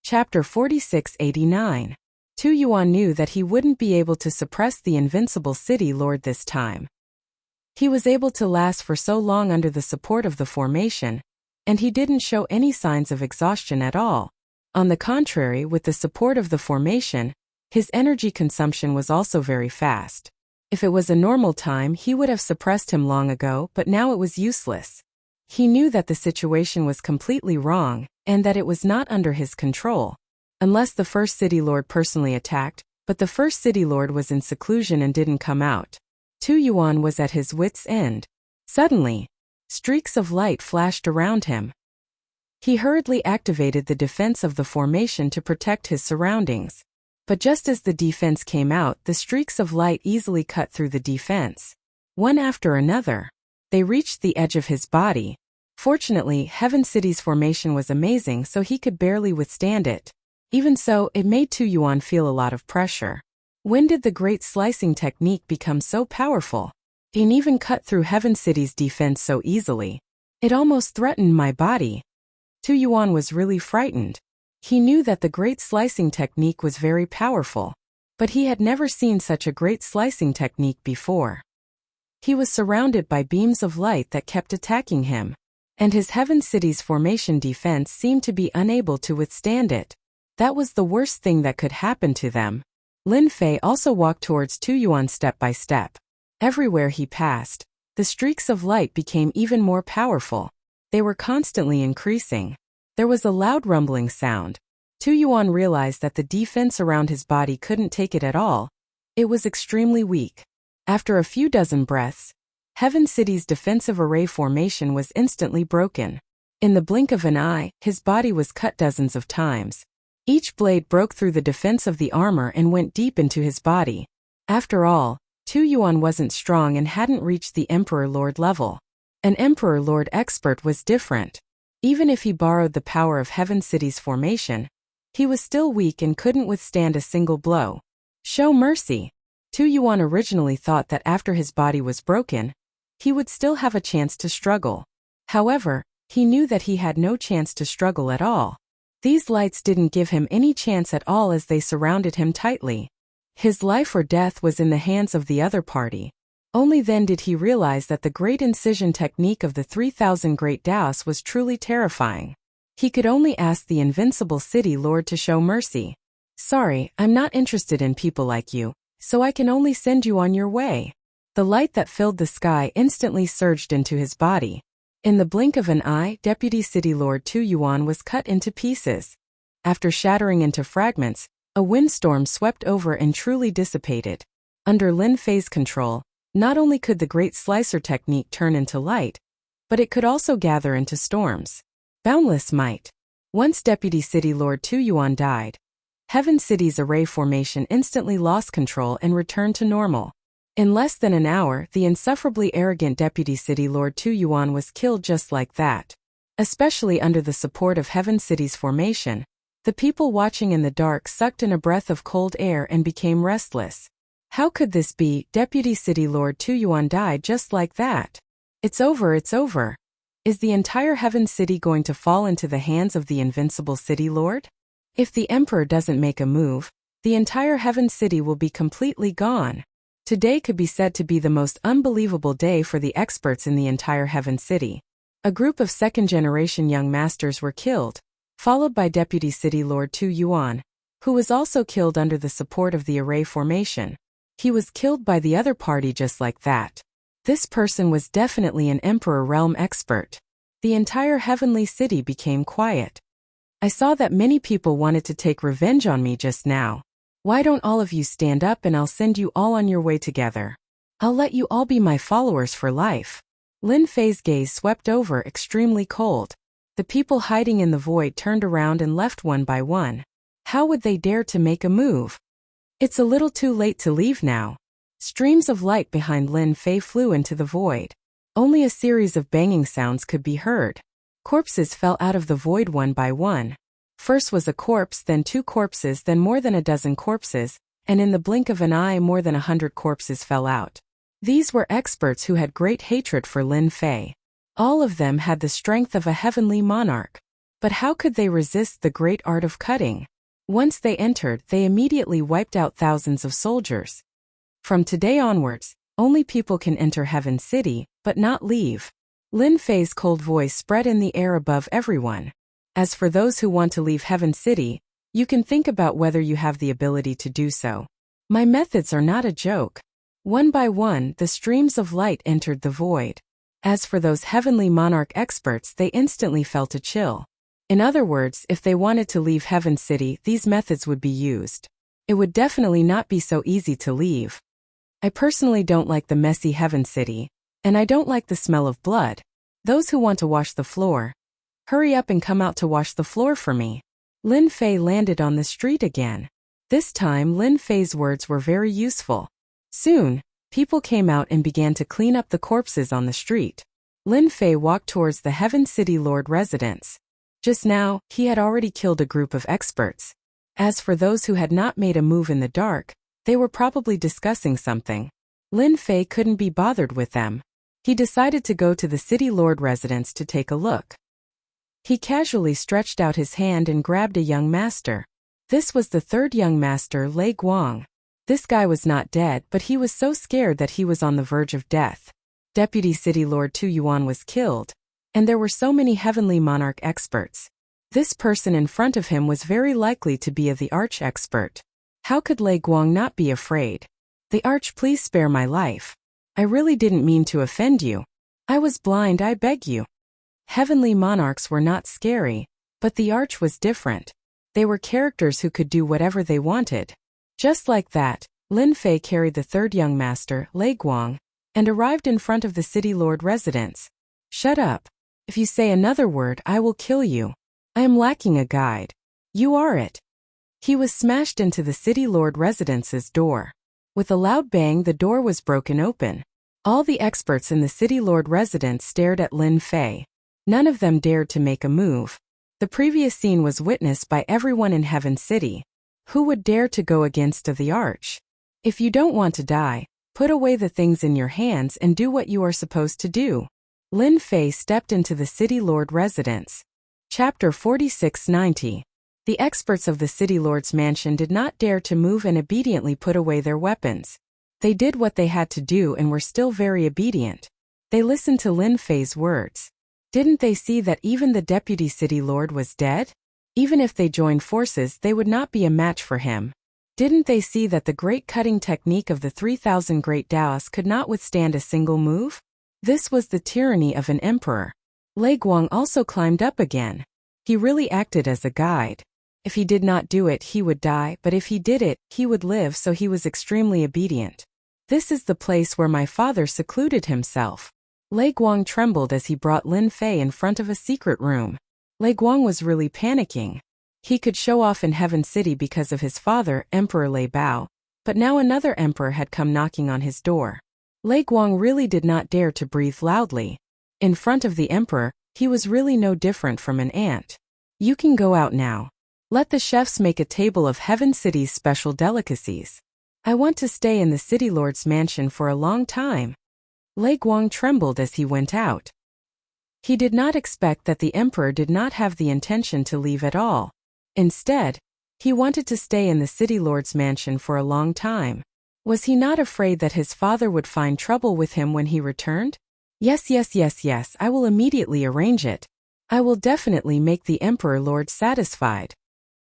Chapter 4689. Tu Yuan knew that he wouldn't be able to suppress the invincible city lord this time. He was able to last for so long under the support of the formation, and he didn't show any signs of exhaustion at all. On the contrary, with the support of the formation, his energy consumption was also very fast. If it was a normal time, he would have suppressed him long ago, but now it was useless. He knew that the situation was completely wrong, and that it was not under his control. Unless the first city lord personally attacked, but the first city lord was in seclusion and didn't come out. Tu Yuan was at his wits' end. Suddenly, streaks of light flashed around him. He hurriedly activated the defense of the formation to protect his surroundings. But just as the defense came out, the streaks of light easily cut through the defense. One after another, they reached the edge of his body. Fortunately, Heaven City's formation was amazing, so he could barely withstand it. Even so, it made Tu Yuan feel a lot of pressure. When did the great slicing technique become so powerful? It even cut through Heaven City's defense so easily. It almost threatened my body. Tu Yuan was really frightened. He knew that the great slicing technique was very powerful, but he had never seen such a great slicing technique before. He was surrounded by beams of light that kept attacking him, and his Heaven City's formation defense seemed to be unable to withstand it. That was the worst thing that could happen to them. Lin Fei also walked towards Tu Yuan step by step. Everywhere he passed, the streaks of light became even more powerful. They were constantly increasing. There was a loud rumbling sound. Tu Yuan realized that the defense around his body couldn't take it at all. It was extremely weak. After a few dozen breaths, Heaven City's defensive array formation was instantly broken. In the blink of an eye, his body was cut dozens of times. Each blade broke through the defense of the armor and went deep into his body. After all, Tu Yuan wasn't strong and hadn't reached the Emperor Lord level. An Emperor Lord expert was different. Even if he borrowed the power of Heaven City's formation, he was still weak and couldn't withstand a single blow. Show mercy. Tu Yuan originally thought that after his body was broken, he would still have a chance to struggle. However, he knew that he had no chance to struggle at all. These lights didn't give him any chance at all as they surrounded him tightly. His life or death was in the hands of the other party. Only then did he realize that the great incision technique of the 3000 Great Daos was truly terrifying. He could only ask the invincible city lord to show mercy. Sorry, I'm not interested in people like you, so I can only send you on your way. The light that filled the sky instantly surged into his body. In the blink of an eye, Deputy City Lord Tu Yuan was cut into pieces. After shattering into fragments, a windstorm swept over and truly dissipated. Under Lin Fei's control, not only could the Great Slicer technique turn into light, but it could also gather into storms. Boundless might. Once Deputy City Lord Tu Yuan died, Heaven City's array formation instantly lost control and returned to normal. In less than an hour, the insufferably arrogant Deputy City Lord Tu Yuan was killed just like that. Especially under the support of Heaven City's formation, the people watching in the dark sucked in a breath of cold air and became restless. How could this be? Deputy City Lord Tu Yuan died just like that. It's over, it's over. Is the entire Heaven City going to fall into the hands of the invincible city lord? If the Emperor doesn't make a move, the entire Heaven City will be completely gone. Today could be said to be the most unbelievable day for the experts in the entire Heaven City. A group of second-generation young masters were killed, followed by Deputy City Lord Tu Yuan, who was also killed under the support of the array formation. He was killed by the other party just like that. This person was definitely an Emperor Realm expert. The entire Heavenly City became quiet. I saw that many people wanted to take revenge on me just now. Why don't all of you stand up and I'll send you all on your way together. I'll let you all be my followers for life. Lin Fei's gaze swept over, extremely cold. The people hiding in the void turned around and left one by one. How would they dare to make a move? It's a little too late to leave now. Streams of light behind Lin Fei flew into the void. Only a series of banging sounds could be heard. Corpses fell out of the void one by one. First was a corpse, then two corpses, then more than a dozen corpses, and in the blink of an eye more than 100 corpses fell out. These were experts who had great hatred for Lin Fei. All of them had the strength of a heavenly monarch. But how could they resist the great art of cutting? Once they entered, they immediately wiped out thousands of soldiers. From today onwards, only people can enter Heaven City, but not leave. Lin Fei's cold voice spread in the air above everyone. As for those who want to leave Heaven City, you can think about whether you have the ability to do so. My methods are not a joke. One by one, the streams of light entered the void. As for those heavenly monarch experts, they instantly felt a chill. In other words, if they wanted to leave Heaven City, these methods would be used. It would definitely not be so easy to leave. I personally don't like the messy Heaven City, and I don't like the smell of blood. Those who want to wash the floor, hurry up and come out to wash the floor for me. Lin Fei landed on the street again. This time Lin Fei's words were very useful. Soon, people came out and began to clean up the corpses on the street. Lin Fei walked towards the Heaven City Lord residence. Just now, he had already killed a group of experts. As for those who had not made a move in the dark, they were probably discussing something. Lin Fei couldn't be bothered with them. He decided to go to the City Lord residence to take a look. He casually stretched out his hand and grabbed a young master. This was the third young master, Lei Guang. This guy was not dead, but he was so scared that he was on the verge of death. Deputy City Lord Tu Yuan was killed, and there were so many heavenly monarch experts. This person in front of him was very likely to be the arch expert. How could Lei Guang not be afraid? The arch, please spare my life. I really didn't mean to offend you. I was blind, I beg you. Heavenly monarchs were not scary, but the arch was different. They were characters who could do whatever they wanted. Just like that, Lin Fei carried the third young master, Lei Guang, and arrived in front of the City Lord residence. Shut up. If you say another word, I will kill you. I am lacking a guide. You are it. He was smashed into the City Lord residence's door. With a loud bang, the door was broken open. All the experts in the City Lord residence stared at Lin Fei. None of them dared to make a move. The previous scene was witnessed by everyone in Heaven City. Who would dare to go against the arch? If you don't want to die, put away the things in your hands and do what you are supposed to do. Lin Fei stepped into the City Lord residence. Chapter 4690. The experts of the City Lord's mansion did not dare to move and obediently put away their weapons. They did what they had to do and were still very obedient. They listened to Lin Fei's words. Didn't they see that even the Deputy City Lord was dead? Even if they joined forces, they would not be a match for him. Didn't they see that the great cutting technique of the 3,000 great Taoists could not withstand a single move? This was the tyranny of an emperor. Lei Guang also climbed up again. He really acted as a guide. If he did not do it, he would die, but if he did it, he would live, so he was extremely obedient. This is the place where my father secluded himself. Lei Guang trembled as he brought Lin Fei in front of a secret room. Lei Guang was really panicking. He could show off in Heaven City because of his father, Emperor Lei Bao, but now another emperor had come knocking on his door. Lei Guang really did not dare to breathe loudly. In front of the emperor, he was really no different from an ant. You can go out now. Let the chefs make a table of Heaven City's special delicacies. I want to stay in the City Lord's mansion for a long time. Lei Guang trembled as he went out. He did not expect that the emperor did not have the intention to leave at all. Instead, he wanted to stay in the City Lord's mansion for a long time. Was he not afraid that his father would find trouble with him when he returned? Yes, I will immediately arrange it. I will definitely make the Emperor Lord satisfied.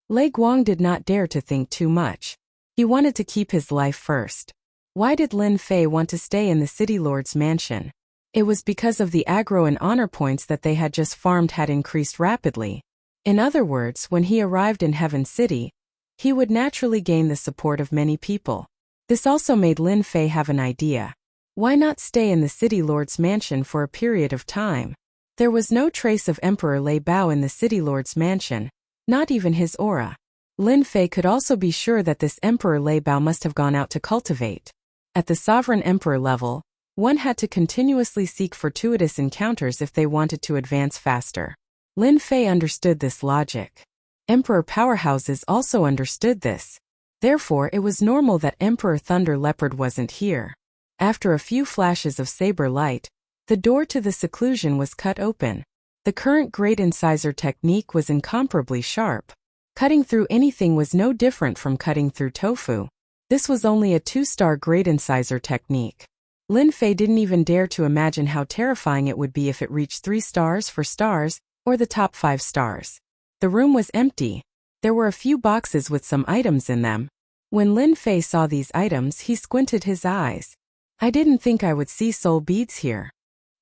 Lei Guang did not dare to think too much. He wanted to keep his life first. Why did Lin Fei want to stay in the City Lord's mansion? It was because of the aggro and honor points that they had just farmed had increased rapidly. In other words, when he arrived in Heaven City, he would naturally gain the support of many people. This also made Lin Fei have an idea. Why not stay in the City Lord's mansion for a period of time? There was no trace of Emperor Lei Bao in the City Lord's mansion, not even his aura. Lin Fei could also be sure that this Emperor Lei Bao must have gone out to cultivate. At the Sovereign Emperor level, one had to continuously seek fortuitous encounters if they wanted to advance faster. Lin Fei understood this logic. Emperor powerhouses also understood this. Therefore, it was normal that Emperor Thunder Leopard wasn't here. After a few flashes of saber light, the door to the seclusion was cut open. The current great incisor technique was incomparably sharp. Cutting through anything was no different from cutting through tofu. This was only a 2-star great incisor technique. Lin Fei didn't even dare to imagine how terrifying it would be if it reached 3 stars for stars, or the top 5 stars. The room was empty. There were a few boxes with some items in them. When Lin Fei saw these items, he squinted his eyes. I didn't think I would see soul beads here.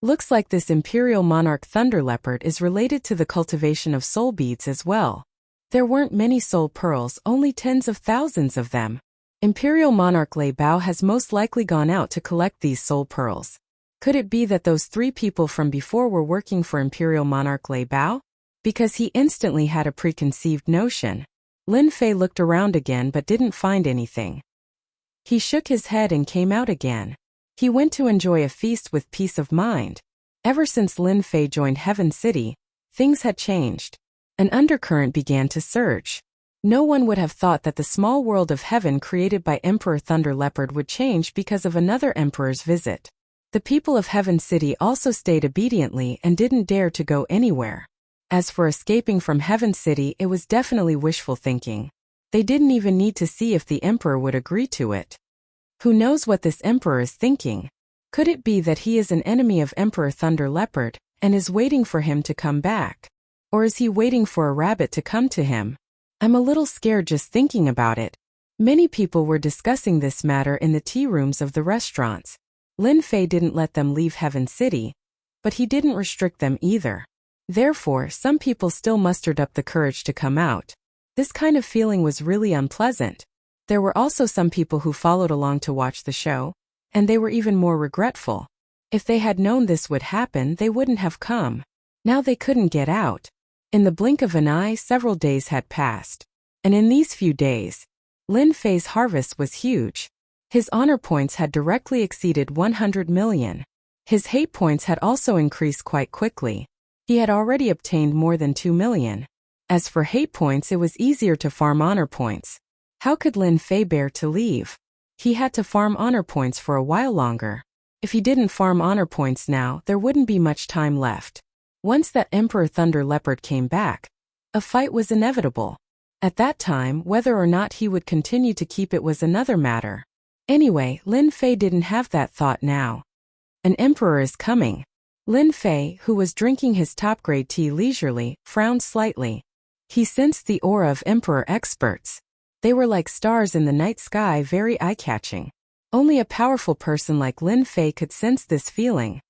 Looks like this Imperial Monarch Thunder Leopard is related to the cultivation of soul beads as well. There weren't many soul pearls, only tens of thousands of them. Imperial Monarch Lei Bao has most likely gone out to collect these soul pearls. Could it be that those 3 people from before were working for Imperial Monarch Lei Bao? Because he instantly had a preconceived notion. Lin Fei looked around again but didn't find anything. He shook his head and came out again. He went to enjoy a feast with peace of mind. Ever since Lin Fei joined Heaven City, things had changed. An undercurrent began to surge. No one would have thought that the small world of heaven created by Emperor Thunder Leopard would change because of another emperor's visit. The people of Heaven City also stayed obediently and didn't dare to go anywhere. As for escaping from Heaven City, it was definitely wishful thinking. They didn't even need to see if the emperor would agree to it. Who knows what this emperor is thinking? Could it be that he is an enemy of Emperor Thunder Leopard and is waiting for him to come back? Or is he waiting for a rabbit to come to him? I'm a little scared just thinking about it. Many people were discussing this matter in the tea rooms of the restaurants. Lin Fei didn't let them leave Heaven City, but he didn't restrict them either. Therefore, some people still mustered up the courage to come out. This kind of feeling was really unpleasant. There were also some people who followed along to watch the show, and they were even more regretful. If they had known this would happen, they wouldn't have come. Now they couldn't get out. In the blink of an eye, several days had passed. And in these few days, Lin Fei's harvest was huge. His honor points had directly exceeded 100 million. His hate points had also increased quite quickly. He had already obtained more than 2 million. As for hate points, it was easier to farm honor points. How could Lin Fei bear to leave? He had to farm honor points for a while longer. If he didn't farm honor points now, there wouldn't be much time left. Once that Emperor Thunder Leopard came back, a fight was inevitable. At that time, whether or not he would continue to keep it was another matter. Anyway, Lin Fei didn't have that thought now. An emperor is coming. Lin Fei, who was drinking his top-grade tea leisurely, frowned slightly. He sensed the aura of emperor experts. They were like stars in the night sky, very eye-catching. Only a powerful person like Lin Fei could sense this feeling.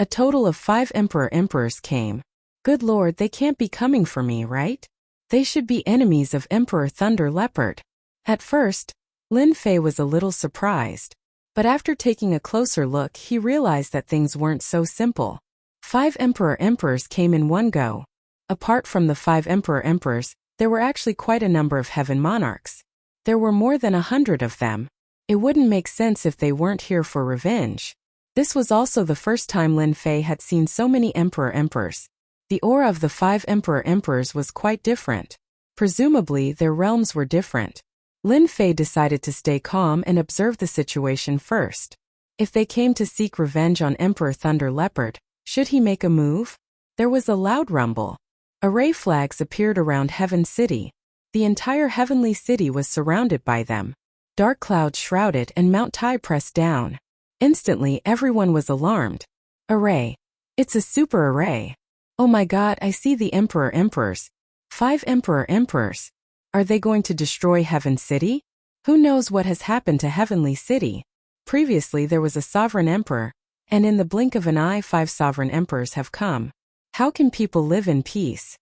A total of 5 emperors came. Good lord, they can't be coming for me, right? They should be enemies of Emperor Thunder Leopard. At first, Lin Fei was a little surprised. But after taking a closer look, he realized that things weren't so simple. 5 emperors came in one go. Apart from the 5 emperors, there were actually quite a number of heaven monarchs. There were more than 100 of them. It wouldn't make sense if they weren't here for revenge. This was also the first time Lin Fei had seen so many emperors. The aura of the 5 emperors was quite different. Presumably, their realms were different. Lin Fei decided to stay calm and observe the situation first. If they came to seek revenge on Emperor Thunder Leopard, should he make a move? There was a loud rumble. Array flags appeared around Heaven City. The entire heavenly city was surrounded by them. Dark clouds shrouded and Mount Tai pressed down. Instantly, everyone was alarmed. Array. It's a super array. Oh my god, I see the emperors. 5 emperors. Are they going to destroy Heaven City? Who knows what has happened to Heavenly City? Previously there was a sovereign emperor, and in the blink of an eye 5 sovereign emperors have come. How can people live in peace?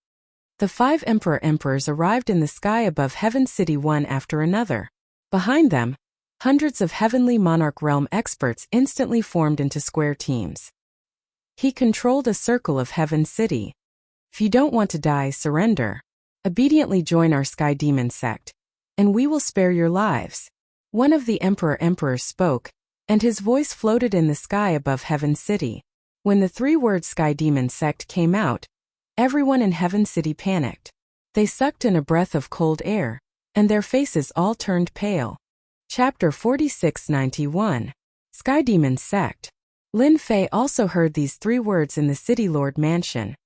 The 5 emperors arrived in the sky above Heaven City one after another. Behind them, hundreds of heavenly monarch realm experts instantly formed into square teams. He controlled a circle of Heaven City. If you don't want to die, surrender. Obediently join our Sky Demon sect, and we will spare your lives. One of the emperors spoke, and his voice floated in the sky above Heaven City. When the 3-word Sky Demon sect came out, everyone in Heaven City panicked. They sucked in a breath of cold air, and their faces all turned pale. Chapter 4691. Sky Demon Sect. Lin Fei also heard these 3 words in the City Lord Mansion.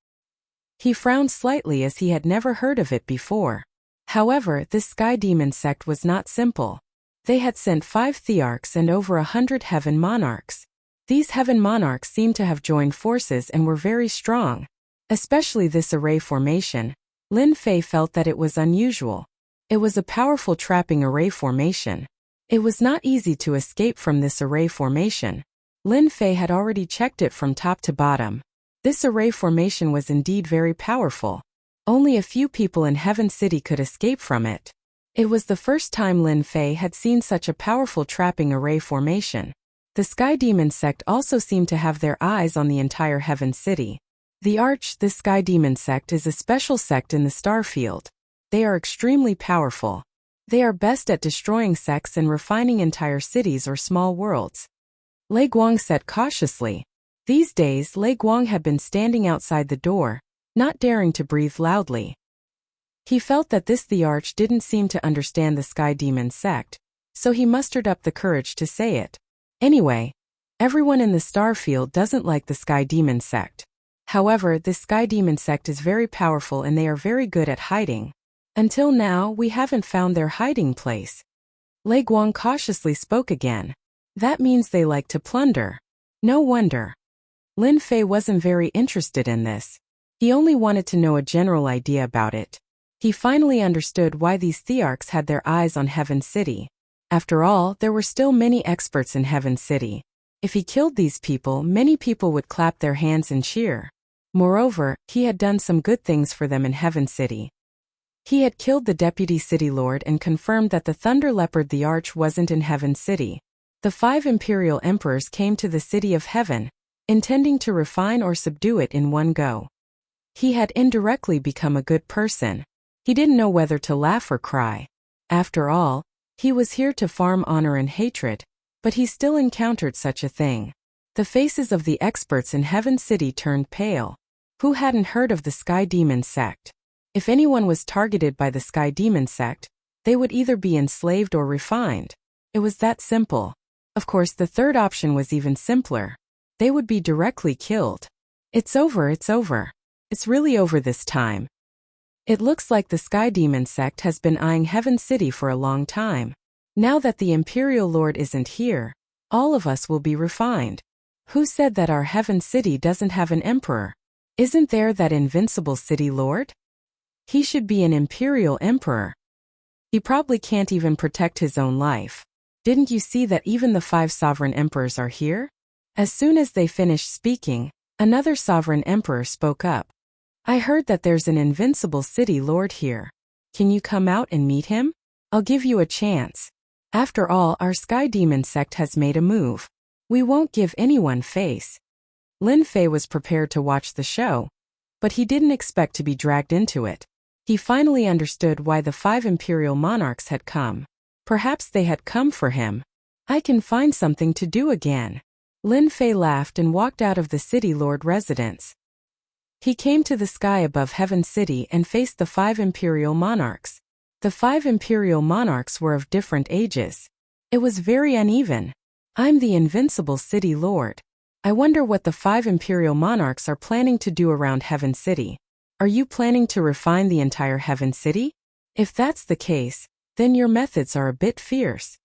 He frowned slightly as he had never heard of it before. However, this sky demon sect was not simple. They had sent 5 thearchs and over 100 heaven monarchs. These heaven monarchs seemed to have joined forces and were very strong. Especially this array formation. Lin Fei felt that it was unusual. It was a powerful trapping array formation. It was not easy to escape from this array formation. Lin Fei had already checked it from top to bottom. This array formation was indeed very powerful. Only a few people in Heaven City could escape from it. It was the first time Lin Fei had seen such a powerful trapping array formation. The Sky Demon sect also seemed to have their eyes on the entire Heaven City. The Sky Demon sect is a special sect in the star field. They are extremely powerful. They are best at destroying sects and refining entire cities or small worlds. Lei Guang said cautiously. These days, Lei Guang had been standing outside the door, not daring to breathe loudly. He felt that this thearch didn't seem to understand the Sky Demon sect, so he mustered up the courage to say it. Anyway, everyone in the star field doesn't like the Sky Demon sect. However, this Sky Demon sect is very powerful and they are very good at hiding. Until now, we haven't found their hiding place. Lei Guang cautiously spoke again. That means they like to plunder. No wonder. Lin Fei wasn't very interested in this. He only wanted to know a general idea about it. He finally understood why these thearchs had their eyes on Heaven City. After all, there were still many experts in Heaven City. If he killed these people, many people would clap their hands and cheer. Moreover, he had done some good things for them in Heaven City. He had killed the deputy city lord and confirmed that the Thunder Leopard the Arch wasn't in Heaven City. The 5 imperial emperors came to the city of heaven, intending to refine or subdue it in one go. He had indirectly become a good person. He didn't know whether to laugh or cry. After all, he was here to farm honor and hatred, but he still encountered such a thing. The faces of the experts in Heaven City turned pale. Who hadn't heard of the Sky Demon sect? If anyone was targeted by the Sky Demon sect, they would either be enslaved or refined. It was that simple. Of course, the third option was even simpler. They would be directly killed. It's over, it's over. It's really over this time. It looks like the Sky Demon sect has been eyeing Heaven City for a long time. Now that the Imperial Lord isn't here, all of us will be refined. Who said that our Heaven City doesn't have an emperor? Isn't there that invincible city lord? He should be an imperial emperor. He probably can't even protect his own life. Didn't you see that even the 5 sovereign emperors are here? As soon as they finished speaking, another sovereign emperor spoke up. I heard that there's an invincible city lord here. Can you come out and meet him? I'll give you a chance. After all, our Sky Demon sect has made a move. We won't give anyone face. Lin Fei was prepared to watch the show, but he didn't expect to be dragged into it. He finally understood why the 5 imperial monarchs had come. Perhaps they had come for him. I can find something to do again. Lin Fei laughed and walked out of the city lord residence. He came to the sky above Heaven City and faced the 5 imperial monarchs. The 5 imperial monarchs were of different ages. It was very uneven. I'm the invincible city lord. I wonder what the 5 imperial monarchs are planning to do around Heaven City. Are you planning to refine the entire Heaven City? If that's the case, then your methods are a bit fierce.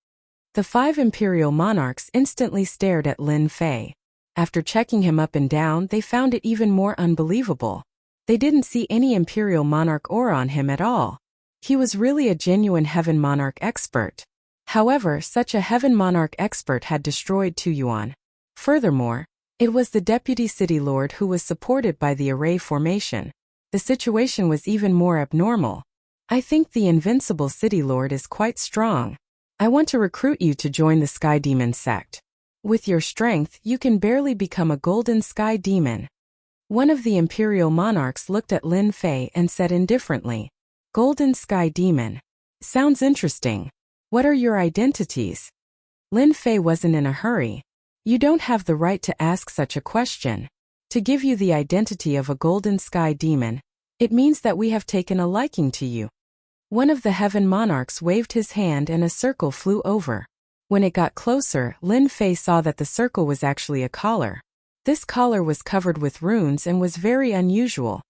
The 5 imperial monarchs instantly stared at Lin Fei. After checking him up and down, they found it even more unbelievable. They didn't see any imperial monarch aura on him at all. He was really a genuine heaven monarch expert. However, such a heaven monarch expert had destroyed Tuyuan. Furthermore, it was the deputy city lord who was supported by the array formation. The situation was even more abnormal. I think the invincible city lord is quite strong. I want to recruit you to join the Sky Demon sect. With your strength, you can barely become a golden sky demon. One of the imperial monarchs looked at Lin Fei and said indifferently, Golden Sky Demon. Sounds interesting. What are your identities? Lin Fei wasn't in a hurry. You don't have the right to ask such a question. To give you the identity of a golden sky demon, it means that we have taken a liking to you. One of the heaven monarchs waved his hand and a circle flew over. When it got closer, Lin Fei saw that the circle was actually a collar. This collar was covered with runes and was very unusual.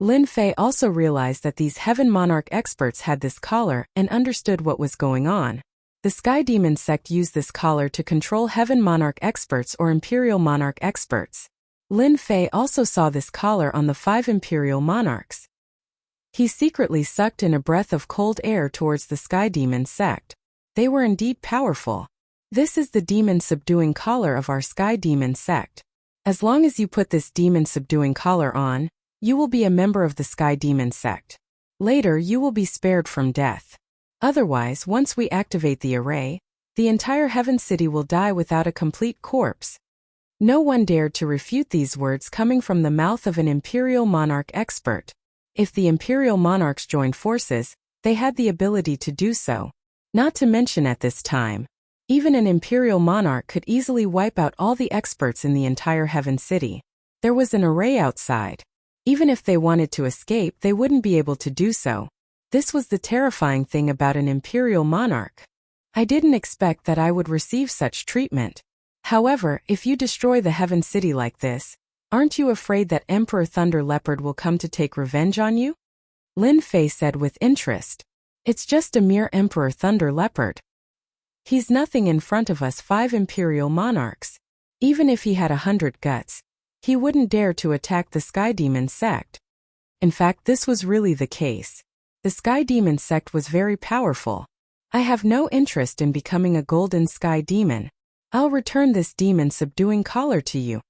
Lin Fei also realized that these Heaven Monarch experts had this collar and understood what was going on. The Sky Demon sect used this collar to control Heaven Monarch experts or Imperial Monarch experts. Lin Fei also saw this collar on the 5 Imperial Monarchs. He secretly sucked in a breath of cold air towards the Sky Demon sect. They were indeed powerful. This is the demon-subduing collar of our Sky Demon sect. As long as you put this demon-subduing collar on, you will be a member of the Sky Demon sect. Later you will be spared from death. Otherwise, once we activate the array, the entire Heaven City will die without a complete corpse. No one dared to refute these words coming from the mouth of an Imperial Monarch expert. If the Imperial Monarchs joined forces, they had the ability to do so. Not to mention at this time, even an Imperial Monarch could easily wipe out all the experts in the entire Heaven City. There was an array outside. Even if they wanted to escape, they wouldn't be able to do so. This was the terrifying thing about an Imperial Monarch. I didn't expect that I would receive such treatment. However, if you destroy the Heaven City like this, aren't you afraid that Emperor Thunder Leopard will come to take revenge on you? Lin Fei said with interest. It's just a mere Emperor Thunder Leopard. He's nothing in front of us 5 Imperial Monarchs. Even if he had 100 guts, he wouldn't dare to attack the Sky Demon sect. In fact, this was really the case. The Sky Demon sect was very powerful. I have no interest in becoming a golden Sky Demon. I'll return this demon-subduing collar to you.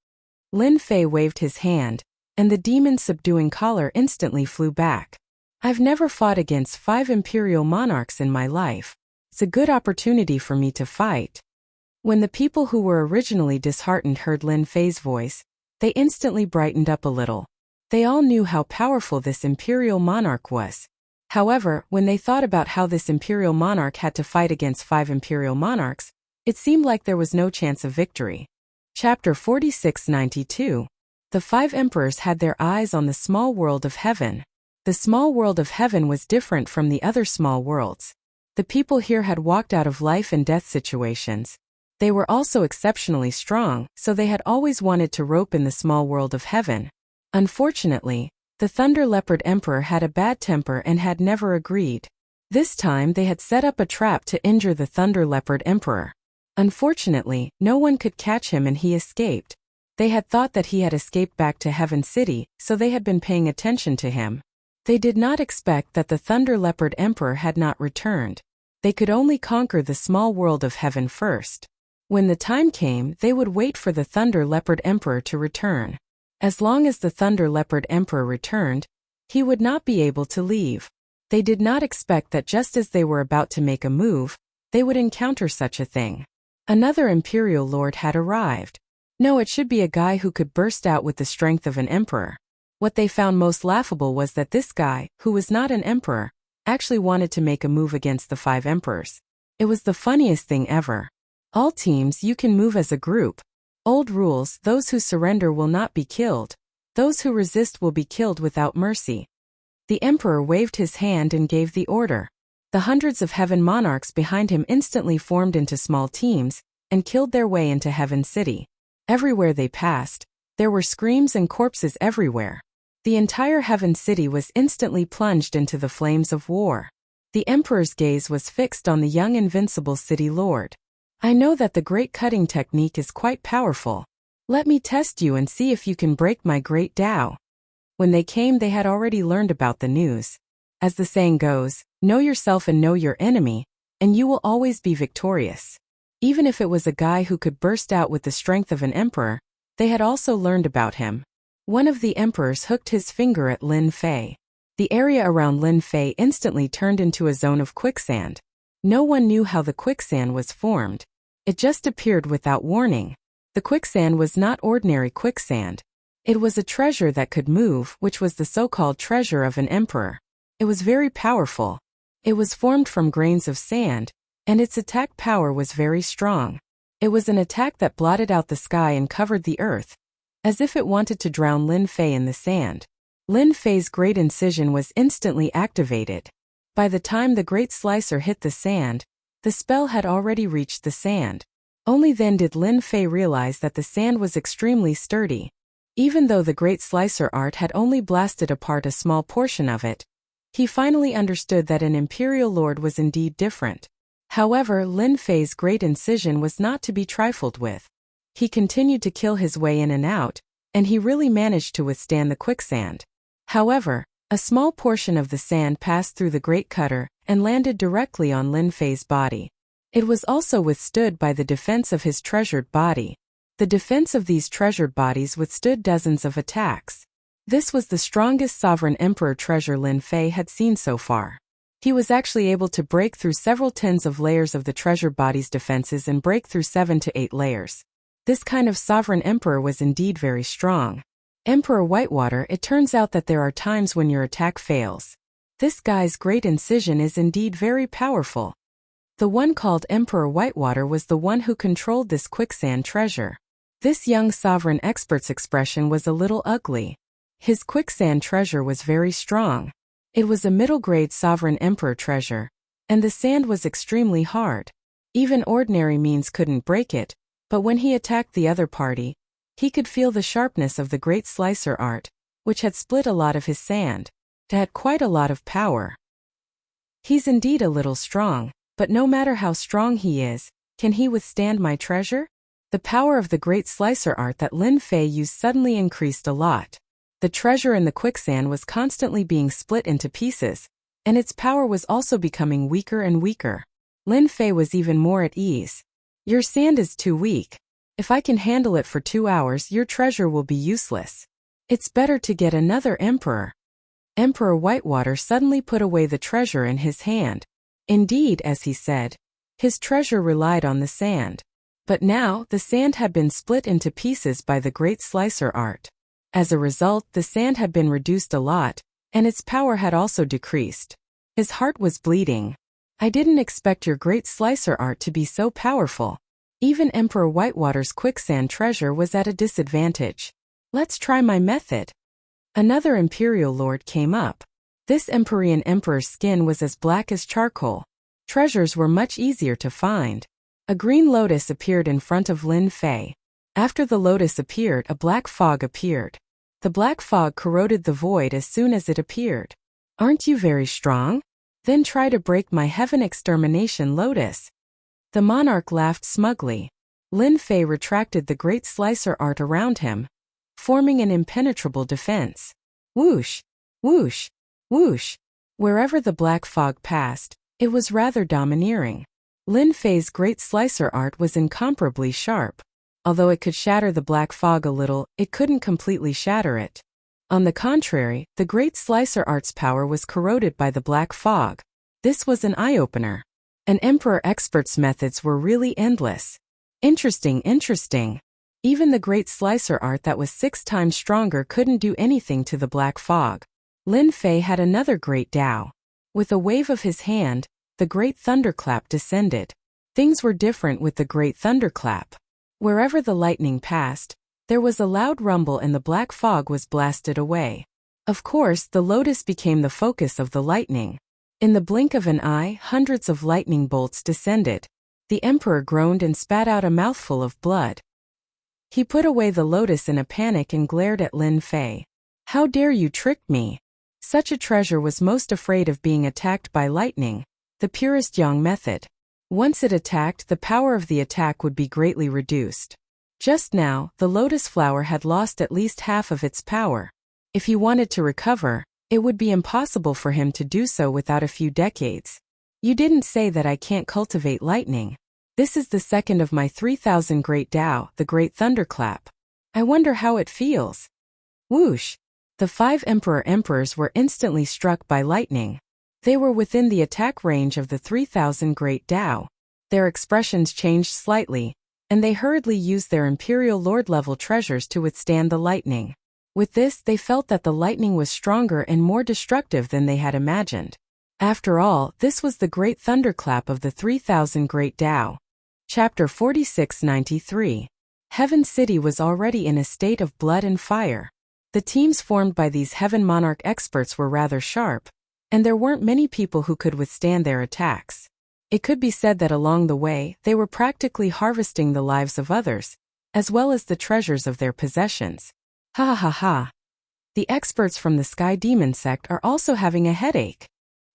Lin Fei waved his hand, and the demon-subduing collar instantly flew back. I've never fought against 5 Imperial Monarchs in my life. It's a good opportunity for me to fight. When the people who were originally disheartened heard Lin Fei's voice, they instantly brightened up a little. They all knew how powerful this Imperial Monarch was. However, when they thought about how this Imperial Monarch had to fight against 5 Imperial Monarchs, it seemed like there was no chance of victory. Chapter 4692. The 5 emperors had their eyes on the small world of heaven. The small world of heaven was different from the other small worlds. The people here had walked out of life and death situations. They were also exceptionally strong, so they had always wanted to rope in the small world of heaven. Unfortunately, the Thunder Leopard Emperor had a bad temper and had never agreed. This time they had set up a trap to injure the Thunder Leopard Emperor. Unfortunately, no one could catch him and he escaped. They had thought that he had escaped back to Heaven City, so they had been paying attention to him. They did not expect that the Thunder Leopard Emperor had not returned. They could only conquer the small world of heaven first. When the time came, they would wait for the Thunder Leopard Emperor to return. As long as the Thunder Leopard Emperor returned, he would not be able to leave. They did not expect that just as they were about to make a move, they would encounter such a thing. Another Imperial Lord had arrived. No, it should be a guy who could burst out with the strength of an emperor. What they found most laughable was that this guy, who was not an emperor, actually wanted to make a move against the 5 emperors. It was the funniest thing ever. All teams, you can move as a group. Old rules, those who surrender will not be killed. Those who resist will be killed without mercy. The emperor waved his hand and gave the order. The hundreds of heaven monarchs behind him instantly formed into small teams and killed their way into Heaven City. Everywhere they passed, there were screams and corpses everywhere. The entire Heaven City was instantly plunged into the flames of war. The emperor's gaze was fixed on the young invincible city lord. I know that the great cutting technique is quite powerful. Let me test you and see if you can break my great Tao. When they came, they had already learned about the news. As the saying goes, know yourself and know your enemy, and you will always be victorious. Even if it was a guy who could burst out with the strength of an emperor, they had also learned about him. One of the emperors hooked his finger at Lin Fei. The area around Lin Fei instantly turned into a zone of quicksand. No one knew how the quicksand was formed. It just appeared without warning. The quicksand was not ordinary quicksand. It was a treasure that could move, which was the so-called treasure of an emperor. It was very powerful. It was formed from grains of sand, and its attack power was very strong. It was an attack that blotted out the sky and covered the earth, as if it wanted to drown Lin Fei in the sand. Lin Fei's great incision was instantly activated. By the time the great slicer hit the sand, the spell had already reached the sand. Only then did Lin Fei realize that the sand was extremely sturdy. Even though the Great Slicer art had only blasted apart a small portion of it, he finally understood that an Imperial Lord was indeed different. However, Lin Fei's great incision was not to be trifled with. He continued to kill his way in and out, and he really managed to withstand the quicksand. However, a small portion of the sand passed through the great cutter and landed directly on Lin Fei's body. It was also withstood by the defense of his treasured body. The defense of these treasured bodies withstood dozens of attacks. This was the strongest sovereign emperor treasure Lin Fei had seen so far. He was actually able to break through several tens of layers of the treasured body's defenses and break through 7 to 8 layers. This kind of sovereign emperor was indeed very strong. Emperor Whitewater, it turns out that there are times when your attack fails. This guy's great incision is indeed very powerful. The one called Emperor Whitewater was the one who controlled this quicksand treasure. This young sovereign expert's expression was a little ugly. His quicksand treasure was very strong. It was a middle-grade sovereign emperor treasure, and the sand was extremely hard. Even ordinary means couldn't break it, but when he attacked the other party, he could feel the sharpness of the Great Slicer art, which had split a lot of his sand. It had quite a lot of power. He's indeed a little strong, but no matter how strong he is, can he withstand my treasure? The power of the Great Slicer art that Lin Fei used suddenly increased a lot. The treasure in the quicksand was constantly being split into pieces, and its power was also becoming weaker and weaker. Lin Fei was even more at ease. Your sand is too weak. If I can handle it for 2 hours, your treasure will be useless. It's better to get another emperor. Emperor Whitewater suddenly put away the treasure in his hand. Indeed, as he said, his treasure relied on the sand. But now, the sand had been split into pieces by the Great Slicer art. As a result, the sand had been reduced a lot, and its power had also decreased. His heart was bleeding. I didn't expect your Great Slicer art to be so powerful. Even Emperor Whitewater's quicksand treasure was at a disadvantage. Let's try my method. Another Imperial Lord came up. This Empyrean Emperor's skin was as black as charcoal. Treasures were much easier to find. A green lotus appeared in front of Lin Fei. After the lotus appeared, a black fog appeared. The black fog corroded the void as soon as it appeared. Aren't you very strong? Then try to break my heaven extermination lotus. The monarch laughed smugly. Lin Fei retracted the Great Slicer art around him, forming an impenetrable defense. Whoosh, whoosh, whoosh. Wherever the black fog passed, it was rather domineering. Lin Fei's Great Slicer art was incomparably sharp. Although it could shatter the black fog a little, it couldn't completely shatter it. On the contrary, the Great Slicer art's power was corroded by the black fog. This was an eye-opener. An emperor expert's methods were really endless. Interesting. Even the Great Slicer art that was 6 times stronger couldn't do anything to the black fog. Lin Fei had another great Dao. With a wave of his hand, the Great Thunderclap descended. Things were different with the Great Thunderclap. Wherever the lightning passed, there was a loud rumble and the black fog was blasted away. Of course, the lotus became the focus of the lightning. In the blink of an eye, hundreds of lightning bolts descended. The emperor groaned and spat out a mouthful of blood. He put away the lotus in a panic and glared at Lin Fei. How dare you trick me? Such a treasure was most afraid of being attacked by lightning, the purest Yang method. Once it attacked, the power of the attack would be greatly reduced. Just now, the lotus flower had lost at least half of its power. If he wanted to recover, it would be impossible for him to do so without a few decades. You didn't say that I can't cultivate lightning. This is the second of my 3,000 Great Dao, the Great Thunderclap. I wonder how it feels. Whoosh! The 5 emperors were instantly struck by lightning. They were within the attack range of the 3,000 Great Dao. Their expressions changed slightly, and they hurriedly used their Imperial Lord-level treasures to withstand the lightning. With this, they felt that the lightning was stronger and more destructive than they had imagined. After all, this was the Great Thunderclap of the 3,000 Great Dao. Chapter 4693. Heaven City was already in a state of blood and fire. The teams formed by these Heaven Monarch experts were rather sharp, and there weren't many people who could withstand their attacks. It could be said that along the way, they were practically harvesting the lives of others, as well as the treasures of their possessions. Ha ha ha ha. The experts from the Sky Demon sect are also having a headache.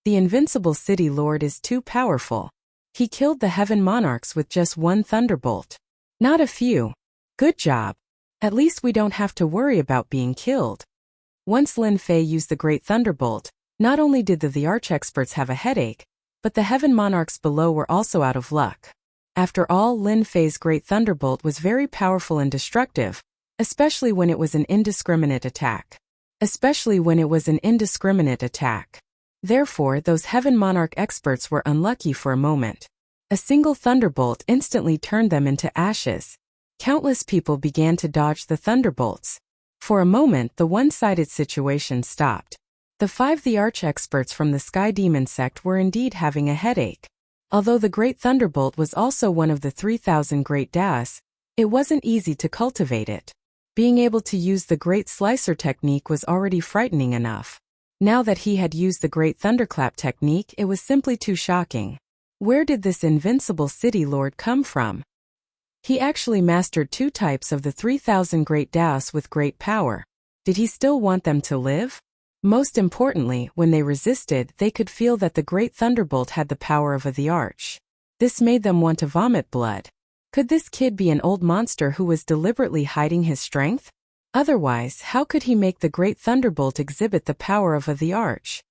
The invincible city lord is too powerful. He killed the heaven monarchs with just one thunderbolt. Not a few. Good job. At least we don't have to worry about being killed. Once Lin Fei used the great thunderbolt, not only did the arch-experts have a headache, but the heaven monarchs below were also out of luck. After all, Lin Fei's great thunderbolt was very powerful and destructive, especially when it was an indiscriminate attack. Therefore, those heaven monarch experts were unlucky for a moment. A single thunderbolt instantly turned them into ashes. Countless people began to dodge the thunderbolts. For a moment, the one-sided situation stopped. The arch-experts from the Sky Demon sect were indeed having a headache. Although the Great Thunderbolt was also one of the 3,000 Great Daos, it wasn't easy to cultivate it. Being able to use the Great Slicer technique was already frightening enough. Now that he had used the Great Thunderclap technique, it was simply too shocking. Where did this invincible city lord come from? He actually mastered 2 types of the 3,000 Great Daos with great power. Did he still want them to live? Most importantly, when they resisted, they could feel that the Great Thunderbolt had the power of the Arch. This made them want to vomit blood. Could this kid be an old monster who was deliberately hiding his strength? Otherwise, how could he make the Great Thunderbolt exhibit the power of the Arch?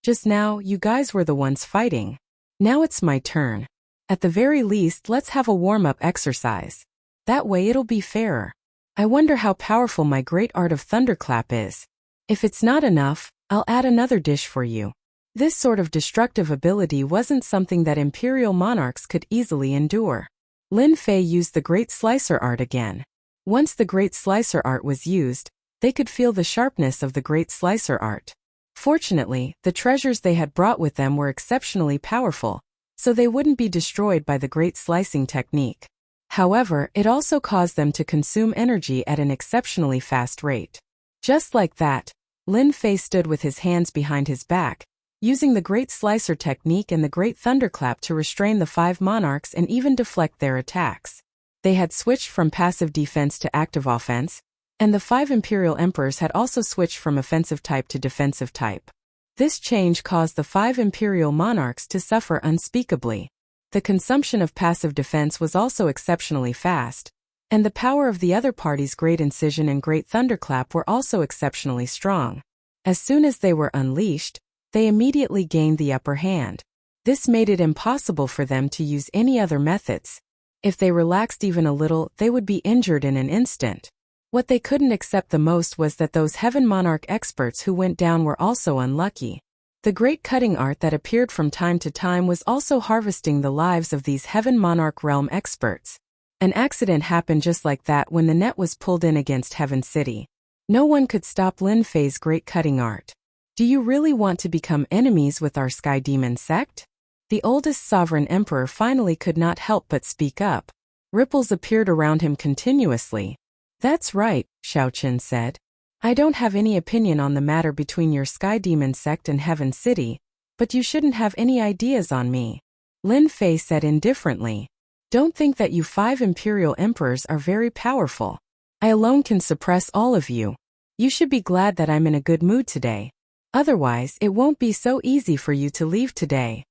Just now, you guys were the ones fighting. Now it's my turn. At the very least, let's have a warm-up exercise. That way it'll be fairer. I wonder how powerful my great art of thunderclap is. If it's not enough, I'll add another dish for you. This sort of destructive ability wasn't something that imperial monarchs could easily endure. Lin Fei used the Great Slicer art again. Once the Great Slicer art was used, they could feel the sharpness of the Great Slicer art. Fortunately, the treasures they had brought with them were exceptionally powerful, so they wouldn't be destroyed by the Great Slicing technique. However, it also caused them to consume energy at an exceptionally fast rate. Just like that, Lin Fei stood with his hands behind his back, using the Great Slicer technique and the Great Thunderclap to restrain the 5 monarchs and even deflect their attacks. They had switched from passive defense to active offense, and the 5 imperial emperors had also switched from offensive type to defensive type. This change caused the 5 imperial monarchs to suffer unspeakably. The consumption of passive defense was also exceptionally fast, and the power of the other party's Great Incision and Great Thunderclap were also exceptionally strong. As soon as they were unleashed, they immediately gained the upper hand. This made it impossible for them to use any other methods. If they relaxed even a little, they would be injured in an instant. What they couldn't accept the most was that those Heaven Monarch experts who went down were also unlucky. The great cutting art that appeared from time to time was also harvesting the lives of these Heaven Monarch realm experts. An accident happened just like that when the net was pulled in against Heaven City. No one could stop Lin Fei's great cutting art. Do you really want to become enemies with our Sky Demon sect? The oldest sovereign emperor finally could not help but speak up. Ripples appeared around him continuously. That's right, Xiaoqin said. I don't have any opinion on the matter between your Sky Demon sect and Heaven City, but you shouldn't have any ideas on me. Lin Fei said indifferently. Don't think that you 5 imperial emperors are very powerful. I alone can suppress all of you. You should be glad that I'm in a good mood today. Otherwise, it won't be so easy for you to leave today.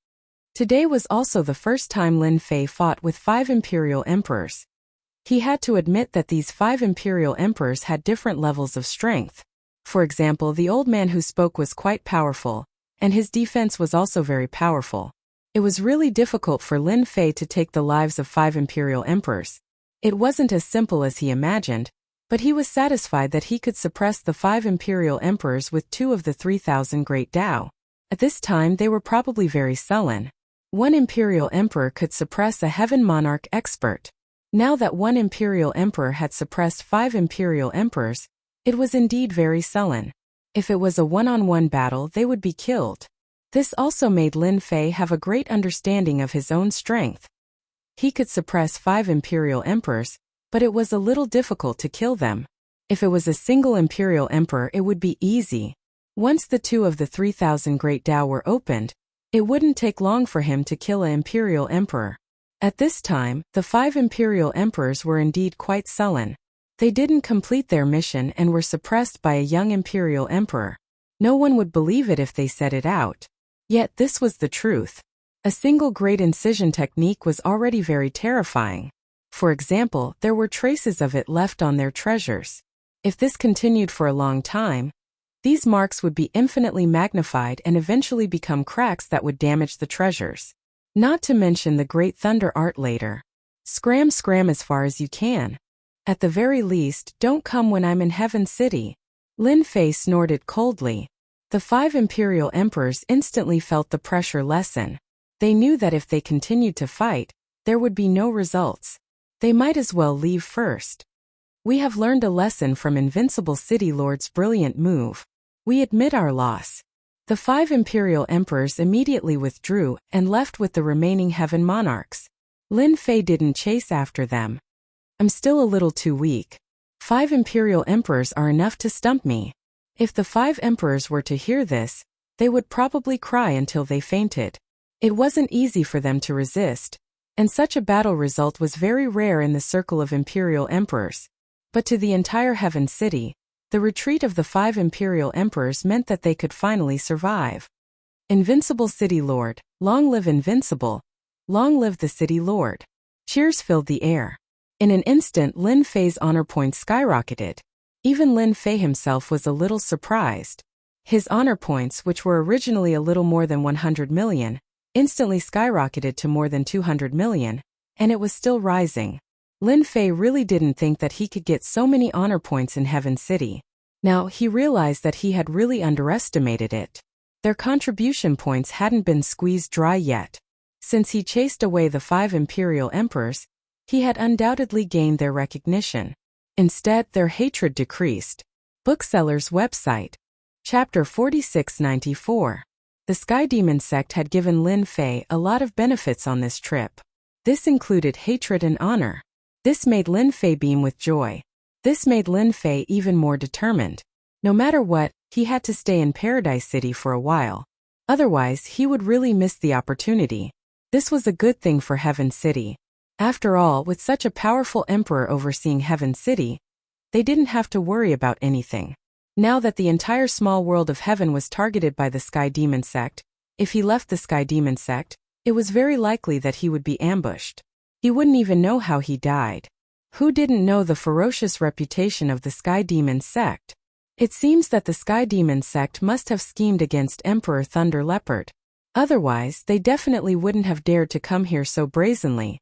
Today was also the first time Lin Fei fought with 5 imperial emperors. He had to admit that these 5 imperial emperors had different levels of strength. For example, the old man who spoke was quite powerful, and his defense was also very powerful. It was really difficult for Lin Fei to take the lives of 5 imperial emperors. It wasn't as simple as he imagined, but he was satisfied that he could suppress the 5 imperial emperors with 2 of the 3,000 Great Dao. At this time they were probably very sullen. 1 imperial emperor could suppress a Heaven Monarch expert. Now that 1 imperial emperor had suppressed 5 imperial emperors, it was indeed very sullen. If it was a one-on-one battle, they would be killed. This also made Lin Fei have a great understanding of his own strength. He could suppress 5 imperial emperors, but it was a little difficult to kill them. If it was a single imperial emperor, it would be easy. Once the 2 of the 3,000 Great Dao were opened, it wouldn't take long for him to kill an imperial emperor. At this time, the 5 imperial emperors were indeed quite sullen. They didn't complete their mission and were suppressed by a young imperial emperor. No one would believe it if they said it out. Yet this was the truth. A single great incision technique was already very terrifying. For example, there were traces of it left on their treasures. If this continued for a long time, these marks would be infinitely magnified and eventually become cracks that would damage the treasures. Not to mention the great thunder art later. Scram as far as you can. At the very least, don't come when I'm in Heaven City. Lin Fei snorted coldly. The 5 imperial emperors instantly felt the pressure lessen. They knew that if they continued to fight, there would be no results. They might as well leave first. We have learned a lesson from Invincible City Lord's brilliant move. We admit our loss. The 5 imperial emperors immediately withdrew and left with the remaining heaven monarchs. Lin Fei didn't chase after them. I'm still a little too weak. 5 imperial emperors are enough to stump me. If the 5 emperors were to hear this, they would probably cry until they fainted. It wasn't easy for them to resist, and such a battle result was very rare in the circle of imperial emperors. But to the entire Heaven City, the retreat of the 5 imperial emperors meant that they could finally survive. Invincible City Lord, long live Invincible, long live the City Lord. Cheers filled the air. In an instant, Lin Fei's honor points skyrocketed. Even Lin Fei himself was a little surprised. His honor points, which were originally a little more than 100 million, instantly skyrocketed to more than 200 million, and it was still rising. Lin Fei really didn't think that he could get so many honor points in Heaven City. Now, he realized that he had really underestimated it. Their contribution points hadn't been squeezed dry yet. Since he chased away the 5 imperial emperors, he had undoubtedly gained their recognition. Instead, their hatred decreased. Bookseller's website. Chapter 4694. The Sky Demon sect had given Lin Fei a lot of benefits on this trip. This included hatred and honor. This made Lin Fei beam with joy. This made Lin Fei even more determined. No matter what, he had to stay in Paradise City for a while. Otherwise, he would really miss the opportunity. This was a good thing for Heaven City. After all, with such a powerful emperor overseeing Heaven City, they didn't have to worry about anything. Now that the entire small world of heaven was targeted by the Sky Demon sect, if he left the Sky Demon sect, it was very likely that he would be ambushed. He wouldn't even know how he died. Who didn't know the ferocious reputation of the Sky Demon sect? It seems that the Sky Demon sect must have schemed against Emperor Thunder Leopard. Otherwise, they definitely wouldn't have dared to come here so brazenly.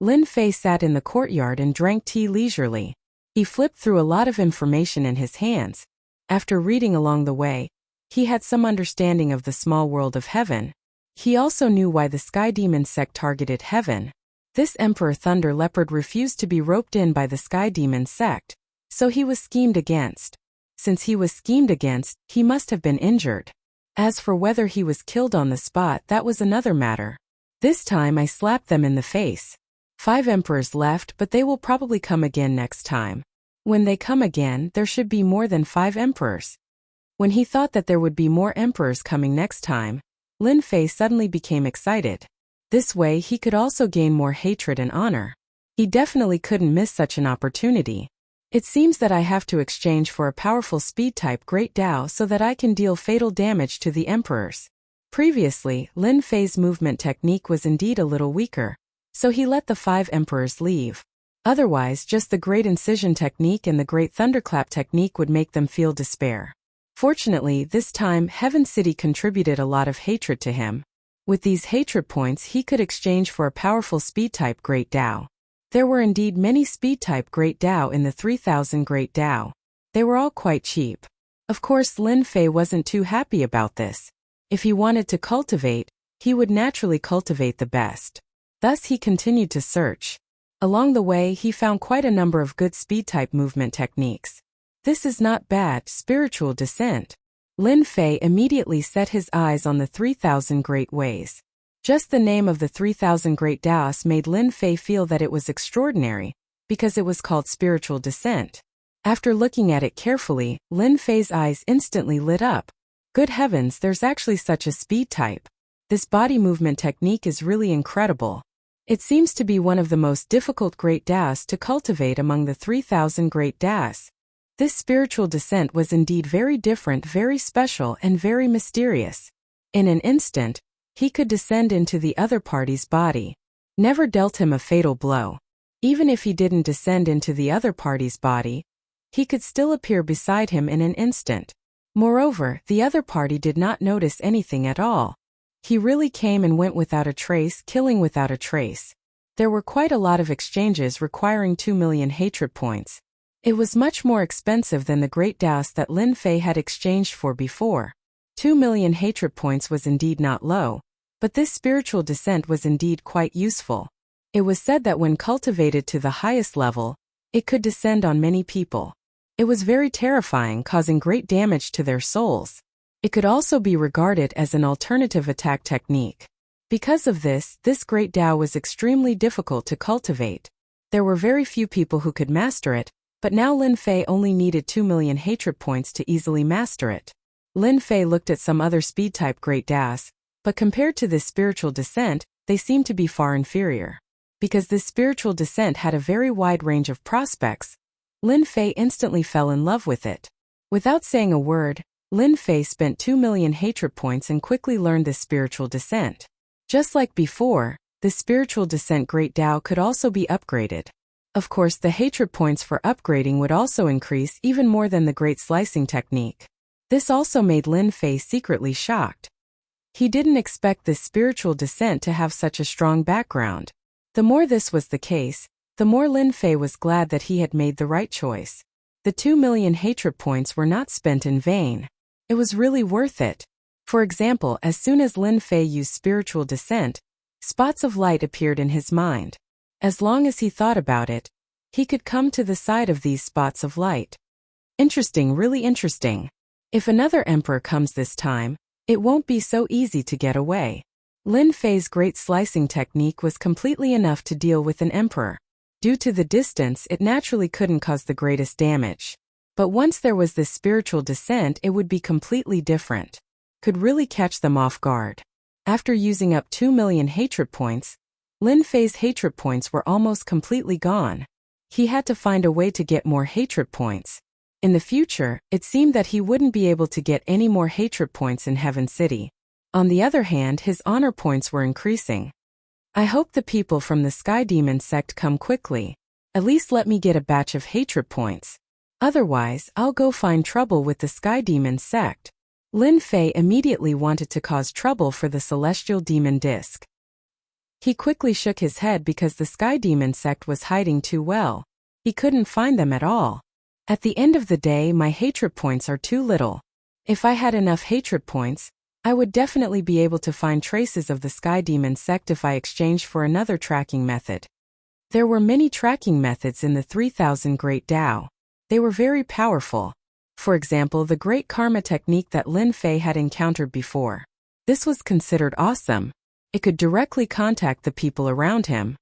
Lin Fei sat in the courtyard and drank tea leisurely. He flipped through a lot of information in his hands. After reading along the way, he had some understanding of the small world of heaven. He also knew why the Sky Demon sect targeted heaven. This Emperor Thunder Leopard refused to be roped in by the Sky Demon sect, so he was schemed against. Since he was schemed against, he must have been injured. As for whether he was killed on the spot, that was another matter. This time I slapped them in the face. 5 emperors left, but they will probably come again next time. When they come again, there should be more than 5 emperors. When he thought that there would be more emperors coming next time, Lin Fei suddenly became excited. This way he could also gain more hatred and honor. He definitely couldn't miss such an opportunity. It seems that I have to exchange for a powerful speed-type Great Dao so that I can deal fatal damage to the emperors. Previously, Lin Fei's movement technique was indeed a little weaker, so he let the 5 emperors leave. Otherwise, just the Great Incision technique and the Great Thunderclap technique would make them feel despair. Fortunately, this time, Heaven City contributed a lot of hatred to him. With these hatred points, he could exchange for a powerful speed-type Great Dao. There were indeed many speed-type Great Dao in the 3000 Great Dao. They were all quite cheap. Of course, Lin Fei wasn't too happy about this. If he wanted to cultivate, he would naturally cultivate the best. Thus he continued to search. Along the way, he found quite a number of good speed-type movement techniques. This is not bad, spiritual descent. Lin Fei immediately set his eyes on the 3000 Great Ways. Just the name of the 3000 Great Daos made Lin Fei feel that it was extraordinary, because it was called spiritual descent. After looking at it carefully, Lin Fei's eyes instantly lit up. Good heavens, there's actually such a speed type. This body movement technique is really incredible. It seems to be one of the most difficult great Taoists to cultivate among the 3,000 great Taoists. This spiritual descent was indeed very different, very special, and very mysterious. In an instant, he could descend into the other party's body. Never dealt him a fatal blow. Even if he didn't descend into the other party's body, he could still appear beside him in an instant. Moreover, the other party did not notice anything at all. He really came and went without a trace, killing without a trace. There were quite a lot of exchanges requiring 2 million hatred points. It was much more expensive than the great Taoist that Lin Fei had exchanged for before. 2 million hatred points was indeed not low, but this spiritual descent was indeed quite useful. It was said that when cultivated to the highest level, it could descend on many people. It was very terrifying, causing great damage to their souls. It could also be regarded as an alternative attack technique. Because of this great Tao was extremely difficult to cultivate. There were very few people who could master it, but now Lin Fei only needed 2 million hatred points to easily master it. Lin Fei looked at some other speed-type great Taoists, but compared to this spiritual descent, they seemed to be far inferior. Because this spiritual descent had a very wide range of prospects, Lin Fei instantly fell in love with it. Without saying a word, Lin Fei spent 2 million hatred points and quickly learned this spiritual descent. Just like before, the spiritual descent great Tao could also be upgraded. Of course, the hatred points for upgrading would also increase even more than the great slicing technique. This also made Lin Fei secretly shocked. He didn't expect this spiritual descent to have such a strong background. The more this was the case, the more Lin Fei was glad that he had made the right choice. The 2 million hatred points were not spent in vain. It was really worth it. For example, as soon as Lin Fei used spiritual descent, spots of light appeared in his mind. As long as he thought about it, he could come to the side of these spots of light. Interesting, really interesting. If another emperor comes this time, it won't be so easy to get away. Lin Fei's great slicing technique was completely enough to deal with an emperor. Due to the distance, it naturally couldn't cause the greatest damage. But once there was this spiritual descent, it would be completely different. Could really catch them off guard. After using up 2 million hatred points, Lin Fei's hatred points were almost completely gone. He had to find a way to get more hatred points. In the future, it seemed that he wouldn't be able to get any more hatred points in Heaven City. On the other hand, his honor points were increasing. I hope the people from the Sky Demon sect come quickly. At least let me get a batch of hatred points. Otherwise, I'll go find trouble with the Sky Demon sect. Lin Fei immediately wanted to cause trouble for the Celestial Demon Disc. He quickly shook his head because the Sky Demon sect was hiding too well. He couldn't find them at all. At the end of the day, my hatred points are too little. If I had enough hatred points, I would definitely be able to find traces of the Sky Demon sect if I exchanged for another tracking method. There were many tracking methods in the 3000 Great Tao. They were very powerful. For example, the Great Karma technique that Lin Fei had encountered before. This was considered awesome. It could directly contact the people around him.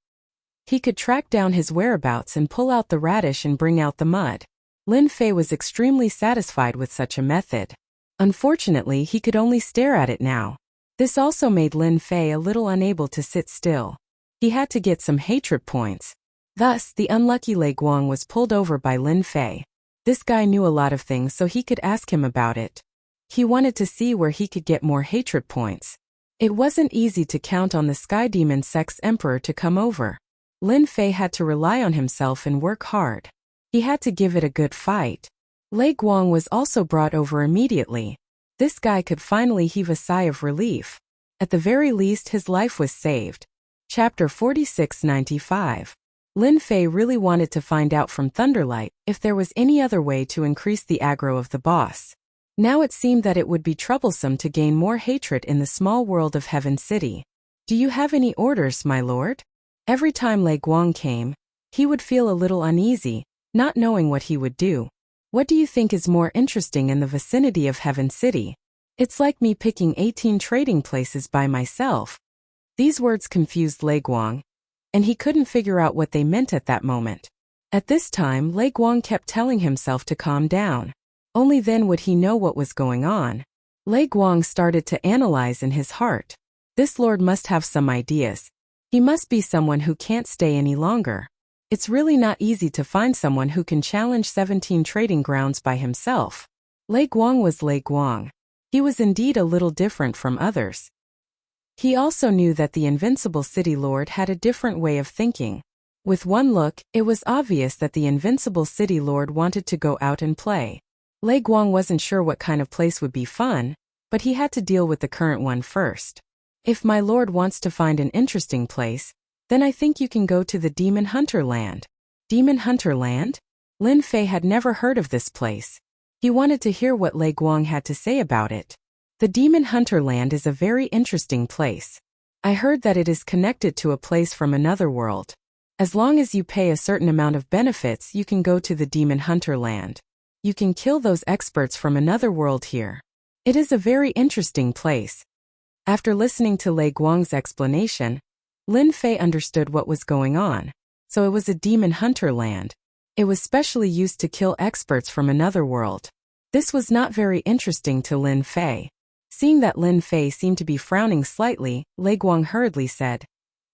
He could track down his whereabouts and pull out the radish and bring out the mud. Lin Fei was extremely satisfied with such a method. Unfortunately, he could only stare at it now. This also made Lin Fei a little unable to sit still. He had to get some hatred points. Thus, the unlucky Lei Guang was pulled over by Lin Fei. This guy knew a lot of things, so he could ask him about it. He wanted to see where he could get more hatred points. It wasn't easy to count on the Sky Demon sect's emperor to come over. Lin Fei had to rely on himself and work hard. He had to give it a good fight. Lei Guang was also brought over immediately. This guy could finally heave a sigh of relief. At the very least, his life was saved. Chapter 4695. Lin Fei really wanted to find out from Thunderlight if there was any other way to increase the aggro of the boss. Now it seemed that it would be troublesome to gain more hatred in the small world of Heaven City. Do you have any orders, my lord? Every time Lei Guang came, he would feel a little uneasy, not knowing what he would do. What do you think is more interesting in the vicinity of Heaven City? It's like me picking 18 trading places by myself. These words confused Lei Guang, and he couldn't figure out what they meant at that moment. At this time, Lei Guang kept telling himself to calm down. Only then would he know what was going on. Lei Guang started to analyze in his heart. This lord must have some ideas. He must be someone who can't stay any longer. It's really not easy to find someone who can challenge 17 trading grounds by himself. Lei Guang was Lei Guang. He was indeed a little different from others. He also knew that the Invincible City Lord had a different way of thinking. With one look, it was obvious that the Invincible City Lord wanted to go out and play. Lei Guang wasn't sure what kind of place would be fun, but he had to deal with the current one first. If my lord wants to find an interesting place, then I think you can go to the Demon Hunter Land. Demon Hunter Land? Lin Fei had never heard of this place. He wanted to hear what Lei Guang had to say about it. The Demon Hunter Land is a very interesting place. I heard that it is connected to a place from another world. As long as you pay a certain amount of benefits, you can go to the Demon Hunter Land. You can kill those experts from another world here. It is a very interesting place. After listening to Lei Guang's explanation, Lin Fei understood what was going on. So it was a Demon Hunter Land. It was specially used to kill experts from another world. This was not very interesting to Lin Fei. Seeing that Lin Fei seemed to be frowning slightly, Lei Guang hurriedly said,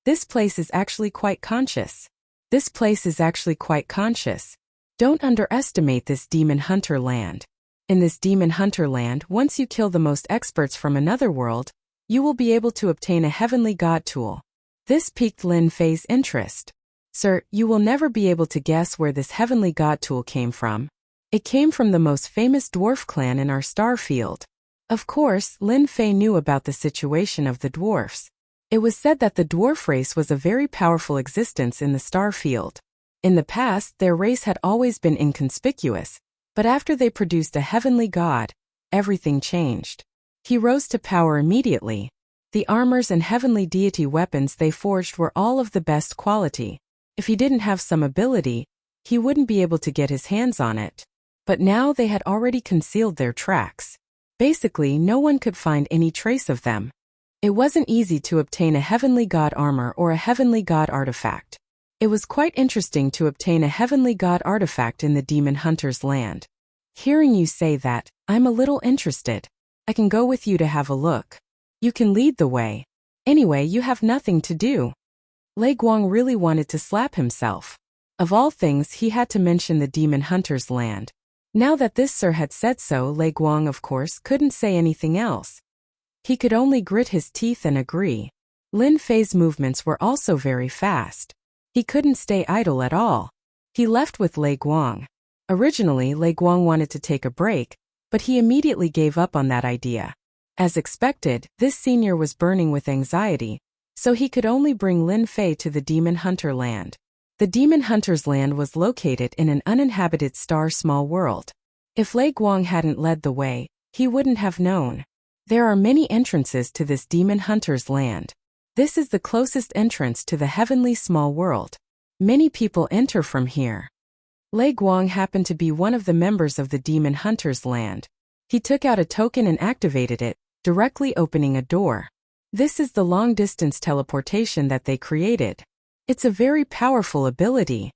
"This place is actually quite conscious. This place is actually quite conscious. Don't underestimate this Demon Hunter Land. In this Demon Hunter Land, once you kill the most experts from another world, you will be able to obtain a Heavenly God tool." This piqued Lin Fei's interest. "Sir, you will never be able to guess where this Heavenly God tool came from. It came from the most famous dwarf clan in our star field." Of course, Lin Fei knew about the situation of the dwarfs. It was said that the dwarf race was a very powerful existence in the star field. In the past, their race had always been inconspicuous, but after they produced a heavenly god, everything changed. He rose to power immediately. The armors and heavenly deity weapons they forged were all of the best quality. If he didn't have some ability, he wouldn't be able to get his hands on it. But now they had already concealed their tracks. Basically, no one could find any trace of them. It wasn't easy to obtain a heavenly god armor or a heavenly god artifact. It was quite interesting to obtain a heavenly god artifact in the Demon Hunter's Land. Hearing you say that, I'm a little interested. I can go with you to have a look. You can lead the way. Anyway, you have nothing to do. Lei Guang really wanted to slap himself. Of all things, he had to mention the Demon Hunter's Land. Now that this sir had said so, Lei Guang of course couldn't say anything else. He could only grit his teeth and agree. Lin Fei's movements were also very fast. He couldn't stay idle at all. He left with Lei Guang. Originally, Lei Guang wanted to take a break, but he immediately gave up on that idea. As expected, this senior was burning with anxiety, so he could only bring Lin Fei to the Demon Hunter Land. The Demon Hunter's Land was located in an uninhabited star-small world. If Lei Guang hadn't led the way, he wouldn't have known. There are many entrances to this Demon Hunter's Land. This is the closest entrance to the heavenly small world. Many people enter from here. Lei Guang happened to be one of the members of the Demon Hunter's Land. He took out a token and activated it, directly opening a door. This is the long-distance teleportation that they created. It's a very powerful ability.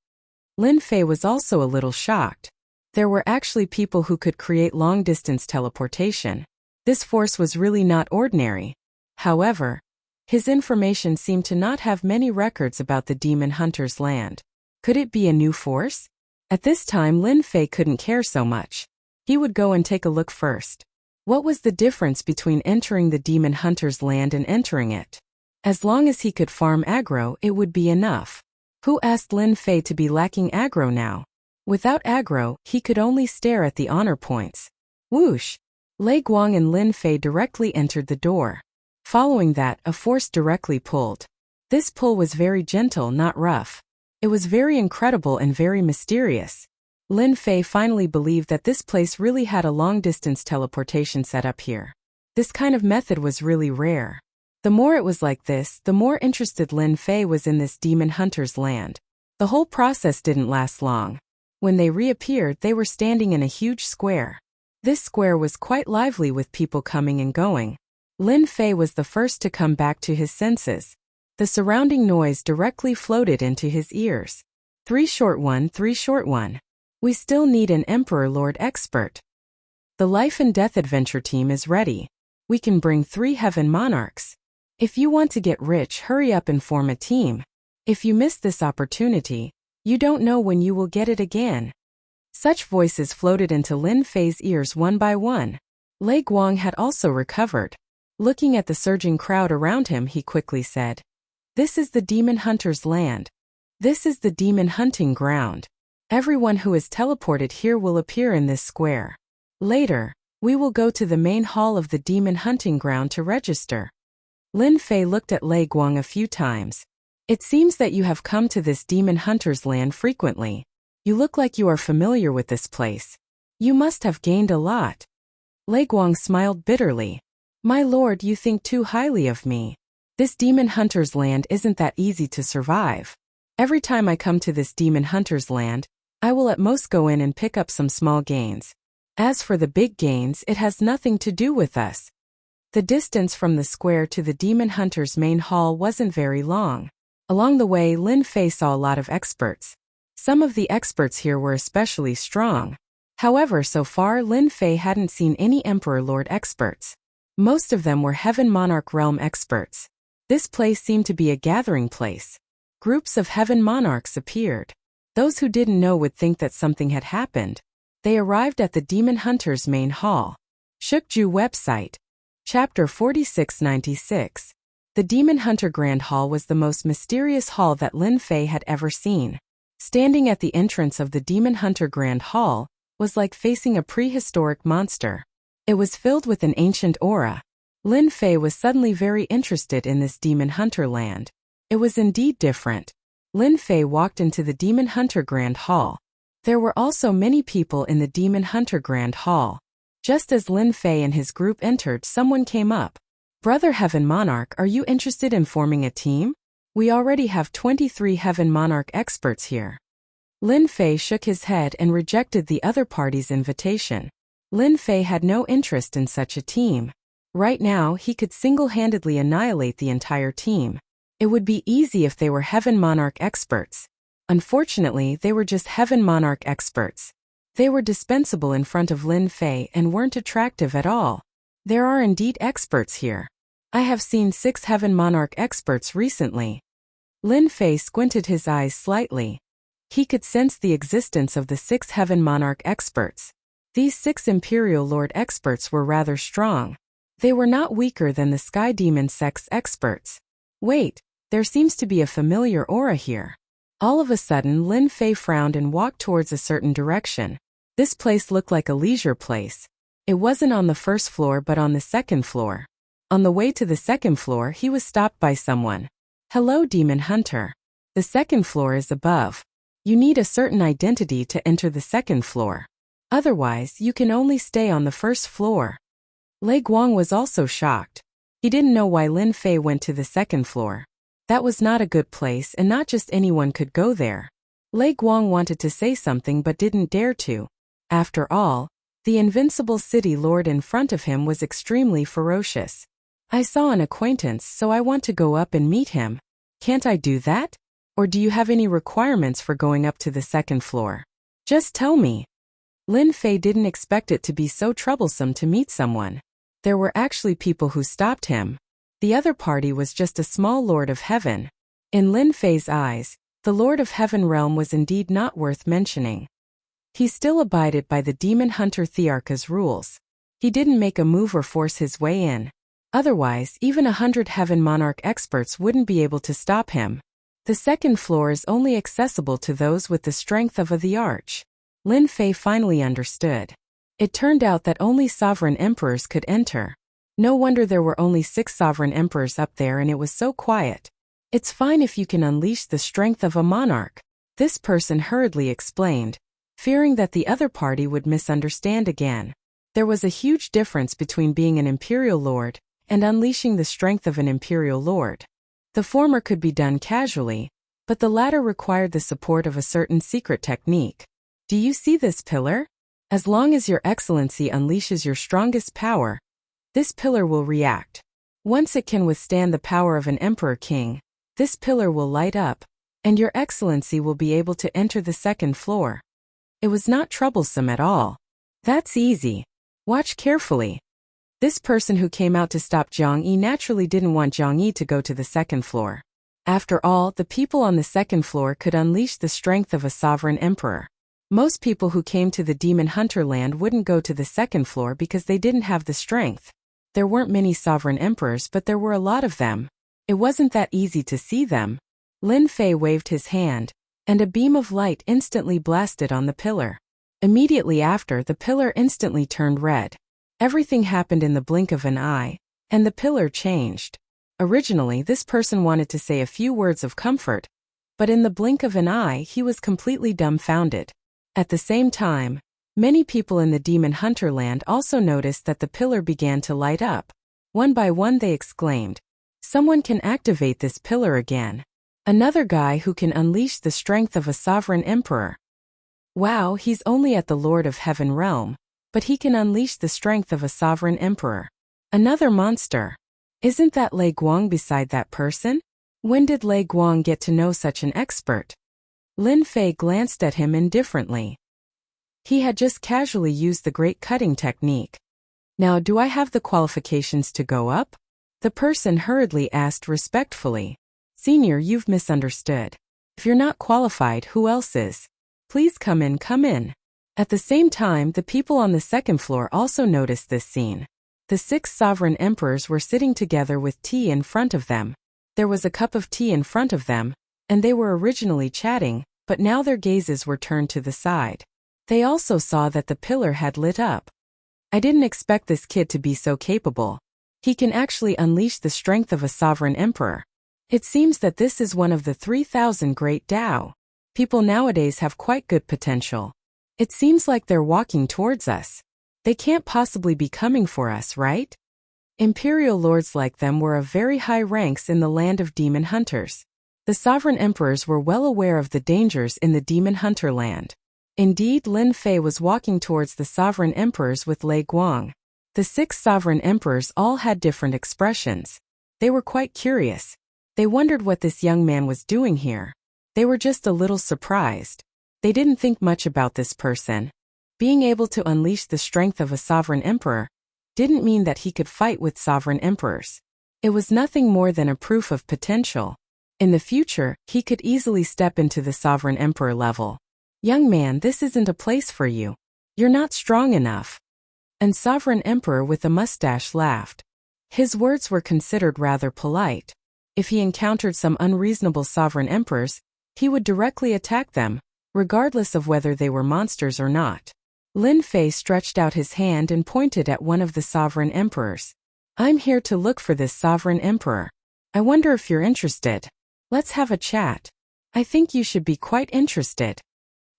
Lin Fei was also a little shocked. There were actually people who could create long-distance teleportation. This force was really not ordinary. However, his information seemed to not have many records about the Demon Hunter's Land. Could it be a new force? At this time, Lin Fei couldn't care so much. He would go and take a look first. What was the difference between entering the Demon Hunter's Land and entering it? As long as he could farm aggro, it would be enough. Who asked Lin Fei to be lacking aggro now? Without aggro, he could only stare at the honor points. Whoosh! Lei Guang and Lin Fei directly entered the door. Following that, a force directly pulled. This pull was very gentle, not rough. It was very incredible and very mysterious. Lin Fei finally believed that this place really had a long-distance teleportation set up here. This kind of method was really rare. The more it was like this, the more interested Lin Fei was in this Demon Hunter's Land. The whole process didn't last long. When they reappeared, they were standing in a huge square. This square was quite lively with people coming and going. Lin Fei was the first to come back to his senses. The surrounding noise directly floated into his ears. 3 short 1, 3 short 1. We still need an Emperor Lord expert. The Life and Death Adventure team is ready. We can bring 3 Heaven Monarchs. If you want to get rich, hurry up and form a team. If you miss this opportunity, you don't know when you will get it again. Such voices floated into Lin Fei's ears one by one. Lei Guang had also recovered. Looking at the surging crowd around him, he quickly said, "This is the demon hunter's land. This is the demon hunting ground. Everyone who is teleported here will appear in this square. Later, we will go to the main hall of the demon hunting ground to register." Lin Fei looked at Lei Guang a few times. "It seems that you have come to this demon hunter's land frequently. You look like you are familiar with this place. You must have gained a lot." Lei Guang smiled bitterly. "My lord, you think too highly of me. This demon hunter's land isn't that easy to survive. Every time I come to this demon hunter's land, I will at most go in and pick up some small gains. As for the big gains, it has nothing to do with us." The distance from the square to the demon hunter's main hall wasn't very long. Along the way, Lin Fei saw a lot of experts. Some of the experts here were especially strong. However, so far Lin Fei hadn't seen any Emperor Lord experts. Most of them were Heaven Monarch Realm experts. This place seemed to be a gathering place. Groups of Heaven Monarchs appeared. Those who didn't know would think that something had happened. They arrived at the Demon Hunter's main hall. Shukju website. Chapter 4696. The Demon Hunter Grand Hall was the most mysterious hall that Lin Fei had ever seen. Standing at the entrance of the Demon Hunter Grand Hall was like facing a prehistoric monster. It was filled with an ancient aura. Lin Fei was suddenly very interested in this Demon Hunter land. It was indeed different. Lin Fei walked into the Demon Hunter Grand Hall. There were also many people in the Demon Hunter Grand Hall. Just as Lin Fei and his group entered, someone came up. "Brother Heaven Monarch, are you interested in forming a team? We already have 23 Heaven Monarch experts here." Lin Fei shook his head and rejected the other party's invitation. Lin Fei had no interest in such a team. Right now, he could single-handedly annihilate the entire team. It would be easy if they were Heaven Monarch experts. Unfortunately, they were just Heaven Monarch experts. They were dispensable in front of Lin Fei and weren't attractive at all. There are indeed experts here. I have seen 6 Heaven Monarch experts recently. Lin Fei squinted his eyes slightly. He could sense the existence of the 6 Heaven Monarch experts. These 6 Imperial Lord experts were rather strong. They were not weaker than the Sky Demon Sect's experts. Wait, there seems to be a familiar aura here. All of a sudden, Lin Fei frowned and walked towards a certain direction. This place looked like a leisure place. It wasn't on the first floor but on the second floor. On the way to the second floor, he was stopped by someone. "Hello, Demon Hunter. The second floor is above. You need a certain identity to enter the second floor. Otherwise, you can only stay on the first floor." Lei Guang was also shocked. He didn't know why Lin Fei went to the second floor. That was not a good place and not just anyone could go there. Lei Guang wanted to say something but didn't dare to. After all, the invincible city lord in front of him was extremely ferocious. "I saw an acquaintance, so I want to go up and meet him. Can't I do that? Or do you have any requirements for going up to the second floor? Just tell me." Lin Fei didn't expect it to be so troublesome to meet someone. There were actually people who stopped him. The other party was just a small Lord of Heaven. In Lin Fei's eyes, the Lord of Heaven realm was indeed not worth mentioning. He still abided by the Demon Hunter Thearcha's rules. He didn't make a move or force his way in. Otherwise, even 100 Heaven Monarch experts wouldn't be able to stop him. The second floor is only accessible to those with the strength of the Arch. Lin Fei finally understood. It turned out that only sovereign emperors could enter. No wonder there were only 6 sovereign emperors up there and it was so quiet. "It's fine if you can unleash the strength of a monarch," this person hurriedly explained, fearing that the other party would misunderstand again. There was a huge difference between being an imperial lord and unleashing the strength of an imperial lord. The former could be done casually, but the latter required the support of a certain secret technique. "Do you see this pillar? As long as your excellency unleashes your strongest power, this pillar will react. Once it can withstand the power of an emperor king, this pillar will light up, and your excellency will be able to enter the second floor." It was not troublesome at all. "That's easy. Watch carefully." This person who came out to stop Zhang Yi naturally didn't want Zhang Yi to go to the second floor. After all, the people on the second floor could unleash the strength of a sovereign emperor. Most people who came to the Demon Hunter land wouldn't go to the second floor because they didn't have the strength. There weren't many sovereign emperors, but there were a lot of them. It wasn't that easy to see them. Lin Fei waved his hand, and a beam of light instantly blasted on the pillar. Immediately after, the pillar instantly turned red. Everything happened in the blink of an eye, and the pillar changed. Originally, this person wanted to say a few words of comfort, but in the blink of an eye, he was completely dumbfounded. At the same time, many people in the Demon Hunter land also noticed that the pillar began to light up. One by one they exclaimed, "Someone can activate this pillar again. Another guy who can unleash the strength of a sovereign emperor. Wow, he's only at the Lord of Heaven realm, but he can unleash the strength of a sovereign emperor. Another monster. Isn't that Lei Guang beside that person? When did Lei Guang get to know such an expert?" Lin Fei glanced at him indifferently. He had just casually used the great cutting technique. "Now, do I have the qualifications to go up?" The person hurriedly asked respectfully. "Senior, you've misunderstood. If you're not qualified, who else is? Please come in, come in." At the same time, the people on the second floor also noticed this scene. The 6 sovereign emperors were sitting together with tea in front of them. There was a cup of tea in front of them, and they were originally chatting, but now their gazes were turned to the side. They also saw that the pillar had lit up. "I didn't expect this kid to be so capable. He can actually unleash the strength of a sovereign emperor. It seems that this is one of the 3,000 great Tao. People nowadays have quite good potential. It seems like they're walking towards us. They can't possibly be coming for us, right?" Imperial lords like them were of very high ranks in the land of demon hunters. The sovereign emperors were well aware of the dangers in the demon hunter land. Indeed, Lin Fei was walking towards the sovereign emperors with Lei Guang. The 6 sovereign emperors all had different expressions. They were quite curious. They wondered what this young man was doing here. They were just a little surprised. They didn't think much about this person. Being able to unleash the strength of a sovereign emperor didn't mean that he could fight with sovereign emperors. It was nothing more than a proof of potential. In the future, he could easily step into the sovereign emperor level. "Young man, this isn't a place for you. You're not strong enough." And sovereign emperor with a mustache laughed. His words were considered rather polite. If he encountered some unreasonable sovereign emperors, he would directly attack them, regardless of whether they were monsters or not. Lin Fei stretched out his hand and pointed at one of the sovereign emperors. "I'm here to look for this sovereign emperor. I wonder if you're interested. Let's have a chat. I think you should be quite interested."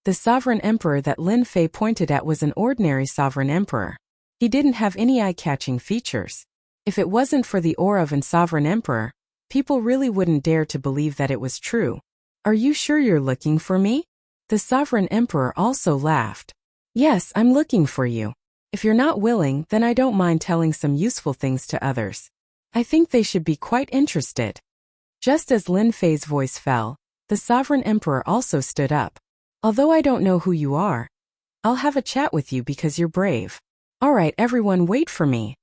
The sovereign emperor that Lin Fei pointed at was an ordinary sovereign emperor. He didn't have any eye-catching features. If it wasn't for the aura of an sovereign emperor, people really wouldn't dare to believe that it was true. "Are you sure you're looking for me?" The sovereign emperor also laughed. "Yes, I'm looking for you. If you're not willing, then I don't mind telling some useful things to others. I think they should be quite interested." Just as Lin Fei's voice fell, the sovereign emperor also stood up. "Although I don't know who you are, I'll have a chat with you because you're brave. All right, everyone, wait for me."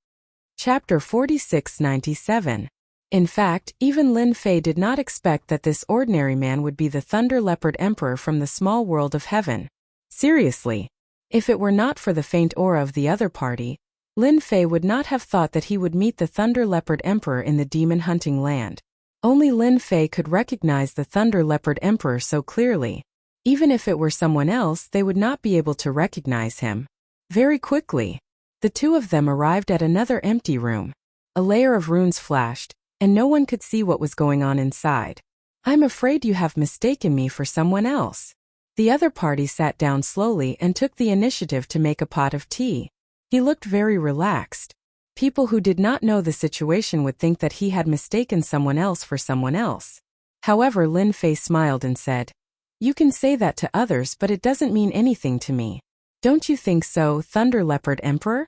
Chapter 4697. In fact, even Lin Fei did not expect that this ordinary man would be the Thunder Leopard Emperor from the small world of heaven. Seriously. If it were not for the faint aura of the other party, Lin Fei would not have thought that he would meet the Thunder Leopard Emperor in the demon hunting land. Only Lin Fei could recognize the Thunder Leopard Emperor so clearly. Even if it were someone else, they would not be able to recognize him. Very quickly, the two of them arrived at another empty room. A layer of runes flashed, and no one could see what was going on inside. "I'm afraid you have mistaken me for someone else." The other party sat down slowly and took the initiative to make a pot of tea. He looked very relaxed. People who did not know the situation would think that he had mistaken someone else for someone else. However, Lin Fei smiled and said, "You can say that to others, but it doesn't mean anything to me. Don't you think so, Thunder Leopard Emperor?"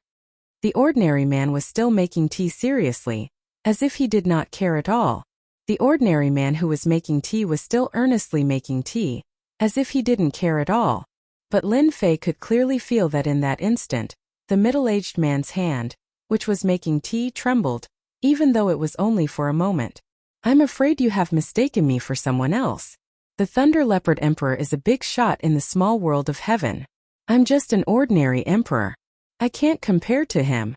The ordinary man was still making tea seriously, as if he did not care at all. The ordinary man who was making tea was still earnestly making tea, as if he didn't care at all. But Lin Fei could clearly feel that in that instant, the middle-aged man's hand which was making tea, trembled, even though it was only for a moment. I'm afraid you have mistaken me for someone else. The Thunder Leopard Emperor is a big shot in the small world of heaven. I'm just an ordinary emperor. I can't compare to him.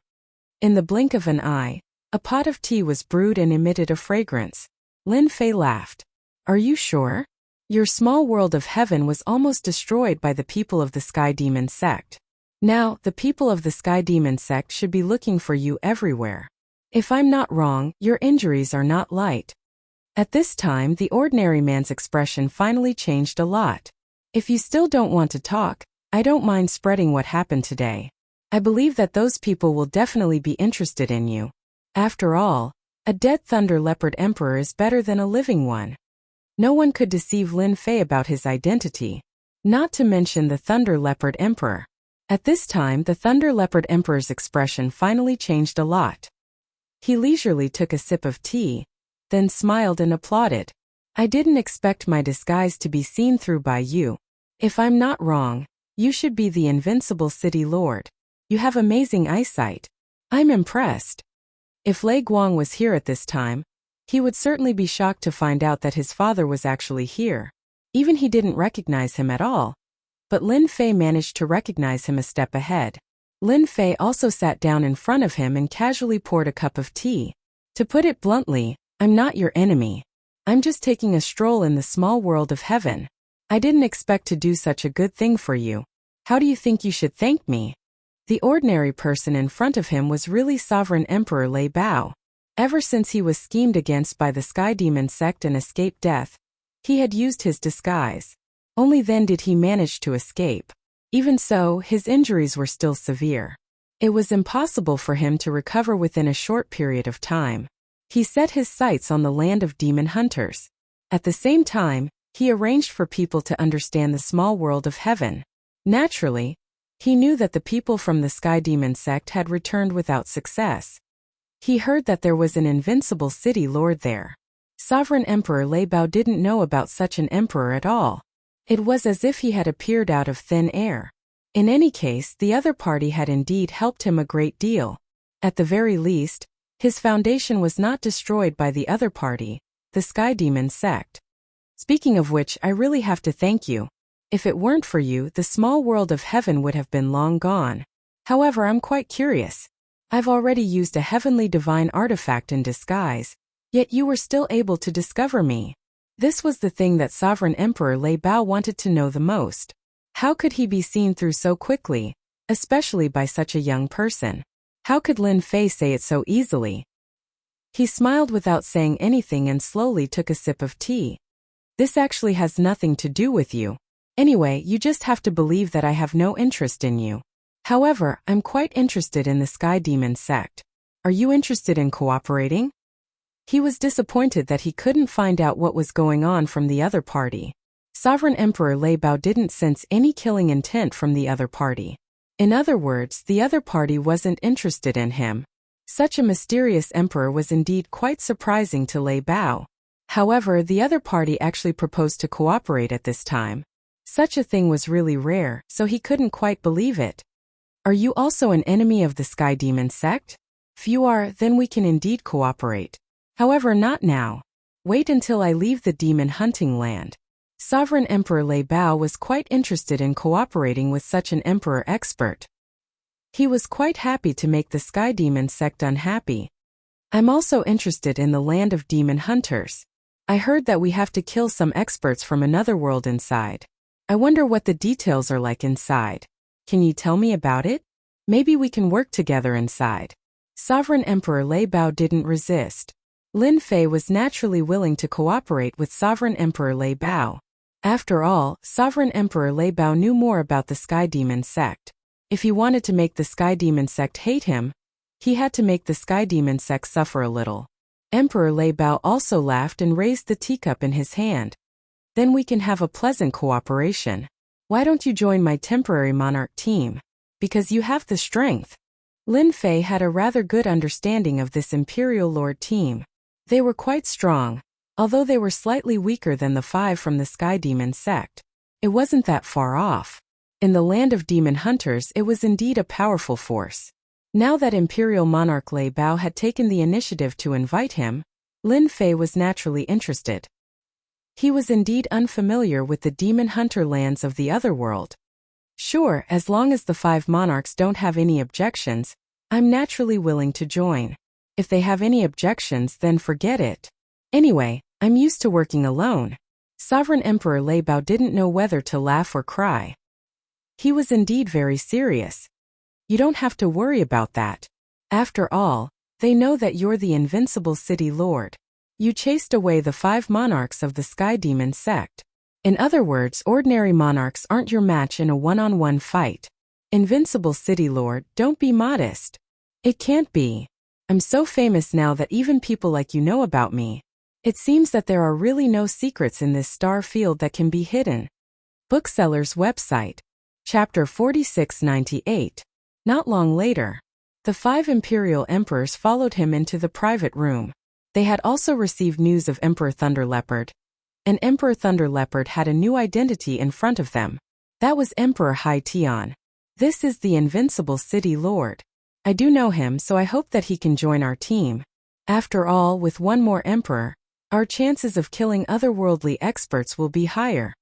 In the blink of an eye, a pot of tea was brewed and emitted a fragrance. Lin Fei laughed. Are you sure? Your small world of heaven was almost destroyed by the people of the Sky Demon sect. Now, the people of the Sky Demon sect should be looking for you everywhere. If I'm not wrong, your injuries are not light. At this time, the ordinary man's expression finally changed a lot. If you still don't want to talk, I don't mind spreading what happened today. I believe that those people will definitely be interested in you. After all, a dead Thunder Leopard Emperor is better than a living one. No one could deceive Lin Fei about his identity, not to mention the Thunder Leopard Emperor. At this time, the Thunder Leopard Emperor's expression finally changed a lot. He leisurely took a sip of tea, then smiled and applauded. I didn't expect my disguise to be seen through by you. If I'm not wrong, you should be the Invincible City Lord. You have amazing eyesight. I'm impressed. If Lei Guang was here at this time, he would certainly be shocked to find out that his father was actually here. Even he didn't recognize him at all. But Lin Fei managed to recognize him a step ahead. Lin Fei also sat down in front of him and casually poured a cup of tea. To put it bluntly, I'm not your enemy. I'm just taking a stroll in the small world of heaven. I didn't expect to do such a good thing for you. How do you think you should thank me? The ordinary person in front of him was really Sovereign Emperor Lei Bao. Ever since he was schemed against by the Sky Demon sect and escaped death, he had used his disguise. Only then did he manage to escape. Even so, his injuries were still severe. It was impossible for him to recover within a short period of time. He set his sights on the land of demon hunters. At the same time, he arranged for people to understand the small world of heaven. Naturally, he knew that the people from the Sky Demon sect had returned without success. He heard that there was an invincible city lord there. Sovereign Emperor Lei Bao didn't know about such an emperor at all. It was as if he had appeared out of thin air. In any case, the other party had indeed helped him a great deal. At the very least, his foundation was not destroyed by the other party, the Sky Demon sect. Speaking of which, I really have to thank you. If it weren't for you, the small world of heaven would have been long gone. However, I'm quite curious. I've already used a heavenly divine artifact in disguise, yet you were still able to discover me. This was the thing that Sovereign Emperor Lei Bao wanted to know the most. How could he be seen through so quickly, especially by such a young person? How could Lin Fei say it so easily? He smiled without saying anything and slowly took a sip of tea. This actually has nothing to do with you. Anyway, you just have to believe that I have no interest in you. However, I'm quite interested in the Sky Demon sect. Are you interested in cooperating? He was disappointed that he couldn't find out what was going on from the other party. Sovereign Emperor Lei Bao didn't sense any killing intent from the other party. In other words, the other party wasn't interested in him. Such a mysterious emperor was indeed quite surprising to Lei Bao. However, the other party actually proposed to cooperate at this time. Such a thing was really rare, so he couldn't quite believe it. Are you also an enemy of the Sky Demon sect? If you are, then we can indeed cooperate. However, not now. Wait until I leave the demon hunting land. Sovereign Emperor Lei Bao was quite interested in cooperating with such an emperor expert. He was quite happy to make the Sky Demon sect unhappy. I'm also interested in the land of demon hunters. I heard that we have to kill some experts from another world inside. I wonder what the details are like inside. Can you tell me about it? Maybe we can work together inside. Sovereign Emperor Lei Bao didn't resist. Lin Fei was naturally willing to cooperate with Sovereign Emperor Lei Bao. After all, Sovereign Emperor Lei Bao knew more about the Sky Demon sect. If he wanted to make the Sky Demon sect hate him, he had to make the Sky Demon sect suffer a little. Emperor Lei Bao also laughed and raised the teacup in his hand. Then we can have a pleasant cooperation. Why don't you join my temporary monarch team? Because you have the strength. Lin Fei had a rather good understanding of this Imperial Lord team. They were quite strong, although they were slightly weaker than the 5 from the Sky Demon sect. It wasn't that far off. In the land of demon hunters, it was indeed a powerful force. Now that Imperial Monarch Lei Bao had taken the initiative to invite him, Lin Fei was naturally interested. He was indeed unfamiliar with the demon hunter lands of the other world. Sure, as long as the 5 monarchs don't have any objections, I'm naturally willing to join. If they have any objections, then forget it. Anyway, I'm used to working alone. Sovereign Emperor Lei Bao didn't know whether to laugh or cry. He was indeed very serious. You don't have to worry about that. After all, they know that you're the invincible city lord. You chased away the 5 monarchs of the Sky Demon sect. In other words, ordinary monarchs aren't your match in a one-on-one fight. Invincible city lord, don't be modest. It can't be. I'm so famous now that even people like you know about me. It seems that there are really no secrets in this star field that can be hidden. Bookseller's website. Chapter 4698. Not long later, the 5 imperial emperors followed him into the private room. They had also received news of Emperor Thunder Leopard. And Emperor Thunder Leopard had a new identity in front of them. That was Emperor Hai Tian. This is the invincible city lord. I do know him, so I hope that he can join our team. After all, with one more emperor, our chances of killing otherworldly experts will be higher.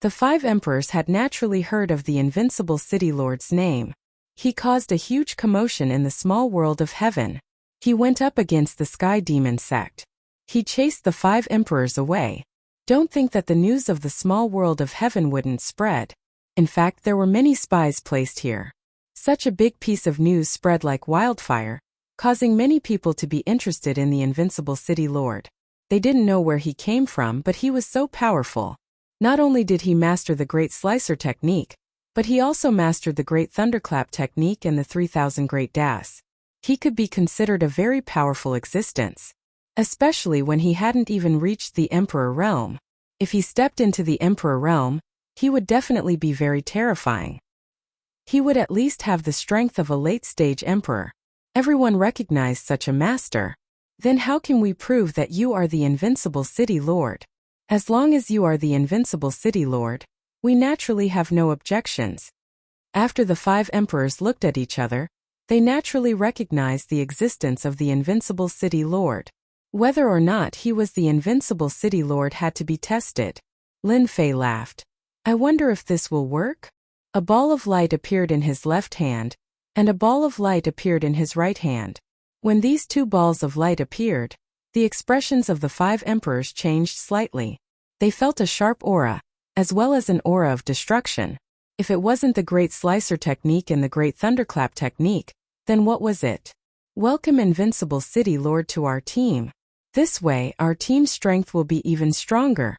The 5 emperors had naturally heard of the invincible city lord's name. He caused a huge commotion in the small world of heaven. He went up against the Sky Demon sect. He chased the 5 emperors away. Don't think that the news of the small world of heaven wouldn't spread. In fact, there were many spies placed here. Such a big piece of news spread like wildfire, causing many people to be interested in the invincible city lord. They didn't know where he came from, but he was so powerful. Not only did he master the Great Slicer technique, but he also mastered the Great Thunderclap technique and the 3000 Great Das. He could be considered a very powerful existence, especially when he hadn't even reached the Emperor realm. If he stepped into the Emperor realm, he would definitely be very terrifying. He would at least have the strength of a late-stage emperor. Everyone recognized such a master. Then how can we prove that you are the invincible city lord? As long as you are the invincible city lord, we naturally have no objections. After the 5 emperors looked at each other, they naturally recognized the existence of the invincible city lord. Whether or not he was the invincible city lord had to be tested. Lin Fei laughed. I wonder if this will work? A ball of light appeared in his left hand, and a ball of light appeared in his right hand. When these 2 balls of light appeared, the expressions of the 5 emperors changed slightly. They felt a sharp aura, as well as an aura of destruction. If it wasn't the Great Slicer technique and the Great Thunderclap technique, then what was it? Welcome invincible city lord to our team. This way, our team's strength will be even stronger.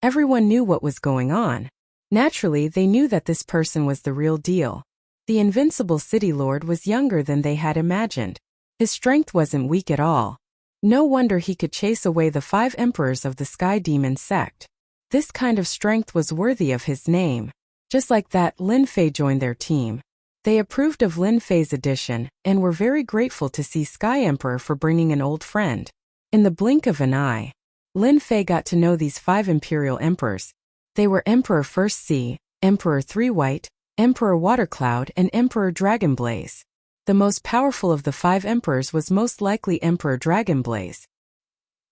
Everyone knew what was going on. Naturally, they knew that this person was the real deal. The invincible city lord was younger than they had imagined. His strength wasn't weak at all. No wonder he could chase away the 5 emperors of the Sky Demon sect. This kind of strength was worthy of his name. Just like that, Lin Fei joined their team. They approved of Lin Fei's addition and were very grateful to see Sky Emperor for bringing an old friend. In the blink of an eye, Lin Fei got to know these 5 imperial emperors. They were Emperor First Sea, Emperor 3 White, Emperor Watercloud, and Emperor Dragonblaze. The most powerful of the 5 emperors was most likely Emperor Dragonblaze.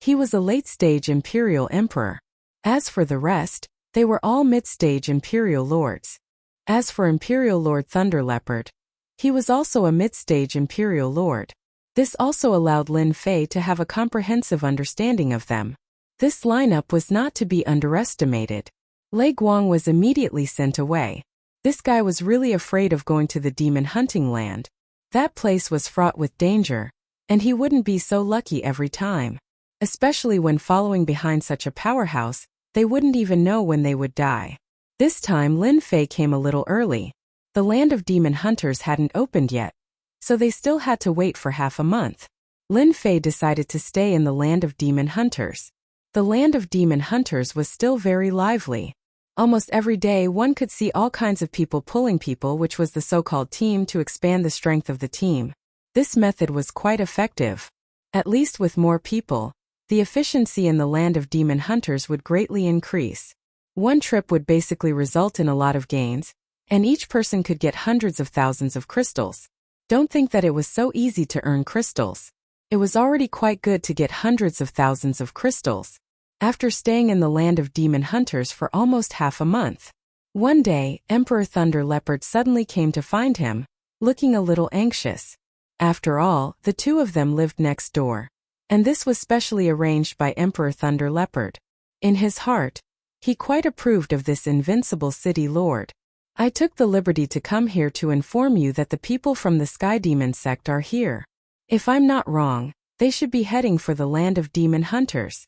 He was a late-stage imperial emperor. As for the rest, they were all mid-stage imperial lords. As for Imperial Lord Thunder Leopard, he was also a mid-stage imperial lord. This also allowed Lin Fei to have a comprehensive understanding of them. This lineup was not to be underestimated. Lei Guang was immediately sent away. This guy was really afraid of going to the demon hunting land. That place was fraught with danger, and he wouldn't be so lucky every time. Especially when following behind such a powerhouse, they wouldn't even know when they would die. This time Lin Fei came a little early. The land of demon hunters hadn't opened yet, so they still had to wait for half a month. Lin Fei decided to stay in the land of demon hunters. The land of demon hunters was still very lively. Almost every day one could see all kinds of people pulling people, which was the so-called team, to expand the strength of the team. This method was quite effective. At least with more people, the efficiency in the land of demon hunters would greatly increase. One trip would basically result in a lot of gains, and each person could get hundreds of thousands of crystals. Don't think that it was so easy to earn crystals. It was already quite good to get hundreds of thousands of crystals. After staying in the land of demon hunters for almost half a month. One day, Emperor Thunder Leopard suddenly came to find him, looking a little anxious. After all, the two of them lived next door. And this was specially arranged by Emperor Thunder Leopard. In his heart, he quite approved of this invincible city lord. I took the liberty to come here to inform you that the people from the Sky Demon sect are here. If I'm not wrong, they should be heading for the land of demon hunters.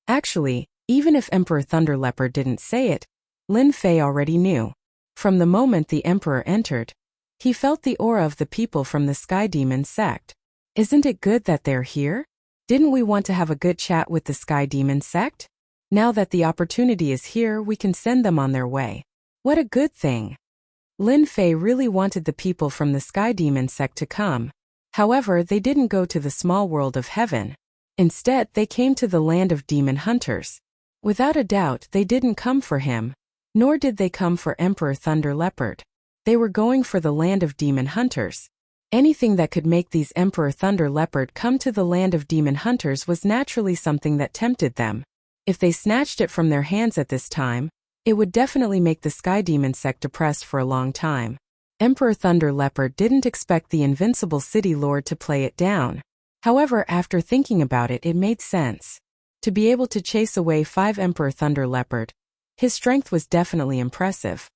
Actually, even if Emperor Thunder Leopard didn't say it, Lin Fei already knew. From the moment the Emperor entered, he felt the aura of the people from the Sky Demon sect. Isn't it good that they're here? Didn't we want to have a good chat with the Sky Demon sect? Now that the opportunity is here, we can send them on their way. What a good thing. Lin Fei really wanted the people from the Sky Demon sect to come. However, they didn't go to the small world of heaven. Instead, they came to the land of demon hunters. Without a doubt, they didn't come for him. Nor did they come for Emperor Thunder Leopard. They were going for the land of demon hunters. Anything that could make these Emperor Thunder Leopard come to the land of demon hunters was naturally something that tempted them. If they snatched it from their hands at this time, it would definitely make the Sky Demon sect depressed for a long time. Emperor Thunder Leopard didn't expect the invincible city lord to play it down. However, after thinking about it, it made sense. To be able to chase away 5 Emperor Thunder Leopard, his strength was definitely impressive.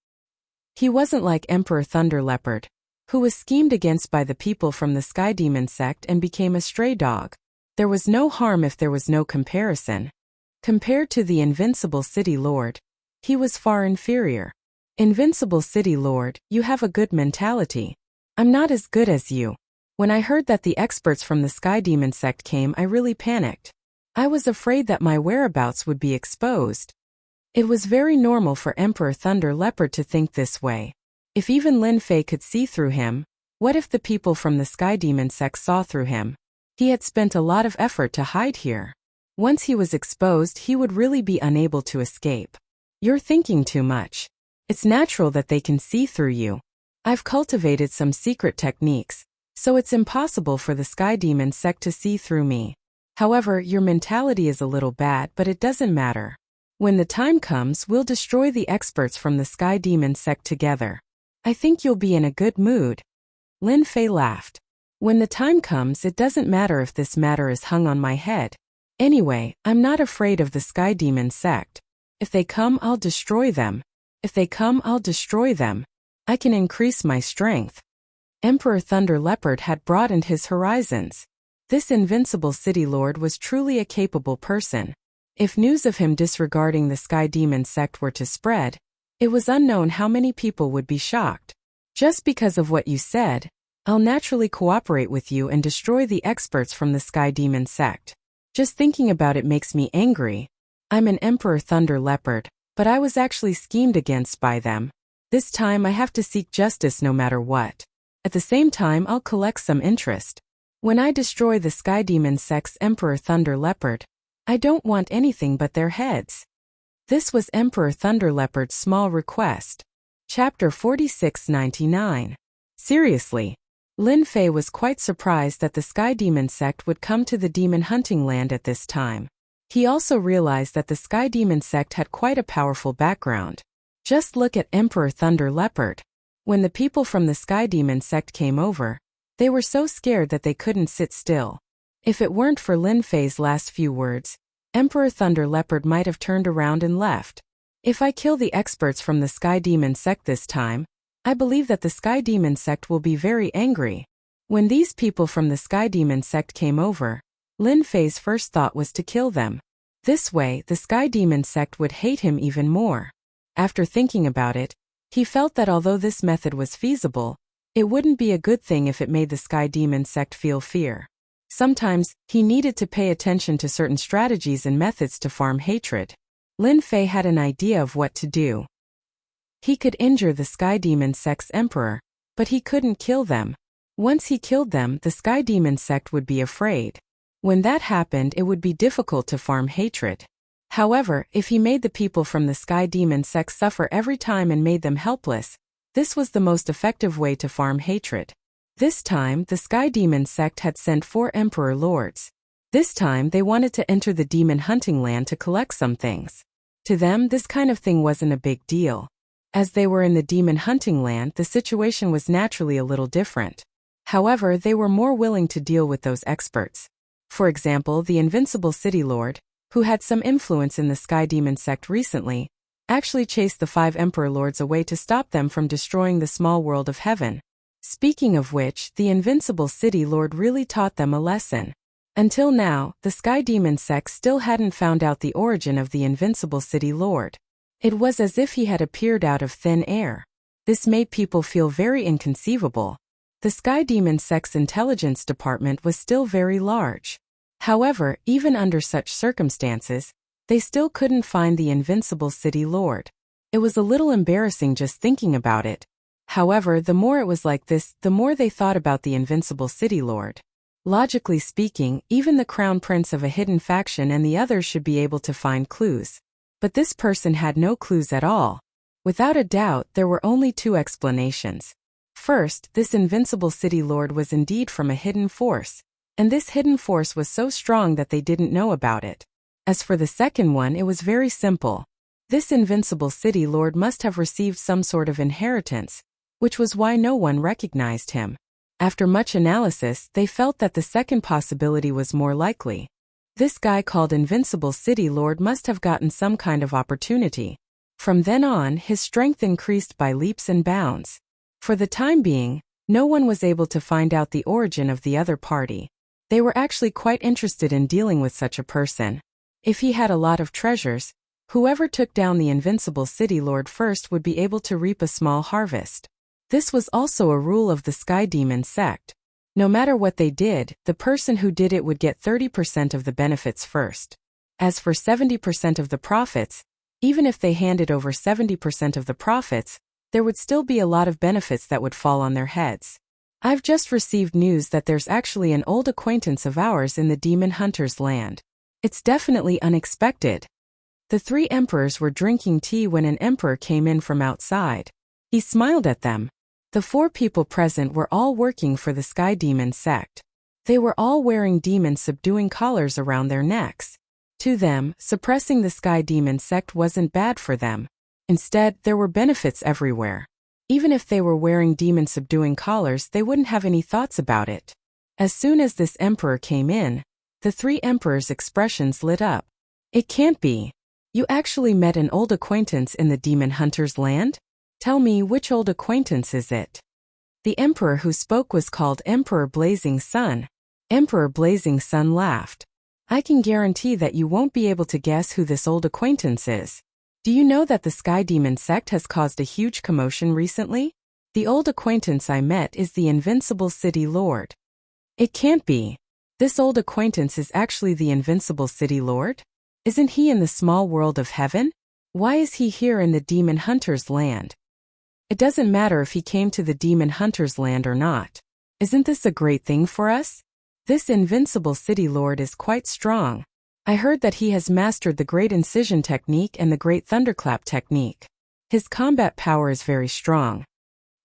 He wasn't like Emperor Thunder Leopard, who was schemed against by the people from the Sky Demon sect and became a stray dog. There was no harm if there was no comparison. Compared to the invincible city lord, he was far inferior. Invincible city lord, you have a good mentality. I'm not as good as you. When I heard that the experts from the Sky Demon sect came, I really panicked. I was afraid that my whereabouts would be exposed. It was very normal for Emperor Thunder Leopard to think this way. If even Lin Fei could see through him, what if the people from the Sky Demon sect saw through him? He had spent a lot of effort to hide here. Once he was exposed, he would really be unable to escape. You're thinking too much. It's natural that they can see through you. I've cultivated some secret techniques, so it's impossible for the Sky Demon sect to see through me. However, your mentality is a little bad, but it doesn't matter. When the time comes, we'll destroy the experts from the Sky Demon sect together. I think you'll be in a good mood. Lin Fei laughed. When the time comes, it doesn't matter if this matter is hung on my head. Anyway, I'm not afraid of the Sky Demon sect. If they come, I'll destroy them. If they come, I'll destroy them. I can increase my strength. Emperor Thunder Leopard had broadened his horizons. This invincible city lord was truly a capable person. If news of him disregarding the Sky Demon sect were to spread, it was unknown how many people would be shocked. Just because of what you said, I'll naturally cooperate with you and destroy the experts from the Sky Demon sect. Just thinking about it makes me angry. I'm an Emperor Thunder Leopard, but I was actually schemed against by them. This time I have to seek justice no matter what. At the same time, I'll collect some interest. When I destroy the Sky Demon sect's Emperor Thunder Leopard, I don't want anything but their heads. This was Emperor Thunder Leopard's small request. Chapter 4699. Seriously. Lin Fei was quite surprised that the Sky Demon sect would come to the demon hunting land at this time. He also realized that the Sky Demon sect had quite a powerful background. Just look at Emperor Thunder Leopard. When the people from the Sky Demon sect came over, they were so scared that they couldn't sit still. If it weren't for Lin Fei's last few words, Emperor Thunder Leopard might have turned around and left. If I kill the experts from the Sky Demon sect this time, I believe that the Sky Demon sect will be very angry. When these people from the Sky Demon sect came over, Lin Fei's first thought was to kill them. This way, the Sky Demon sect would hate him even more. After thinking about it, he felt that although this method was feasible, it wouldn't be a good thing if it made the Sky Demon sect feel fear. Sometimes, he needed to pay attention to certain strategies and methods to farm hatred. Lin Fei had an idea of what to do. He could injure the Sky Demon sect's emperor, but he couldn't kill them. Once he killed them, the Sky Demon sect would be afraid. When that happened, it would be difficult to farm hatred. However, if he made the people from the Sky Demon sect suffer every time and made them helpless, this was the most effective way to farm hatred. This time, the Sky Demon sect had sent 4 Emperor Lords. This time, they wanted to enter the demon hunting land to collect some things. To them, this kind of thing wasn't a big deal. As they were in the demon hunting land, the situation was naturally a little different. However, they were more willing to deal with those experts. For example, the Invincible City Lord, who had some influence in the Sky Demon sect recently, actually chased the 5 Emperor Lords away to stop them from destroying the small world of heaven. Speaking of which, the Invincible City Lord really taught them a lesson. Until now, the Sky Demon sect still hadn't found out the origin of the Invincible City Lord. It was as if he had appeared out of thin air. This made people feel very inconceivable. The Sky Demon sect's intelligence department was still very large. However, even under such circumstances, they still couldn't find the Invincible City Lord. It was a little embarrassing just thinking about it. However, the more it was like this, the more they thought about the Invincible City Lord. Logically speaking, even the Crown Prince of a hidden faction and the others should be able to find clues. But this person had no clues at all. Without a doubt, there were only 2 explanations. First, this Invincible City Lord was indeed from a hidden force, and this hidden force was so strong that they didn't know about it. As for the second one, it was very simple. This Invincible City Lord must have received some sort of inheritance, which was why no one recognized him. After much analysis, they felt that the second possibility was more likely. This guy called Invincible City Lord must have gotten some kind of opportunity. From then on, his strength increased by leaps and bounds. For the time being, no one was able to find out the origin of the other party. They were actually quite interested in dealing with such a person. If he had a lot of treasures, whoever took down the Invincible City Lord first would be able to reap a small harvest. This was also a rule of the Sky Demon sect. No matter what they did, the person who did it would get 30% of the benefits first. As for 70% of the profits, even if they handed over 70% of the profits, there would still be a lot of benefits that would fall on their heads. I've just received news that there's actually an old acquaintance of ours in the Demon Hunter's land. It's definitely unexpected. The 3 emperors were drinking tea when an emperor came in from outside. He smiled at them. The 4 people present were all working for the Sky Demon sect. They were all wearing demon-subduing collars around their necks. To them, suppressing the Sky Demon sect wasn't bad for them. Instead, there were benefits everywhere. Even if they were wearing demon-subduing collars, they wouldn't have any thoughts about it. As soon as this emperor came in, the 3 emperors' expressions lit up. It can't be. You actually met an old acquaintance in the Demon Hunter's land? Tell me, which old acquaintance is it? The emperor who spoke was called Emperor Blazing Sun. Emperor Blazing Sun laughed. I can guarantee that you won't be able to guess who this old acquaintance is. Do you know that the Sky Demon sect has caused a huge commotion recently? The old acquaintance I met is the Invincible City Lord. It can't be. This old acquaintance is actually the Invincible City Lord? Isn't he in the small world of heaven? Why is he here in the Demon Hunter's land? It doesn't matter if he came to the Demon Hunter's land or not. Isn't this a great thing for us? This Invincible City Lord is quite strong. I heard that he has mastered the Great Incision technique and the Great Thunderclap technique. His combat power is very strong.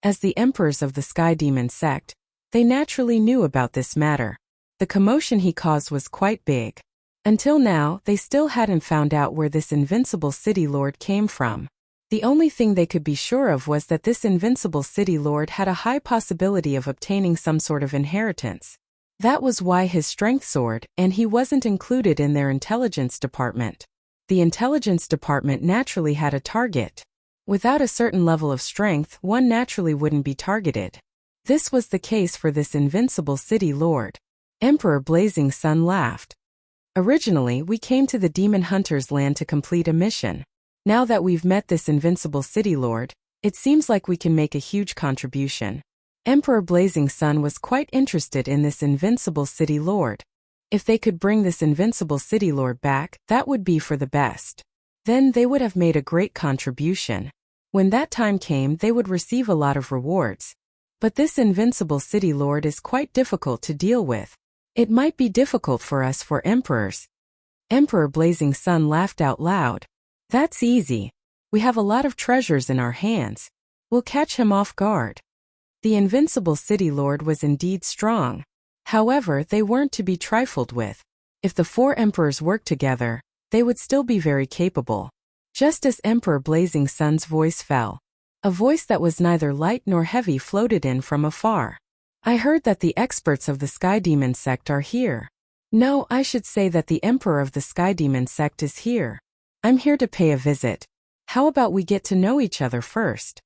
As the emperors of the Sky Demon sect, they naturally knew about this matter. The commotion he caused was quite big. Until now, they still hadn't found out where this Invincible City Lord came from. The only thing they could be sure of was that this Invincible City Lord had a high possibility of obtaining some sort of inheritance. That was why his strength soared, and he wasn't included in their intelligence department. The intelligence department naturally had a target. Without a certain level of strength, one naturally wouldn't be targeted. This was the case for this Invincible City Lord. Emperor Blazing Sun laughed. Originally, we came to the Demon Hunter's land to complete a mission. Now that we've met this Invincible City Lord, it seems like we can make a huge contribution. Emperor Blazing Sun was quite interested in this Invincible City Lord. If they could bring this Invincible City Lord back, that would be for the best. Then they would have made a great contribution. When that time came, they would receive a lot of rewards. But this Invincible City Lord is quite difficult to deal with. It might be difficult for us for emperors. Emperor Blazing Sun laughed out loud. That's easy. We have a lot of treasures in our hands. We'll catch him off guard. The invincible city lord was indeed strong. However, they weren't to be trifled with. If the 4 emperors worked together, they would still be very capable. Just as Emperor Blazing Sun's voice fell, a voice that was neither light nor heavy floated in from afar. I heard that the experts of the Sky Demon sect are here. No, I should say that the Emperor of the Sky Demon sect is here. I'm here to pay a visit. How about we get to know each other first?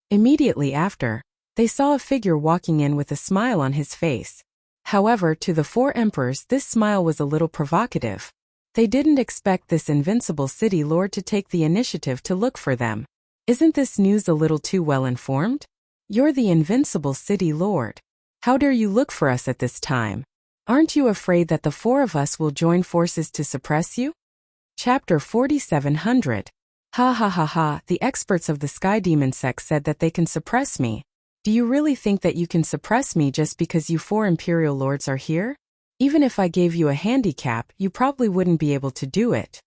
Immediately after, they saw a figure walking in with a smile on his face. However, to the 4 emperors this smile was a little provocative. They didn't expect this invincible city lord to take the initiative to look for them. Isn't this news a little too well informed? You're the invincible city lord. How dare you look for us at this time? Aren't you afraid that the 4 of us will join forces to suppress you? Chapter 4700. Ha ha ha ha, the experts of the Sky Demon sect said that they can suppress me. Do you really think that you can suppress me just because you 4 Imperial Lords are here? Even if I gave you a handicap, you probably wouldn't be able to do it.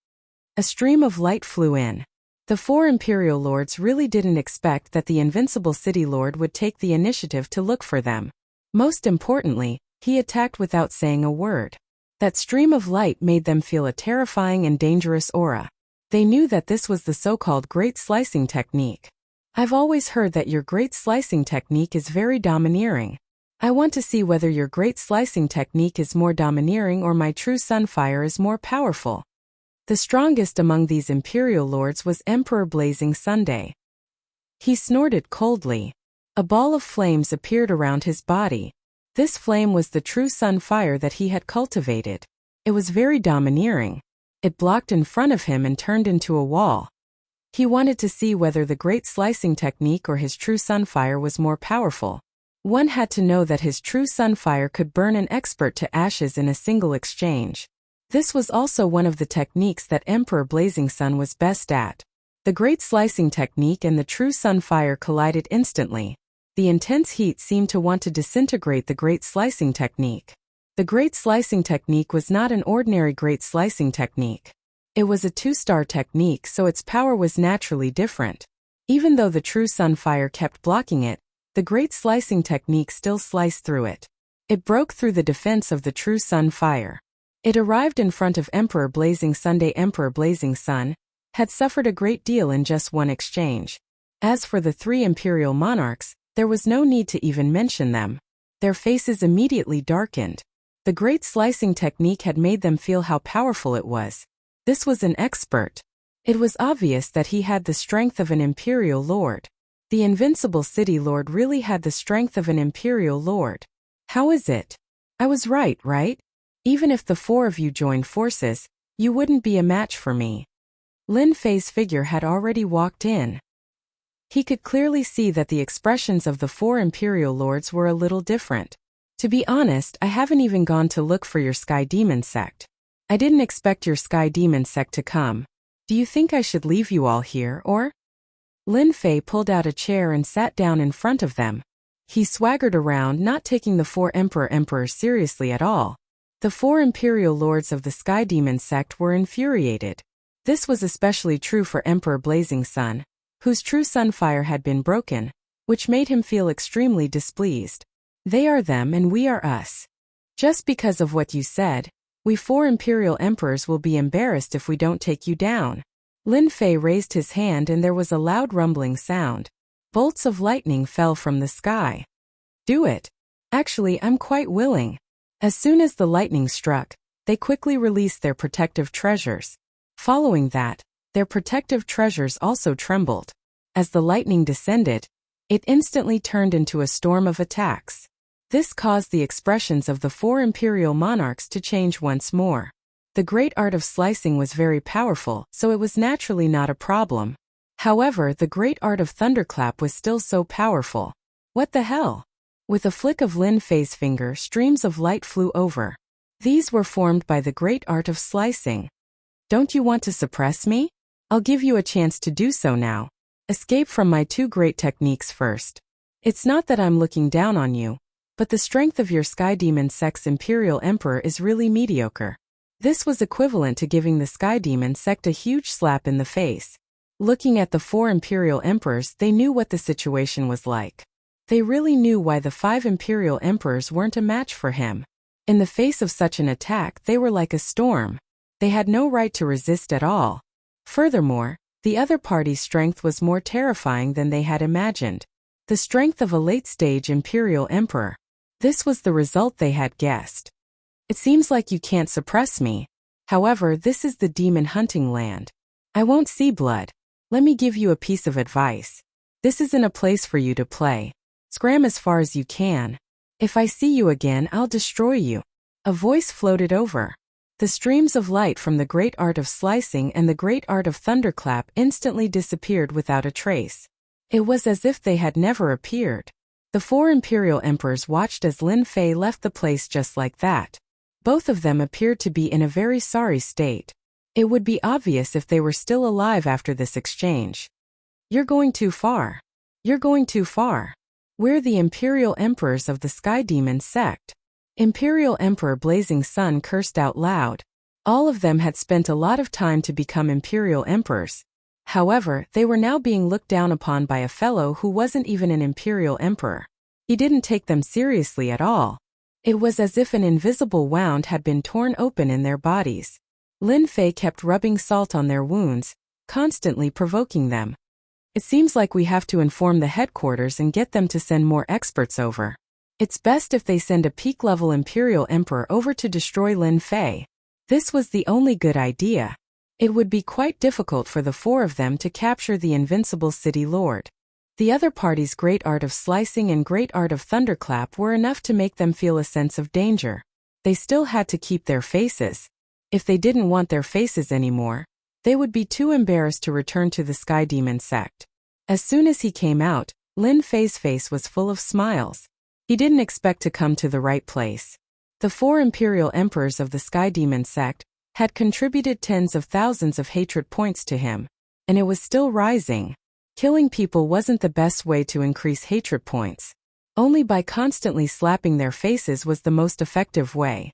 A stream of light flew in. The 4 Imperial Lords really didn't expect that the invincible city lord would take the initiative to look for them. Most importantly, he attacked without saying a word. That stream of light made them feel a terrifying and dangerous aura. They knew that this was the so-called Great Slicing Technique. I've always heard that your Great Slicing Technique is very domineering. I want to see whether your Great Slicing Technique is more domineering or my true Sunfire is more powerful. The strongest among these Imperial Lords was Emperor Blazing Sunday. He snorted coldly. A ball of flames appeared around his body. This flame was the true Sunfire that he had cultivated. It was very domineering. It blocked in front of him and turned into a wall. He wanted to see whether the Great Slicing Technique or his true Sunfire was more powerful. One had to know that his true Sunfire could burn an expert to ashes in a single exchange. This was also one of the techniques that Emperor Blazing Sun was best at. The Great Slicing Technique and the true Sunfire collided instantly. The intense heat seemed to want to disintegrate the Great Slicing Technique. The Great Slicing Technique was not an ordinary Great Slicing Technique. It was a 2-star technique, so its power was naturally different. Even though the true Sunfire kept blocking it, the Great Slicing Technique still sliced through it. It broke through the defense of the true Sunfire. It arrived in front of Emperor Blazing Sunday. Emperor Blazing Sun had suffered a great deal in just one exchange. As for the 3 Imperial Monarchs, there was no need to even mention them. Their faces immediately darkened. The Great Slicing Technique had made them feel how powerful it was. This was an expert. It was obvious that he had the strength of an Imperial Lord. The invincible city lord really had the strength of an Imperial Lord. How is it? I was right? Even if the 4 of you joined forces, you wouldn't be a match for me. Lin Fei's figure had already walked in. He could clearly see that the expressions of the 4 Imperial Lords were a little different. To be honest, I haven't even gone to look for your Sky Demon sect. I didn't expect your Sky Demon sect to come. Do you think I should leave you all here, or? Lin Fei pulled out a chair and sat down in front of them. He swaggered around, not taking the 4 emperors seriously at all. The 4 Imperial Lords of the Sky Demon sect were infuriated. This was especially true for Emperor Blazing Sun, whose true Sunfire had been broken, which made him feel extremely displeased. They are them and we are us. Just because of what you said, we 4 Imperial Emperors will be embarrassed if we don't take you down. Lin Fei raised his hand and there was a loud rumbling sound. Bolts of lightning fell from the sky. Do it. Actually, I'm quite willing. As soon as the lightning struck, they quickly released their protective treasures. Following that, their protective treasures also trembled. As the lightning descended, it instantly turned into a storm of attacks. This caused the expressions of the 4 Imperial Monarchs to change once more. The great art of slicing was very powerful, so it was naturally not a problem. However, the great art of thunderclap was still so powerful. What the hell? With a flick of Lin Fei's finger, streams of light flew over. These were formed by the great art of slicing. Don't you want to suppress me? I'll give you a chance to do so now. Escape from my 2 great techniques first. It's not that I'm looking down on you, but the strength of your Sky Demon sect's Imperial Emperor is really mediocre. This was equivalent to giving the Sky Demon sect a huge slap in the face. Looking at the 4 Imperial Emperors, they knew what the situation was like. They really knew why the 5 imperial emperors weren't a match for him. In the face of such an attack, they were like a storm. They had no right to resist at all. Furthermore, the other party's strength was more terrifying than they had imagined. The strength of a late-stage imperial emperor. This was the result they had guessed. It seems like you can't suppress me. However, this is the demon hunting land. I won't see blood. Let me give you a piece of advice. This isn't a place for you to play. Scram as far as you can. If I see you again, I'll destroy you. A voice floated over. The streams of light from the great art of slicing and the great art of thunderclap instantly disappeared without a trace. It was as if they had never appeared. The 4 imperial emperors watched as Lin Fei left the place just like that. Both of them appeared to be in a very sorry state. It would be obvious if they were still alive after this exchange. You're going too far. You're going too far. We're the imperial emperors of the Sky Demon sect. Imperial Emperor Blazing Sun cursed out loud. All of them had spent a lot of time to become imperial emperors. However, they were now being looked down upon by a fellow who wasn't even an imperial emperor. He didn't take them seriously at all. It was as if an invisible wound had been torn open in their bodies. Lin Fei kept rubbing salt on their wounds, constantly provoking them. It seems like we have to inform the headquarters and get them to send more experts over. It's best if they send a peak-level imperial emperor over to destroy Lin Fei. This was the only good idea. It would be quite difficult for the 4 of them to capture the invincible city lord. The other party's great art of slicing and great art of thunderclap were enough to make them feel a sense of danger. They still had to keep their faces. If they didn't want their faces anymore, they would be too embarrassed to return to the Sky Demon sect. As soon as he came out, Lin Fei's face was full of smiles. He didn't expect to come to the right place. The 4 imperial emperors of the Sky Demon sect had contributed tens of thousands of hatred points to him, and it was still rising. Killing people wasn't the best way to increase hatred points. Only by constantly slapping their faces was the most effective way.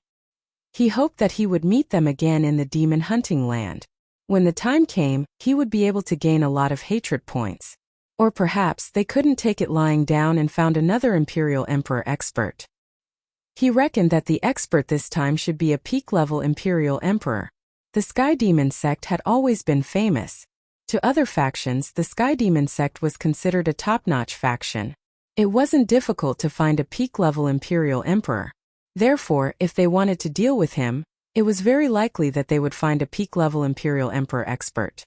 He hoped that he would meet them again in the demon hunting land. When the time came, he would be able to gain a lot of hatred points. Or perhaps they couldn't take it lying down and found another imperial emperor expert. He reckoned that the expert this time should be a peak-level imperial emperor. The Sky Demon sect had always been famous. To other factions, the Sky Demon sect was considered a top-notch faction. It wasn't difficult to find a peak-level imperial emperor. Therefore, if they wanted to deal with him, it was very likely that they would find a peak-level imperial emperor expert.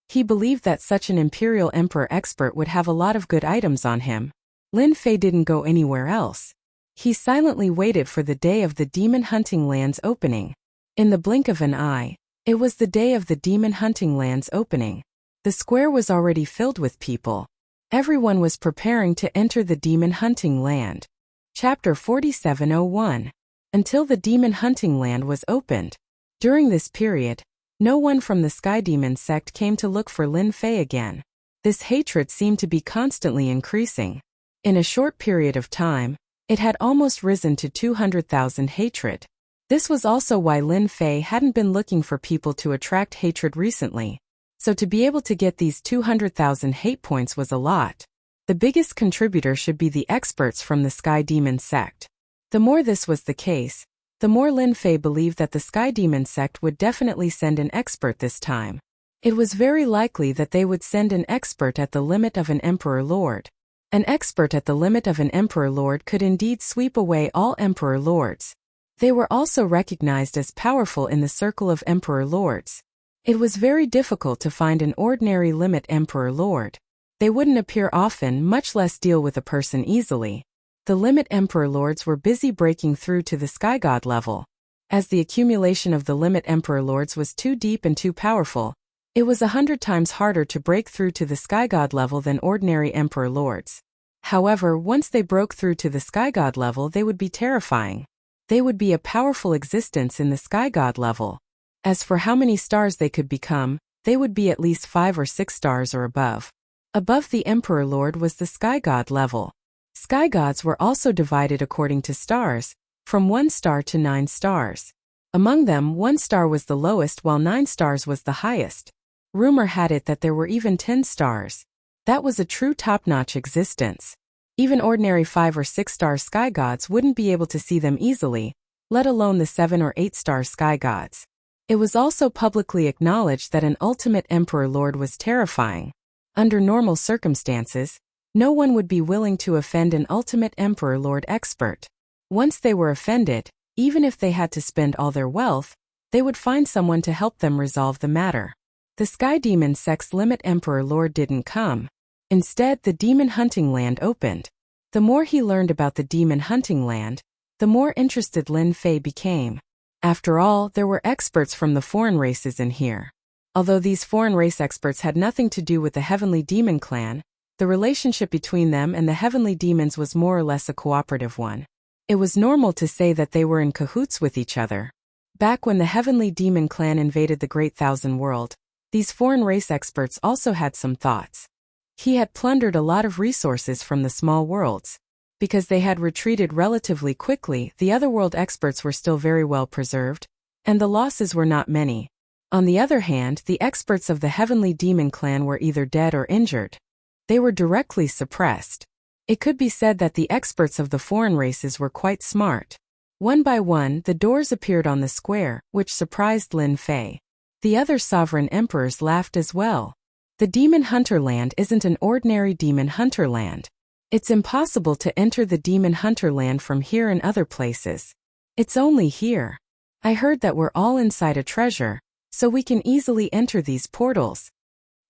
He believed that such an imperial emperor expert would have a lot of good items on him. Lin Fei didn't go anywhere else. He silently waited for the day of the demon hunting land's opening. In the blink of an eye, it was the day of the demon hunting land's opening. The square was already filled with people. Everyone was preparing to enter the demon hunting land. Chapter 4701. Until the demon hunting land was opened. During this period, no one from the Sky Demon sect came to look for Lin Fei again. This hatred seemed to be constantly increasing. In a short period of time, it had almost risen to 200,000 hatred. This was also why Lin Fei hadn't been looking for people to attract hatred recently. So to be able to get these 200,000 hate points was a lot. The biggest contributor should be the experts from the Sky Demon sect. The more this was the case, the more Lin Fei believed that the Sky Demon sect would definitely send an expert this time. It was very likely that they would send an expert at the limit of an Emperor Lord. An expert at the limit of an Emperor Lord could indeed sweep away all Emperor Lords. They were also recognized as powerful in the circle of Emperor Lords. It was very difficult to find an ordinary limit Emperor Lord. They wouldn't appear often, much less deal with a person easily. The limit Emperor Lords were busy breaking through to the Sky God level. As the accumulation of the limit Emperor Lords was too deep and too powerful, it was 100 times harder to break through to the Sky God level than ordinary Emperor Lords. However, once they broke through to the Sky God level, they would be terrifying. They would be a powerful existence in the Sky God level. As for how many stars they could become, they would be at least 5 or 6 stars or above. Above the Emperor Lord was the Sky God level. Sky Gods were also divided according to stars, from 1 star to 9 stars. Among them, 1 star was the lowest while 9 stars was the highest. Rumor had it that there were even 10 stars. That was a true top-notch existence. Even ordinary 5 or 6-star sky gods wouldn't be able to see them easily, let alone the 7 or 8-star sky gods. It was also publicly acknowledged that an ultimate Emperor Lord was terrifying. Under normal circumstances, no one would be willing to offend an ultimate Emperor Lord expert. Once they were offended, even if they had to spend all their wealth, they would find someone to help them resolve the matter. The Sky Demon Sect's limit Emperor Lord didn't come. Instead, the demon hunting land opened. The more he learned about the demon hunting land, the more interested Lin Fei became. After all, there were experts from the foreign races in here. Although these foreign race experts had nothing to do with the Heavenly Demon Clan, the relationship between them and the Heavenly Demons was more or less a cooperative one. It was normal to say that they were in cahoots with each other. Back when the Heavenly Demon Clan invaded the Great Thousand World, these foreign race experts also had some thoughts. He had plundered a lot of resources from the small worlds. Because they had retreated relatively quickly, the otherworld experts were still very well preserved, and the losses were not many. On the other hand, the experts of the Heavenly Demon Clan were either dead or injured. They were directly suppressed. It could be said that the experts of the foreign races were quite smart. One by one, the doors appeared on the square, which surprised Lin Fei. The other sovereign emperors laughed as well. The Demon Hunter Land isn't an ordinary Demon Hunter Land. It's impossible to enter the Demon Hunter Land from here and other places. It's only here. I heard that we're all inside a treasure, so we can easily enter these portals.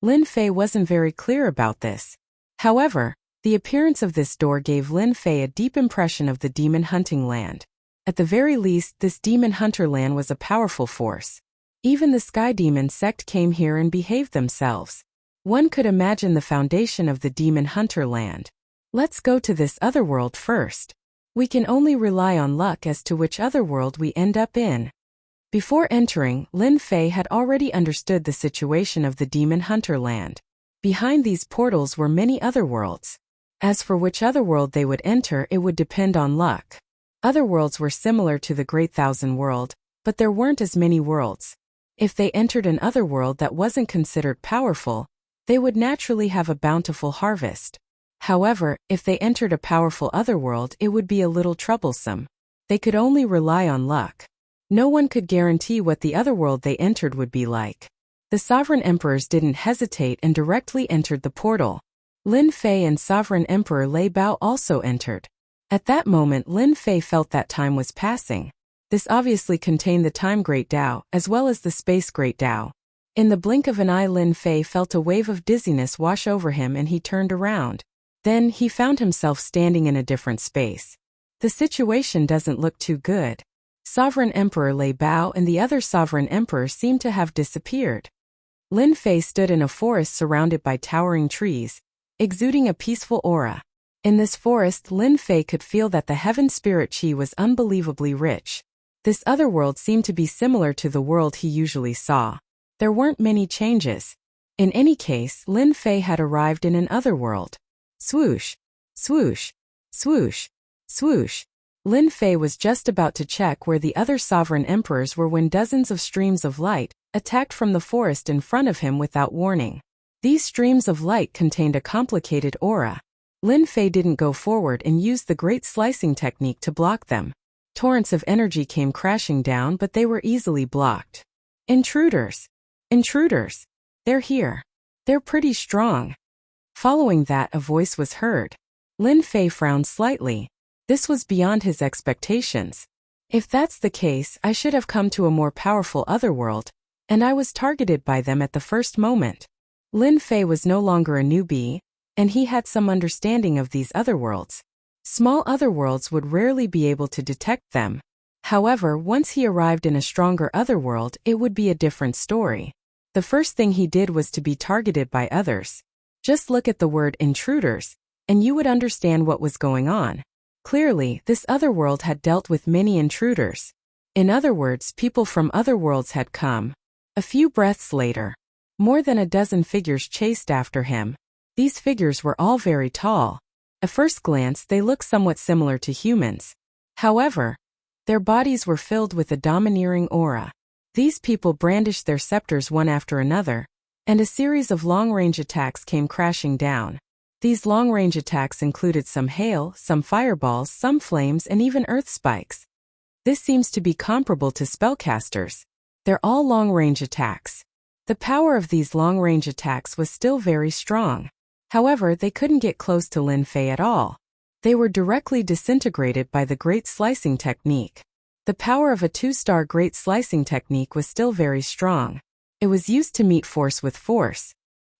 Lin Fei wasn't very clear about this. However, the appearance of this door gave Lin Fei a deep impression of the Demon Hunting Land. At the very least, this Demon Hunter Land was a powerful force. Even the Sky Demon Sect came here and behaved themselves. One could imagine the foundation of the Demon Hunter Land. Let's go to this otherworld first. We can only rely on luck as to which otherworld we end up in. Before entering, Lin Fei had already understood the situation of the Demon Hunter Land. Behind these portals were many otherworlds. As for which otherworld they would enter, it would depend on luck. Otherworlds were similar to the Great Thousand World, but there weren't as many worlds. If they entered an otherworld that wasn't considered powerful, they would naturally have a bountiful harvest. However, if they entered a powerful otherworld, it would be a little troublesome. They could only rely on luck. No one could guarantee what the otherworld they entered would be like. The sovereign emperors didn't hesitate and directly entered the portal. Lin Fei and Sovereign Emperor Lei Bao also entered. At that moment, Lin Fei felt that time was passing. This obviously contained the Time Great Tao, as well as the Space Great Tao. In the blink of an eye, Lin Fei felt a wave of dizziness wash over him and he turned around. Then, he found himself standing in a different space. The situation doesn't look too good. Sovereign Emperor Lei Bao and the other Sovereign Emperor seemed to have disappeared. Lin Fei stood in a forest surrounded by towering trees, exuding a peaceful aura. In this forest, Lin Fei could feel that the heaven spirit chi was unbelievably rich. This other world seemed to be similar to the world he usually saw. There weren't many changes. In any case, Lin Fei had arrived in an otherworld. Swoosh, swoosh, swoosh, swoosh. Lin Fei was just about to check where the other sovereign emperors were when dozens of streams of light attacked from the forest in front of him without warning. These streams of light contained a complicated aura. Lin Fei didn't go forward and used the great slicing technique to block them. Torrents of energy came crashing down, but they were easily blocked. Intruders! Intruders! They're here. They're pretty strong. Following that, a voice was heard. Lin Fei frowned slightly. This was beyond his expectations. If that's the case, I should have come to a more powerful otherworld, and I was targeted by them at the first moment. Lin Fei was no longer a newbie, and he had some understanding of these otherworlds. Small otherworlds would rarely be able to detect them. However, once he arrived in a stronger otherworld, it would be a different story. The first thing he did was to be targeted by others. Just look at the word intruders, and you would understand what was going on. Clearly, this otherworld had dealt with many intruders. In other words, people from other worlds had come. A few breaths later, more than a dozen figures chased after him. These figures were all very tall. At first glance, they looked somewhat similar to humans. However, their bodies were filled with a domineering aura. These people brandished their scepters one after another, and a series of long-range attacks came crashing down. These long-range attacks included some hail, some fireballs, some flames, and even earth spikes. This seems to be comparable to spellcasters. They're all long-range attacks. The power of these long-range attacks was still very strong. However, they couldn't get close to Lin Fei at all. They were directly disintegrated by the Great Slicing Technique. The power of a 2-star Great Slicing Technique was still very strong. It was used to meet force with force.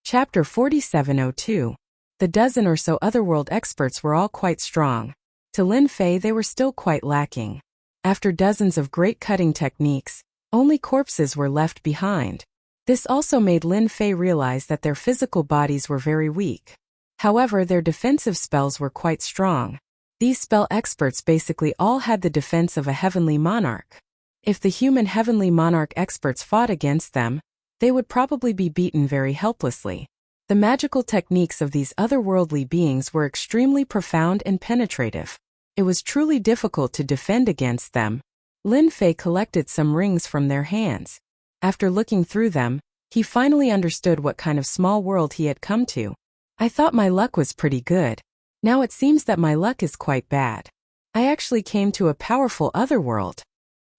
Chapter 4702. The dozen or so otherworld experts were all quite strong. To Lin Fei they were still quite lacking. After dozens of great cutting techniques, only corpses were left behind. This also made Lin Fei realize that their physical bodies were very weak. However, their defensive spells were quite strong. These spell experts basically all had the defense of a heavenly monarch. If the human heavenly monarch experts fought against them, they would probably be beaten very helplessly. The magical techniques of these otherworldly beings were extremely profound and penetrative. It was truly difficult to defend against them. Lin Fei collected some rings from their hands. After looking through them, he finally understood what kind of small world he had come to. I thought my luck was pretty good. Now it seems that my luck is quite bad. I actually came to a powerful otherworld.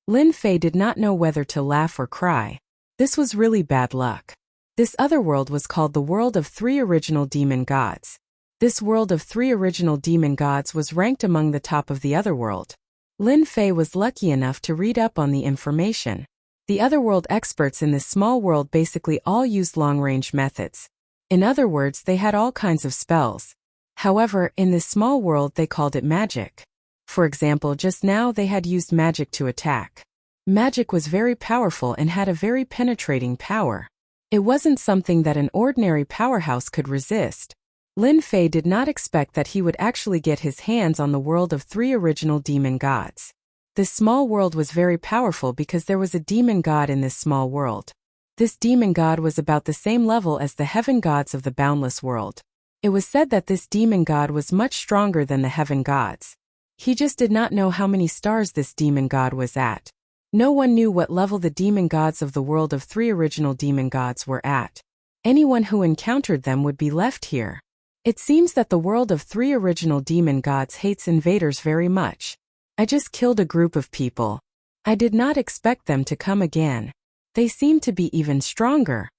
Lin Fei did not know whether to laugh or cry. This was really bad luck. This otherworld was called the World of 3 Original Demon Gods. This world of 3 original demon gods was ranked among the top of the otherworld. Lin Fei was lucky enough to read up on the information. The otherworld experts in this small world basically all used long-range methods. In other words, they had all kinds of spells. However, in this small world they called it magic. For example, just now they had used magic to attack. Magic was very powerful and had a very penetrating power. It wasn't something that an ordinary powerhouse could resist. Lin Fei did not expect that he would actually get his hands on the world of 3 original demon gods. This small world was very powerful because there was a demon god in this small world. This demon god was about the same level as the heaven gods of the boundless world. It was said that this demon god was much stronger than the heaven gods. He just did not know how many stars this demon god was at. No one knew what level the demon gods of the world of 3 original demon gods were at. Anyone who encountered them would be left here. It seems that the world of 3 original demon gods hates invaders very much. I just killed a group of people. I did not expect them to come again. They seem to be even stronger.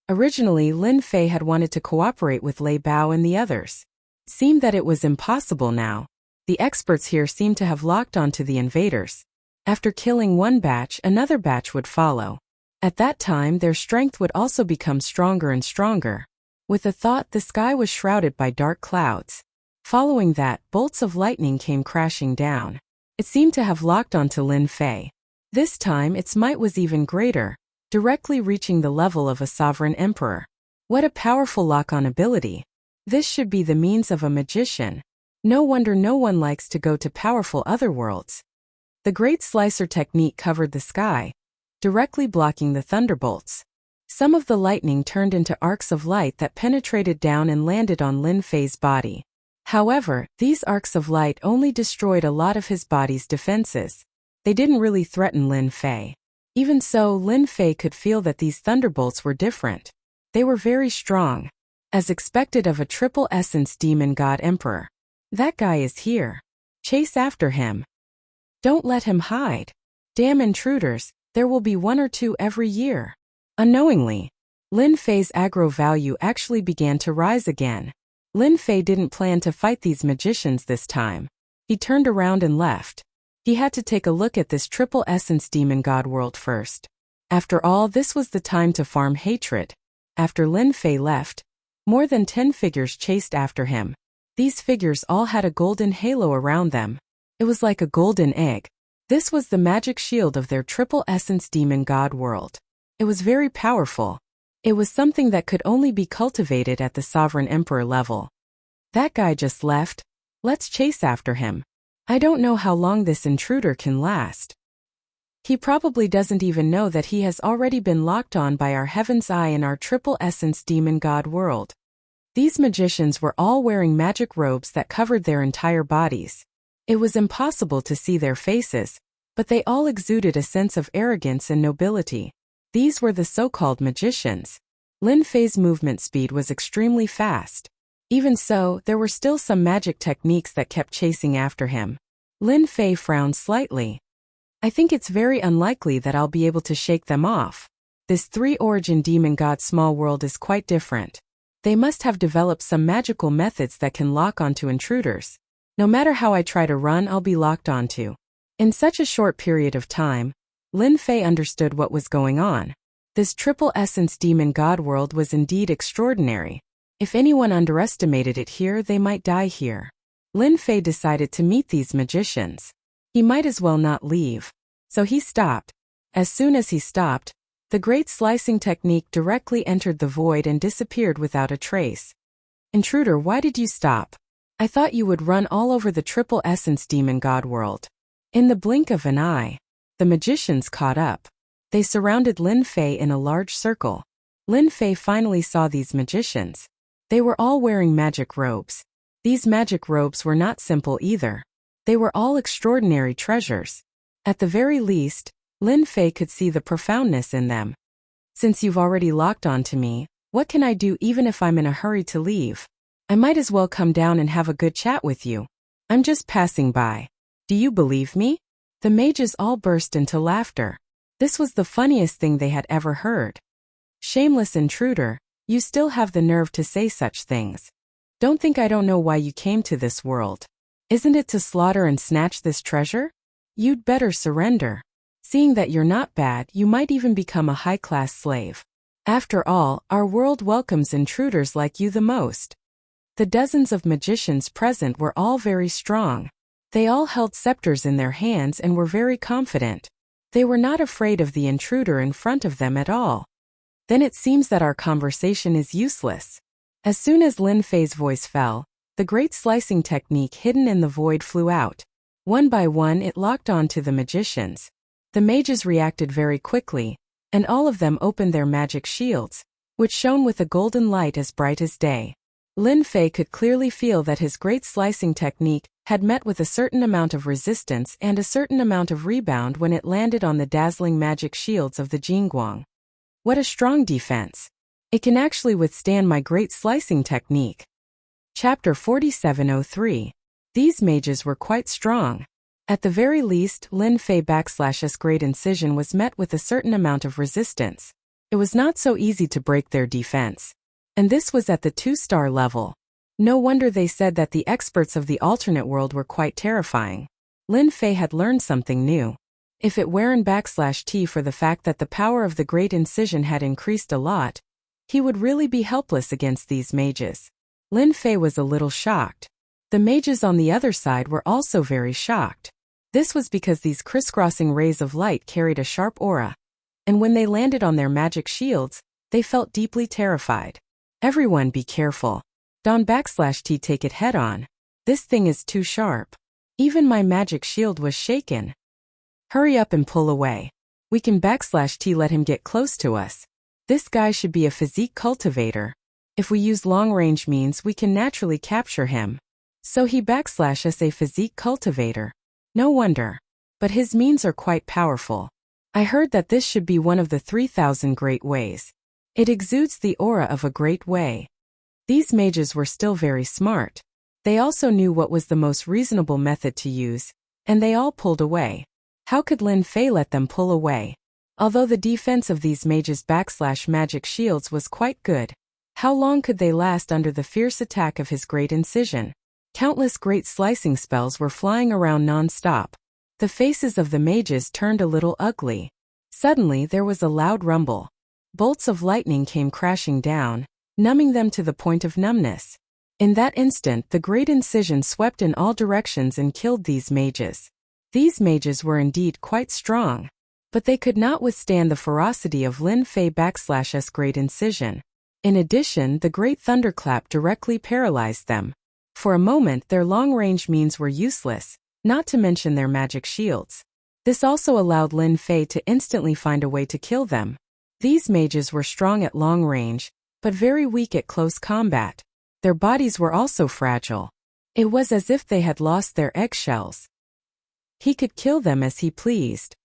Originally, Lin Fei had wanted to cooperate with Lei Bao and the others. It seemed that it was impossible now. The experts here seemed to have locked onto the invaders. After killing one batch, another batch would follow. At that time, their strength would also become stronger and stronger. With a thought, the sky was shrouded by dark clouds. Following that, bolts of lightning came crashing down. It seemed to have locked onto Lin Fei. This time, its might was even greater, directly reaching the level of a sovereign emperor. What a powerful lock-on ability. This should be the means of a magician. No wonder no one likes to go to powerful otherworlds. The Great Slicer technique covered the sky, directly blocking the thunderbolts. Some of the lightning turned into arcs of light that penetrated down and landed on Lin Fei's body. However, these arcs of light only destroyed a lot of his body's defenses. They didn't really threaten Lin Fei. Even so, Lin Fei could feel that these thunderbolts were different. They were very strong, as expected of a triple essence demon god emperor. That guy is here. Chase after him. Don't let him hide. Damn intruders, there will be 1 or 2 every year. Unknowingly, Lin Fei's aggro value actually began to rise again. Lin Fei didn't plan to fight these magicians this time. He turned around and left. He had to take a look at this triple essence demon god world first. After all, this was the time to farm hatred. After Lin Fei left, more than 10 figures chased after him. These figures all had a golden halo around them. It was like a golden egg. This was the magic shield of their triple essence demon god world. It was very powerful. It was something that could only be cultivated at the sovereign emperor level. That guy just left. Let's chase after him. I don't know how long this intruder can last. He probably doesn't even know that he has already been locked on by our heaven's eye in our triple essence demon god world. These magicians were all wearing magic robes that covered their entire bodies. It was impossible to see their faces, but they all exuded a sense of arrogance and nobility. These were the so-called magicians. Lin Fei's movement speed was extremely fast. Even so, there were still some magic techniques that kept chasing after him. Lin Fei frowned slightly. I think it's very unlikely that I'll be able to shake them off. This three-origin demon god small world is quite different. They must have developed some magical methods that can lock onto intruders. No matter how I try to run, I'll be locked onto. In such a short period of time, Lin Fei understood what was going on. This triple essence demon god world was indeed extraordinary. If anyone underestimated it here, they might die here. Lin Fei decided to meet these magicians. He might as well not leave. So he stopped. As soon as he stopped, the great slicing technique directly entered the void and disappeared without a trace. Intruder, why did you stop? I thought you would run all over the triple essence demon god world. In the blink of an eye, the magicians caught up. They surrounded Lin Fei in a large circle. Lin Fei finally saw these magicians. They were all wearing magic robes. These magic robes were not simple either. They were all extraordinary treasures. At the very least, Lin Fei could see the profoundness in them. Since you've already locked onto me, what can I do even if I'm in a hurry to leave? I might as well come down and have a good chat with you. I'm just passing by. Do you believe me? The mages all burst into laughter. This was the funniest thing they had ever heard. Shameless intruder, you still have the nerve to say such things. Don't think I don't know why you came to this world. Isn't it to slaughter and snatch this treasure? You'd better surrender. Seeing that you're not bad, you might even become a high-class slave. After all, our world welcomes intruders like you the most. The dozens of magicians present were all very strong. They all held scepters in their hands and were very confident. They were not afraid of the intruder in front of them at all. Then it seems that our conversation is useless. As soon as Lin Fei's voice fell, the great slicing technique hidden in the void flew out. One by one it locked onto the magicians. The mages reacted very quickly, and all of them opened their magic shields, which shone with a golden light as bright as day. Lin Fei could clearly feel that his great slicing technique had met with a certain amount of resistance and a certain amount of rebound when it landed on the dazzling magic shields of the Jingguang. What a strong defense! It can actually withstand my great slicing technique. Chapter 4703. These mages were quite strong. At the very least, Lin Fei/S great incision was met with a certain amount of resistance. It was not so easy to break their defense. And this was at the 2-star level. No wonder they said that the experts of the alternate world were quite terrifying. Lin Fei had learned something new. If it weren't/T for the fact that the power of the great incision had increased a lot, he would really be helpless against these mages. Lin Fei was a little shocked. The mages on the other side were also very shocked. This was because these crisscrossing rays of light carried a sharp aura. And when they landed on their magic shields, they felt deeply terrified. Everyone be careful. Don't/T take it head on. This thing is too sharp. Even my magic shield was shaken. Hurry up and pull away. We can/T let him get close to us. This guy should be a physique cultivator. If we use long-range means, we can naturally capture him. So he/us a physique cultivator. No wonder. But his means are quite powerful. I heard that this should be one of the 3,000 great ways. It exudes the aura of a great way. These mages were still very smart. They also knew what was the most reasonable method to use, and they all pulled away. How could Lin Fei let them pull away? Although the defense of these mages/magic shields was quite good, how long could they last under the fierce attack of his great incision? Countless great slicing spells were flying around non-stop. The faces of the mages turned a little ugly. Suddenly there was a loud rumble. Bolts of lightning came crashing down, numbing them to the point of numbness. In that instant, the great incision swept in all directions and killed these mages. These mages were indeed quite strong, but they could not withstand the ferocity of Lin Fei/S great incision. In addition, the great thunderclap directly paralyzed them. For a moment, their long-range means were useless, not to mention their magic shields. This also allowed Lin Fei to instantly find a way to kill them. These mages were strong at long range, but very weak at close combat. Their bodies were also fragile. It was as if they had lost their eggshells. He could kill them as he pleased.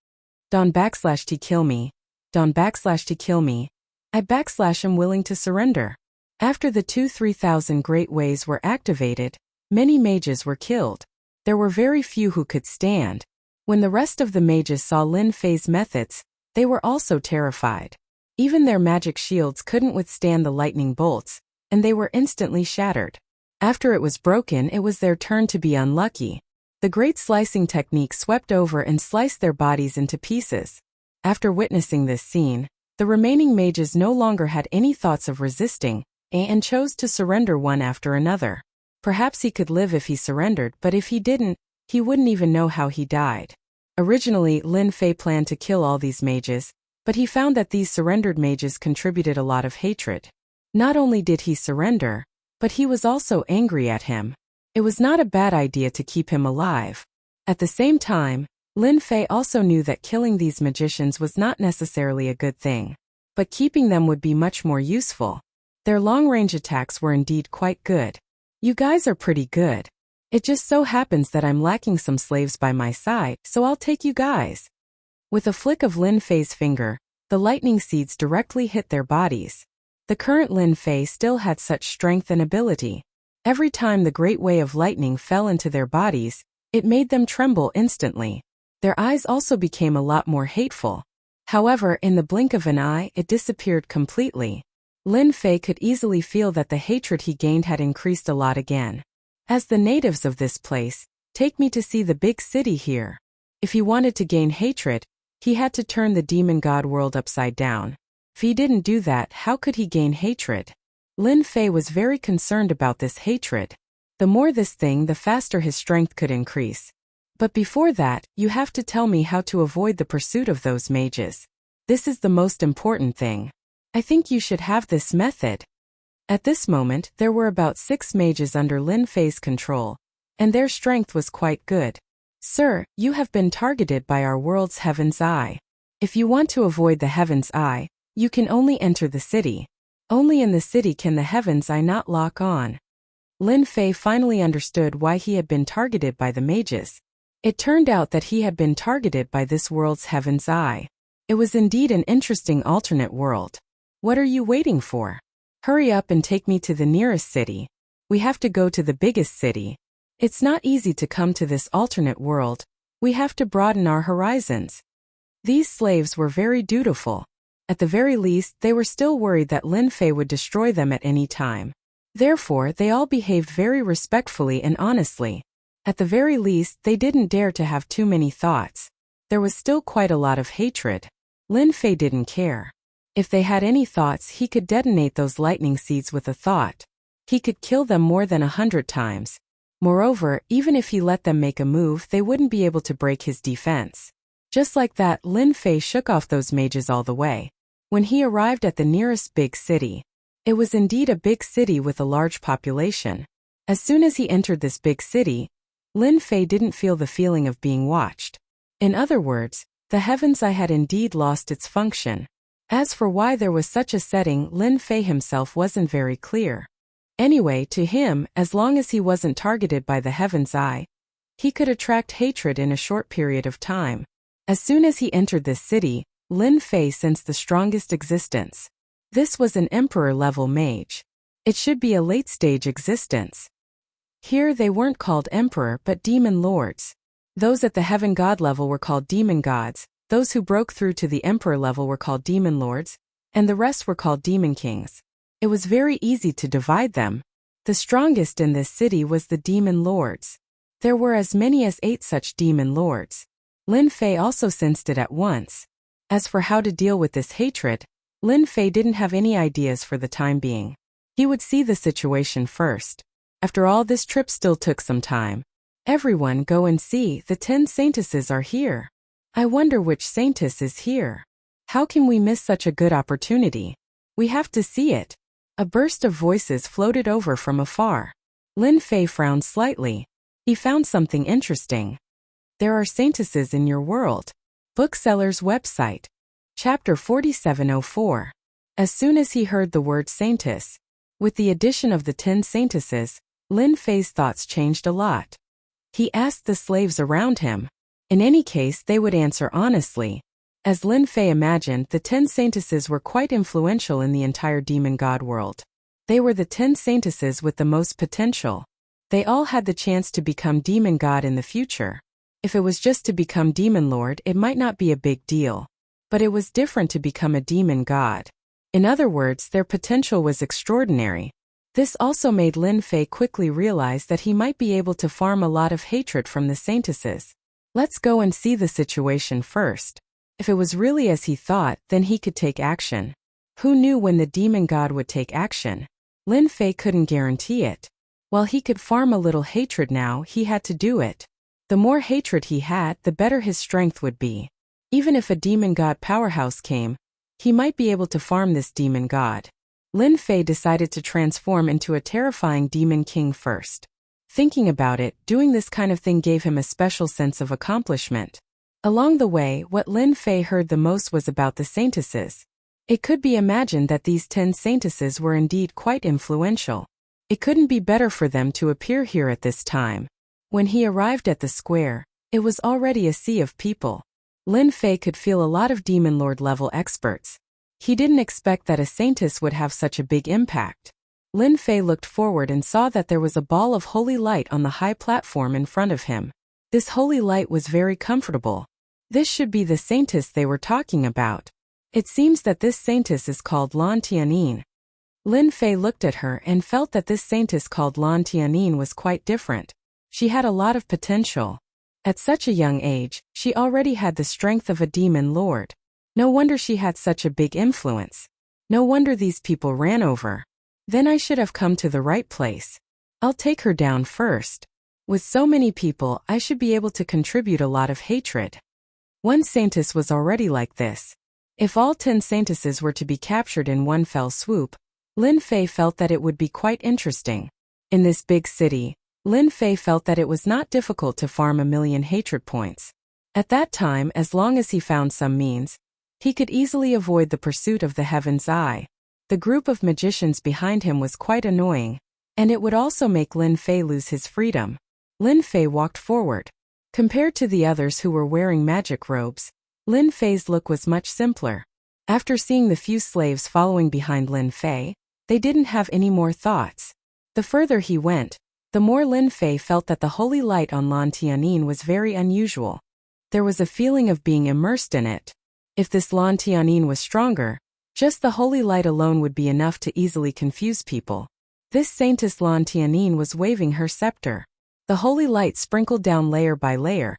Don't/T kill me. Don't/T kill me. I/am willing to surrender. After the 3,000 great ways were activated, many mages were killed. There were very few who could stand. When the rest of the mages saw Lin Fei's methods, they were also terrified. Even their magic shields couldn't withstand the lightning bolts, and they were instantly shattered. After it was broken, it was their turn to be unlucky. The great slicing technique swept over and sliced their bodies into pieces. After witnessing this scene, the remaining mages no longer had any thoughts of resisting, and chose to surrender one after another. Perhaps he could live if he surrendered, but if he didn't, he wouldn't even know how he died. Originally, Lin Fei planned to kill all these mages, but he found that these surrendered mages contributed a lot of hatred. Not only did he surrender, but he was also angry at him. It was not a bad idea to keep him alive. At the same time, Lin Fei also knew that killing these magicians was not necessarily a good thing, but keeping them would be much more useful. Their long-range attacks were indeed quite good. You guys are pretty good. It just so happens that I'm lacking some slaves by my side, so I'll take you guys. With a flick of Lin Fei's finger, the lightning seeds directly hit their bodies. The current Lin Fei still had such strength and ability. Every time the great way of lightning fell into their bodies, it made them tremble instantly. Their eyes also became a lot more hateful. However, in the blink of an eye, it disappeared completely. Lin Fei could easily feel that the hatred he gained had increased a lot again. As the natives of this place, take me to see the big city here. If he wanted to gain hatred, he had to turn the demon god world upside down. If he didn't do that, how could he gain hatred? Lin Fei was very concerned about this hatred. The more this thing, the faster his strength could increase. But before that, you have to tell me how to avoid the pursuit of those mages. This is the most important thing. I think you should have this method. At this moment, there were about 6 mages under Lin Fei's control, and their strength was quite good. Sir, you have been targeted by our world's Heaven's Eye. If you want to avoid the Heaven's Eye, you can only enter the city. Only in the city can the Heaven's Eye not lock on. Lin Fei finally understood why he had been targeted by the mages. It turned out that he had been targeted by this world's Heaven's Eye. It was indeed an interesting alternate world. What are you waiting for? Hurry up and take me to the nearest city. We have to go to the biggest city. It's not easy to come to this alternate world. We have to broaden our horizons. These slaves were very dutiful. At the very least, they were still worried that Lin Fei would destroy them at any time. Therefore, they all behaved very respectfully and honestly. At the very least, they didn't dare to have too many thoughts. There was still quite a lot of hatred. Lin Fei didn't care. If they had any thoughts, he could detonate those lightning seeds with a thought. He could kill them more than 100 times. Moreover, even if he let them make a move, they wouldn't be able to break his defense. Just like that, Lin Fei shook off those mages all the way. When he arrived at the nearest big city, it was indeed a big city with a large population. As soon as he entered this big city, Lin Fei didn't feel the feeling of being watched. In other words, the Heaven's Eye had indeed lost its function. As for why there was such a setting, Lin Fei himself wasn't very clear. Anyway, to him, as long as he wasn't targeted by the Heaven's Eye, he could attract hatred in a short period of time. As soon as he entered this city, Lin Fei sensed the strongest existence. This was an emperor-level mage. It should be a late-stage existence. Here they weren't called emperor but demon lords. Those at the heaven god level were called demon gods, those who broke through to the emperor level were called demon lords, and the rest were called demon kings. It was very easy to divide them. The strongest in this city was the demon lords. There were as many as 8 such demon lords. Lin Fei also sensed it at once. As for how to deal with this hatred, Lin Fei didn't have any ideas for the time being. He would see the situation first. After all, this trip still took some time. Everyone go and see, the 10 saintesses are here. I wonder which saintess is here. How can we miss such a good opportunity? We have to see it. A burst of voices floated over from afar. Lin Fei frowned slightly. He found something interesting. There are saintesses in your world. Bookseller's website. Chapter 4704. As soon as he heard the word saintess, with the addition of the 10 saintesses, Lin Fei's thoughts changed a lot. He asked the slaves around him. In any case, they would answer honestly. As Lin Fei imagined, the 10 saintesses were quite influential in the entire demon god world. They were the 10 saintesses with the most potential. They all had the chance to become demon god in the future. If it was just to become demon lord, it might not be a big deal. But it was different to become a demon god. In other words, their potential was extraordinary. This also made Lin Fei quickly realize that he might be able to farm a lot of hatred from the saintesses. Let's go and see the situation first. If it was really as he thought, then he could take action. Who knew when the demon god would take action? Lin Fei couldn't guarantee it. While he could farm a little hatred now, he had to do it. The more hatred he had, the better his strength would be. Even if a demon god powerhouse came, he might be able to farm this demon god. Lin Fei decided to transform into a terrifying demon king first. Thinking about it, doing this kind of thing gave him a special sense of accomplishment. Along the way, what Lin Fei heard the most was about the saintesses. It could be imagined that these 10 saintesses were indeed quite influential. It couldn't be better for them to appear here at this time. When he arrived at the square, it was already a sea of people. Lin Fei could feel a lot of demon lord level experts. He didn't expect that a saintess would have such a big impact. Lin Fei looked forward and saw that there was a ball of holy light on the high platform in front of him. This holy light was very comfortable. This should be the saintess they were talking about. It seems that this saintess is called Lan Tianin. Lin Fei looked at her and felt that this saintess called Lan Tianin was quite different. She had a lot of potential. At such a young age, she already had the strength of a demon lord. No wonder she had such a big influence. No wonder these people ran over. Then I should have come to the right place. I'll take her down first. With so many people, I should be able to contribute a lot of hatred. One saintess was already like this. If all 10 saintesses were to be captured in one fell swoop, Lin Fei felt that it would be quite interesting. In this big city, Lin Fei felt that it was not difficult to farm 1,000,000 hatred points. At that time, as long as he found some means, he could easily avoid the pursuit of the Heaven's Eye. The group of magicians behind him was quite annoying, and it would also make Lin Fei lose his freedom. Lin Fei walked forward. Compared to the others who were wearing magic robes, Lin Fei's look was much simpler. After seeing the few slaves following behind Lin Fei, they didn't have any more thoughts. The further he went, the more Lin Fei felt that the holy light on Lan Tianin was very unusual. There was a feeling of being immersed in it. If this Lan Tianin was stronger, just the holy light alone would be enough to easily confuse people. This saintess Lan Tianin was waving her scepter. The holy light sprinkled down layer by layer,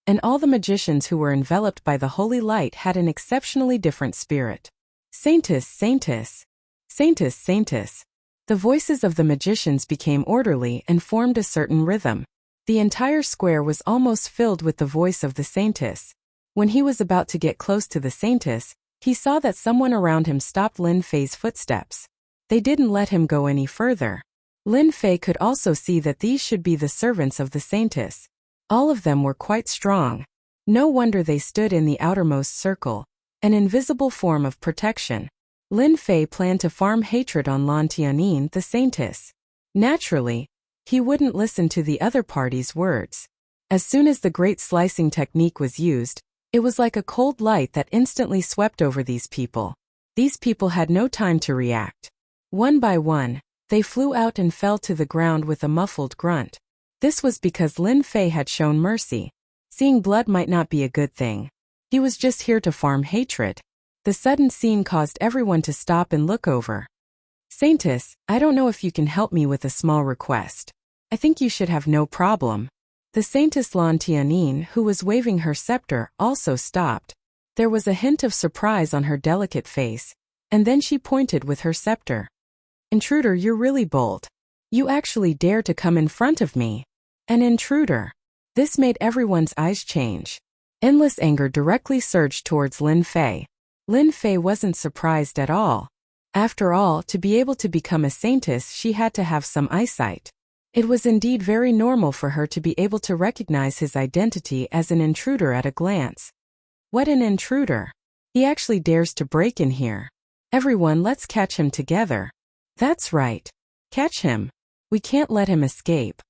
and all the magicians who were enveloped by the holy light had an exceptionally different spirit. Saintess, saintess. Saintess, saintess. The voices of the magicians became orderly and formed a certain rhythm. The entire square was almost filled with the voice of the saintess. When he was about to get close to the saintess, he saw that someone around him stopped Lin Fei's footsteps. They didn't let him go any further. Lin Fei could also see that these should be the servants of the saintess. All of them were quite strong. No wonder they stood in the outermost circle, an invisible form of protection. Lin Fei planned to farm hatred on Lan Tianin, the saintess. Naturally, he wouldn't listen to the other party's words. As soon as the great slicing technique was used, it was like a cold light that instantly swept over these people. These people had no time to react. One by one, they flew out and fell to the ground with a muffled grunt. This was because Lin Fei had shown mercy. Seeing blood might not be a good thing. He was just here to farm hatred. The sudden scene caused everyone to stop and look over. Saintess, I don't know if you can help me with a small request. I think you should have no problem. The saintess Lan Tianin, who was waving her scepter, also stopped. There was a hint of surprise on her delicate face, and then she pointed with her scepter. Intruder, you're really bold. You actually dare to come in front of me. An intruder. This made everyone's eyes change. Endless anger directly surged towards Lin Fei. Lin Fei wasn't surprised at all. After all, to be able to become a saintess, she had to have some eyesight. It was indeed very normal for her to be able to recognize his identity as an intruder at a glance. What an intruder! He actually dares to break in here. Everyone, let's catch him together. That's right. Catch him. We can't let him escape.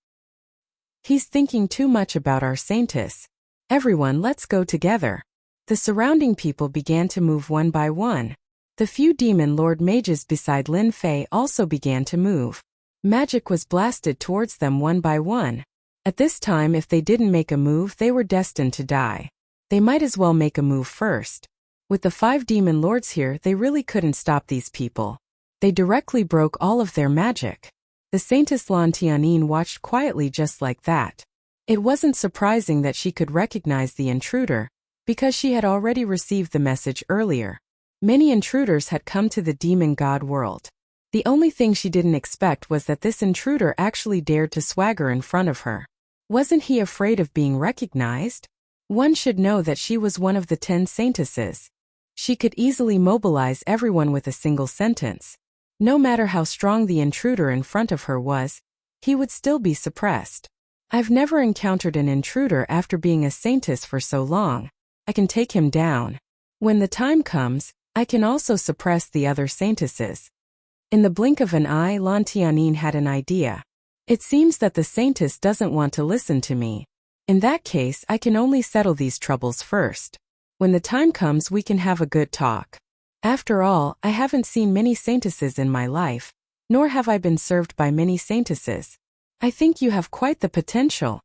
He's thinking too much about our saintess. Everyone, let's go together. The surrounding people began to move one by one. The few demon lord mages beside Lin Fei also began to move. Magic was blasted towards them one by one. At this time, if they didn't make a move, they were destined to die. They might as well make a move first. With the 5 demon lords here, they really couldn't stop these people. They directly broke all of their magic. The Saintess Lan Tianyin watched quietly just like that. It wasn't surprising that she could recognize the intruder, because she had already received the message earlier. Many intruders had come to the demon god world. The only thing she didn't expect was that this intruder actually dared to swagger in front of her. Wasn't he afraid of being recognized? One should know that she was one of the 10 saintesses. She could easily mobilize everyone with a single sentence. No matter how strong the intruder in front of her was, he would still be suppressed. I've never encountered an intruder after being a saintess for so long. I can take him down. When the time comes, I can also suppress the other saintesses. In the blink of an eye, Lan Tianyin had an idea. It seems that the saintess doesn't want to listen to me. In that case, I can only settle these troubles first. When the time comes, we can have a good talk. After all, I haven't seen many saintesses in my life, nor have I been served by many saintesses. I think you have quite the potential.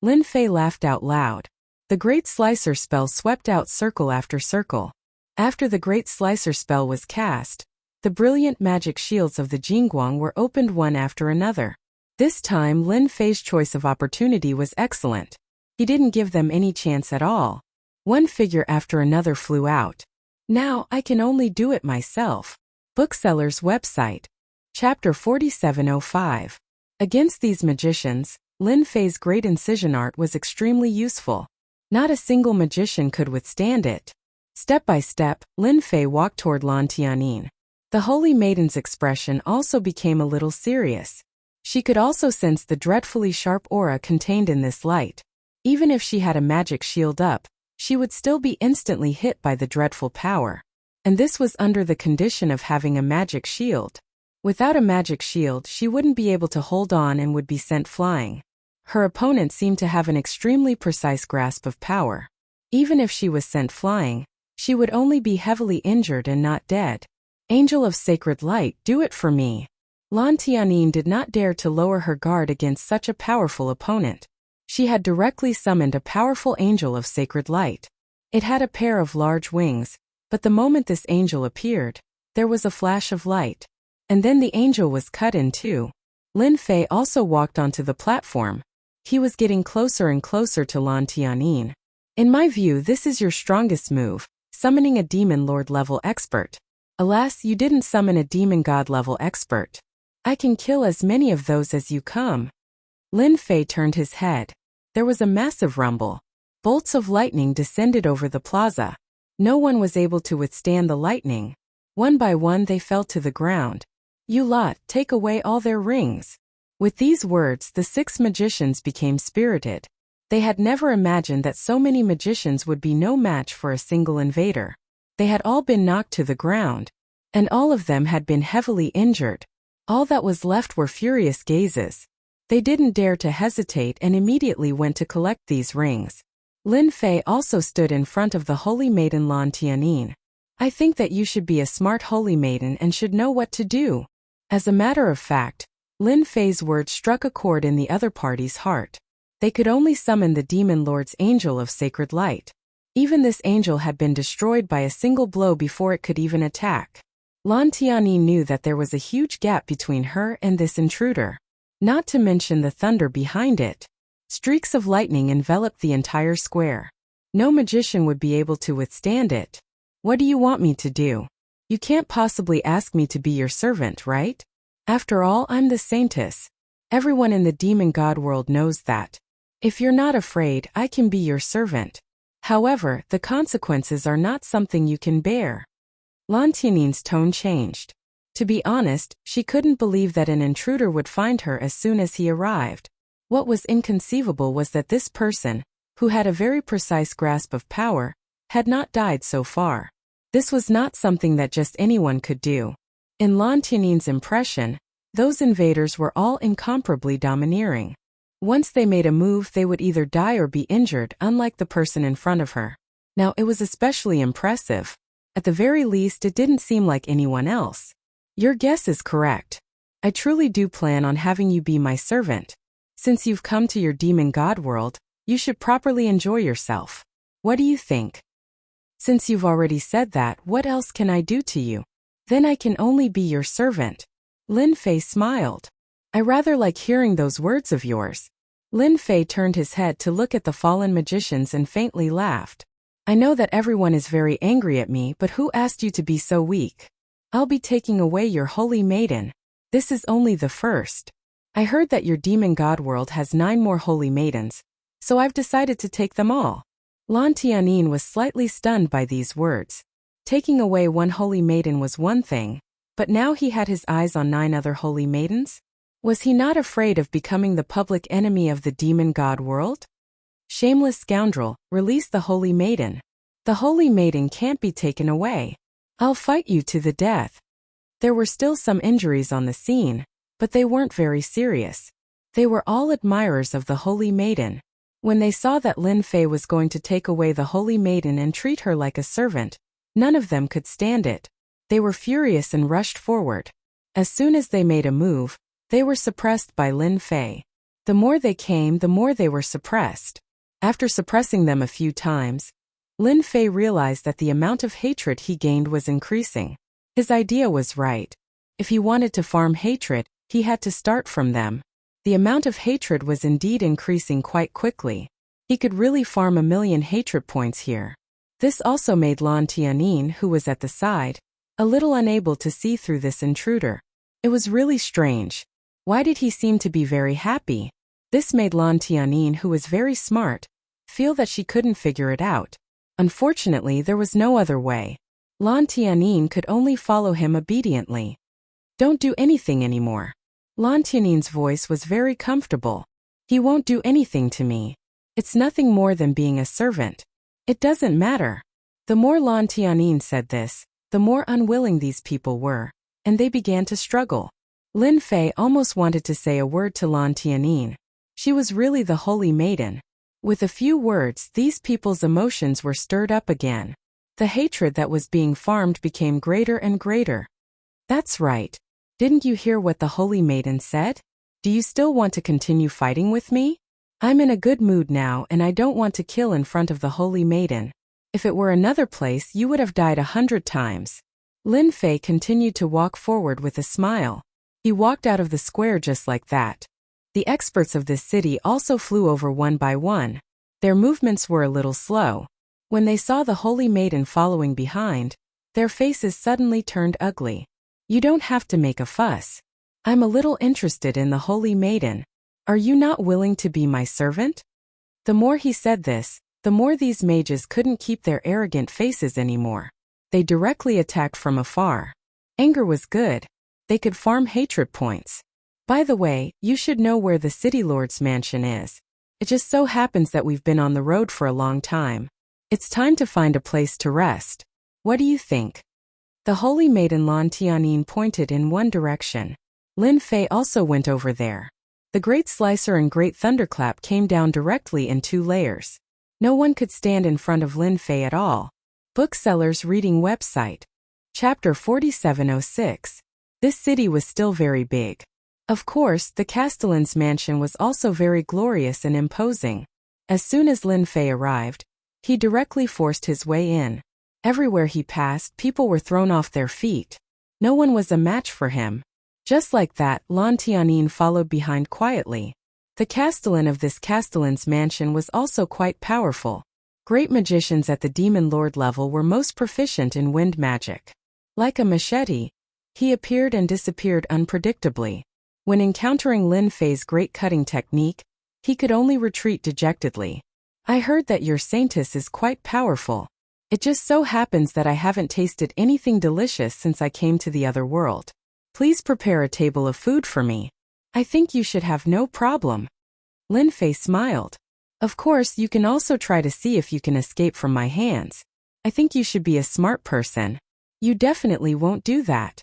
Lin Fei laughed out loud. The Great Slicer spell swept out circle after circle. After the Great Slicer spell was cast, the brilliant magic shields of the Jingguang were opened one after another. This time, Lin Fei's choice of opportunity was excellent. He didn't give them any chance at all. One figure after another flew out. Now, I can only do it myself. Bookseller's website. Chapter 4705. Against these magicians, Lin Fei's great incision art was extremely useful. Not a single magician could withstand it. Step by step, Lin Fei walked toward Lan Tianyin. The Holy Maiden's expression also became a little serious. She could also sense the dreadfully sharp aura contained in this light. Even if she had a magic shield up, she would still be instantly hit by the dreadful power. And this was under the condition of having a magic shield. Without a magic shield, she wouldn't be able to hold on and would be sent flying. Her opponent seemed to have an extremely precise grasp of power. Even if she was sent flying, she would only be heavily injured and not dead. Angel of Sacred Light, do it for me. Lan Tianyin did not dare to lower her guard against such a powerful opponent. She had directly summoned a powerful angel of sacred light. It had a pair of large wings, but the moment this angel appeared, there was a flash of light. And then the angel was cut in two. Lin Fei also walked onto the platform. He was getting closer and closer to Lan Tianyin. In my view, this is your strongest move, summoning a demon lord level expert. Alas, you didn't summon a demon god level expert. I can kill as many of those as you come. Lin Fei turned his head. There was a massive rumble. Bolts of lightning descended over the plaza. No one was able to withstand the lightning. One by one they fell to the ground. You lot, take away all their rings. With these words, the 6 magicians became spirited. They had never imagined that so many magicians would be no match for a single invader. They had all been knocked to the ground, and all of them had been heavily injured. All that was left were furious gazes. They didn't dare to hesitate and immediately went to collect these rings. Lin Fei also stood in front of the Holy Maiden Lan Tianyin. I think that you should be a smart Holy Maiden and should know what to do. As a matter of fact, Lin Fei's words struck a chord in the other party's heart. They could only summon the Demon Lord's Angel of Sacred Light. Even this angel had been destroyed by a single blow before it could even attack. Lan Tianyin knew that there was a huge gap between her and this intruder. Not to mention the thunder behind it. Streaks of lightning enveloped the entire square. No magician would be able to withstand it. What do you want me to do? You can't possibly ask me to be your servant, right? After all, I'm the saintess. Everyone in the demon god world knows that. If you're not afraid, I can be your servant. However, the consequences are not something you can bear. Lan Tianyin's tone changed. To be honest, she couldn't believe that an intruder would find her as soon as he arrived. What was inconceivable was that this person, who had a very precise grasp of power, had not died so far. This was not something that just anyone could do. In Lan Tianyin's impression, those invaders were all incomparably domineering. Once they made a move, they would either die or be injured, unlike the person in front of her. Now, it was especially impressive. At the very least, it didn't seem like anyone else. Your guess is correct. I truly do plan on having you be my servant. Since you've come to your demon god world, you should properly enjoy yourself. What do you think? Since you've already said that, what else can I do to you? Then I can only be your servant. Lin Fei smiled. I rather like hearing those words of yours. Lin Fei turned his head to look at the fallen magicians and faintly laughed. I know that everyone is very angry at me, but who asked you to be so weak? I'll be taking away your holy maiden. This is only the first. I heard that your demon god world has 9 more holy maidens, so I've decided to take them all. Lan Tianin was slightly stunned by these words. Taking away 1 holy maiden was one thing, but now he had his eyes on 9 other holy maidens? Was he not afraid of becoming the public enemy of the demon god world? Shameless scoundrel, release the holy maiden. The holy maiden can't be taken away. I'll fight you to the death. There were still some injuries on the scene, but they weren't very serious. They were all admirers of the holy maiden. When they saw that Lin Fei was going to take away the holy maiden and treat her like a servant, none of them could stand it. They were furious and rushed forward. As soon as they made a move, they were suppressed by Lin Fei. The more they came, the more they were suppressed. After suppressing them a few times, Lin Fei realized that the amount of hatred he gained was increasing. His idea was right. If he wanted to farm hatred, he had to start from them. The amount of hatred was indeed increasing quite quickly. He could really farm 1,000,000 hatred points here. This also made Lan Tianin, who was at the side, a little unable to see through this intruder. It was really strange. Why did he seem to be very happy? This made Lan Tianin, who was very smart, feel that she couldn't figure it out. Unfortunately, there was no other way. Lan Tianin could only follow him obediently. Don't do anything anymore. Lan Tianin's voice was very comfortable. He won't do anything to me. It's nothing more than being a servant. It doesn't matter. The more Lan Tianin said this, the more unwilling these people were, and they began to struggle. Lin Fei almost wanted to say a word to Lan Tianin. She was really the holy maiden. With a few words, these people's emotions were stirred up again. The hatred that was being farmed became greater and greater. That's right. Didn't you hear what the holy maiden said? Do you still want to continue fighting with me? I'm in a good mood now and I don't want to kill in front of the holy maiden. If it were another place, you would have died 100 times. Lin Fei continued to walk forward with a smile. He walked out of the square just like that. The experts of this city also flew over one by one. Their movements were a little slow. When they saw the holy maiden following behind, their faces suddenly turned ugly. You don't have to make a fuss. I'm a little interested in the holy maiden. Are you not willing to be my servant? The more he said this, the more these mages couldn't keep their arrogant faces anymore. They directly attacked from afar. Anger was good. They could farm hatred points. By the way, you should know where the city lord's mansion is. It just so happens that we've been on the road for a long time. It's time to find a place to rest. What do you think? The holy maiden Lan Tianin pointed in one direction. Lin Fei also went over there. The Great Slicer and Great Thunderclap came down directly in 2 layers. No one could stand in front of Lin Fei at all. Booksellers reading website. Chapter 4706. This city was still very big. Of course, the Castellan's mansion was also very glorious and imposing. As soon as Lin Fei arrived, he directly forced his way in. Everywhere he passed, people were thrown off their feet. No one was a match for him. Just like that, Lan Tianin followed behind quietly. The Castellan of this Castellan's mansion was also quite powerful. Great magicians at the Demon Lord level were most proficient in wind magic. Like a machete, he appeared and disappeared unpredictably. When encountering Lin Fei's great cutting technique, he could only retreat dejectedly. I heard that your saintess is quite powerful. It just so happens that I haven't tasted anything delicious since I came to the other world. Please prepare a table of food for me. I think you should have no problem. Lin Fei smiled. Of course, you can also try to see if you can escape from my hands. I think you should be a smart person. You definitely won't do that.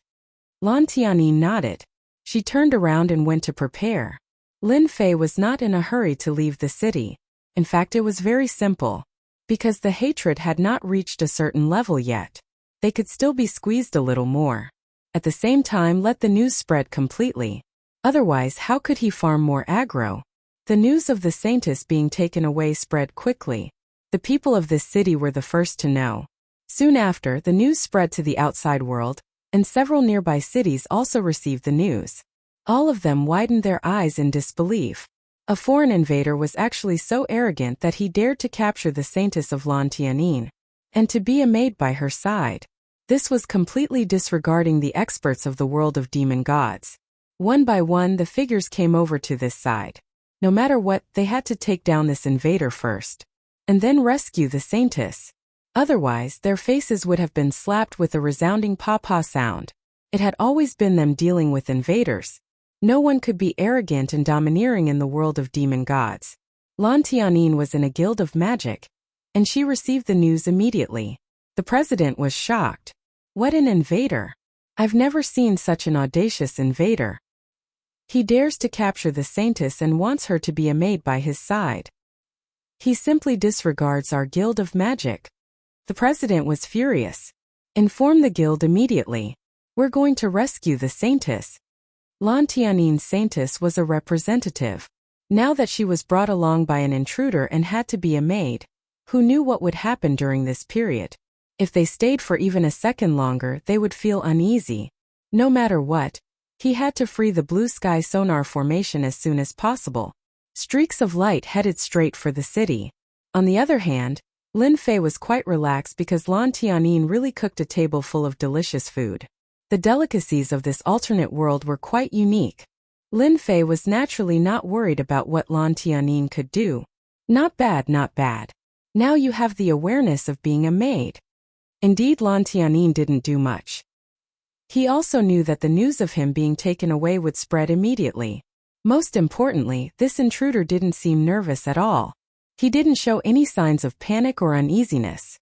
Lan Tianin nodded. She turned around and went to prepare. Lin Fei was not in a hurry to leave the city. In fact, it was very simple. Because the hatred had not reached a certain level yet. They could still be squeezed a little more. At the same time, let the news spread completely. Otherwise, how could he farm more aggro? The news of the Saintess being taken away spread quickly. The people of this city were the first to know. Soon after, the news spread to the outside world, and several nearby cities also received the news. All of them widened their eyes in disbelief. A foreign invader was actually so arrogant that he dared to capture the Saintess of Lan Tianin, and to be a maid by her side. This was completely disregarding the experts of the world of demon gods. One by one, the figures came over to this side. No matter what, they had to take down this invader first, and then rescue the Saintess. Otherwise, their faces would have been slapped with a resounding pa-pa sound. It had always been them dealing with invaders. No one could be arrogant and domineering in the world of demon gods. Lan Tianin was in a guild of magic, and she received the news immediately. The president was shocked. What an invader! I've never seen such an audacious invader. He dares to capture the Saintess and wants her to be a maid by his side. He simply disregards our guild of magic. The president was furious. Inform the guild immediately. We're going to rescue the Saintess. Lan Tianin's Saintess was a representative. Now that she was brought along by an intruder and had to be a maid, who knew what would happen during this period? If they stayed for even a second longer, they would feel uneasy. No matter what, he had to free the blue sky sonar formation as soon as possible. Streaks of light headed straight for the city. On the other hand, Lin Fei was quite relaxed because Lan Tianin really cooked a table full of delicious food. The delicacies of this alternate world were quite unique. Lin Fei was naturally not worried about what Lan Tianin could do. Not bad, not bad. Now you have the awareness of being a maid. Indeed, Lan Tianin didn't do much. He also knew that the news of him being taken away would spread immediately. Most importantly, this intruder didn't seem nervous at all. He didn't show any signs of panic or uneasiness.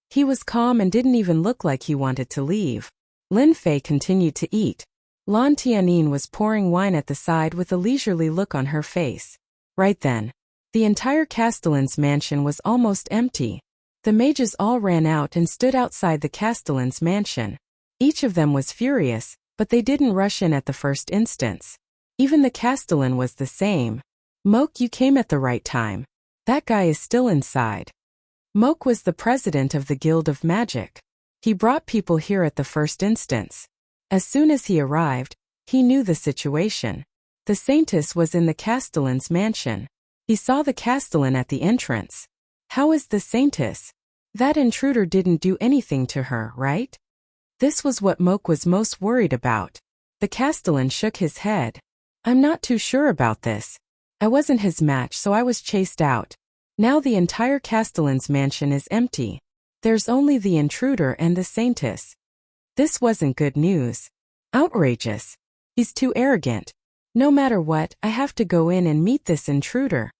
He was calm and didn't even look like he wanted to leave. Lin Fei continued to eat. Lan Tianin was pouring wine at the side with a leisurely look on her face. Right then, the entire castellan's mansion was almost empty. The mages all ran out and stood outside the castellan's mansion. Each of them was furious, but they didn't rush in at the first instance. Even the castellan was the same. Moke, you came at the right time. That guy is still inside. Moke was the president of the Guild of Magic. He brought people here at the first instance. As soon as he arrived, he knew the situation. The Saintess was in the castellan's mansion. He saw the castellan at the entrance. How is the Saintess? That intruder didn't do anything to her, right? This was what Moke was most worried about. The castellan shook his head. I'm not too sure about this. I wasn't his match, so I was chased out. Now the entire castellan's mansion is empty. There's only the intruder and the Saintess. This wasn't good news. Outrageous. He's too arrogant. No matter what, I have to go in and meet this intruder.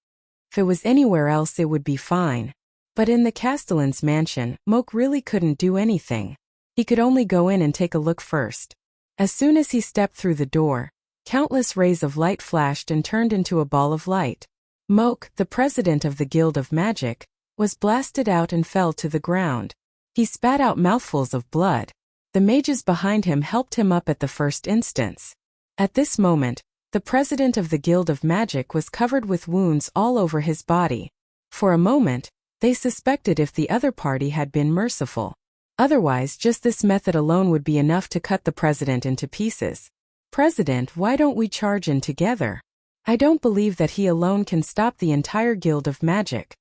If it was anywhere else, it would be fine. But in the castellan's mansion, Moke really couldn't do anything. He could only go in and take a look first. As soon as he stepped through the door, countless rays of light flashed and turned into a ball of light. Moke, the president of the Guild of Magic, was blasted out and fell to the ground. He spat out mouthfuls of blood. The mages behind him helped him up at the first instance. At this moment, the president of the Guild of Magic was covered with wounds all over his body. For a moment, they suspected if the other party had been merciful. Otherwise, just this method alone would be enough to cut the president into pieces. President, why don't we charge in together? I don't believe that he alone can stop the entire Guild of Magic.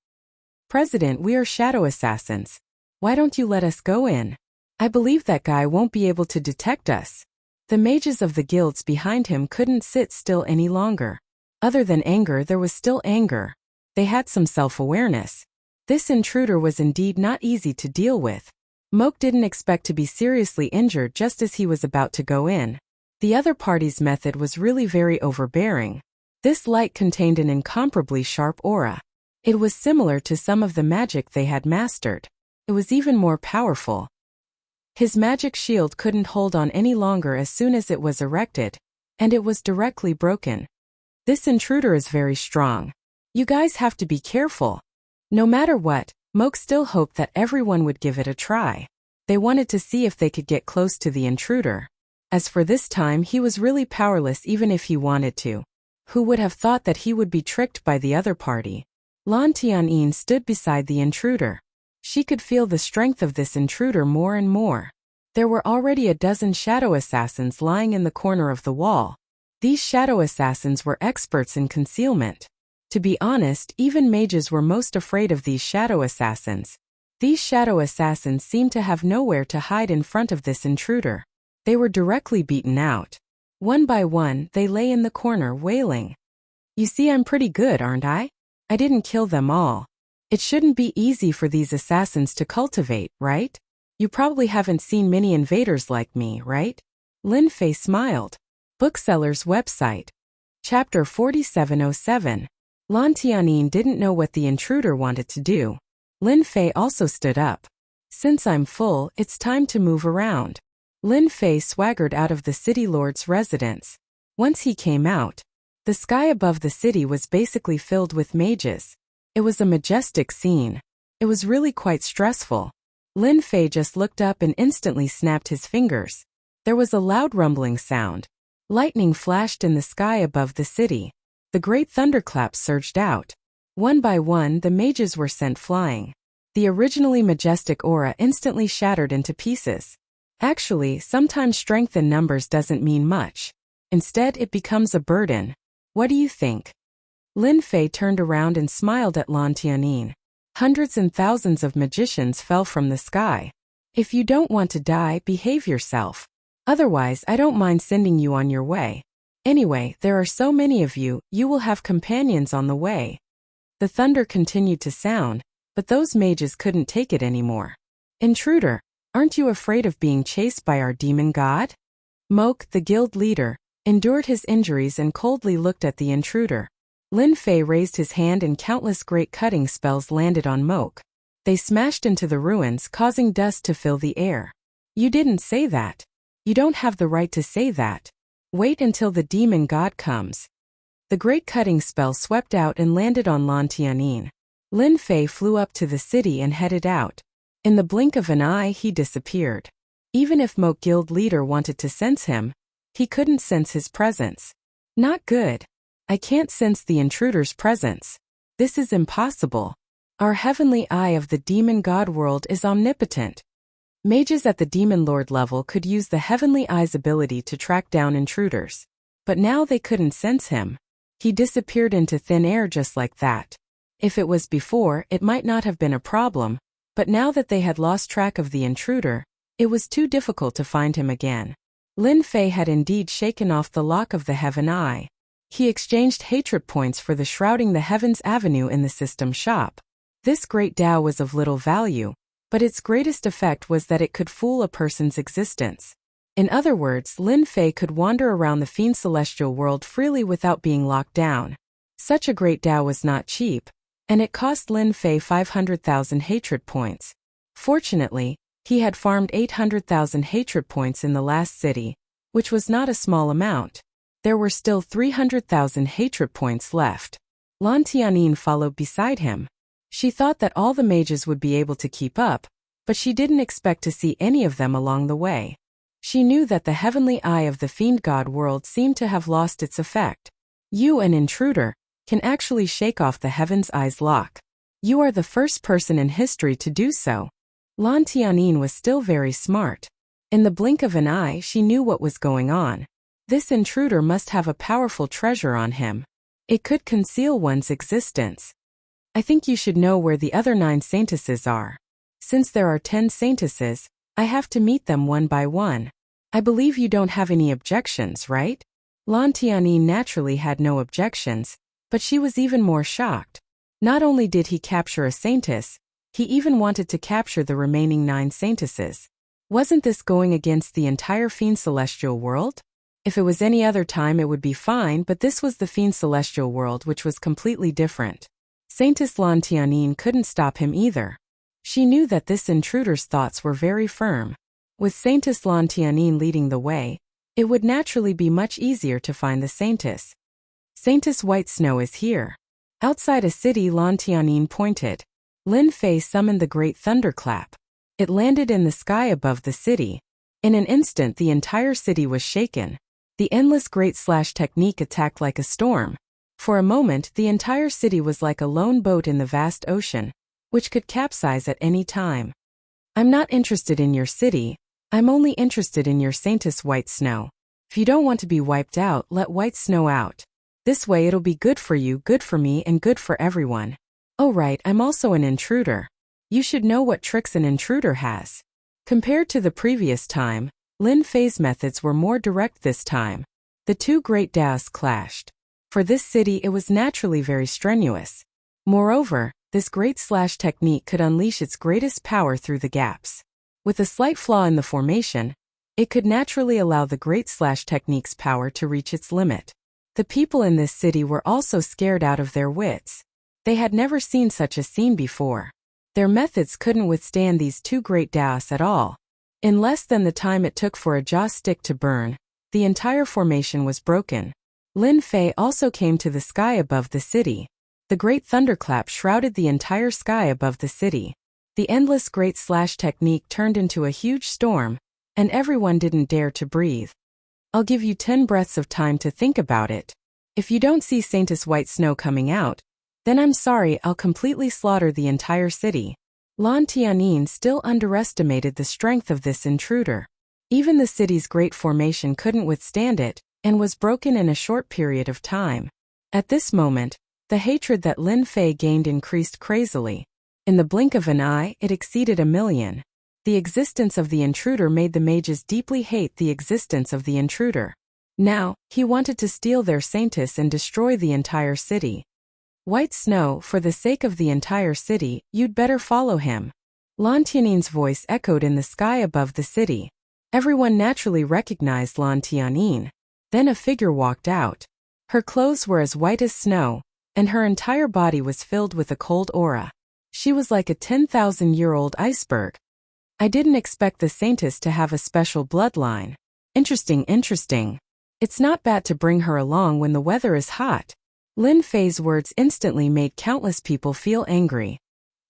President, we are shadow assassins. Why don't you let us go in? I believe that guy won't be able to detect us. The mages of the guilds behind him couldn't sit still any longer. Other than anger, there was still anger. They had some self-awareness. This intruder was indeed not easy to deal with. Moke didn't expect to be seriously injured just as he was about to go in. The other party's method was really very overbearing. This light contained an incomparably sharp aura. It was similar to some of the magic they had mastered. It was even more powerful. His magic shield couldn't hold on any longer as soon as it was erected, and it was directly broken. This intruder is very strong. You guys have to be careful. No matter what, Moke still hoped that everyone would give it a try. They wanted to see if they could get close to the intruder. As for this time, he was really powerless even if he wanted to. Who would have thought that he would be tricked by the other party? Lan Tianyin stood beside the intruder. She could feel the strength of this intruder more and more. There were already a dozen shadow assassins lying in the corner of the wall. These shadow assassins were experts in concealment. To be honest, even mages were most afraid of these shadow assassins. These shadow assassins seemed to have nowhere to hide in front of this intruder. They were directly beaten out. One by one, they lay in the corner wailing. You see, I'm pretty good, aren't I? I didn't kill them all. It shouldn't be easy for these assassins to cultivate, right? You probably haven't seen many invaders like me, right? Lin Fei smiled. Bookseller's website. Chapter 4707. Lan Tianyin didn't know what the intruder wanted to do. Lin Fei also stood up. Since I'm full, it's time to move around. Lin Fei swaggered out of the city lord's residence. Once he came out, the sky above the city was basically filled with mages. It was a majestic scene. It was really quite stressful. Lin Fei just looked up and instantly snapped his fingers. There was a loud rumbling sound. Lightning flashed in the sky above the city. The great thunderclaps surged out. One by one, the mages were sent flying. The originally majestic aura instantly shattered into pieces. Actually, sometimes strength in numbers doesn't mean much. Instead, it becomes a burden. What do you think? Lin Fei turned around and smiled at Lan Tianyin. Hundreds and thousands of magicians fell from the sky. If you don't want to die, behave yourself. Otherwise, I don't mind sending you on your way. Anyway, there are so many of you, you will have companions on the way. The thunder continued to sound, but those mages couldn't take it anymore. Intruder, aren't you afraid of being chased by our demon god? Moke, the guild leader, endured his injuries and coldly looked at the intruder. Lin Fei raised his hand and countless great cutting spells landed on Moke. They smashed into the ruins, causing dust to fill the air. You didn't say that. You don't have the right to say that. Wait until the demon god comes. The great cutting spell swept out and landed on Lan Tianyin. Lin Fei flew up to the city and headed out. In the blink of an eye, he disappeared. Even if Moke guild leader wanted to sense him, he couldn't sense his presence. Not good. I can't sense the intruder's presence. This is impossible. Our heavenly eye of the demon god world is omnipotent. Mages at the demon lord level could use the heavenly eye's ability to track down intruders. But now they couldn't sense him. He disappeared into thin air just like that. If it was before, it might not have been a problem, but now that they had lost track of the intruder, it was too difficult to find him again. Lin Fei had indeed shaken off the lock of the heaven eye. He exchanged hatred points for the shrouding the heavens avenue in the system shop. This great Tao was of little value, but its greatest effect was that it could fool a person's existence. In other words, Lin Fei could wander around the fiend celestial world freely without being locked down. Such a great Tao was not cheap, and it cost Lin Fei 500,000 hatred points. Fortunately, he had farmed 800,000 hatred points in the last city, which was not a small amount. There were still 300,000 hatred points left. Lan Tianyin followed beside him. She thought that all the mages would be able to keep up, but she didn't expect to see any of them along the way. She knew that the heavenly eye of the fiend god world seemed to have lost its effect. You, an intruder, can actually shake off the heaven's eye's lock. You are the first person in history to do so. Lan Tianyin was still very smart. In the blink of an eye, she knew what was going on. This intruder must have a powerful treasure on him. It could conceal one's existence. I think you should know where the other 9 saintesses are. Since there are 10 saintesses, I have to meet them one by one. I believe you don't have any objections, right? Lan Tianyin naturally had no objections, but she was even more shocked. Not only did he capture a saintess, he even wanted to capture the remaining 9 saintesses. Wasn't this going against the entire fiend celestial world? If it was any other time it would be fine, but this was the fiend celestial world, which was completely different. Saintess Lan Tianyin couldn't stop him either. She knew that this intruder's thoughts were very firm. With Saintess Lan Tianyin leading the way, it would naturally be much easier to find the saintess. Saintess White Snow is here. Outside a city, Lan Tianyin pointed. Lin Fei summoned the great thunderclap. It landed in the sky above the city. In an instant the entire city was shaken. The endless great/technique attacked like a storm. For a moment the entire city was like a lone boat in the vast ocean, which could capsize at any time. I'm not interested in your city, I'm only interested in your Saintess White Snow. If you don't want to be wiped out, let White Snow out. This way it'll be good for you, good for me, and good for everyone. Oh right, I'm also an intruder. You should know what tricks an intruder has. Compared to the previous time, Lin Fei's methods were more direct this time. The two great Daos clashed. For this city it was naturally very strenuous. Moreover, this great/technique could unleash its greatest power through the gaps. With a slight flaw in the formation, it could naturally allow the great/technique's power to reach its limit. The people in this city were also scared out of their wits. They had never seen such a scene before. Their methods couldn't withstand these two great Daos at all. In less than the time it took for a jaw stick to burn, the entire formation was broken. Lin Fei also came to the sky above the city. The great thunderclap shrouded the entire sky above the city. The endless great/technique turned into a huge storm, and everyone didn't dare to breathe. I'll give you 10 breaths of time to think about it. If you don't see Saintess White Snow coming out, then I'm sorry, I'll completely slaughter the entire city. Lan Tianyin still underestimated the strength of this intruder. Even the city's great formation couldn't withstand it, and was broken in a short period of time. At this moment, the hatred that Lin Fei gained increased crazily. In the blink of an eye, it exceeded 1,000,000. The existence of the intruder made the mages deeply hate the existence of the intruder. Now, he wanted to steal their Saintess and destroy the entire city. White Snow, for the sake of the entire city, you'd better follow him. Lan Tianyin's voice echoed in the sky above the city. Everyone naturally recognized Lan Tianyin. Then a figure walked out. Her clothes were as white as snow, and her entire body was filled with a cold aura. She was like a 10,000-year-old iceberg. I didn't expect the Saintess to have a special bloodline. Interesting. It's not bad to bring her along when the weather is hot. Lin Fei's words instantly made countless people feel angry.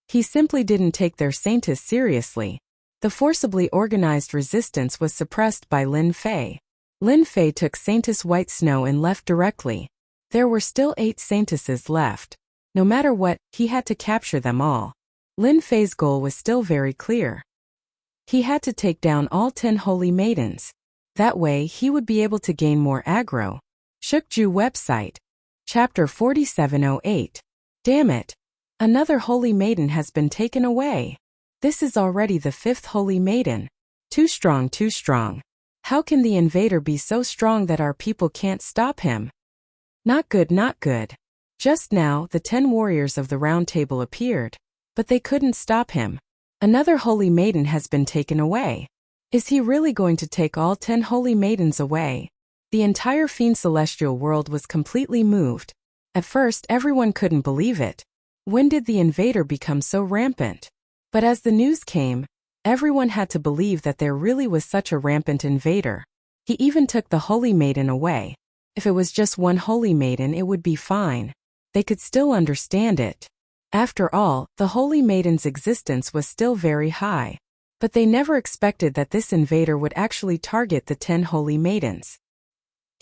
He simply didn't take their Saintess seriously. The forcibly organized resistance was suppressed by Lin Fei. Lin Fei took Saintess White Snow and left directly. There were still 8 Saintesses left. No matter what, he had to capture them all. Lin Fei's goal was still very clear. He had to take down all 10 holy maidens. That way he would be able to gain more aggro. Shukju website. Chapter 4708. Damn it. Another holy maiden has been taken away. This is already the 5th holy maiden. Too strong. How can the invader be so strong that our people can't stop him? Not good. Just now, the 10 warriors of the Round Table appeared, but they couldn't stop him. Another holy maiden has been taken away. Is he really going to take all 10 holy maidens away? The entire Fiend Celestial world was completely moved. At first, everyone couldn't believe it. When did the invader become so rampant? But as the news came, everyone had to believe that there really was such a rampant invader. He even took the holy maiden away. If it was just one holy maiden, it would be fine. They could still understand it. After all, the holy maiden's existence was still very high. But they never expected that this invader would actually target the 10 holy maidens.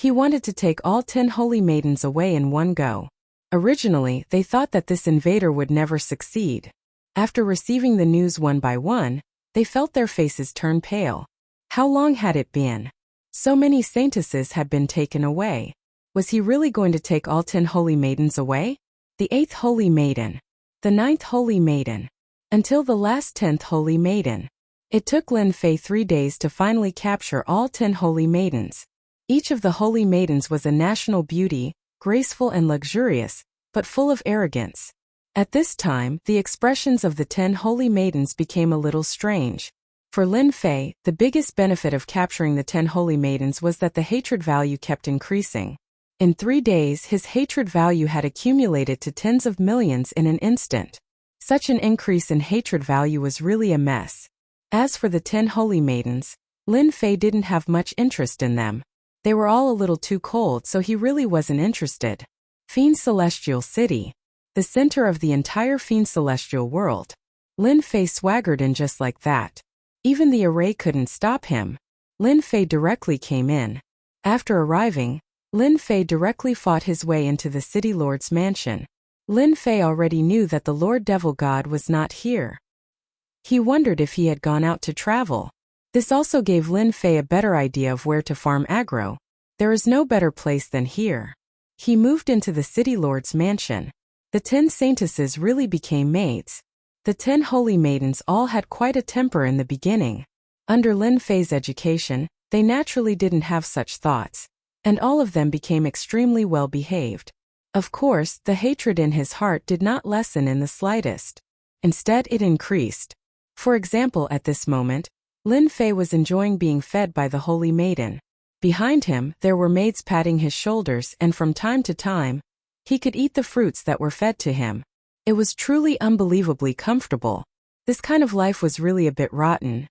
He wanted to take all 10 holy maidens away in one go. Originally, they thought that this invader would never succeed. After receiving the news one by one, they felt their faces turn pale. How long had it been? So many saintesses had been taken away. Was he really going to take all 10 holy maidens away? The 8th holy maiden. The 9th holy maiden. Until the last 10th holy maiden. It took Lin Fei 3 days to finally capture all 10 holy maidens. Each of the holy maidens was a national beauty, graceful and luxurious, but full of arrogance. At this time, the expressions of the 10 holy maidens became a little strange. For Lin Fei, the biggest benefit of capturing the 10 holy maidens was that the hatred value kept increasing. In 3 days, his hatred value had accumulated to tens of millions in an instant. Such an increase in hatred value was really a mess. As for the 10 holy maidens, Lin Fei didn't have much interest in them. They were all a little too cold, so he really wasn't interested. Fiend Celestial City. The center of the entire Fiend Celestial world. Lin Fei swaggered in just like that. Even the array couldn't stop him. Lin Fei directly came in. After arriving, Lin Fei directly fought his way into the city lord's mansion. Lin Fei already knew that the Lord Devil God was not here. He wondered if he had gone out to travel. This also gave Lin Fei a better idea of where to farm aggro. There is no better place than here. He moved into the city lord's mansion. The 10 saintesses really became maids. The 10 holy maidens all had quite a temper in the beginning. Under Lin Fei's education, they naturally didn't have such thoughts, and all of them became extremely well behaved. Of course, the hatred in his heart did not lessen in the slightest. Instead, it increased. For example, at this moment, Lin Fei was enjoying being fed by the holy maiden. Behind him, there were maids patting his shoulders, and from time to time, he could eat the fruits that were fed to him. It was truly unbelievably comfortable. This kind of life was really a bit rotten.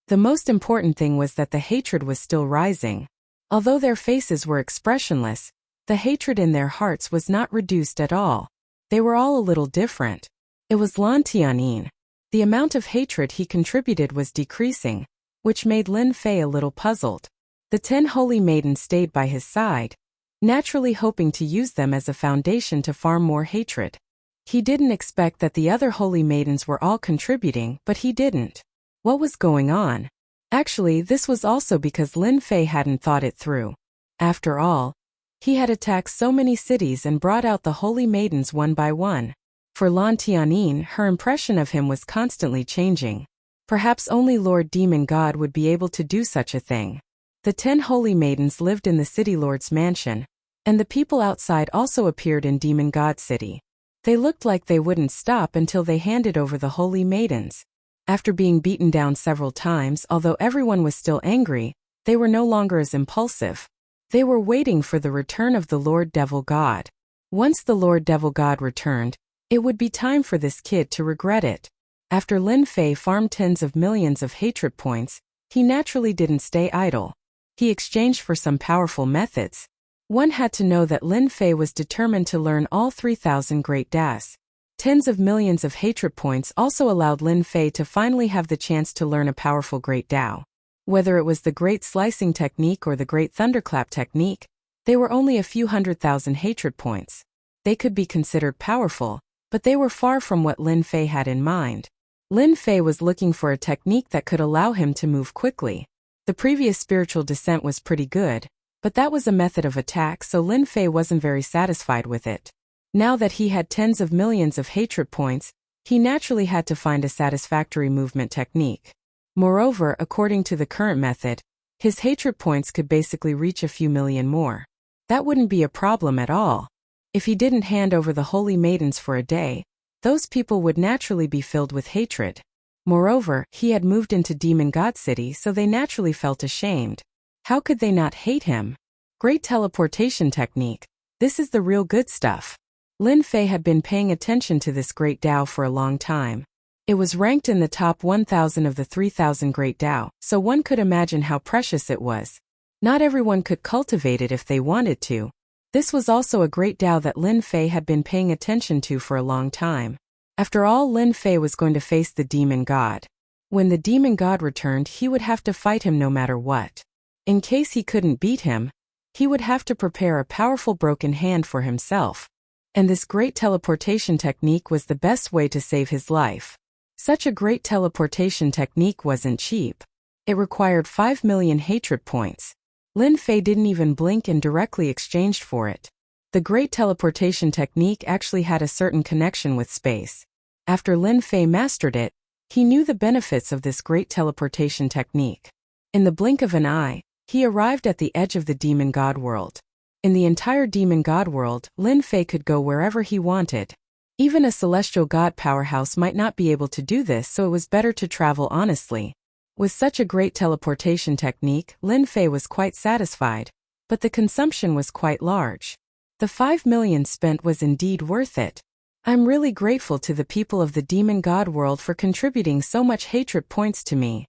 The most important thing was that the hatred was still rising. Although their faces were expressionless, the hatred in their hearts was not reduced at all. They were all a little different. It was Lan Tianin. The amount of hatred he contributed was decreasing, which made Lin Fei a little puzzled. The 10 holy maidens stayed by his side, naturally hoping to use them as a foundation to farm more hatred. He didn't expect that the other holy maidens were all contributing, but he didn't. What was going on? Actually, this was also because Lin Fei hadn't thought it through. After all, he had attacked so many cities and brought out the holy maidens one by one. For Lan Tianin, her impression of him was constantly changing. Perhaps only Lord Demon God would be able to do such a thing. The 10 holy maidens lived in the city lord's mansion, and the people outside also appeared in Demon God City. They looked like they wouldn't stop until they handed over the holy maidens. After being beaten down several times, although everyone was still angry, they were no longer as impulsive. They were waiting for the return of the Lord Devil God. Once the Lord Devil God returned, it would be time for this kid to regret it. After Lin Fei farmed tens of millions of hatred points, he naturally didn't stay idle. He exchanged for some powerful methods. One had to know that Lin Fei was determined to learn all 3,000 great Das. Tens of millions of hatred points also allowed Lin Fei to finally have the chance to learn a powerful Great Dao. Whether it was the Great Slicing Technique or the Great Thunderclap Technique, they were only a few 100,000 hatred points. They could be considered powerful, but they were far from what Lin Fei had in mind. Lin Fei was looking for a technique that could allow him to move quickly. The previous spiritual descent was pretty good, but that was a method of attack, so Lin Fei wasn't very satisfied with it. Now that he had tens of millions of hatred points, he naturally had to find a satisfactory movement technique. Moreover, according to the current method, his hatred points could basically reach a few million more. That wouldn't be a problem at all. If he didn't hand over the holy maidens for a day, those people would naturally be filled with hatred. Moreover, he had moved into Demon God City, so they naturally felt ashamed. How could they not hate him? Great teleportation technique. This is the real good stuff. Lin Fei had been paying attention to this Great Dao for a long time. It was ranked in the top 1,000 of the 3,000 Great Dao, so one could imagine how precious it was. Not everyone could cultivate it if they wanted to. This was also a Great Dao that Lin Fei had been paying attention to for a long time. After all, Lin Fei was going to face the Demon God. When the Demon God returned, he would have to fight him no matter what. In case he couldn't beat him, he would have to prepare a powerful broken hand for himself. And this great teleportation technique was the best way to save his life. Such a great teleportation technique wasn't cheap. It required 5 million hatred points. Lin Fei didn't even blink and directly exchanged for it. The great teleportation technique actually had a certain connection with space. After Lin Fei mastered it, he knew the benefits of this great teleportation technique. In the blink of an eye, he arrived at the edge of the Demon God world. In the entire Demon God world, Lin Fei could go wherever he wanted. Even a celestial god powerhouse might not be able to do this, so it was better to travel honestly. With such a great teleportation technique, Lin Fei was quite satisfied, but the consumption was quite large. The 5 million spent was indeed worth it. I'm really grateful to the people of the Demon God world for contributing so much hatred points to me.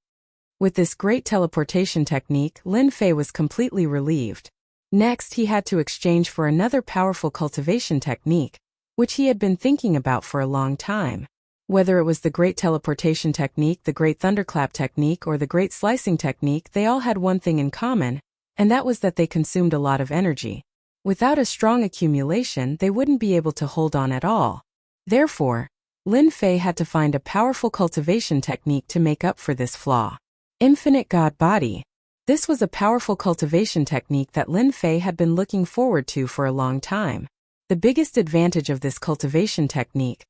With this great teleportation technique, Lin Fei was completely relieved. Next, he had to exchange for another powerful cultivation technique, which he had been thinking about for a long time. Whether it was the Great Teleportation Technique, the Great Thunderclap Technique, or the Great Slicing Technique, they all had one thing in common, and that was that they consumed a lot of energy. Without a strong accumulation, they wouldn't be able to hold on at all. Therefore, Lin Fei had to find a powerful cultivation technique to make up for this flaw. Infinite God Body. This was a powerful cultivation technique that Lin Fei had been looking forward to for a long time. The biggest advantage of this cultivation technique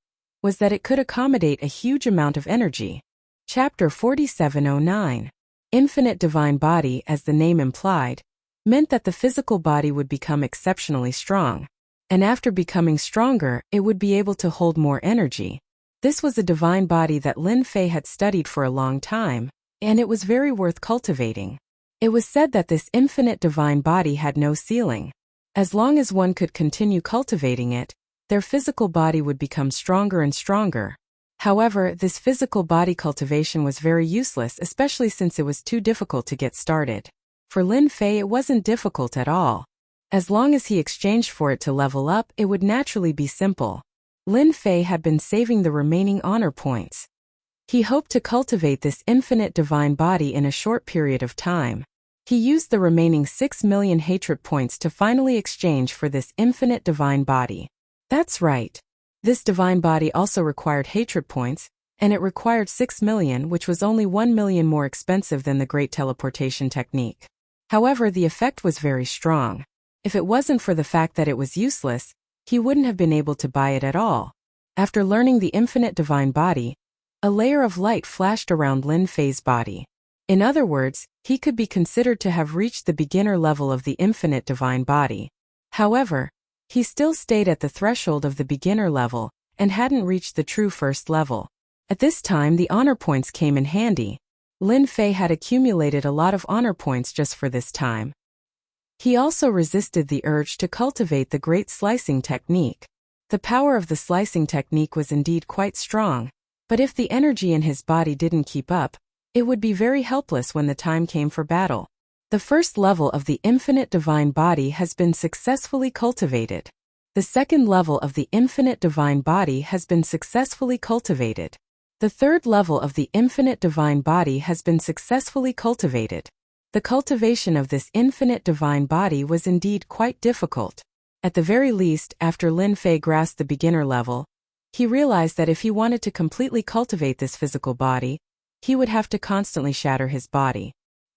was that it could accommodate a huge amount of energy. Chapter 4709. Infinite Divine Body, as the name implied, meant that the physical body would become exceptionally strong. And after becoming stronger, it would be able to hold more energy. This was a divine body that Lin Fei had studied for a long time, and it was very worth cultivating. It was said that this infinite divine body had no ceiling. As long as one could continue cultivating it, their physical body would become stronger and stronger. However, this physical body cultivation was very useless, especially since it was too difficult to get started. For Lin Fei, it wasn't difficult at all. As long as he exchanged for it to level up, it would naturally be simple. Lin Fei had been saving the remaining honor points. He hoped to cultivate this infinite divine body in a short period of time. He used the remaining 6 million hatred points to finally exchange for this infinite divine body. That's right. This divine body also required hatred points, and it required 6 million, which was only 1 million more expensive than the Great Teleportation Technique. However, the effect was very strong. If it wasn't for the fact that it was useless, he wouldn't have been able to buy it at all. After learning the infinite divine body, a layer of light flashed around Lin Fei's body. In other words, he could be considered to have reached the beginner level of the infinite divine body. However, he still stayed at the threshold of the beginner level and hadn't reached the true first level. At this time, the honor points came in handy. Lin Fei had accumulated a lot of honor points just for this time. He also resisted the urge to cultivate the Great Slicing Technique. The power of the slicing technique was indeed quite strong, but if the energy in his body didn't keep up, it would be very helpless when the time came for battle. The first level of the infinite divine body has been successfully cultivated. The second level of the infinite divine body has been successfully cultivated. The third level of the infinite divine body has been successfully cultivated. The cultivation of this infinite divine body was indeed quite difficult. At the very least, after Lin Fei grasped the beginner level, he realized that if he wanted to completely cultivate this physical body, he would have to constantly shatter his body.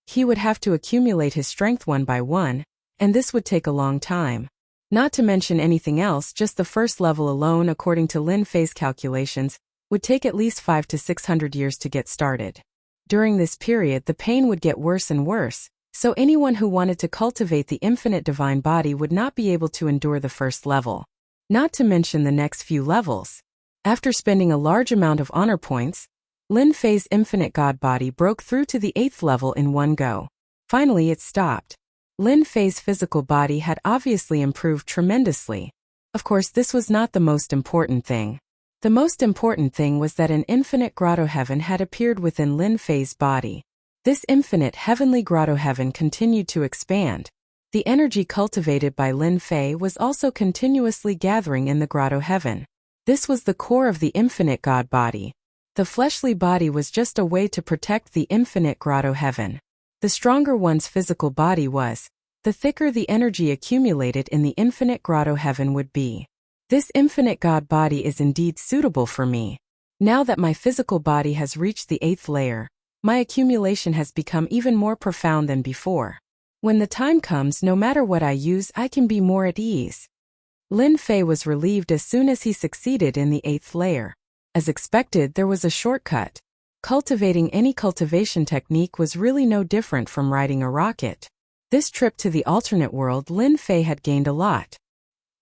He would have to accumulate his strength one by one, and this would take a long time. Not to mention anything else, just the first level alone, according to Lin Fei's calculations, would take at least 500 to 600 years to get started. During this period, the pain would get worse and worse, so anyone who wanted to cultivate the infinite divine body would not be able to endure the first level. Not to mention the next few levels. After spending a large amount of honor points, Lin Fei's infinite god body broke through to the 8th level in one go. Finally, it stopped. Lin Fei's physical body had obviously improved tremendously. Of course, this was not the most important thing. The most important thing was that an infinite grotto heaven had appeared within Lin Fei's body. This infinite heavenly grotto heaven continued to expand. The energy cultivated by Lin Fei was also continuously gathering in the grotto heaven. This was the core of the infinite god body. The fleshly body was just a way to protect the infinite grotto heaven. The stronger one's physical body was, the thicker the energy accumulated in the infinite grotto heaven would be. This infinite god body is indeed suitable for me. Now that my physical body has reached the 8th layer, my accumulation has become even more profound than before. When the time comes, no matter what I use, I can be more at ease. Lin Fei was relieved as soon as he succeeded in the 8th layer. As expected, there was a shortcut. Cultivating any cultivation technique was really no different from riding a rocket. This trip to the alternate world, Lin Fei had gained a lot.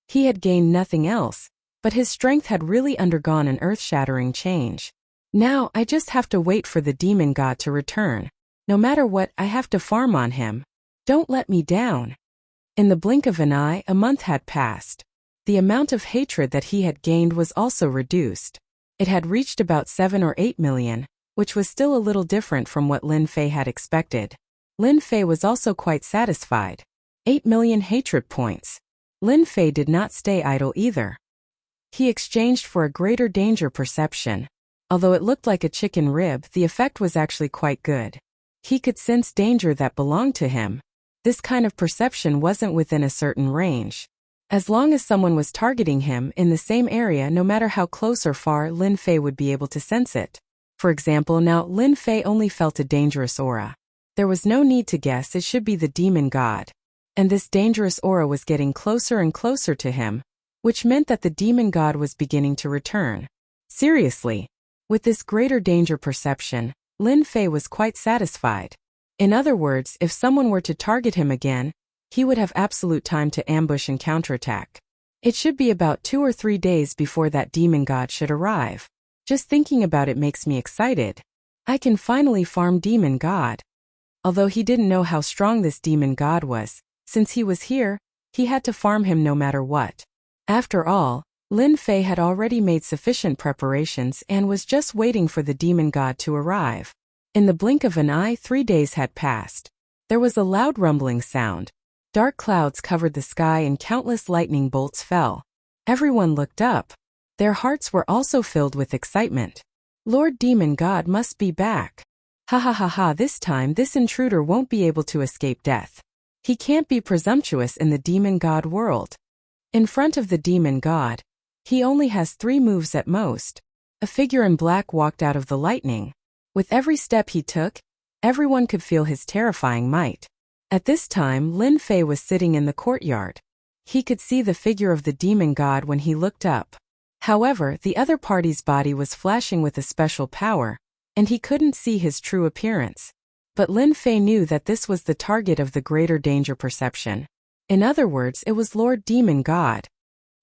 He had gained nothing else, but his strength had really undergone an earth-shattering change. Now, I just have to wait for the demon god to return. No matter what, I have to farm on him. Don't let me down. In the blink of an eye, a month had passed. The amount of hatred that he had gained was also reduced. It had reached about 7 or 8 million, which was still a little different from what Lin Fei had expected. Lin Fei was also quite satisfied. 8 million hatred points. Lin Fei did not stay idle either. He exchanged for a greater danger perception. Although it looked like a chicken rib, the effect was actually quite good. He could sense danger that belonged to him. This kind of perception wasn't within a certain range. As long as someone was targeting him in the same area, no matter how close or far, Lin Fei would be able to sense it. For example, now Lin Fei only felt a dangerous aura. There was no need to guess, it should be the demon god. And this dangerous aura was getting closer and closer to him, which meant that the demon god was beginning to return. Seriously. With this greater danger perception, Lin Fei was quite satisfied. In other words, if someone were to target him again, he would have absolute time to ambush and counterattack. It should be about 2 or 3 days before that demon god should arrive. Just thinking about it makes me excited. I can finally farm demon god. Although he didn't know how strong this demon god was, since he was here, he had to farm him no matter what. After all, Lin Fei had already made sufficient preparations and was just waiting for the demon god to arrive. In the blink of an eye, 3 days had passed. There was a loud rumbling sound. Dark clouds covered the sky and countless lightning bolts fell. Everyone looked up. Their hearts were also filled with excitement. Lord Demon God must be back. Ha ha ha ha, this time this intruder won't be able to escape death. He can't be presumptuous in the demon god world. In front of the demon god, he only has 3 moves at most. A figure in black walked out of the lightning. With every step he took, everyone could feel his terrifying might. At this time, Lin Fei was sitting in the courtyard. He could see the figure of the demon god when he looked up. However, the other party's body was flashing with a special power, and he couldn't see his true appearance. But Lin Fei knew that this was the target of the greater danger perception. In other words, it was Lord Demon God.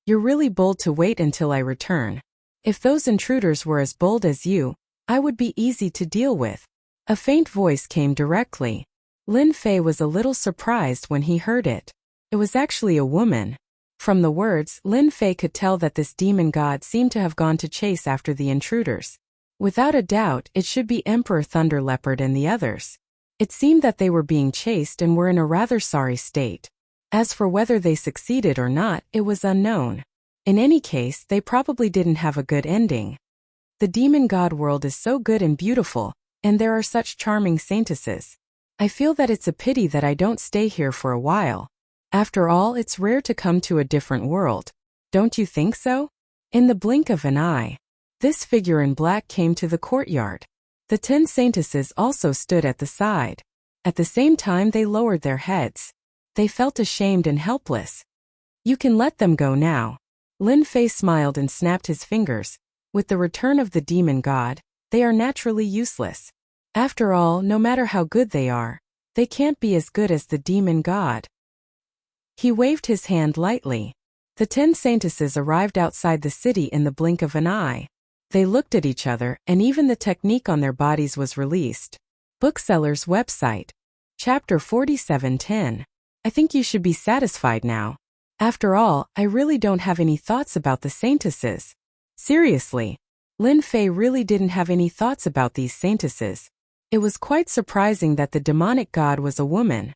You're really bold to wait until I return. If those intruders were as bold as you, I would be easy to deal with. A faint voice came directly. Lin Fei was a little surprised when he heard it. It was actually a woman. From the words, Lin Fei could tell that this demon god seemed to have gone to chase after the intruders. Without a doubt, it should be Emperor Thunder Leopard and the others. It seemed that they were being chased and were in a rather sorry state. As for whether they succeeded or not, it was unknown. In any case, they probably didn't have a good ending. The demon god world is so good and beautiful, and there are such charming saintesses. I feel that it's a pity that I don't stay here for a while. After all, it's rare to come to a different world. Don't you think so? In the blink of an eye, this figure in black came to the courtyard. The 10 saintesses also stood at the side. At the same time, they lowered their heads. They felt ashamed and helpless. You can let them go now. Lin Fei smiled and snapped his fingers. With the return of the demon god, they are naturally useless. After all, no matter how good they are, they can't be as good as the demon god. He waved his hand lightly. The 10 saintesses arrived outside the city in the blink of an eye. They looked at each other, and even the technique on their bodies was released. Bookseller's website. Chapter 47:10. I think you should be satisfied now. After all, I really don't have any thoughts about the saintesses. Seriously. Lin Fei really didn't have any thoughts about these saintesses. It was quite surprising that the demonic god was a woman.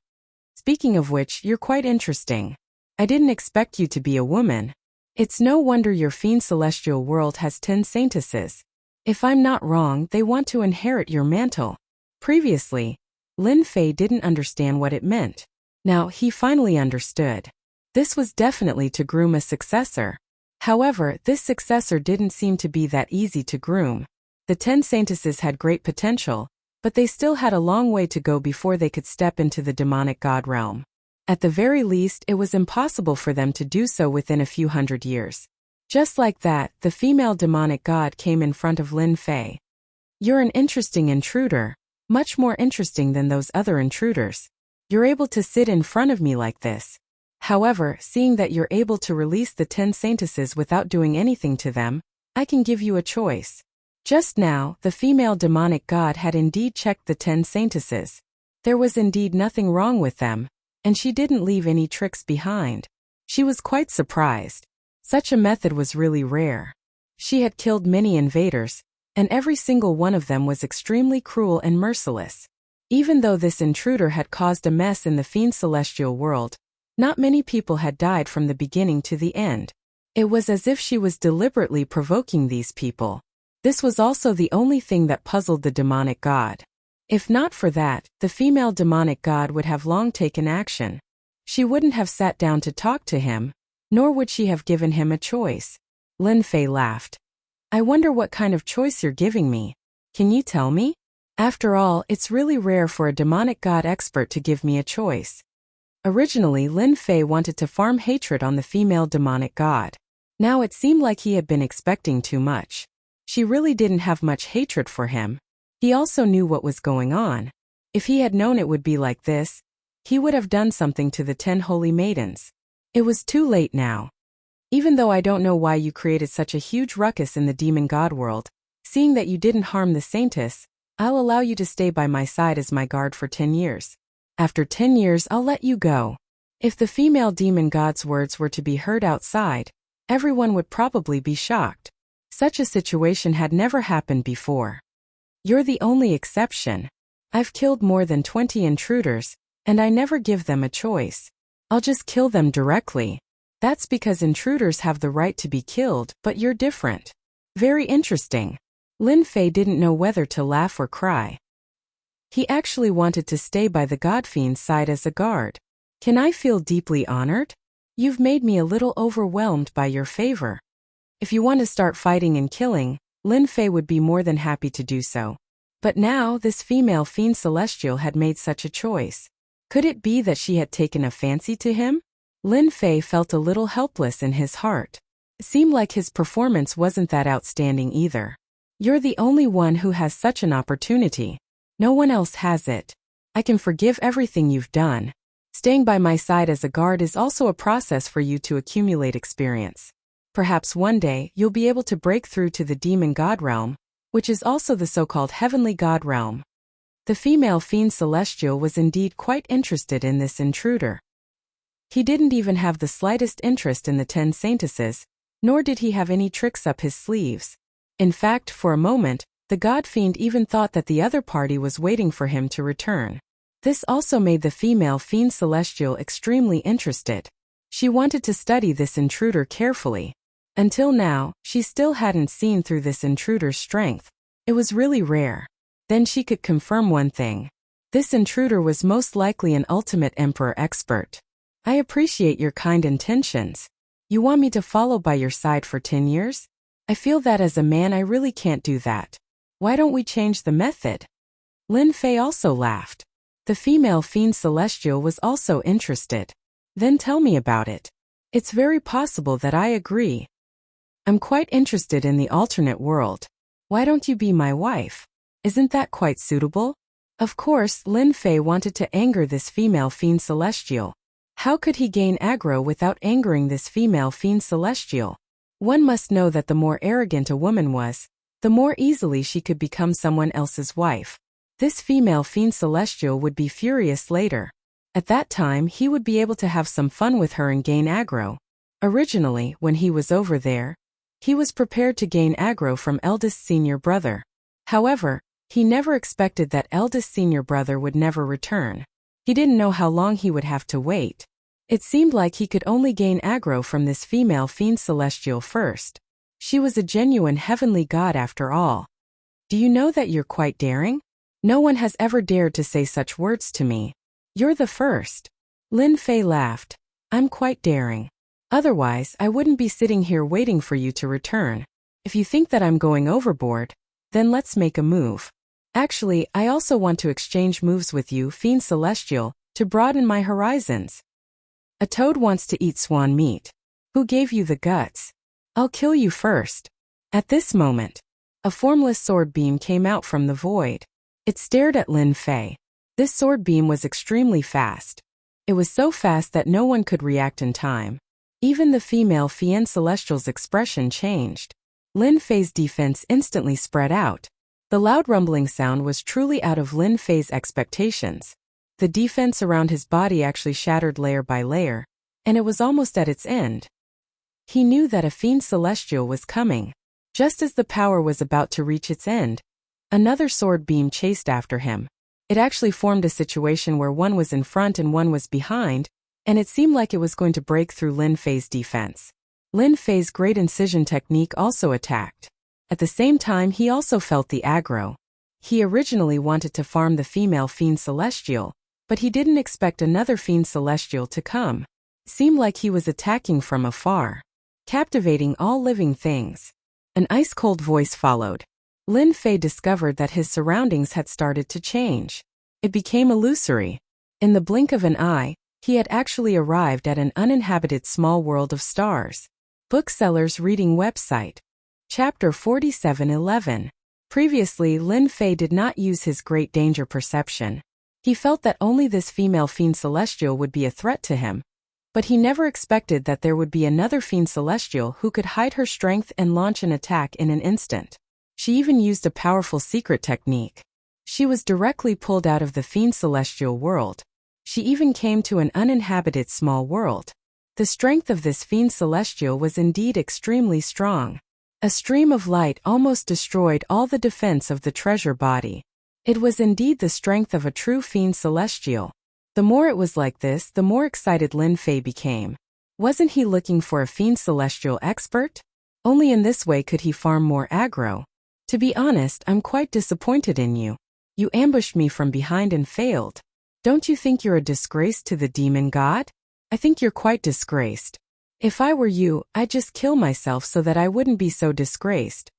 Speaking of which, you're quite interesting. I didn't expect you to be a woman. It's no wonder your fiend celestial world has 10 saintesses. If I'm not wrong, they want to inherit your mantle. Previously, Lin Fei didn't understand what it meant. Now, he finally understood. This was definitely to groom a successor. However, this successor didn't seem to be that easy to groom. The 10 saintesses had great potential, but they still had a long way to go before they could step into the demonic god realm. At the very least, it was impossible for them to do so within a few hundred years. Just like that, the female demonic god came in front of Lin Fei. You're an interesting intruder, much more interesting than those other intruders. You're able to sit in front of me like this. However, seeing that you're able to release the 10 saintesses without doing anything to them, I can give you a choice. Just now, the female demonic god had indeed checked the 10 saintesses. There was indeed nothing wrong with them, and she didn't leave any tricks behind. She was quite surprised. Such a method was really rare. She had killed many invaders, and every single one of them was extremely cruel and merciless. Even though this intruder had caused a mess in the fiend celestial world, not many people had died from the beginning to the end. It was as if she was deliberately provoking these people. This was also the only thing that puzzled the demonic god. If not for that, the female demonic god would have long taken action. She wouldn't have sat down to talk to him, nor would she have given him a choice. Lin Fei laughed. I wonder what kind of choice you're giving me. Can you tell me? After all, it's really rare for a demonic god expert to give me a choice. Originally, Lin Fei wanted to farm hatred on the female demonic god. Now it seemed like he had been expecting too much. She really didn't have much hatred for him. He also knew what was going on. If he had known it would be like this, he would have done something to the 10 holy maidens. It was too late now. Even though I don't know why you created such a huge ruckus in the demon god world, seeing that you didn't harm the saintess, I'll allow you to stay by my side as my guard for 10 years. After 10 years I'll let you go. If the female demon god's words were to be heard outside, everyone would probably be shocked. Such a situation had never happened before. You're the only exception. I've killed more than 20 intruders, and I never give them a choice. I'll just kill them directly. That's because intruders have the right to be killed, but you're different. Very interesting. Lin Fei didn't know whether to laugh or cry. He actually wanted to stay by the godfiend's side as a guard. Can I feel deeply honored? You've made me a little overwhelmed by your favor. If you want to start fighting and killing, Lin Fei would be more than happy to do so. But now this female fiend celestial had made such a choice. Could it be that she had taken a fancy to him? Lin Fei felt a little helpless in his heart. It seemed like his performance wasn't that outstanding either. You're the only one who has such an opportunity. No one else has it. I can forgive everything you've done. Staying by my side as a guard is also a process for you to accumulate experience. Perhaps one day you'll be able to break through to the demon god realm, which is also the so-called heavenly god realm. The female fiend celestial was indeed quite interested in this intruder. He didn't even have the slightest interest in the 10 saintesses, nor did he have any tricks up his sleeves. In fact, for a moment, the god fiend even thought that the other party was waiting for him to return. This also made the female fiend celestial extremely interested. She wanted to study this intruder carefully. Until now, she still hadn't seen through this intruder's strength. It was really rare. Then she could confirm one thing. This intruder was most likely an ultimate emperor expert. I appreciate your kind intentions. You want me to follow by your side for 10 years? I feel that as a man I really can't do that. Why don't we change the method? Lin Fei also laughed. The female fiend celestial was also interested. Then tell me about it. It's very possible that I agree. I'm quite interested in the alternate world. Why don't you be my wife? Isn't that quite suitable? Of course, Lin Fei wanted to anger this female fiend celestial. How could he gain aggro without angering this female fiend celestial? One must know that the more arrogant a woman was, the more easily she could become someone else's wife. This female fiend celestial would be furious later. At that time he would be able to have some fun with her and gain aggro. Originally, when he was over there, he was prepared to gain aggro from eldest senior brother. However, he never expected that eldest senior brother would never return. He didn't know how long he would have to wait. It seemed like he could only gain aggro from this female fiend celestial first. She was a genuine heavenly god after all. Do you know that you're quite daring? No one has ever dared to say such words to me. You're the first. Lin Fei laughed. I'm quite daring. Otherwise, I wouldn't be sitting here waiting for you to return. If you think that I'm going overboard, then let's make a move. Actually, I also want to exchange moves with you, Fiend Celestial, to broaden my horizons. A toad wants to eat swan meat. Who gave you the guts? I'll kill you first. At this moment, a formless sword beam came out from the void. It stared at Lin Fei. This sword beam was extremely fast. It was so fast that no one could react in time. Even the female Fiend Celestial's expression changed. Lin Fei's defense instantly spread out. The loud rumbling sound was truly out of Lin Fei's expectations. The defense around his body actually shattered layer by layer, and it was almost at its end. He knew that a Fiend Celestial was coming. Just as the power was about to reach its end, another sword beam chased after him. It actually formed a situation where one was in front and one was behind, and it seemed like it was going to break through Lin Fei's defense. Lin Fei's great incision technique also attacked. At the same time, he also felt the aggro. He originally wanted to farm the female Fiend Celestial, but he didn't expect another Fiend Celestial to come. Seemed like he was attacking from afar, captivating all living things. An ice-cold voice followed. Lin Fei discovered that his surroundings had started to change. It became illusory. In the blink of an eye, he had actually arrived at an uninhabited small world of stars. Bookseller's reading website. Chapter 47:11. Previously, Lin Fei did not use his great danger perception. He felt that only this female Fiend Celestial would be a threat to him. But he never expected that there would be another Fiend Celestial who could hide her strength and launch an attack in an instant. She even used a powerful secret technique. She was directly pulled out of the Fiend Celestial world. She even came to an uninhabited small world. The strength of this Fiend Celestial was indeed extremely strong. A stream of light almost destroyed all the defense of the treasure body. It was indeed the strength of a true Fiend Celestial. The more it was like this, the more excited Lin Fei became. Wasn't he looking for a Fiend Celestial expert? Only in this way could he farm more aggro. To be honest, I'm quite disappointed in you. You ambushed me from behind and failed. Don't you think you're a disgrace to the demon god? I think you're quite disgraced. If I were you, I'd just kill myself so that I wouldn't be so disgraced.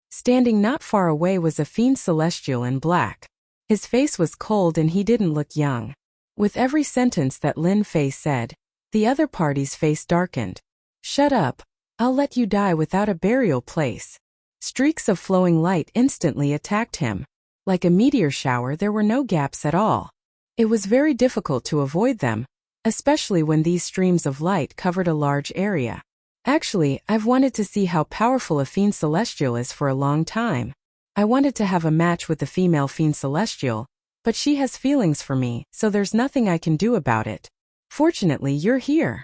Standing not far away was a Fiend Celestial in black. His face was cold and he didn't look young. With every sentence that Lin Fei said, the other party's face darkened. Shut up. I'll let you die without a burial place. Streaks of flowing light instantly attacked him. Like a meteor shower, there were no gaps at all. It was very difficult to avoid them, especially when these streams of light covered a large area. Actually, I've wanted to see how powerful a Fiend Celestial is for a long time. I wanted to have a match with the female Fiend Celestial, but she has feelings for me, so there's nothing I can do about it. Fortunately, you're here.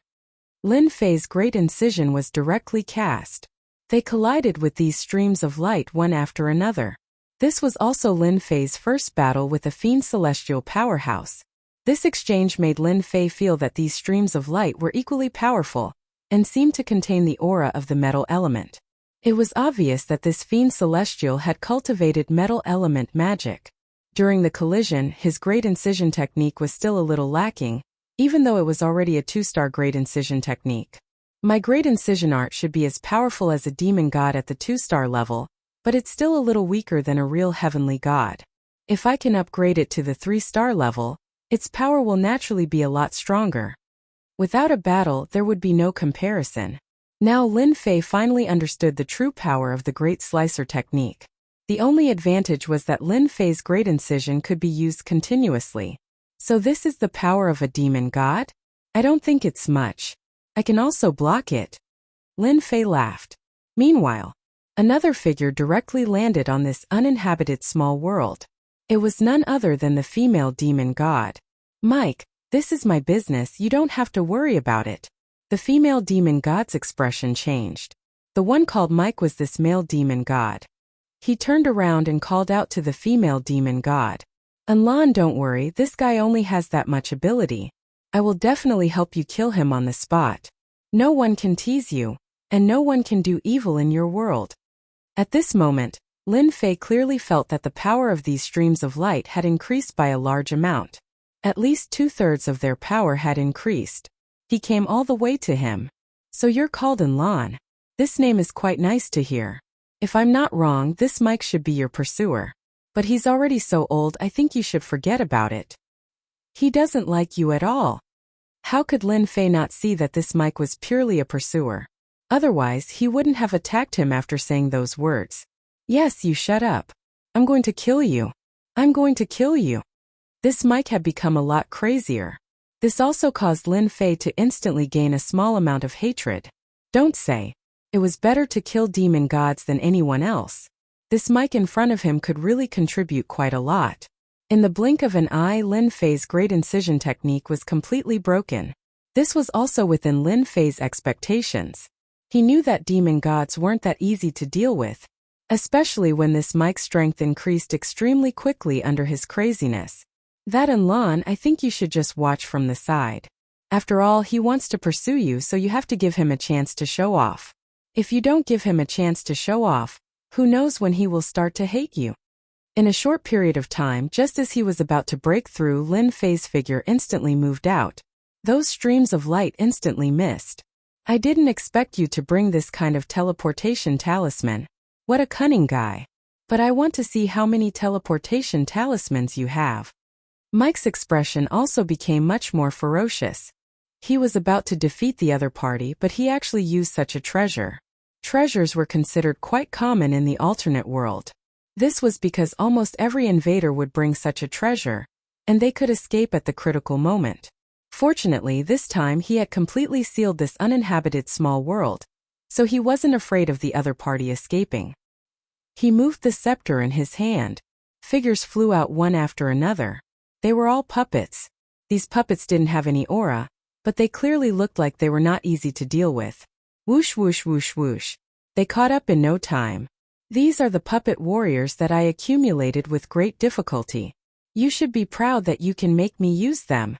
Lin Fei's great incision was directly cast. They collided with these streams of light one after another. This was also Lin Fei's first battle with a Fiend Celestial powerhouse. This exchange made Lin Fei feel that these streams of light were equally powerful, and seemed to contain the aura of the metal element. It was obvious that this Fiend Celestial had cultivated metal element magic. During the collision, his great incision technique was still a little lacking, even though it was already a 2-star great incision technique. My great incision art should be as powerful as a demon god at the 2-star level, but it's still a little weaker than a real heavenly god. If I can upgrade it to the 3-star level, its power will naturally be a lot stronger. Without a battle, there would be no comparison. Now Lin Fei finally understood the true power of the Great Slicer technique. The only advantage was that Lin Fei's great incision could be used continuously. So this is the power of a demon god? I don't think it's much. I can also block it. Lin Fei laughed. Meanwhile, another figure directly landed on this uninhabited small world. It was none other than the female demon god. Mike, this is my business, you don't have to worry about it. The female demon god's expression changed. The one called Mike was this male demon god. He turned around and called out to the female demon god. Unlan, don't worry, this guy only has that much ability. I will definitely help you kill him on the spot. No one can tease you, and no one can do evil in your world. At this moment, Lin Fei clearly felt that the power of these streams of light had increased by a large amount. At least 2/3 of their power had increased. He came all the way to him. So you're called Unlan. This name is quite nice to hear. If I'm not wrong, this Mike should be your pursuer. But he's already so old, I think you should forget about it. He doesn't like you at all. How could Lin Fei not see that this Mike was purely a pursuer? Otherwise, he wouldn't have attacked him after saying those words. Yes, you shut up. I'm going to kill you. I'm going to kill you. This Mike had become a lot crazier. This also caused Lin Fei to instantly gain a small amount of hatred. Don't say. It was better to kill demon gods than anyone else. This Mike in front of him could really contribute quite a lot. In the blink of an eye, Lin Fei's great incision technique was completely broken. This was also within Lin Fei's expectations. He knew that demon gods weren't that easy to deal with, especially when this Mike's strength increased extremely quickly under his craziness. That Unlan, I think you should just watch from the side. After all, he wants to pursue you, so you have to give him a chance to show off. If you don't give him a chance to show off, Who knows when he will start to hate you? In a short period of time, just as he was about to break through, Lin Fei's figure instantly moved out. Those streams of light instantly missed. I didn't expect you to bring this kind of teleportation talisman. What a cunning guy. But I want to see how many teleportation talismans you have. Mike's expression also became much more ferocious. He was about to defeat the other party, but he actually used such a treasure. Treasures were considered quite common in the alternate world. This was because almost every invader would bring such a treasure, and they could escape at the critical moment. Fortunately, this time he had completely sealed this uninhabited small world, so he wasn't afraid of the other party escaping. He moved the scepter in his hand. Figures flew out one after another. They were all puppets. These puppets didn't have any aura, but they clearly looked like they were not easy to deal with. Whoosh whoosh whoosh whoosh. They caught up in no time. These are the puppet warriors that I accumulated with great difficulty. You should be proud that you can make me use them.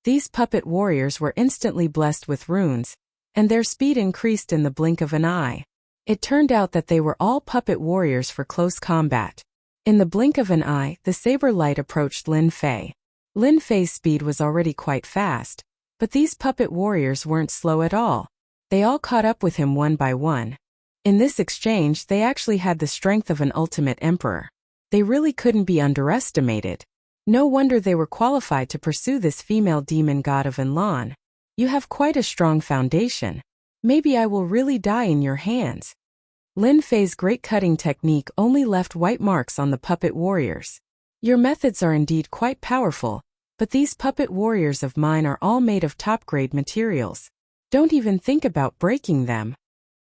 These puppet warriors were instantly blessed with runes, and their speed increased in the blink of an eye. It turned out that they were all puppet warriors for close combat. In the blink of an eye, the saber light approached Lin Fei. Lin Fei's speed was already quite fast, but these puppet warriors weren't slow at all. They all caught up with him one by one. In this exchange, they actually had the strength of an ultimate emperor. They really couldn't be underestimated. No wonder they were qualified to pursue this female demon god of Enlan. You have quite a strong foundation. Maybe I will really die in your hands. Lin Fei's great cutting technique only left white marks on the puppet warriors. Your methods are indeed quite powerful, but these puppet warriors of mine are all made of top-grade materials. Don't even think about breaking them.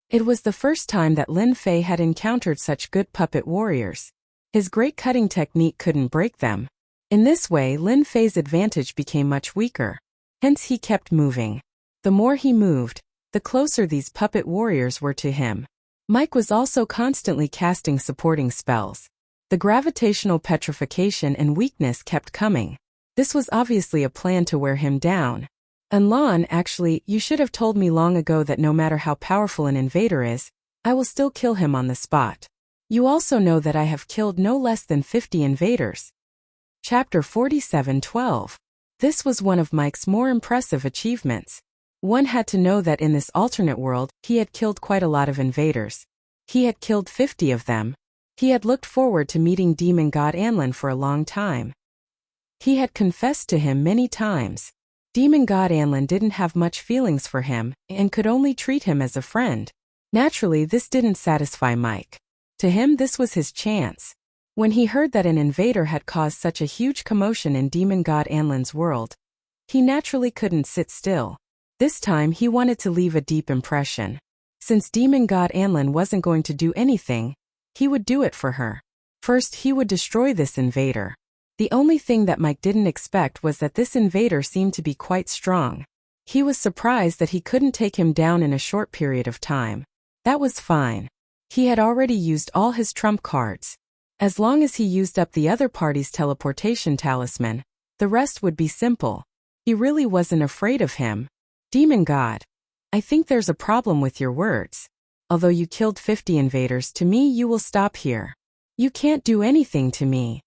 It was the first time that Lin Fei had encountered such good puppet warriors. His great cutting technique couldn't break them. In this way, Lin Fei's advantage became much weaker. Hence he kept moving. The more he moved, the closer these puppet warriors were to him. Mike was also constantly casting supporting spells. The gravitational petrification and weakness kept coming. This was obviously a plan to wear him down. Enlan, actually, you should have told me long ago that no matter how powerful an invader is, I will still kill him on the spot. You also know that I have killed no less than 50 invaders. Chapter 47:12. This was one of Mike's more impressive achievements. One had to know that in this alternate world, he had killed quite a lot of invaders. He had killed 50 of them. He had looked forward to meeting demon god Anlin for a long time. He had confessed to him many times. Demon god Anlin didn't have much feelings for him, and could only treat him as a friend. Naturally, this didn't satisfy Mike. To him, this was his chance. When he heard that an invader had caused such a huge commotion in demon god Anlin's world, he naturally couldn't sit still. This time he wanted to leave a deep impression. Since demon god Anlin wasn't going to do anything, he would do it for her. First, he would destroy this invader. The only thing that Mike didn't expect was that this invader seemed to be quite strong. He was surprised that he couldn't take him down in a short period of time. That was fine. He had already used all his trump cards. As long as he used up the other party's teleportation talisman, the rest would be simple. He really wasn't afraid of him. Demon God, I think there's a problem with your words. Although you killed 50 invaders, to me you will stop here. You can't do anything to me.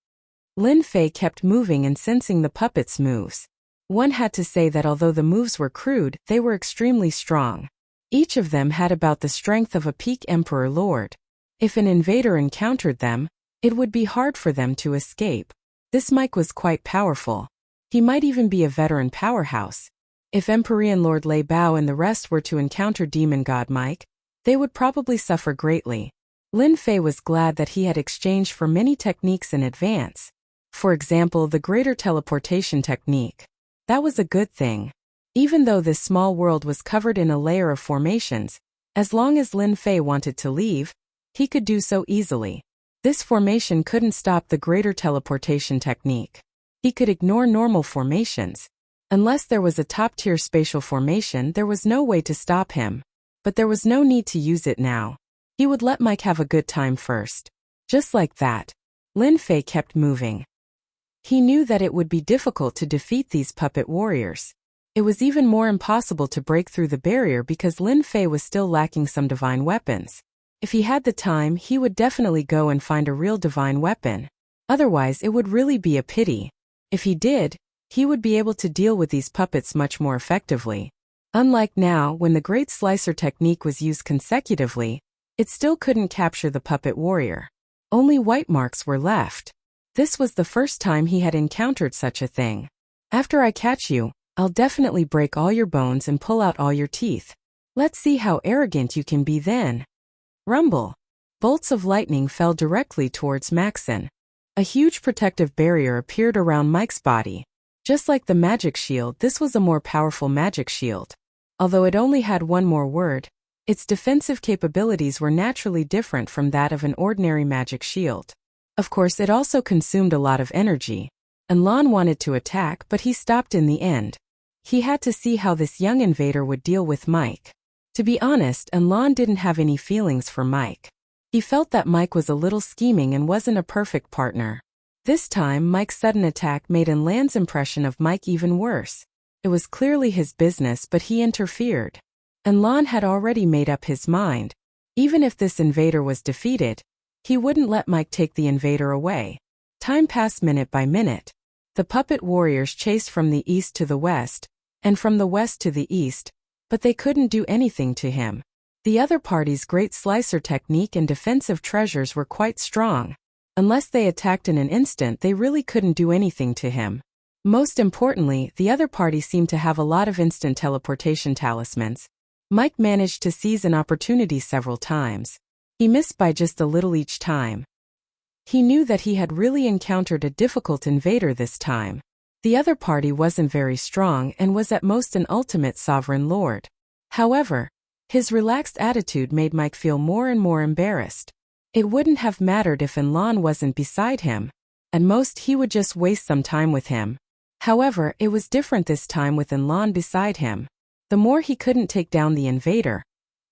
Lin Fei kept moving and sensing the puppets' moves. One had to say that although the moves were crude, they were extremely strong. Each of them had about the strength of a peak emperor lord. If an invader encountered them, it would be hard for them to escape. This Mike was quite powerful. He might even be a veteran powerhouse. If Empyrean Lord Lei Bao and the rest were to encounter Demon God Mike, they would probably suffer greatly. Lin Fei was glad that he had exchanged for many techniques in advance. For example, the greater teleportation technique. That was a good thing. Even though this small world was covered in a layer of formations, as long as Lin Fei wanted to leave, he could do so easily. This formation couldn't stop the greater teleportation technique. He could ignore normal formations. Unless there was a top-tier spatial formation, there was no way to stop him. But there was no need to use it now. He would let Mike have a good time first. Just like that, Lin Fei kept moving. He knew that it would be difficult to defeat these puppet warriors. It was even more impossible to break through the barrier because Lin Fei was still lacking some divine weapons. If he had the time, he would definitely go and find a real divine weapon. Otherwise, it would really be a pity. If he did, he would be able to deal with these puppets much more effectively. Unlike now, when the Great Slicer technique was used consecutively, it still couldn't capture the puppet warrior. Only white marks were left. This was the first time he had encountered such a thing. After I catch you, I'll definitely break all your bones and pull out all your teeth. Let's see how arrogant you can be then. Rumble. Bolts of lightning fell directly towards Maxon. A huge protective barrier appeared around Mike's body. Just like the magic shield, this was a more powerful magic shield. Although it only had one more word, its defensive capabilities were naturally different from that of an ordinary magic shield. Of course, it also consumed a lot of energy. And Lon wanted to attack, but he stopped in the end. He had to see how this young invader would deal with Mike. To be honest, Lon didn't have any feelings for Mike. He felt that Mike was a little scheming and wasn't a perfect partner. This time, Mike's sudden attack made Lan's impression of Mike even worse. It was clearly his business, but he interfered. And Lon had already made up his mind. Even if this invader was defeated, he wouldn't let Mike take the invader away. Time passed minute by minute. The puppet warriors chased from the east to the west, and from the west to the east, but they couldn't do anything to him. The other party's Great Slicer technique and defensive treasures were quite strong. Unless they attacked in an instant, they really couldn't do anything to him. Most importantly, the other party seemed to have a lot of instant teleportation talismans. Mike managed to seize an opportunity several times. He missed by just a little each time. He knew that he had really encountered a difficult invader this time. The other party wasn't very strong and was at most an ultimate sovereign lord. However, his relaxed attitude made Mike feel more and more embarrassed. It wouldn't have mattered if Lon wasn't beside him. At most, he would just waste some time with him. However, it was different this time with Lon beside him. The more he couldn't take down the invader,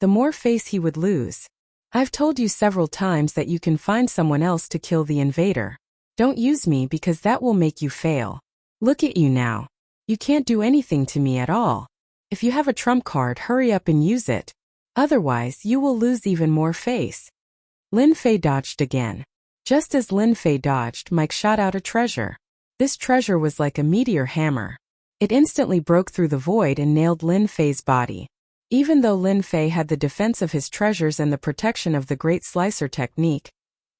the more face he would lose. I've told you several times that you can find someone else to kill the invader. Don't use me because that will make you fail. Look at you now. You can't do anything to me at all. If you have a trump card, hurry up and use it. Otherwise, you will lose even more face. Lin Fei dodged again. Just as Lin Fei dodged, Mike shot out a treasure. This treasure was like a meteor hammer. It instantly broke through the void and nailed Lin Fei's body. Even though Lin Fei had the defense of his treasures and the protection of the Great Slicer technique,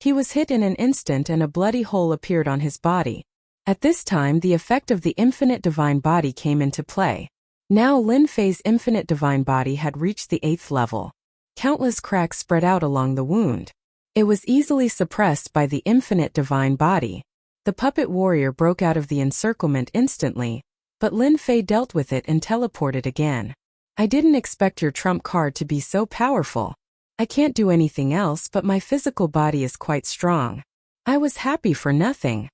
he was hit in an instant and a bloody hole appeared on his body. At this time, the effect of the infinite divine body came into play. Now Lin Fei's infinite divine body had reached the 8th level. Countless cracks spread out along the wound. It was easily suppressed by the infinite divine body. The puppet warrior broke out of the encirclement instantly, but Lin Fei dealt with it and teleported again. I didn't expect your trump card to be so powerful. I can't do anything else, but my physical body is quite strong. I was happy for nothing.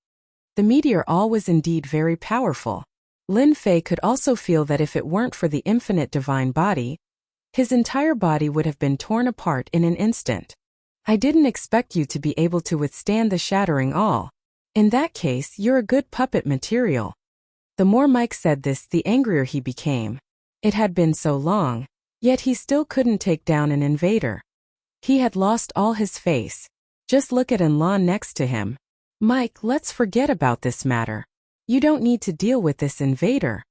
The meteor all was indeed very powerful. Lin Fei could also feel that if it weren't for the infinite divine body, his entire body would have been torn apart in an instant. I didn't expect you to be able to withstand the shattering all. In that case, you're a good puppet material. The more Mike said this, the angrier he became. It had been so long, yet he still couldn't take down an invader. He had lost all his face. Just look at Lon next to him. Mike, let's forget about this matter. You don't need to deal with this invader.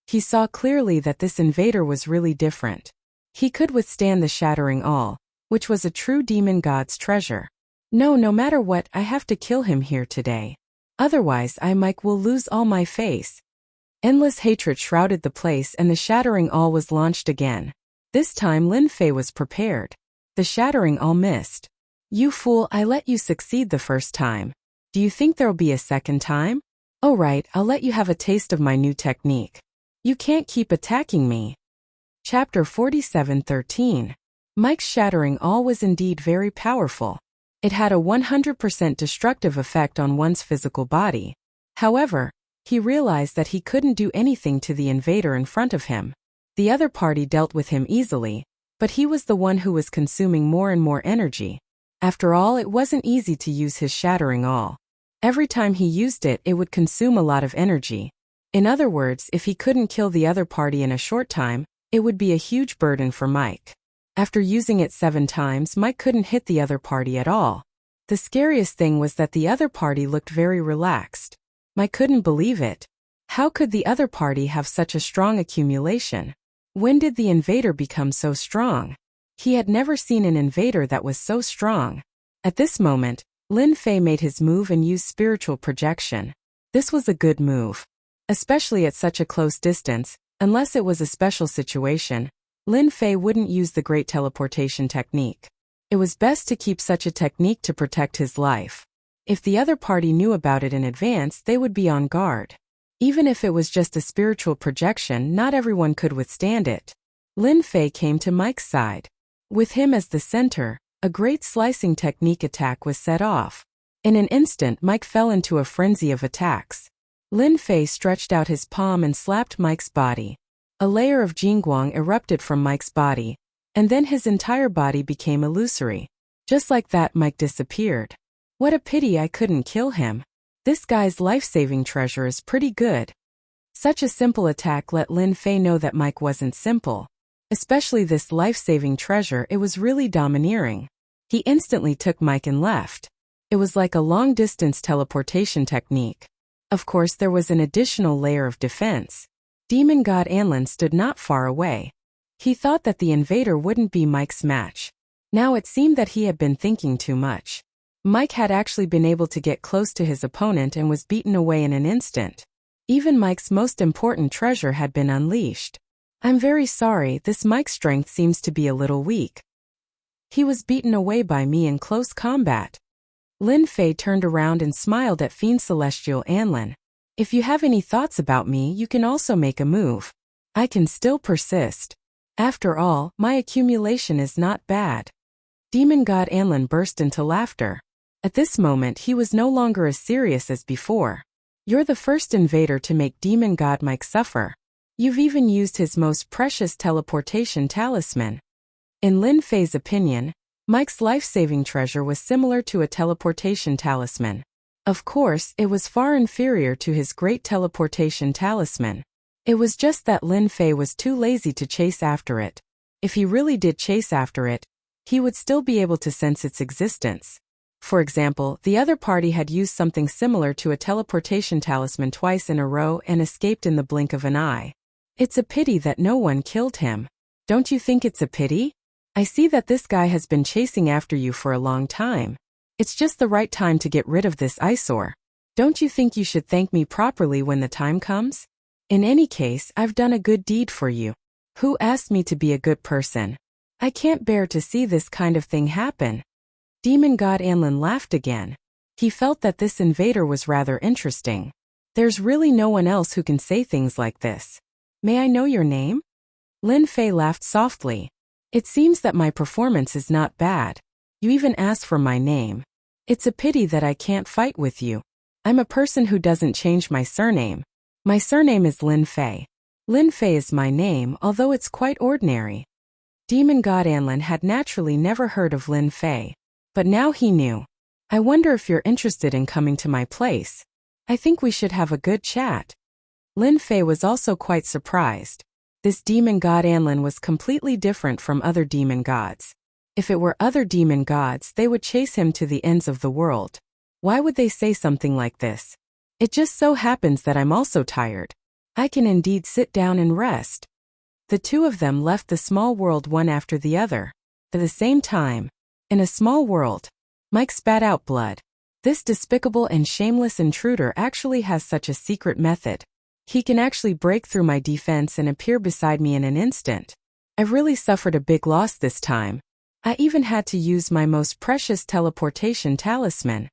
He saw clearly that this invader was really different. He could withstand the shattering all, which was a true demon god's treasure. No matter what, I have to kill him here today. Otherwise, Mike, will lose all my face. Endless hatred shrouded the place and the shattering all was launched again. This time Lin Fei was prepared. The shattering all missed. You fool, I let you succeed the first time. Do you think there'll be a second time? Oh right, I'll let you have a taste of my new technique. You can't keep attacking me. Chapter 47:13. Mike's shattering all was indeed very powerful. It had a 100% destructive effect on one's physical body. However, he realized that he couldn't do anything to the invader in front of him. The other party dealt with him easily, but he was the one who was consuming more and more energy. After all, it wasn't easy to use his shattering all. Every time he used it, it would consume a lot of energy. In other words, if he couldn't kill the other party in a short time, it would be a huge burden for Mike. After using it 7 times, Mike couldn't hit the other party at all. The scariest thing was that the other party looked very relaxed. Mike couldn't believe it. How could the other party have such a strong accumulation? When did the invader become so strong? He had never seen an invader that was so strong. At this moment, Lin Fei made his move and used spiritual projection. This was a good move. Especially at such a close distance, unless it was a special situation, Lin Fei wouldn't use the great teleportation technique. It was best to keep such a technique to protect his life. If the other party knew about it in advance, they would be on guard. Even if it was just a spiritual projection, not everyone could withstand it. Lin Fei came to Mike's side. With him as the center, a great slicing technique attack was set off. In an instant, Mike fell into a frenzy of attacks. Lin Fei stretched out his palm and slapped Mike's body. A layer of Jingguang erupted from Mike's body, and then his entire body became illusory. Just like that, Mike disappeared. What a pity I couldn't kill him. This guy's life-saving treasure is pretty good. Such a simple attack let Lin Fei know that Mike wasn't simple. Especially this life-saving treasure, it was really domineering. He instantly took Mike and left. It was like a long-distance teleportation technique. Of course, there was an additional layer of defense. Demon God Anlin stood not far away. He thought that the invader wouldn't be Mike's match. Now it seemed that he had been thinking too much. Mike had actually been able to get close to his opponent and was beaten away in an instant. Even Mike's most important treasure had been unleashed. I'm very sorry, this Mike's strength seems to be a little weak. He was beaten away by me in close combat. Lin Fei turned around and smiled at Fiend Celestial Anlin. If you have any thoughts about me, you can also make a move. I can still persist. After all, my accumulation is not bad. Demon God Anlin burst into laughter. At this moment, he was no longer as serious as before. You're the first invader to make Demon God Mike suffer. You've even used his most precious teleportation talisman. In Lin Fei's opinion, Mike's life-saving treasure was similar to a teleportation talisman. Of course, it was far inferior to his great teleportation talisman. It was just that Lin Fei was too lazy to chase after it. If he really did chase after it, he would still be able to sense its existence. For example, the other party had used something similar to a teleportation talisman twice in a row and escaped in the blink of an eye. It's a pity that no one killed him. Don't you think it's a pity? I see that this guy has been chasing after you for a long time. It's just the right time to get rid of this eyesore. Don't you think you should thank me properly when the time comes? In any case, I've done a good deed for you. Who asked me to be a good person? I can't bear to see this kind of thing happen. Demon God Anlin laughed again. He felt that this invader was rather interesting. There's really no one else who can say things like this. May I know your name? Lin Fei laughed softly. It seems that my performance is not bad. You even asked for my name. It's a pity that I can't fight with you. I'm a person who doesn't change my surname. My surname is Lin Fei. Lin Fei is my name, although it's quite ordinary. Demon God Anlin had naturally never heard of Lin Fei. But now he knew. I wonder if you're interested in coming to my place. I think we should have a good chat. Lin Fei was also quite surprised. This demon god Anlin was completely different from other demon gods. If it were other demon gods, they would chase him to the ends of the world. Why would they say something like this? It just so happens that I'm also tired. I can indeed sit down and rest. The two of them left the small world one after the other. At the same time, in a small world, Mike spat out blood. This despicable and shameless intruder actually has such a secret method. He can actually break through my defense and appear beside me in an instant. I've really suffered a big loss this time. I even had to use my most precious teleportation talisman.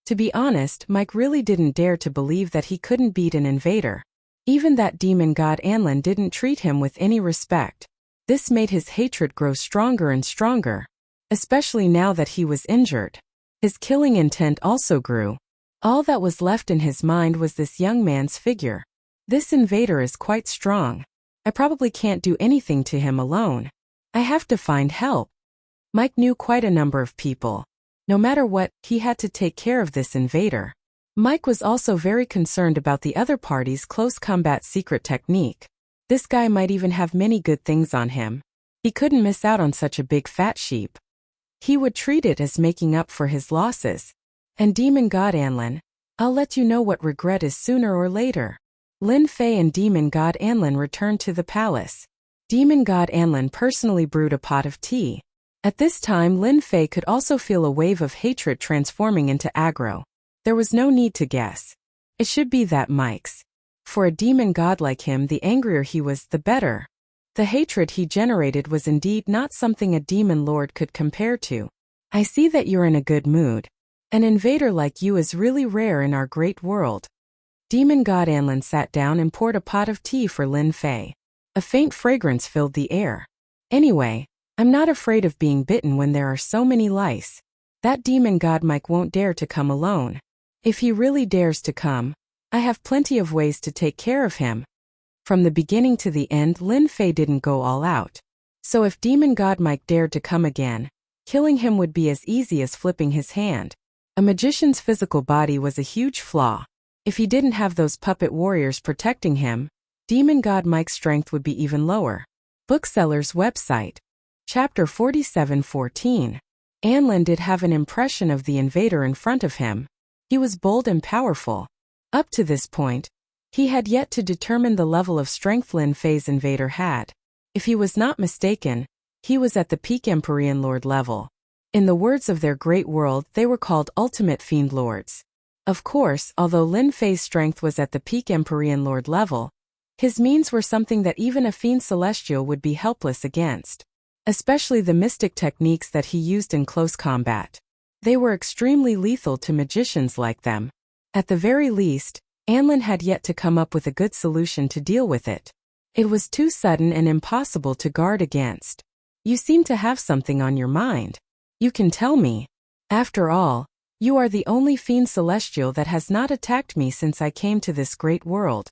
To be honest, Mike really didn't dare to believe that he couldn't beat an invader. Even that demon god Anlin didn't treat him with any respect. This made his hatred grow stronger and stronger. Especially now that he was injured. His killing intent also grew. All that was left in his mind was this young man's figure. This invader is quite strong. I probably can't do anything to him alone. I have to find help. Mike knew quite a number of people. No matter what, he had to take care of this invader. Mike was also very concerned about the other party's close combat secret technique. This guy might even have many good things on him. He couldn't miss out on such a big fat sheep. He would treat it as making up for his losses. And Demon God Anlin, I'll let you know what regret is sooner or later. Lin Fei and Demon God Anlin returned to the palace. Demon God Anlin personally brewed a pot of tea. At this time Lin Fei could also feel a wave of hatred transforming into aggro. There was no need to guess. It should be that Mike's. For a demon god like him, the angrier he was, the better. The hatred he generated was indeed not something a demon lord could compare to. I see that you're in a good mood. An invader like you is really rare in our great world. Demon God Anlin sat down and poured a pot of tea for Lin Fei. A faint fragrance filled the air. Anyway, I'm not afraid of being bitten when there are so many lice. That demon god Mike won't dare to come alone. If he really dares to come, I have plenty of ways to take care of him. From the beginning to the end, Lin Fei didn't go all out. So if demon god Mike dared to come again, killing him would be as easy as flipping his hand. A magician's physical body was a huge flaw. If he didn't have those puppet warriors protecting him, demon god Mike's strength would be even lower. Bookseller's website. Chapter 47:14. Anlin did have an impression of the invader in front of him. He was bold and powerful. Up to this point, he had yet to determine the level of strength Lin Fei's invader had. If he was not mistaken, he was at the peak Empyrean Lord level. In the words of their great world, they were called Ultimate Fiend Lords. Of course, although Lin Fei's strength was at the peak Empyrean Lord level, his means were something that even a Fiend Celestial would be helpless against. Especially the mystic techniques that he used in close combat. They were extremely lethal to magicians like them. At the very least, Anlin had yet to come up with a good solution to deal with it. It was too sudden and impossible to guard against. You seem to have something on your mind. You can tell me. After all, you are the only Fiend Celestial that has not attacked me since I came to this great world.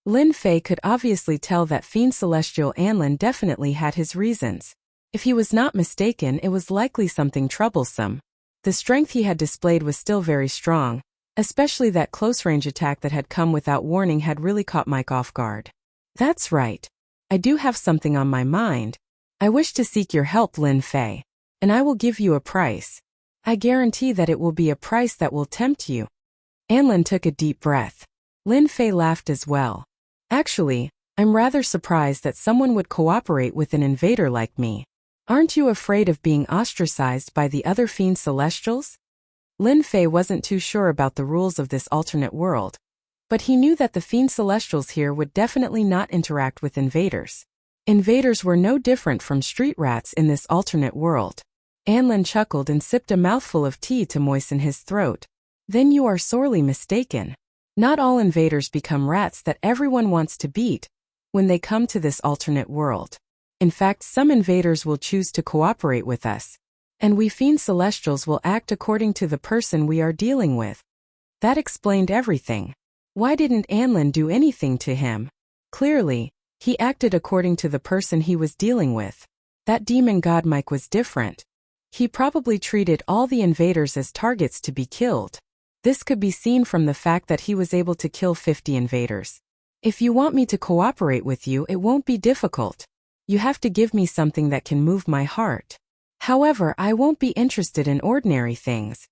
Lin Fei could obviously tell that Fiend Celestial Anlin definitely had his reasons. If he was not mistaken, it was likely something troublesome. The strength he had displayed was still very strong, especially that close-range attack that had come without warning had really caught Mike off guard. That's right. I do have something on my mind. I wish to seek your help, Lin Fei, and I will give you a price. I guarantee that it will be a price that will tempt you. Anlin took a deep breath. Lin Fei laughed as well. Actually, I'm rather surprised that someone would cooperate with an invader like me. Aren't you afraid of being ostracized by the other Fiend Celestials? Lin Fei wasn't too sure about the rules of this alternate world, but he knew that the Fiend Celestials here would definitely not interact with invaders. Invaders were no different from street rats in this alternate world. Anlin chuckled and sipped a mouthful of tea to moisten his throat. Then you are sorely mistaken. Not all invaders become rats that everyone wants to beat when they come to this alternate world. In fact, some invaders will choose to cooperate with us, and we Fiend Celestials will act according to the person we are dealing with. That explained everything. Why didn't Anlin do anything to him? Clearly, he acted according to the person he was dealing with. That demon god Mike was different. He probably treated all the invaders as targets to be killed. This could be seen from the fact that he was able to kill 50 invaders. If you want me to cooperate with you, it won't be difficult. You have to give me something that can move my heart. However, I won't be interested in ordinary things.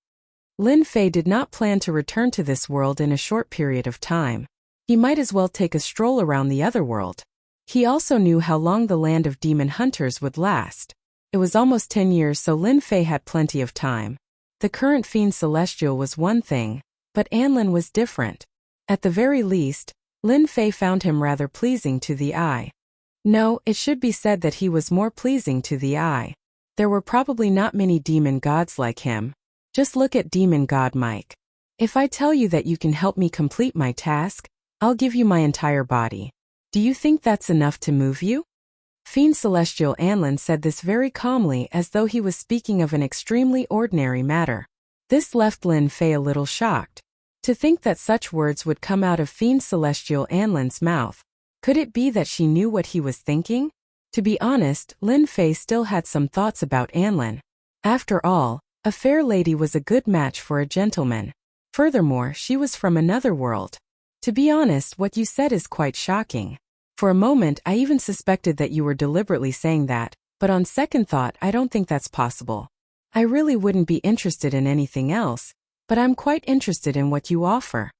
Lin Fei did not plan to return to this world in a short period of time. He might as well take a stroll around the other world. He also knew how long the land of demon hunters would last. It was almost 10 years, so Lin Fei had plenty of time. The current Fiend Celestial was one thing, but Anlin was different. At the very least, Lin Fei found him rather pleasing to the eye. No, it should be said that he was more pleasing to the eye. There were probably not many demon gods like him. Just look at demon god Mike. If I tell you that you can help me complete my task, I'll give you my entire body. Do you think that's enough to move you? Fiend Celestial Anlin said this very calmly, as though he was speaking of an extremely ordinary matter. This left Lin Fei a little shocked. To think that such words would come out of Fiend Celestial Anlin's mouth. Could it be that she knew what he was thinking? To be honest, Lin Fei still had some thoughts about Anlin. After all, a fair lady was a good match for a gentleman. Furthermore, she was from another world. To be honest, what you said is quite shocking. For a moment, I even suspected that you were deliberately saying that, but on second thought I don't think that's possible. I really wouldn't be interested in anything else, but I'm quite interested in what you offer.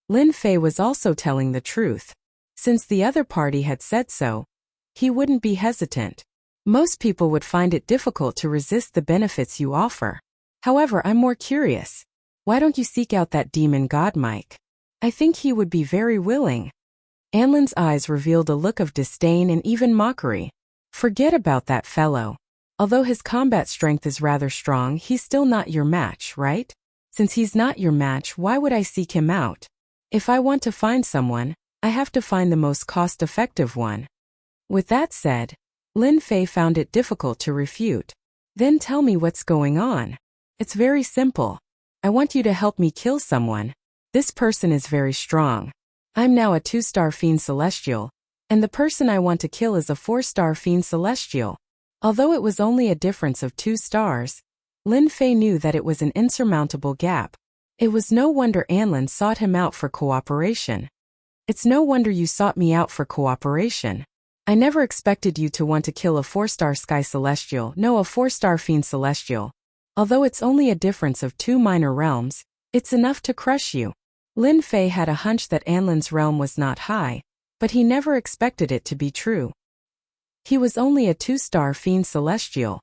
Lin Fei was also telling the truth. Since the other party had said so, he wouldn't be hesitant. Most people would find it difficult to resist the benefits you offer. However, I'm more curious. Why don't you seek out that demon god Mike? I think he would be very willing. Anlin's eyes revealed a look of disdain and even mockery. Forget about that fellow. Although his combat strength is rather strong, he's still not your match, right? Since he's not your match, why would I seek him out? If I want to find someone, I have to find the most cost-effective one. With that said, Lin Fei found it difficult to refute. Then tell me what's going on. It's very simple. I want you to help me kill someone. This person is very strong. I'm now a 2-star Fiend Celestial, and the person I want to kill is a 4-star Fiend Celestial. Although it was only a difference of 2 stars, Lin Fei knew that it was an insurmountable gap. It was no wonder Anlin sought him out for cooperation. It's no wonder you sought me out for cooperation. I never expected you to want to kill a 4-star Sky Celestial, no, a 4-star Fiend Celestial. Although it's only a difference of 2 minor realms, it's enough to crush you. Lin Fei had a hunch that Anlin's realm was not high, but he never expected it to be true. He was only a 2-star Fiend Celestial.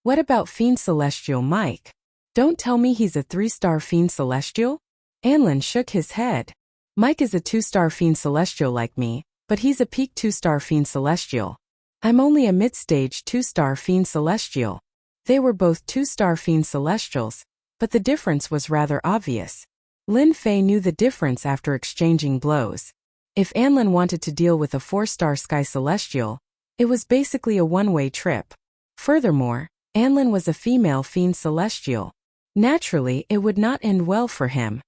What about Fiend Celestial Mike? Don't tell me he's a 3-star Fiend Celestial? Anlin shook his head. Mike is a 2-star Fiend Celestial like me, but he's a peak 2-star Fiend Celestial. I'm only a mid-stage 2-star Fiend Celestial. They were both 2-star Fiend Celestials, but the difference was rather obvious. Lin Fei knew the difference after exchanging blows. If Anlin wanted to deal with a 4-star Sky Celestial, it was basically a one-way trip. Furthermore, Anlin was a female Fiend Celestial. Naturally, it would not end well for him.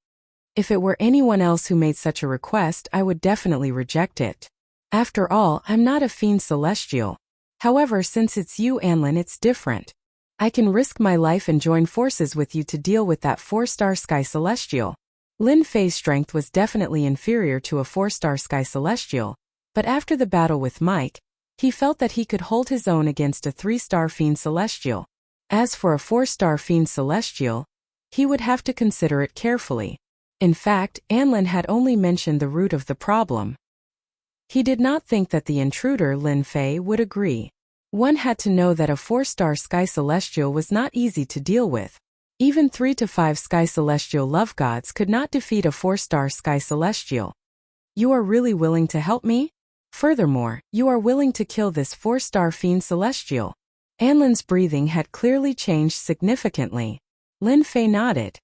If it were anyone else who made such a request, I would definitely reject it. After all, I'm not a Fiend Celestial. However, since it's you, Anlin, it's different. I can risk my life and join forces with you to deal with that 4-star Sky Celestial. Lin Fei's strength was definitely inferior to a 4-star Sky Celestial, but after the battle with Mike, he felt that he could hold his own against a 3-star Fiend Celestial. As for a 4-star Fiend Celestial, he would have to consider it carefully. In fact, Anlin had only mentioned the root of the problem. He did not think that the intruder, Lin Fei, would agree. One had to know that a 4-star Sky Celestial was not easy to deal with. Even 3 to 5 Sky Celestial love gods could not defeat a 4-star Sky Celestial. You are really willing to help me? Furthermore, you are willing to kill this 4-star Fiend Celestial. Anlin's breathing had clearly changed significantly. Lin Fei nodded.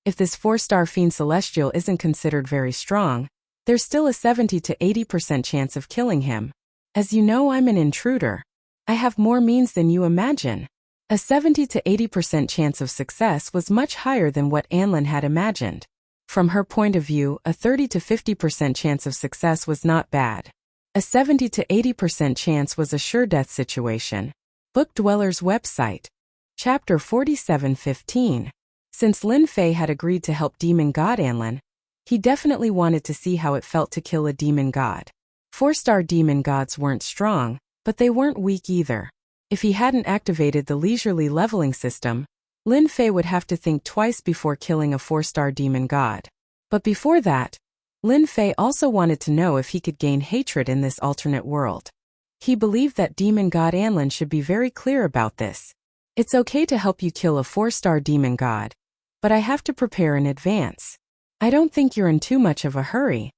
If this 4-star Fiend Celestial isn't considered very strong, there's still a 70 to 80% chance of killing him. As you know, I'm an intruder. I have more means than you imagine. A 70 to 80% chance of success was much higher than what Anlin had imagined. From her point of view, a 30 to 50% chance of success was not bad. A 70 to 80% chance was a sure-death situation. Book Dweller's website. Chapter 47:15. Since Lin Fei had agreed to help demon god Anlin, he definitely wanted to see how it felt to kill a demon god. 4-star demon gods weren't strong, but they weren't weak either. If he hadn't activated the leisurely leveling system, Lin Fei would have to think twice before killing a 4-star demon god. But before that, Lin Fei also wanted to know if he could gain hatred in this alternate world. He believed that demon god Anlin should be very clear about this. It's okay to help you kill a 4-star demon god, but I have to prepare in advance. I don't think you're in too much of a hurry.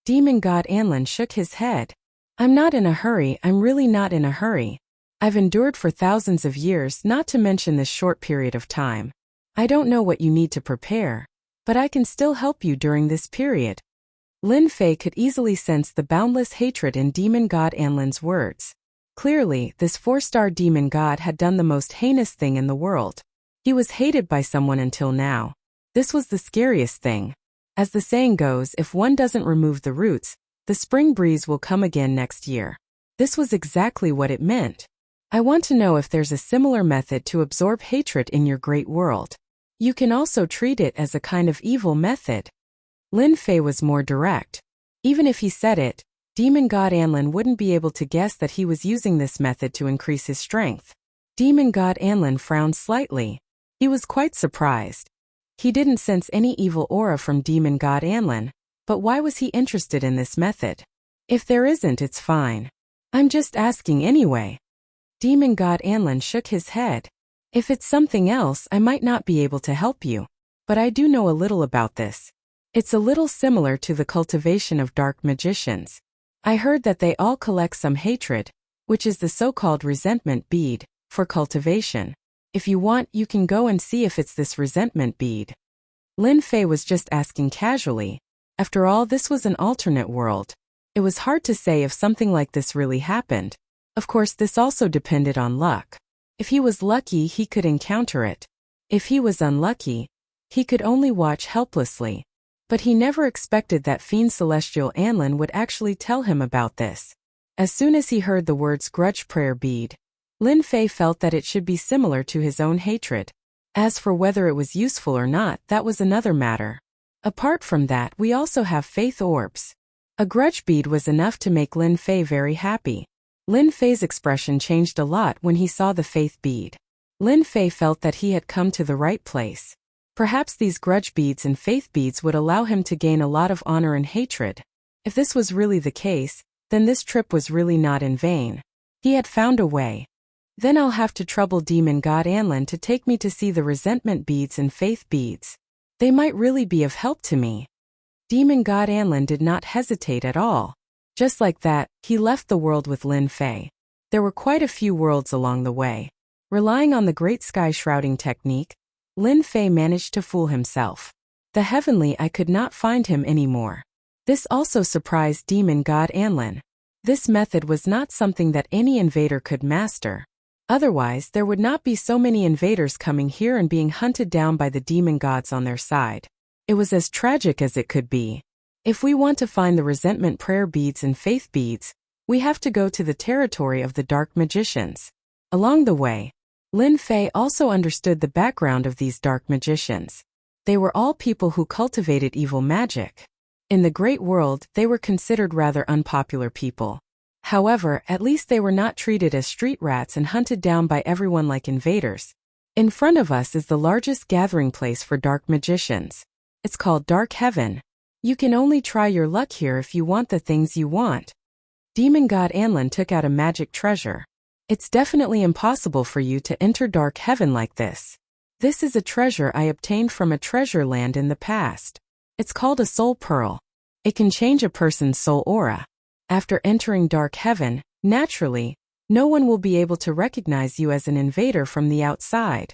Demon god Anlin shook his head. I'm not in a hurry, I'm really not in a hurry. I've endured for thousands of years, not to mention this short period of time. I don't know what you need to prepare, but I can still help you during this period. Lin Fei could easily sense the boundless hatred in demon god Anlin's words. Clearly, this 4-star demon god had done the most heinous thing in the world. He was hated by someone until now. This was the scariest thing. As the saying goes, if one doesn't remove the roots, the spring breeze will come again next year. This was exactly what it meant. I want to know if there's a similar method to absorb hatred in your great world. You can also treat it as a kind of evil method. Lin Fei was more direct. Even if he said it, Demon God Anlin wouldn't be able to guess that he was using this method to increase his strength. Demon God Anlin frowned slightly. He was quite surprised. He didn't sense any evil aura from Demon God Anlin, but why was he interested in this method? If there isn't, it's fine. I'm just asking anyway. Demon God Anlin shook his head. If it's something else, I might not be able to help you. But I do know a little about this. It's a little similar to the cultivation of dark magicians. I heard that they all collect some hatred, which is the so-called resentment bead, for cultivation. If you want, you can go and see if it's this resentment bead. Lin Fei was just asking casually. After all, this was an alternate world. It was hard to say if something like this really happened. Of course, this also depended on luck. If he was lucky, he could encounter it. If he was unlucky, he could only watch helplessly. But he never expected that Fiend Celestial Anlin would actually tell him about this. As soon as he heard the words grudge prayer bead, Lin Fei felt that it should be similar to his own hatred. As for whether it was useful or not, that was another matter. Apart from that, we also have faith orbs. A grudge bead was enough to make Lin Fei very happy. Lin Fei's expression changed a lot when he saw the faith bead. Lin Fei felt that he had come to the right place. Perhaps these grudge beads and faith beads would allow him to gain a lot of honor and hatred. If this was really the case, then this trip was really not in vain. He had found a way. Then I'll have to trouble Demon God Anlin to take me to see the resentment beads and faith beads. They might really be of help to me. Demon God Anlin did not hesitate at all. Just like that, he left the world with Lin Fei. There were quite a few worlds along the way. Relying on the Great Sky Shrouding technique, Lin Fei managed to fool himself. The heavenly I could not find him anymore. This also surprised Demon God Anlin. This method was not something that any invader could master. Otherwise, there would not be so many invaders coming here and being hunted down by the demon gods on their side. It was as tragic as it could be. If we want to find the resentment prayer beads and faith beads, we have to go to the territory of the dark magicians. Along the way, Lin Fei also understood the background of these dark magicians. They were all people who cultivated evil magic. In the great world, they were considered rather unpopular people. However, at least they were not treated as street rats and hunted down by everyone like invaders. In front of us is the largest gathering place for dark magicians. It's called Dark Heaven. You can only try your luck here if you want the things you want. Demon God Anlin took out a magic treasure. It's definitely impossible for you to enter Dark Heaven like this. This is a treasure I obtained from a treasure land in the past. It's called a soul pearl. It can change a person's soul aura. After entering Dark Heaven, naturally, no one will be able to recognize you as an invader from the outside.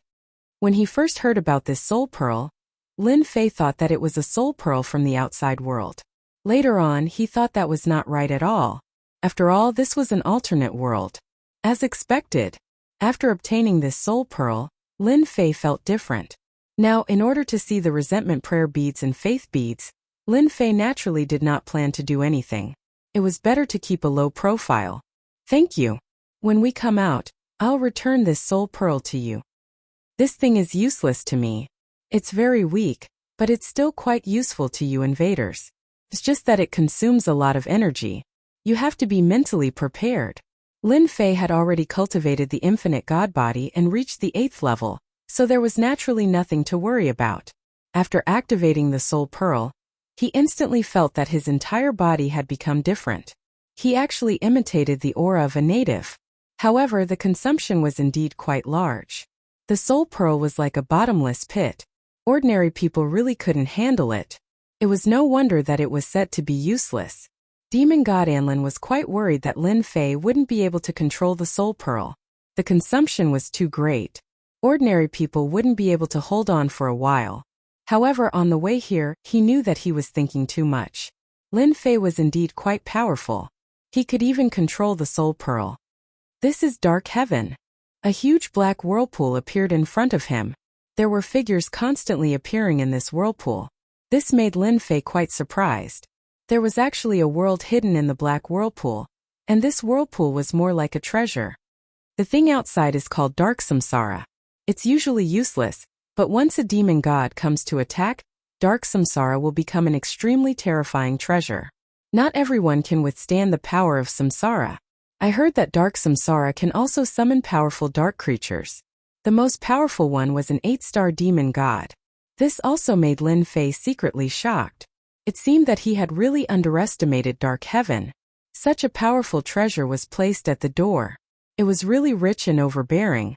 When he first heard about this soul pearl, Lin Fei thought that it was a soul pearl from the outside world. Later on, he thought that was not right at all. After all, this was an alternate world. As expected, after obtaining this soul pearl, Lin Fei felt different. Now, in order to see the resentment prayer beads and faith beads, Lin Fei naturally did not plan to do anything. It was better to keep a low profile. Thank you. When we come out, I'll return this soul pearl to you. This thing is useless to me. It's very weak, but it's still quite useful to you invaders. It's just that it consumes a lot of energy. You have to be mentally prepared. Lin Fei had already cultivated the infinite god body and reached the 8th level, so there was naturally nothing to worry about. After activating the soul pearl, he instantly felt that his entire body had become different. He actually imitated the aura of a native. However, the consumption was indeed quite large. The soul pearl was like a bottomless pit. Ordinary people really couldn't handle it. It was no wonder that it was said to be useless. Demon God Anlin was quite worried that Lin Fei wouldn't be able to control the soul pearl. The consumption was too great. Ordinary people wouldn't be able to hold on for a while. However, on the way here, he knew that he was thinking too much. Lin Fei was indeed quite powerful. He could even control the soul pearl. This is Dark Heaven. A huge black whirlpool appeared in front of him. There were figures constantly appearing in this whirlpool. This made Lin Fei quite surprised. There was actually a world hidden in the black whirlpool, and this whirlpool was more like a treasure. The thing outside is called Dark Samsara. It's usually useless, but once a demon god comes to attack, Dark Samsara will become an extremely terrifying treasure. Not everyone can withstand the power of samsara. I heard that dark samsara can also summon powerful dark creatures. The most powerful one was an 8-star demon god. This also made Lin Fei secretly shocked. It seemed that he had really underestimated dark heaven. Such a powerful treasure was placed at the door. It was really rich and overbearing.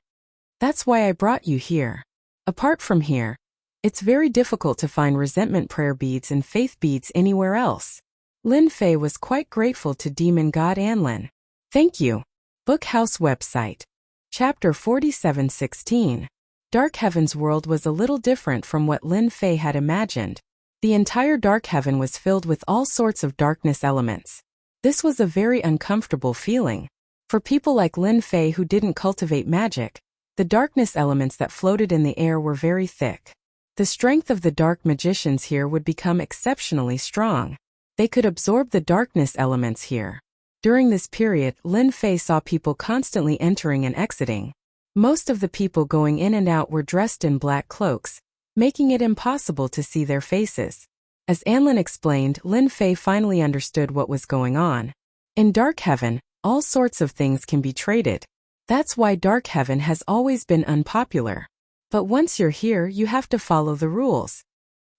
That's why I brought you here. Apart from here, it's very difficult to find resentment prayer beads and faith beads anywhere else. Lin Fei was quite grateful to demon god Anlin. Thank you. Book House website. Chapter 47:16. Dark Heaven's world was a little different from what Lin Fei had imagined. The entire Dark Heaven was filled with all sorts of darkness elements. This was a very uncomfortable feeling. For people like Lin Fei who didn't cultivate magic, the darkness elements that floated in the air were very thick. The strength of the dark magicians here would become exceptionally strong. They could absorb the darkness elements here. During this period, Lin Fei saw people constantly entering and exiting. Most of the people going in and out were dressed in black cloaks, making it impossible to see their faces. As Anlin explained, Lin Fei finally understood what was going on. In Dark Heaven, all sorts of things can be traded. That's why Dark Heaven has always been unpopular. But once you're here, you have to follow the rules.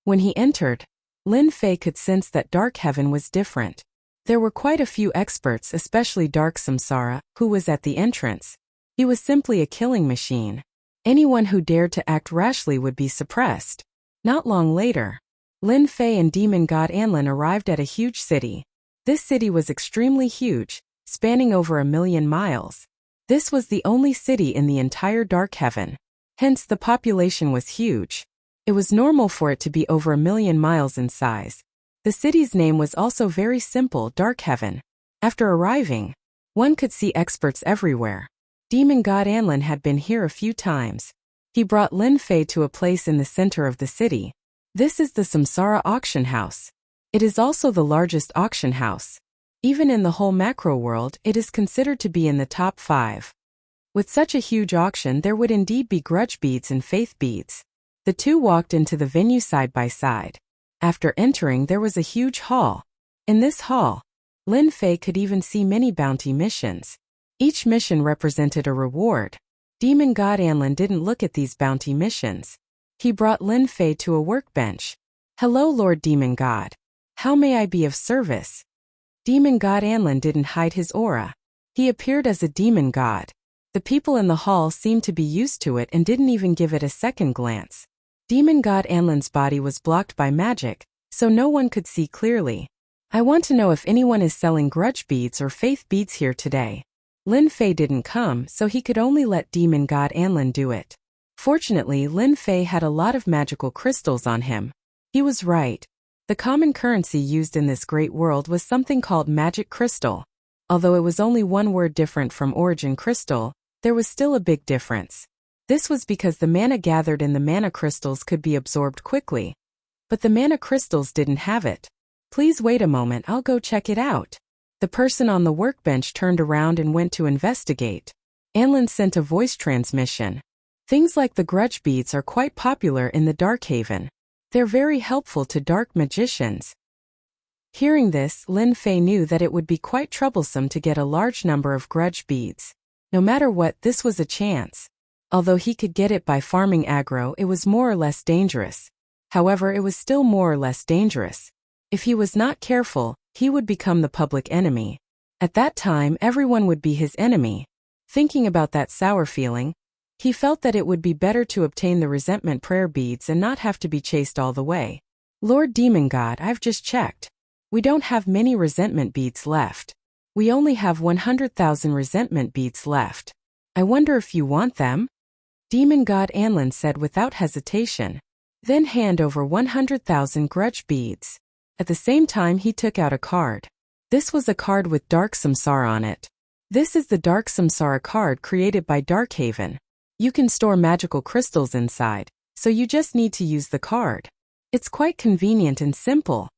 When he entered, Lin Fei could sense that Dark Heaven was different. There were quite a few experts, especially Dark Samsara, who was at the entrance. He was simply a killing machine. Anyone who dared to act rashly would be suppressed. Not long later, Lin Fei and demon god Anlin arrived at a huge city. This city was extremely huge, spanning over 1,000,000 miles. This was the only city in the entire Dark Heaven. Hence the population was huge. It was normal for it to be over 1,000,000 miles in size. The city's name was also very simple, Dark Heaven. After arriving, one could see experts everywhere. Demon god Anlin had been here a few times. He brought Lin Fei to a place in the center of the city. This is the Samsara auction house. It is also the largest auction house. Even in the whole macro world, it is considered to be in the top 5. With such a huge auction, there would indeed be grudge beads and faith beads. The two walked into the venue side by side. After entering, there was a huge hall. In this hall, Lin Fei could even see many bounty missions. Each mission represented a reward. Demon god Anlin didn't look at these bounty missions. He brought Lin Fei to a workbench. Hello, Lord Demon God. How may I be of service? Demon god Anlin didn't hide his aura. He appeared as a demon god. The people in the hall seemed to be used to it and didn't even give it a second glance. Demon god Anlin's body was blocked by magic, so no one could see clearly. I want to know if anyone is selling grudge beads or faith beads here today. Lin Fei didn't come, so he could only let demon god Anlin do it. Fortunately, Lin Fei had a lot of magical crystals on him. He was right. The common currency used in this great world was something called magic crystal. Although it was only one word different from origin crystal, there was still a big difference. This was because the mana gathered in the mana crystals could be absorbed quickly. But the mana crystals didn't have it. Please wait a moment, I'll go check it out. The person on the workbench turned around and went to investigate. Anlin sent a voice transmission. Things like the grudge beads are quite popular in the Dark Haven. They're very helpful to dark magicians. Hearing this, Lin Fei knew that it would be quite troublesome to get a large number of grudge beads. No matter what, this was a chance. Although he could get it by farming aggro, it was more or less dangerous. However, it was still more or less dangerous. If he was not careful, he would become the public enemy. At that time, everyone would be his enemy. Thinking about that sour feeling, he felt that it would be better to obtain the resentment prayer beads and not have to be chased all the way. Lord Demon God, I've just checked. We don't have many resentment beads left. We only have 100,000 resentment beads left. I wonder if you want them? Demon God Anlin said without hesitation. Then hand over 100,000 grudge beads. At the same time, he took out a card. This was a card with Dark Samsara on it. This is the Dark Samsara card created by Dark Haven. You can store magical crystals inside, so you just need to use the card. It's quite convenient and simple.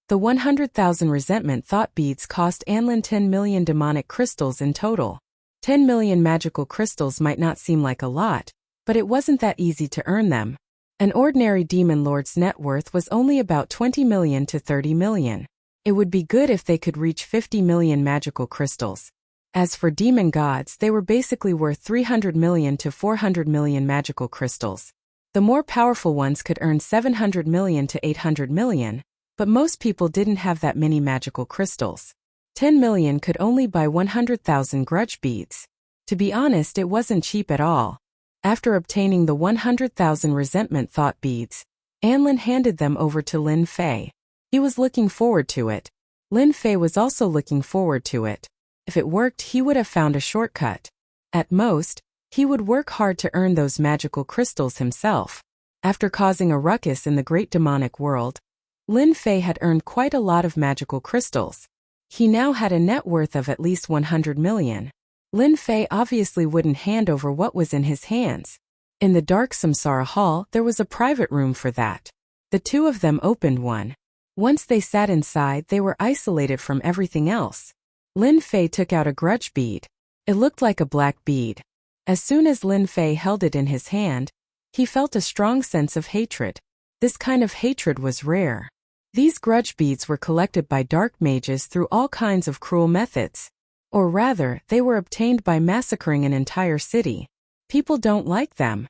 The 100,000 resentment thought beads cost Anlin 10 million demonic crystals in total. 10 million magical crystals might not seem like a lot, but it wasn't that easy to earn them. An ordinary demon lord's net worth was only about 20 million to 30 million. It would be good if they could reach 50 million magical crystals. As for demon gods, they were basically worth 300 million to 400 million magical crystals. The more powerful ones could earn 700 million to 800 million, but most people didn't have that many magical crystals. 10 million could only buy 100,000 grudge beads. To be honest, it wasn't cheap at all. After obtaining the 100,000 resentment thought beads, Anlin handed them over to Lin Fei. He was looking forward to it. Lin Fei was also looking forward to it. If it worked, he would have found a shortcut. At most, he would work hard to earn those magical crystals himself. After causing a ruckus in the great demonic world, Lin Fei had earned quite a lot of magical crystals. He now had a net worth of at least 100 million. Lin Fei obviously wouldn't hand over what was in his hands. In the dark Samsara hall, there was a private room for that. The two of them opened one. Once they sat inside, they were isolated from everything else. Lin Fei took out a grudge bead. It looked like a black bead. As soon as Lin Fei held it in his hand, he felt a strong sense of hatred. This kind of hatred was rare. These grudge beads were collected by dark mages through all kinds of cruel methods. Or rather, they were obtained by massacring an entire city. People don't like them.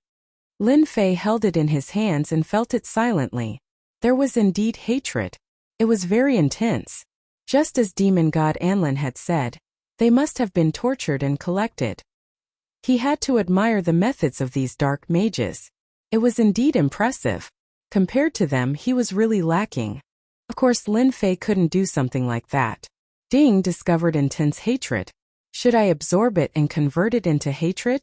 Lin Fei held it in his hands and felt it silently. There was indeed hatred. It was very intense. Just as demon god Anlin had said, they must have been tortured and collected. He had to admire the methods of these dark mages. It was indeed impressive. Compared to them, he was really lacking. Of course, Lin Fei couldn't do something like that. Ding discovered intense hatred. Should I absorb it and convert it into hatred?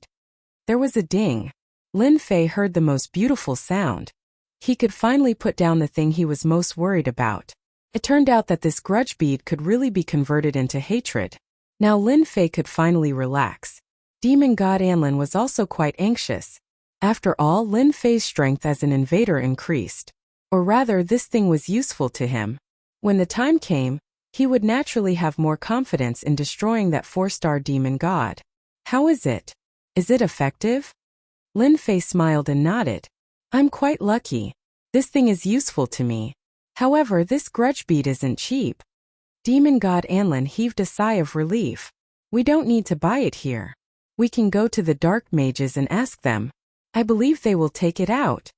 There was a ding. Lin Fei heard the most beautiful sound. He could finally put down the thing he was most worried about. It turned out that this grudge bead could really be converted into hatred. Now Lin Fei could finally relax. Demon god Anlin was also quite anxious. After all, Lin Fei's strength as an invader increased. Or rather, this thing was useful to him. When the time came, he would naturally have more confidence in destroying that 4-star demon god. How is it? Is it effective? Lin Fei smiled and nodded. I'm quite lucky. This thing is useful to me. However, this grudge bead isn't cheap. Demon god Anlin heaved a sigh of relief. We don't need to buy it here. We can go to the dark mages and ask them. I believe they will take it out.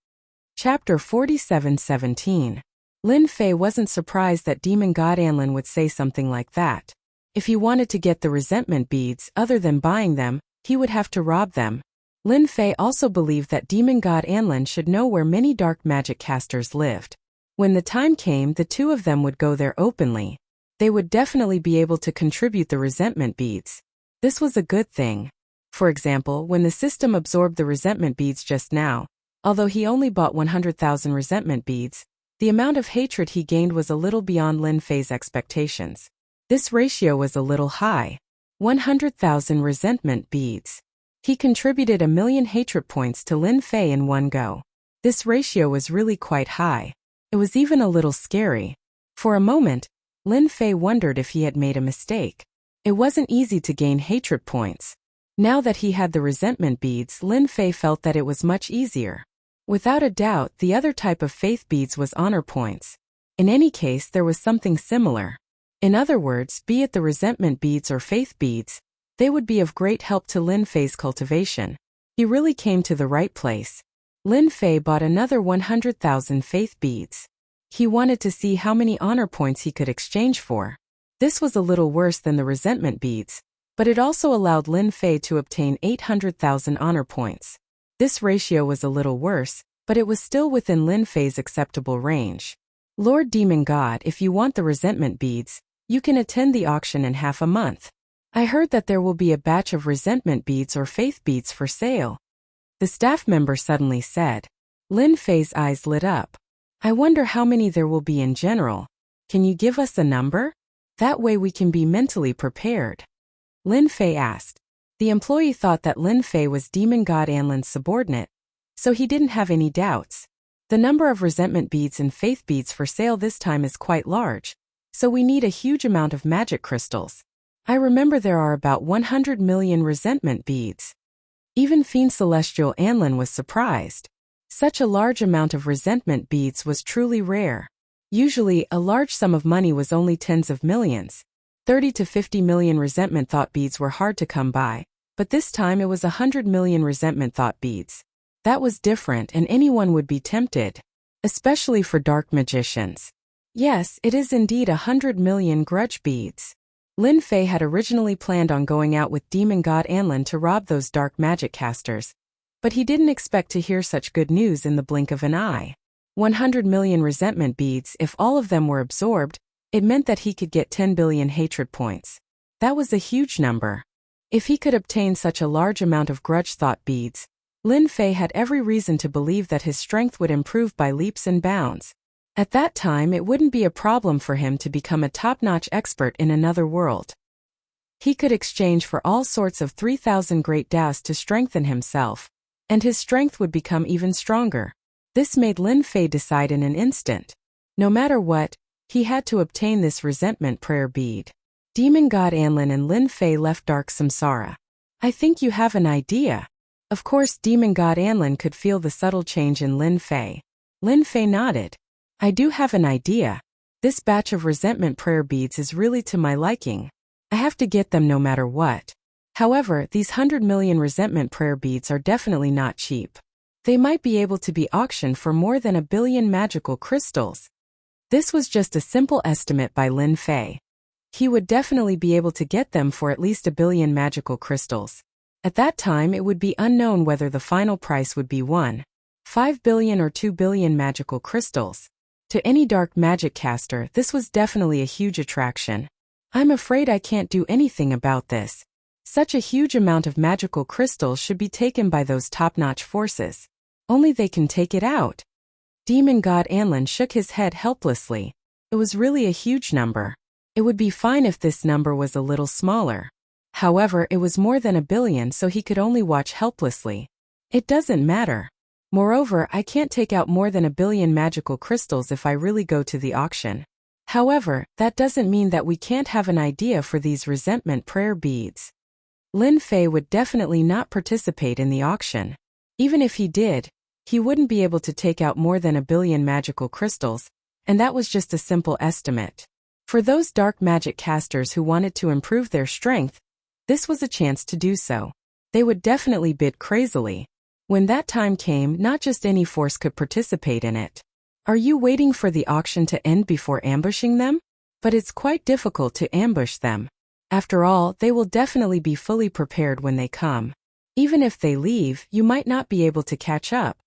Chapter 47:17. Lin Fei wasn't surprised that demon god Anlin would say something like that. If he wanted to get the resentment beads, other than buying them, he would have to rob them. Lin Fei also believed that demon god Anlin should know where many dark magic casters lived. When the time came, the two of them would go there openly. They would definitely be able to contribute the resentment beads. This was a good thing. For example, when the system absorbed the resentment beads just now, although he only bought 100,000 resentment beads, the amount of hatred he gained was a little beyond Lin Fei's expectations. This ratio was a little high. 100,000 resentment beads. He contributed 1,000,000 hatred points to Lin Fei in one go. This ratio was really quite high. It was even a little scary. For a moment, Lin Fei wondered if he had made a mistake. It wasn't easy to gain hatred points. Now that he had the resentment beads, Lin Fei felt that it was much easier. Without a doubt, the other type of faith beads was honor points. In any case, there was something similar. In other words, be it the resentment beads or faith beads, they would be of great help to Lin Fei's cultivation. He really came to the right place. Lin Fei bought another 100,000 faith beads. He wanted to see how many honor points he could exchange for. This was a little worse than the resentment beads, but it also allowed Lin Fei to obtain 800,000 honor points. This ratio was a little worse, but it was still within Lin Fei's acceptable range. Lord Demon God, if you want the resentment beads, you can attend the auction in half a month. I heard that there will be a batch of resentment beads or faith beads for sale. The staff member suddenly said. Lin Fei's eyes lit up. I wonder how many there will be in general. Can you give us a number? That way we can be mentally prepared. Lin Fei asked. The employee thought that Lin Fei was Demon God Anlin's subordinate, so he didn't have any doubts. The number of resentment beads and faith beads for sale this time is quite large, so we need a huge amount of magic crystals. I remember there are about 100 million resentment beads. Even Fiend Celestial Anlin was surprised. Such a large amount of resentment beads was truly rare. Usually, a large sum of money was only tens of millions. 30 to 50 million resentment thought beads were hard to come by, but this time it was 100 million resentment thought beads. That was different, and anyone would be tempted. Especially for dark magicians. Yes, it is indeed 100 million grudge beads. Lin Fei had originally planned on going out with demon god Anlin to rob those dark magic casters. But he didn't expect to hear such good news in the blink of an eye. 100 million resentment beads, if all of them were absorbed, it meant that he could get 10 billion hatred points. That was a huge number. If he could obtain such a large amount of grudge thought beads, Lin Fei had every reason to believe that his strength would improve by leaps and bounds. At that time, it wouldn't be a problem for him to become a top-notch expert in another world. He could exchange for all sorts of 3,000 great Daos to strengthen himself, and his strength would become even stronger. This made Lin Fei decide in an instant. No matter what, he had to obtain this resentment prayer bead. Demon god Anlin and Lin Fei left dark samsara. I think you have an idea. Of course, demon god Anlin could feel the subtle change in Lin Fei. Lin Fei nodded. I do have an idea. This batch of resentment prayer beads is really to my liking. I have to get them no matter what. However, these 100 million resentment prayer beads are definitely not cheap. They might be able to be auctioned for more than 1 billion magical crystals. This was just a simple estimate by Lin Fei. He would definitely be able to get them for at least 1 billion magical crystals. At that time, it would be unknown whether the final price would be 1.5 billion or 2 billion magical crystals. To any dark magic caster, this was definitely a huge attraction. I'm afraid I can't do anything about this. Such a huge amount of magical crystals should be taken by those top-notch forces. Only they can take it out. Demon god Anlin shook his head helplessly. It was really a huge number. It would be fine if this number was a little smaller. However, it was more than 1 billion, so he could only watch helplessly. It doesn't matter. Moreover, I can't take out more than 1 billion magical crystals if I really go to the auction. However, that doesn't mean that we can't have an idea for these resentment prayer beads. Lin Fei would definitely not participate in the auction. Even if he did, he wouldn't be able to take out more than 1 billion magical crystals, and that was just a simple estimate. For those dark magic casters who wanted to improve their strength, this was a chance to do so. They would definitely bid crazily. When that time came, not just any force could participate in it. Are you waiting for the auction to end before ambushing them? But it's quite difficult to ambush them. After all, they will definitely be fully prepared when they come. Even if they leave, you might not be able to catch up.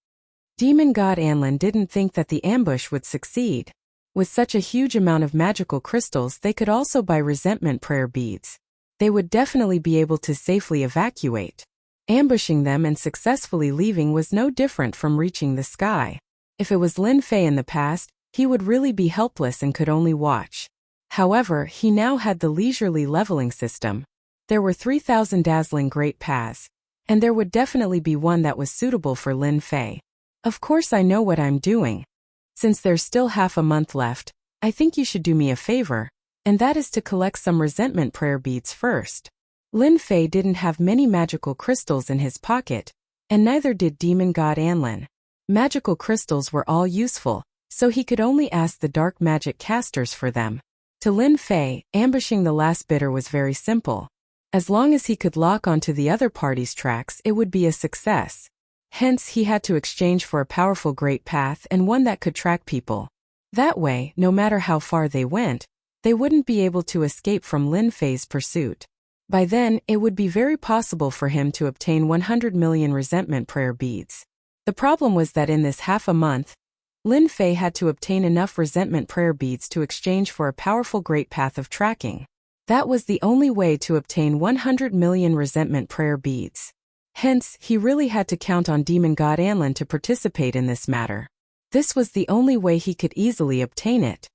Demon god Anlin didn't think that the ambush would succeed. With such a huge amount of magical crystals, they could also buy resentment prayer beads. They would definitely be able to safely evacuate. Ambushing them and successfully leaving was no different from reaching the sky. If it was Lin Fei in the past, he would really be helpless and could only watch. However, he now had the leisurely leveling system. There were 3,000 dazzling great paths, and there would definitely be one that was suitable for Lin Fei. Of course I know what I'm doing. Since there's still half a month left, I think you should do me a favor, and that is to collect some resentment prayer beads first. Lin Fei didn't have many magical crystals in his pocket, and neither did demon god Anlin. Magical crystals were all useful, so he could only ask the dark magic casters for them. To Lin Fei, ambushing the last bidder was very simple. As long as he could lock onto the other party's tracks, it would be a success. Hence, he had to exchange for a powerful great path and one that could track people. That way, no matter how far they went, they wouldn't be able to escape from Lin Fei's pursuit. By then, it would be very possible for him to obtain 100 million resentment prayer beads. The problem was that in this half a month, Lin Fei had to obtain enough resentment prayer beads to exchange for a powerful great path of tracking. That was the only way to obtain 100 million resentment prayer beads. Hence, he really had to count on demon god Anlin to participate in this matter. This was the only way he could easily obtain it.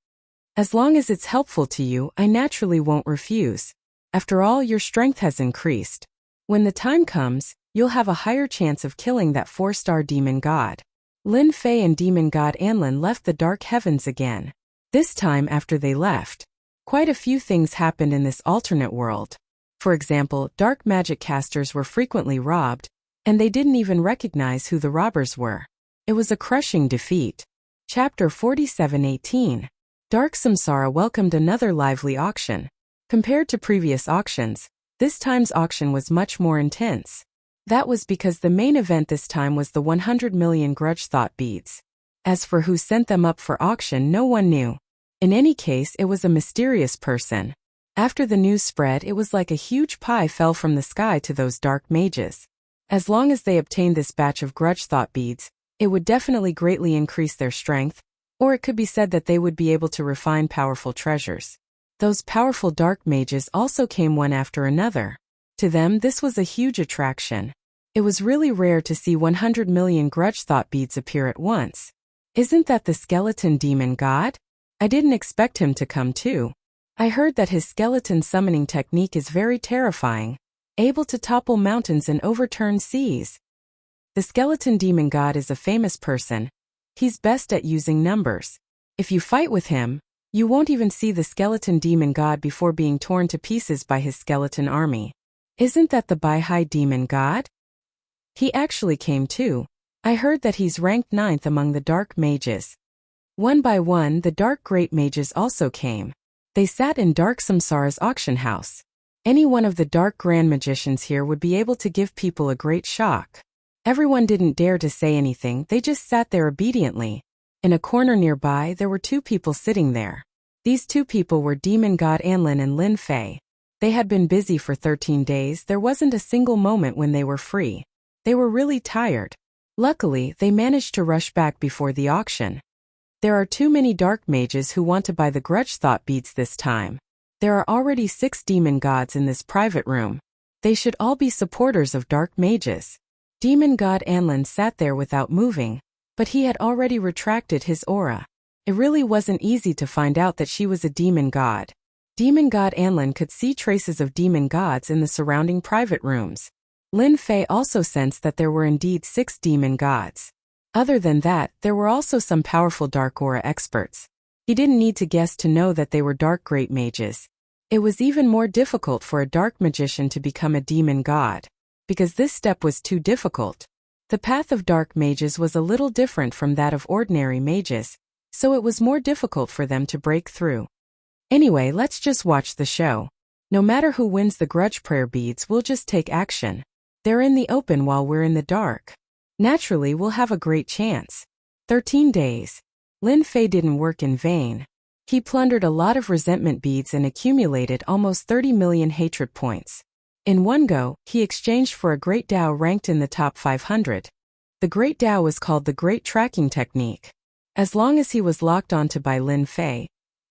As long as it's helpful to you, I naturally won't refuse. After all, your strength has increased. When the time comes, you'll have a higher chance of killing that 4-star demon god. Lin Fei and demon god Anlin left the dark heavens again. This time after they left, quite a few things happened in this alternate world. For example, dark magic casters were frequently robbed, and they didn't even recognize who the robbers were. It was a crushing defeat. Chapter 47:18. Dark Samsara welcomed another lively auction. Compared to previous auctions, this time's auction was much more intense. That was because the main event this time was the 100 million grudge thought beads. As for who sent them up for auction, no one knew. In any case, it was a mysterious person. After the news spread, it was like a huge pie fell from the sky to those dark mages. As long as they obtained this batch of grudge thought beads, it would definitely greatly increase their strength, or it could be said that they would be able to refine powerful treasures. Those powerful dark mages also came one after another. To them, this was a huge attraction. It was really rare to see 100 million grudge thought beads appear at once. Isn't that the skeleton demon god? I didn't expect him to come too. I heard that his skeleton summoning technique is very terrifying, able to topple mountains and overturn seas. The skeleton demon god is a famous person. He's best at using numbers. If you fight with him, you won't even see the skeleton demon god before being torn to pieces by his skeleton army. Isn't that the Baihai demon god? He actually came too. I heard that he's ranked 9th among the dark mages. One by one, the dark great mages also came. They sat in Dark Samsara's auction house. Any one of the dark grand magicians here would be able to give people a great shock. Everyone didn't dare to say anything, they just sat there obediently. In a corner nearby, there were 2 people sitting there. These 2 people were demon god Anlin and Lin Fei. They had been busy for 13 days, there wasn't a single moment when they were free. They were really tired. Luckily, they managed to rush back before the auction. There are too many dark mages who want to buy the grudge thought beads this time. There are already 6 demon gods in this private room. They should all be supporters of dark mages. Demon god Anlin sat there without moving, but he had already retracted his aura. It really wasn't easy to find out that she was a demon god. Demon god Anlin could see traces of demon gods in the surrounding private rooms. Lin Fei also sensed that there were indeed 6 demon gods. Other than that, there were also some powerful dark aura experts. He didn't need to guess to know that they were dark great mages. It was even more difficult for a dark magician to become a demon god, because this step was too difficult. The path of dark mages was a little different from that of ordinary mages, so it was more difficult for them to break through. Anyway, let's just watch the show. No matter who wins the grudge prayer beads, we'll just take action. They're in the open while we're in the dark. Naturally, we'll have a great chance. 13 days. Lin Fei didn't work in vain. He plundered a lot of resentment beads and accumulated almost 30 million hatred points. In one go, he exchanged for a great Dao ranked in the top 500. The great Dao was called the Great Tracking Technique. As long as he was locked onto by Lin Fei,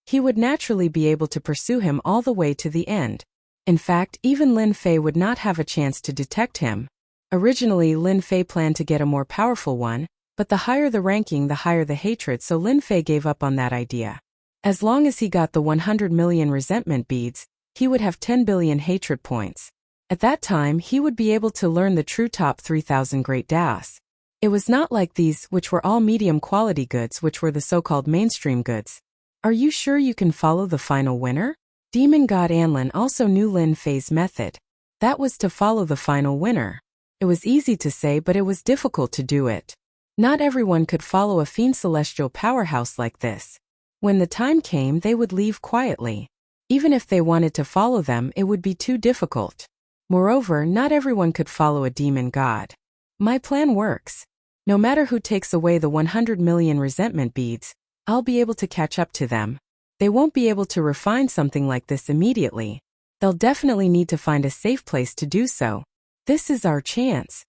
he would naturally be able to pursue him all the way to the end. In fact, even Lin Fei would not have a chance to detect him. Originally, Lin Fei planned to get a more powerful one, but the higher the ranking, the higher the hatred, so Lin Fei gave up on that idea. As long as he got the 100 million resentment beads, he would have 10 billion hatred points. At that time, he would be able to learn the true top 3,000 great Daos. It was not like these, which were all medium quality goods, which were the so-called mainstream goods. Are you sure you can follow the final winner? Demon god Anlin also knew Lin Fei's method. That was to follow the final winner. It was easy to say, but it was difficult to do it. Not everyone could follow a fiend celestial powerhouse like this. When the time came, they would leave quietly. Even if they wanted to follow them, it would be too difficult. Moreover, not everyone could follow a demon god. My plan works. No matter who takes away the 100 million resentment beads, I'll be able to catch up to them. They won't be able to refine something like this immediately. They'll definitely need to find a safe place to do so. This is our chance.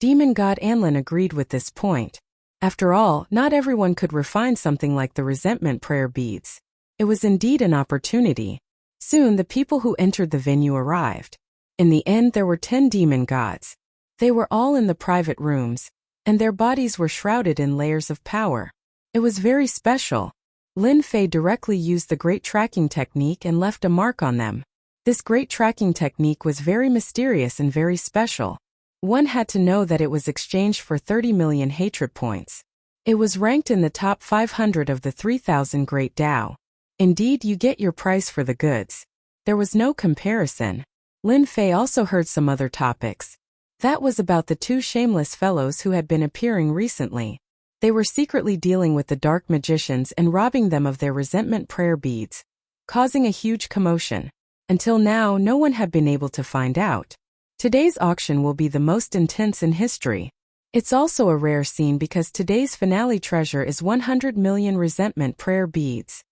Demon god Anlin agreed with this point. After all, not everyone could refine something like the resentment prayer beads. It was indeed an opportunity. Soon the people who entered the venue arrived. In the end, there were 10 demon gods. They were all in the private rooms, and their bodies were shrouded in layers of power. It was very special. Lin Fei directly used the great tracking technique and left a mark on them. This great tracking technique was very mysterious and very special. One had to know that it was exchanged for 30 million hatred points. It was ranked in the top 500 of the 3,000 great Dao. Indeed, you get your price for the goods. There was no comparison. Lin Fei also heard some other topics. That was about the 2 shameless fellows who had been appearing recently. They were secretly dealing with the dark magicians and robbing them of their resentment prayer beads, causing a huge commotion. Until now, no one had been able to find out. Today's auction will be the most intense in history. It's also a rare scene because today's finale treasure is 100 million resentment prayer beads.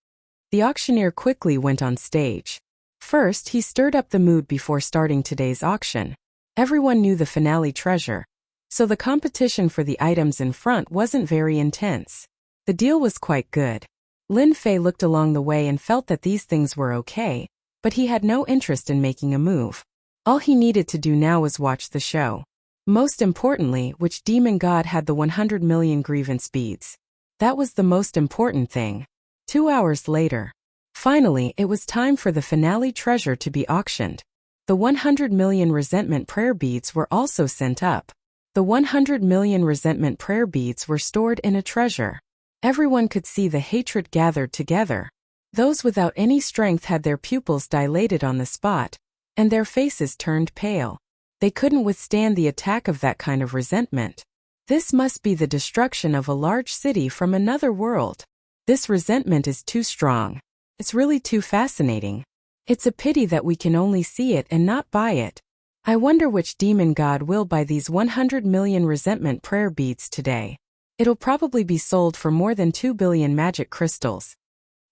The auctioneer quickly went on stage. First, he stirred up the mood before starting today's auction. Everyone knew the finale treasure, so the competition for the items in front wasn't very intense. The deal was quite good. Lin Fei looked along the way and felt that these things were okay, but he had no interest in making a move. All he needed to do now was watch the show. Most importantly, which demon god had the 100 million grievance beads. That was the most important thing. 2 hours later. Finally, it was time for the finale treasure to be auctioned. The 100 million resentment prayer beads were also sent up. The 100 million resentment prayer beads were stored in a treasure. Everyone could see the hatred gathered together. Those without any strength had their pupils dilated on the spot, and their faces turned pale. They couldn't withstand the attack of that kind of resentment. This must be the destruction of a large city from another world. This resentment is too strong. It's really too fascinating. It's a pity that we can only see it and not buy it. I wonder which demon god will buy these 100 million resentment prayer beads today. It'll probably be sold for more than 2 billion magic crystals.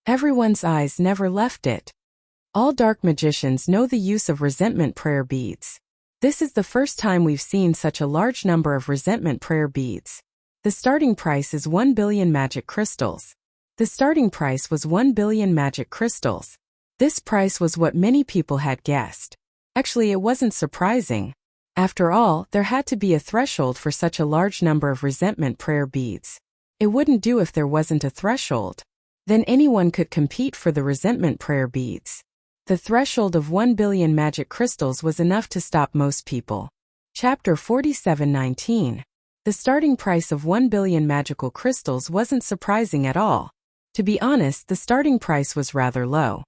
Everyone's eyes never left it. All dark magicians know the use of resentment prayer beads. This is the first time we've seen such a large number of resentment prayer beads. The starting price is 1 billion magic crystals. The starting price was 1 billion magic crystals. This price was what many people had guessed. Actually, it wasn't surprising. After all, there had to be a threshold for such a large number of resentment prayer beads. It wouldn't do if there wasn't a threshold. Then anyone could compete for the resentment prayer beads. The threshold of 1 billion magic crystals was enough to stop most people. Chapter 47:19. The starting price of 1 billion magical crystals wasn't surprising at all. To be honest, the starting price was rather low.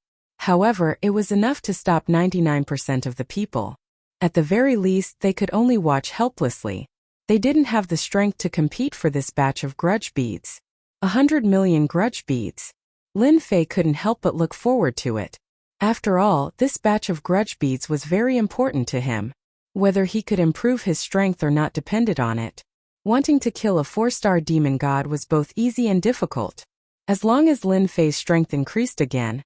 However, it was enough to stop 99% of the people. At the very least, they could only watch helplessly. They didn't have the strength to compete for this batch of grudge beads. 100 million grudge beads. Lin Fei couldn't help but look forward to it. After all, this batch of grudge beads was very important to him. Whether he could improve his strength or not depended on it. Wanting to kill a 4-star demon god was both easy and difficult. As long as Lin Fei's strength increased again,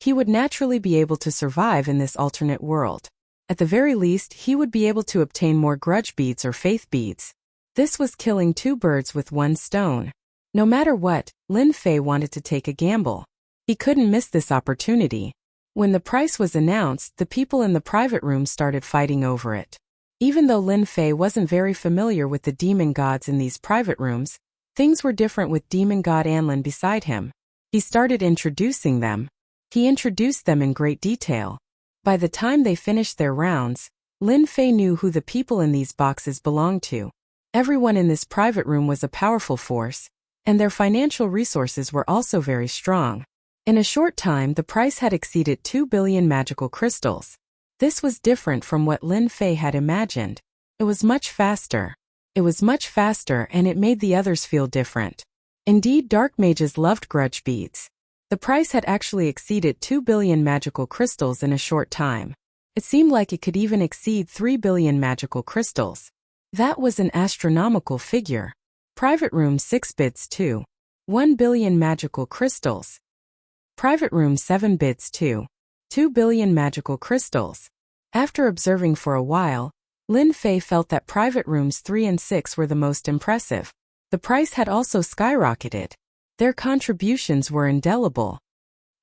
he would naturally be able to survive in this alternate world. At the very least, he would be able to obtain more grudge beads or faith beads. This was killing 2 birds with 1 stone. No matter what, Lin Fei wanted to take a gamble. He couldn't miss this opportunity. When the price was announced, the people in the private room started fighting over it. Even though Lin Fei wasn't very familiar with the demon gods in these private rooms, things were different with demon god Anlin beside him. He started introducing them. He introduced them in great detail. By the time they finished their rounds, Lin Fei knew who the people in these boxes belonged to. Everyone in this private room was a powerful force, and their financial resources were also very strong. In a short time, the price had exceeded 2 billion magical crystals. This was different from what Lin Fei had imagined. It was much faster. It was much faster, and it made the others feel different. Indeed, dark mages loved grudge beads. The price had actually exceeded 2 billion magical crystals in a short time. It seemed like it could even exceed 3 billion magical crystals. That was an astronomical figure. Private room 6 bids 2. 1 billion magical crystals. Private room 7 bids 2. 2 billion magical crystals. After observing for a while, Lin Fei felt that private rooms 3 and 6 were the most impressive. The price had also skyrocketed. Their contributions were indelible.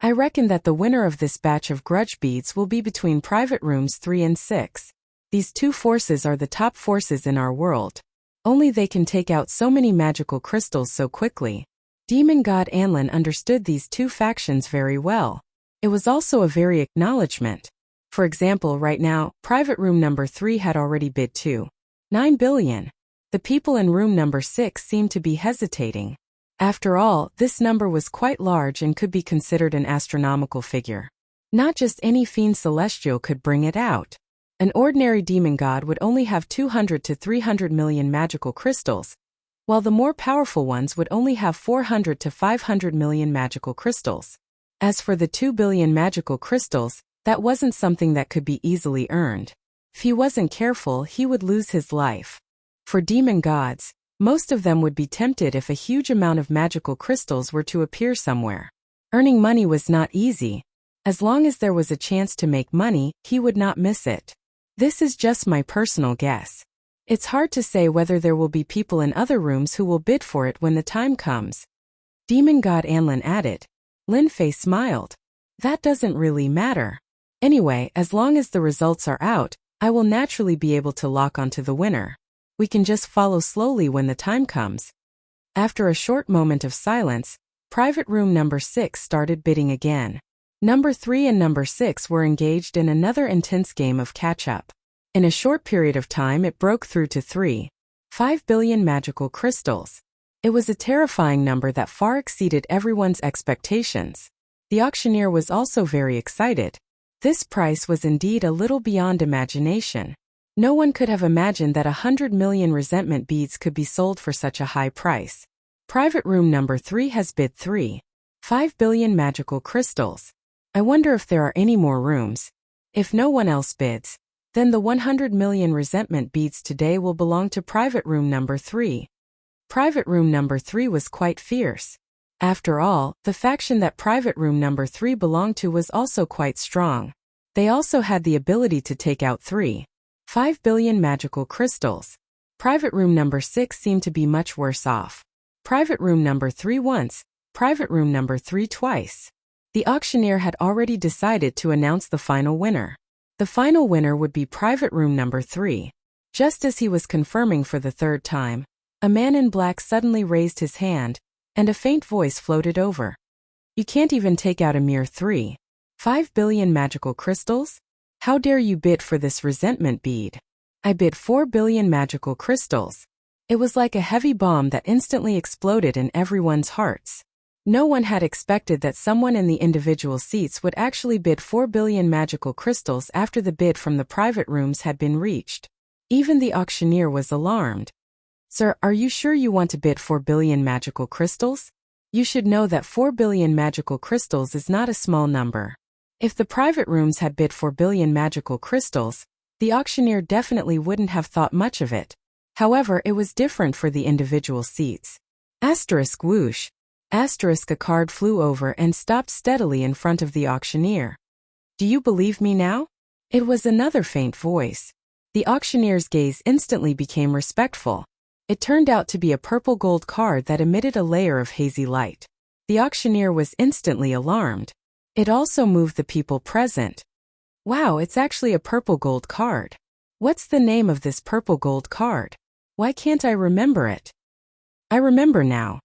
I reckon that the winner of this batch of grudge beads will be between private rooms 3 and 6. These 2 forces are the top forces in our world. Only they can take out so many magical crystals so quickly. Demon god Anlin understood these 2 factions very well. It was also a very acknowledgement. For example, right now, private room number 3 had already bid 2.9 billion. The people in room number 6 seemed to be hesitating. After all, this number was quite large and could be considered an astronomical figure. Not just any fiend celestial could bring it out. An ordinary demon god would only have 200 to 300 million magical crystals. while the more powerful ones would only have 400 to 500 million magical crystals. As for the 2 billion magical crystals, that wasn't something that could be easily earned. If he wasn't careful, he would lose his life. For demon gods, most of them would be tempted if a huge amount of magical crystals were to appear somewhere. Earning money was not easy. As long as there was a chance to make money, he would not miss it. This is just my personal guess. It's hard to say whether there will be people in other rooms who will bid for it when the time comes. Demon god Anlin added. Lin Fei smiled. That doesn't really matter. Anyway, as long as the results are out, I will naturally be able to lock onto the winner. We can just follow slowly when the time comes. After a short moment of silence, private room number 6 started bidding again. Number 3 and number 6 were engaged in another intense game of catch-up. In a short period of time it broke through to 3.5 billion magical crystals. It was a terrifying number that far exceeded everyone's expectations. The auctioneer was also very excited. This price was indeed a little beyond imagination. No one could have imagined that 100 million resentment beads could be sold for such a high price. Private room number 3 has bid 3.5 billion magical crystals. I wonder if there are any more rooms. If no one else bids, then the 100 million resentment beads today will belong to private room number 3. Private room number 3 was quite fierce. After all, the faction that private room number 3 belonged to was also quite strong. They also had the ability to take out 3.5 billion magical crystals. Private room number 6 seemed to be much worse off. Private room number 3 once, private room number 3 twice. The auctioneer had already decided to announce the final winner. The final winner would be private room number 3. Just as he was confirming for the third time, a man in black suddenly raised his hand, and a faint voice floated over. You can't even take out a mere 3.5 billion magical crystals? How dare you bid for this resentment bead? I bid 4 billion magical crystals. It was like a heavy bomb that instantly exploded in everyone's hearts. No one had expected that someone in the individual seats would actually bid 4 billion magical crystals after the bid from the private rooms had been reached. Even the auctioneer was alarmed. Sir, are you sure you want to bid 4 billion magical crystals? You should know that 4 billion magical crystals is not a small number. If the private rooms had bid 4 billion magical crystals, the auctioneer definitely wouldn't have thought much of it. However, it was different for the individual seats. Asterisk whoosh. Asterisk a card flew over and stopped steadily in front of the auctioneer. Do you believe me now? It was another faint voice. The auctioneer's gaze instantly became respectful. It turned out to be a purple gold card that emitted a layer of hazy light. The auctioneer was instantly alarmed. It also moved the people present. Wow, it's actually a purple gold card. What's the name of this purple gold card? Why can't I remember it? I remember now.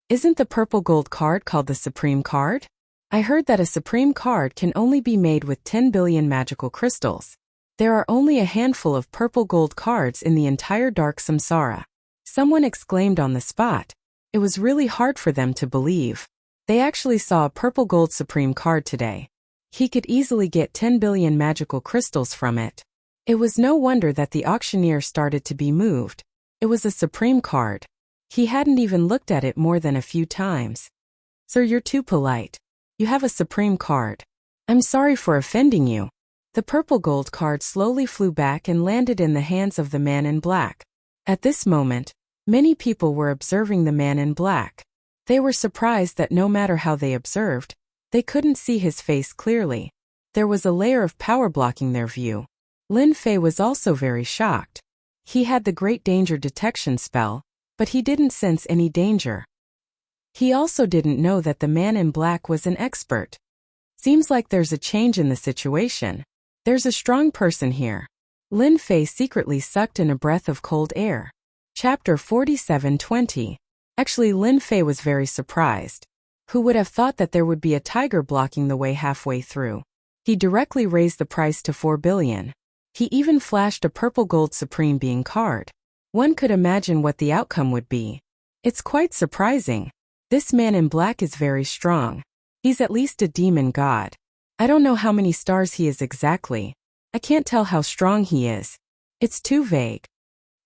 Isn't the purple gold card called the Supreme Card? I heard that a Supreme Card can only be made with 10 billion magical crystals. There are only a handful of purple gold cards in the entire Dark Samsara. Someone exclaimed on the spot. It was really hard for them to believe. They actually saw a purple gold Supreme Card today. He could easily get 10 billion magical crystals from it. It was no wonder that the auctioneer started to be moved. It was a Supreme Card. He hadn't even looked at it more than a few times. Sir, you're too polite. You have a Supreme Card. I'm sorry for offending you. The purple gold card slowly flew back and landed in the hands of the man in black. At this moment, many people were observing the man in black. They were surprised that no matter how they observed, they couldn't see his face clearly. There was a layer of power blocking their view. Lin Fei was also very shocked. He had the Great Danger Detection spell, but he didn't sense any danger. He also didn't know that the man in black was an expert. Seems like there's a change in the situation. There's a strong person here. Lin Fei secretly sucked in a breath of cold air. Chapter 47:20. Actually, Lin Fei was very surprised. Who would have thought that there would be a tiger blocking the way halfway through? He directly raised the price to 4 billion. He even flashed a purple gold Supreme Being card. One could imagine what the outcome would be. It's quite surprising. This man in black is very strong. He's at least a demon god. I don't know how many stars he is exactly. I can't tell how strong he is. It's too vague.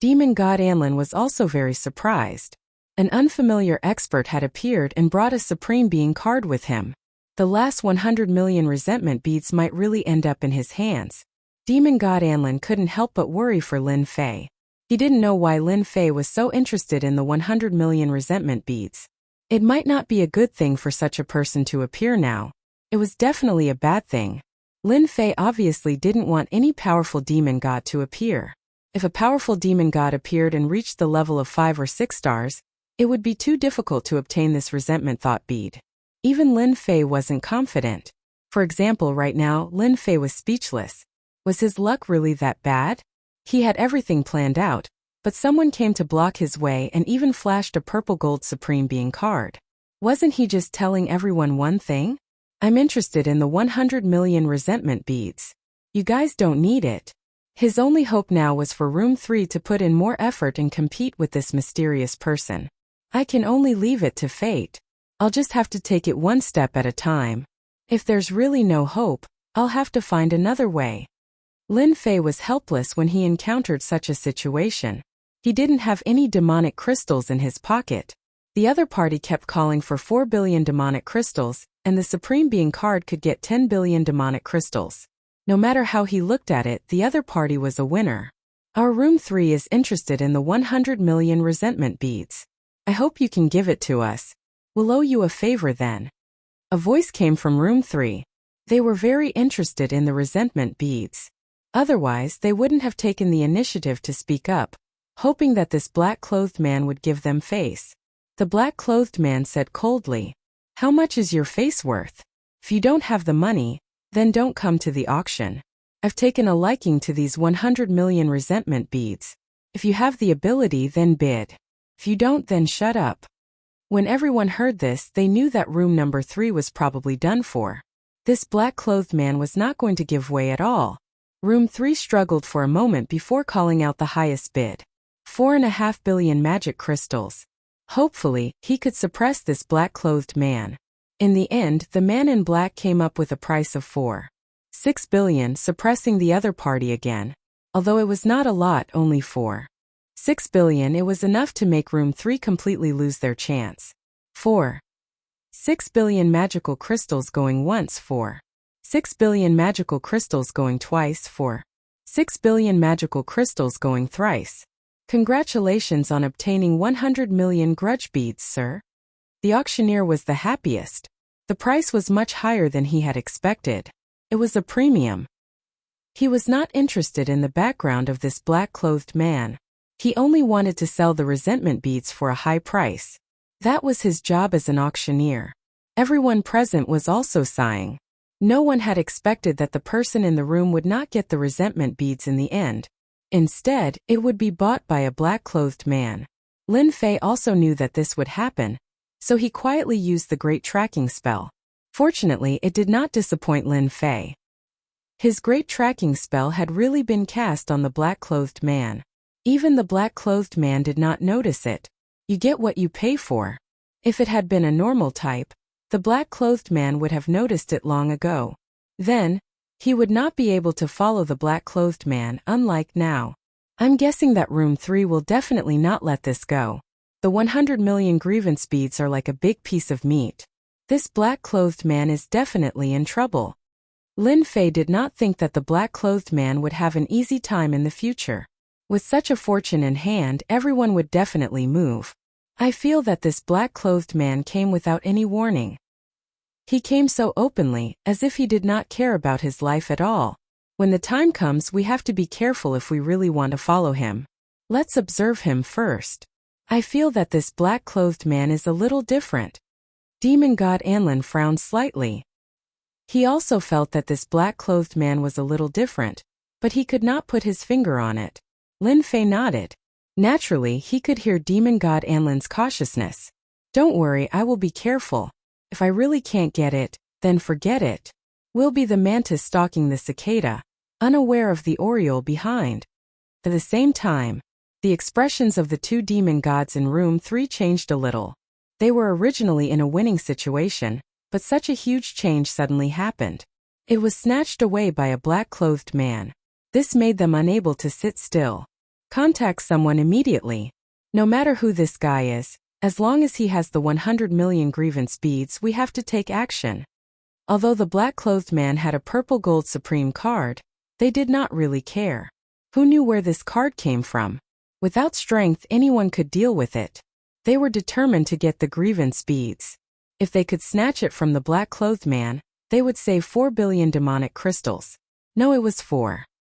Demon god Anlin was also very surprised. An unfamiliar expert had appeared and brought a Supreme Being card with him. The last 100 million resentment beads might really end up in his hands. Demon God Anlin couldn't help but worry for Lin Fei. He didn't know why Lin Fei was so interested in the 100 million resentment beads. It might not be a good thing for such a person to appear now. It was definitely a bad thing. Lin Fei obviously didn't want any powerful demon god to appear. If a powerful demon god appeared and reached the level of 5 or 6 stars, it would be too difficult to obtain this resentment thought bead. Even Lin Fei wasn't confident. For example, right now, Lin Fei was speechless. Was his luck really that bad? He had everything planned out, but someone came to block his way and even flashed a purple gold Supreme Being card. Wasn't he just telling everyone one thing? I'm interested in the 100 million resentment beads. You guys don't need it. His only hope now was for Room 3 to put in more effort and compete with this mysterious person. I can only leave it to fate. I'll just have to take it one step at a time. If there's really no hope, I'll have to find another way. Lin Fei was helpless when he encountered such a situation. He didn't have any demonic crystals in his pocket. The other party kept calling for 4 billion demonic crystals, and the Supreme Being card could get 10 billion demonic crystals. No matter how he looked at it, the other party was a winner. Our Room 3 is interested in the 100 million resentment beads. I hope you can give it to us. We'll owe you a favor then. A voice came from Room 3. They were very interested in the resentment beads. Otherwise, they wouldn't have taken the initiative to speak up, hoping that this black-clothed man would give them face. The black-clothed man said coldly, "How much is your face worth? If you don't have the money, then don't come to the auction. I've taken a liking to these 100 million resentment beads. If you have the ability, then bid. If you don't, then shut up." When everyone heard this, they knew that room number 3 was probably done for. This black-clothed man was not going to give way at all. Room 3 struggled for a moment before calling out the highest bid. 4.5 billion magic crystals. Hopefully, he could suppress this black-clothed man. In the end, the man in black came up with a price of 4.6 billion, suppressing the other party again. Although it was not a lot, only 4.6 billion, it was enough to make Room 3 completely lose their chance. 4.6 billion magical crystals going once, 4.6 billion magical crystals going twice, 4.6 billion magical crystals going thrice. Congratulations on obtaining 100 million grudge beads, sir. The auctioneer was the happiest. The price was much higher than he had expected. It was a premium. He was not interested in the background of this black-clothed man. He only wanted to sell the resentment beads for a high price. That was his job as an auctioneer. Everyone present was also sighing. No one had expected that the person in the room would not get the resentment beads in the end. Instead, it would be bought by a black-clothed man. Lin Fei also knew that this would happen, so he quietly used the great tracking spell. Fortunately, it did not disappoint Lin Fei. His great tracking spell had really been cast on the black-clothed man. Even the black-clothed man did not notice it. You get what you pay for. If it had been a normal type, the black-clothed man would have noticed it long ago. Then, he would not be able to follow the black-clothed man, unlike now. I'm guessing that Room 3 will definitely not let this go. The 100 million grievance beads are like a big piece of meat. This black-clothed man is definitely in trouble. Lin Fei did not think that the black-clothed man would have an easy time in the future. With such a fortune in hand, everyone would definitely move. I feel that this black-clothed man came without any warning. He came so openly, as if he did not care about his life at all. When the time comes, we have to be careful if we really want to follow him. Let's observe him first. I feel that this black-clothed man is a little different. Demon God Anlin frowned slightly. He also felt that this black-clothed man was a little different, but he could not put his finger on it. Lin Fei nodded. Naturally, he could hear Demon God Anlin's cautiousness. Don't worry, I will be careful. If I really can't get it, then forget it. We'll be the mantis stalking the cicada, unaware of the oriole behind. At the same time, the expressions of the two demon gods in Room 3 changed a little. They were originally in a winning situation, but such a huge change suddenly happened. It was snatched away by a black-clothed man. This made them unable to sit still. Contact someone immediately. No matter who this guy is, As long as he has the 100 million grievance beads, we have to take action. Although the black-clothed man had a purple gold supreme card, they did not really care. Who knew where this card came from? Without strength, anyone could deal with it. They were determined to get the grievance beads. If they could snatch it from the black-clothed man, they would save 4 billion demonic crystals. No, it was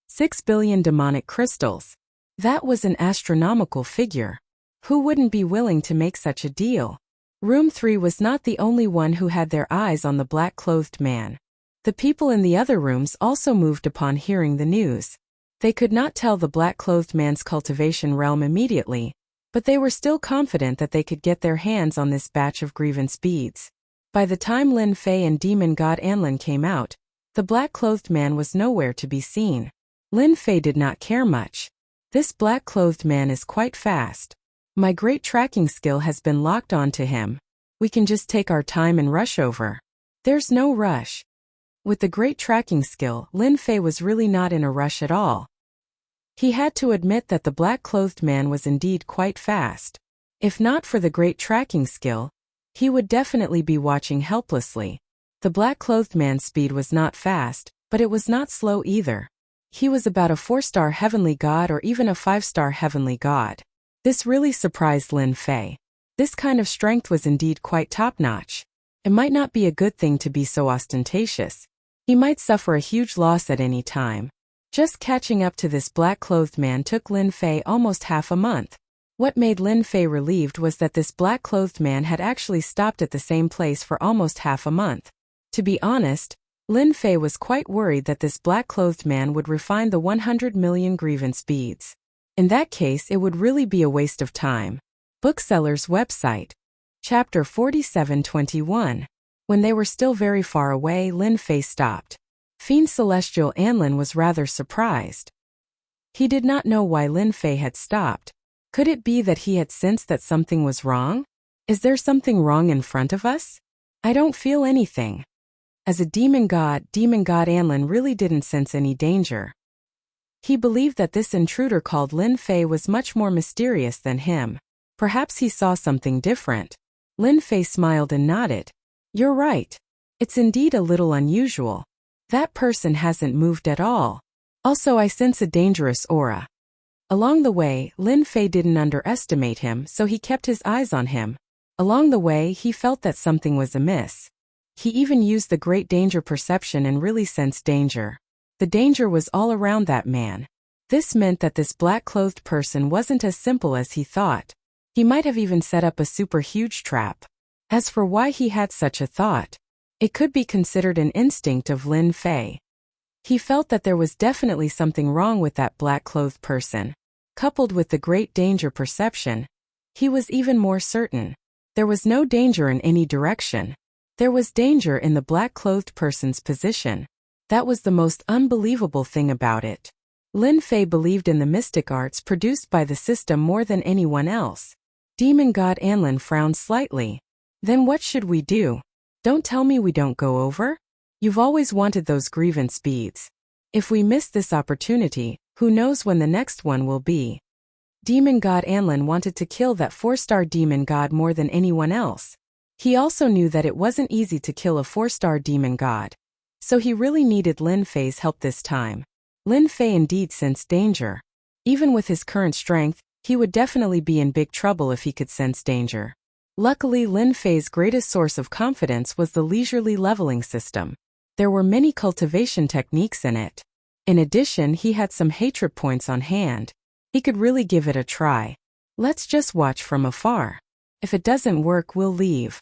6 billion demonic crystals. That was an astronomical figure. Who wouldn't be willing to make such a deal? Room 3 was not the only one who had their eyes on the black-clothed man. The people in the other rooms also moved upon hearing the news. They could not tell the black-clothed man's cultivation realm immediately, but they were still confident that they could get their hands on this batch of grievance beads. By the time Lin Fei and demon god Anlin came out, the black-clothed man was nowhere to be seen. Lin Fei did not care much. This black-clothed man is quite fast. My great tracking skill has been locked onto him. We can just take our time and rush over. There's no rush. With the great tracking skill, Lin Fei was really not in a rush at all. He had to admit that the black-clothed man was indeed quite fast. If not for the great tracking skill, he would definitely be watching helplessly. The black-clothed man's speed was not fast, but it was not slow either. He was about a 4-star heavenly god or even a 5-star heavenly god. This really surprised Lin Fei. This kind of strength was indeed quite top-notch. It might not be a good thing to be so ostentatious. He might suffer a huge loss at any time. Just catching up to this black-clothed man took Lin Fei almost half a month. What made Lin Fei relieved was that this black-clothed man had actually stopped at the same place for almost half a month. To be honest, Lin Fei was quite worried that this black-clothed man would refine the 100 million grievance beads. In that case, it would really be a waste of time. Bookseller's website. Chapter 4721. When they were still very far away, Lin Fei stopped. Fiend Celestial Anlin was rather surprised. He did not know why Lin Fei had stopped. Could it be that he had sensed that something was wrong? Is there something wrong in front of us? I don't feel anything. As a demon god Anlin really didn't sense any danger. He believed that this intruder called Lin Fei was much more mysterious than him. Perhaps he saw something different. Lin Fei smiled and nodded. You're right. It's indeed a little unusual. That person hasn't moved at all. Also, I sense a dangerous aura. Along the way, Lin Fei didn't underestimate him, so he kept his eyes on him. Along the way, he felt that something was amiss. He even used the great danger perception and really sensed danger. The danger was all around that man. This meant that this black-clothed person wasn't as simple as he thought. He might have even set up a super huge trap. As for why he had such a thought, it could be considered an instinct of Lin Fei. He felt that there was definitely something wrong with that black-clothed person. Coupled with the great danger perception, he was even more certain. There was no danger in any direction. There was danger in the black-clothed person's position. That was the most unbelievable thing about it. Lin Fei believed in the mystic arts produced by the system more than anyone else. Demon god Anlin frowned slightly. Then what should we do? Don't tell me we don't go over? You've always wanted those grievance beads. If we miss this opportunity, who knows when the next one will be? Demon god Anlin wanted to kill that 4-star demon god more than anyone else. He also knew that it wasn't easy to kill a 4-star demon god. So he really needed Lin Fei's help this time. Lin Fei indeed sensed danger. Even with his current strength, he would definitely be in big trouble if he could sense danger. Luckily, Lin Fei's greatest source of confidence was the leisurely leveling system. There were many cultivation techniques in it. In addition, he had some hatred points on hand. He could really give it a try. Let's just watch from afar. If it doesn't work, we'll leave.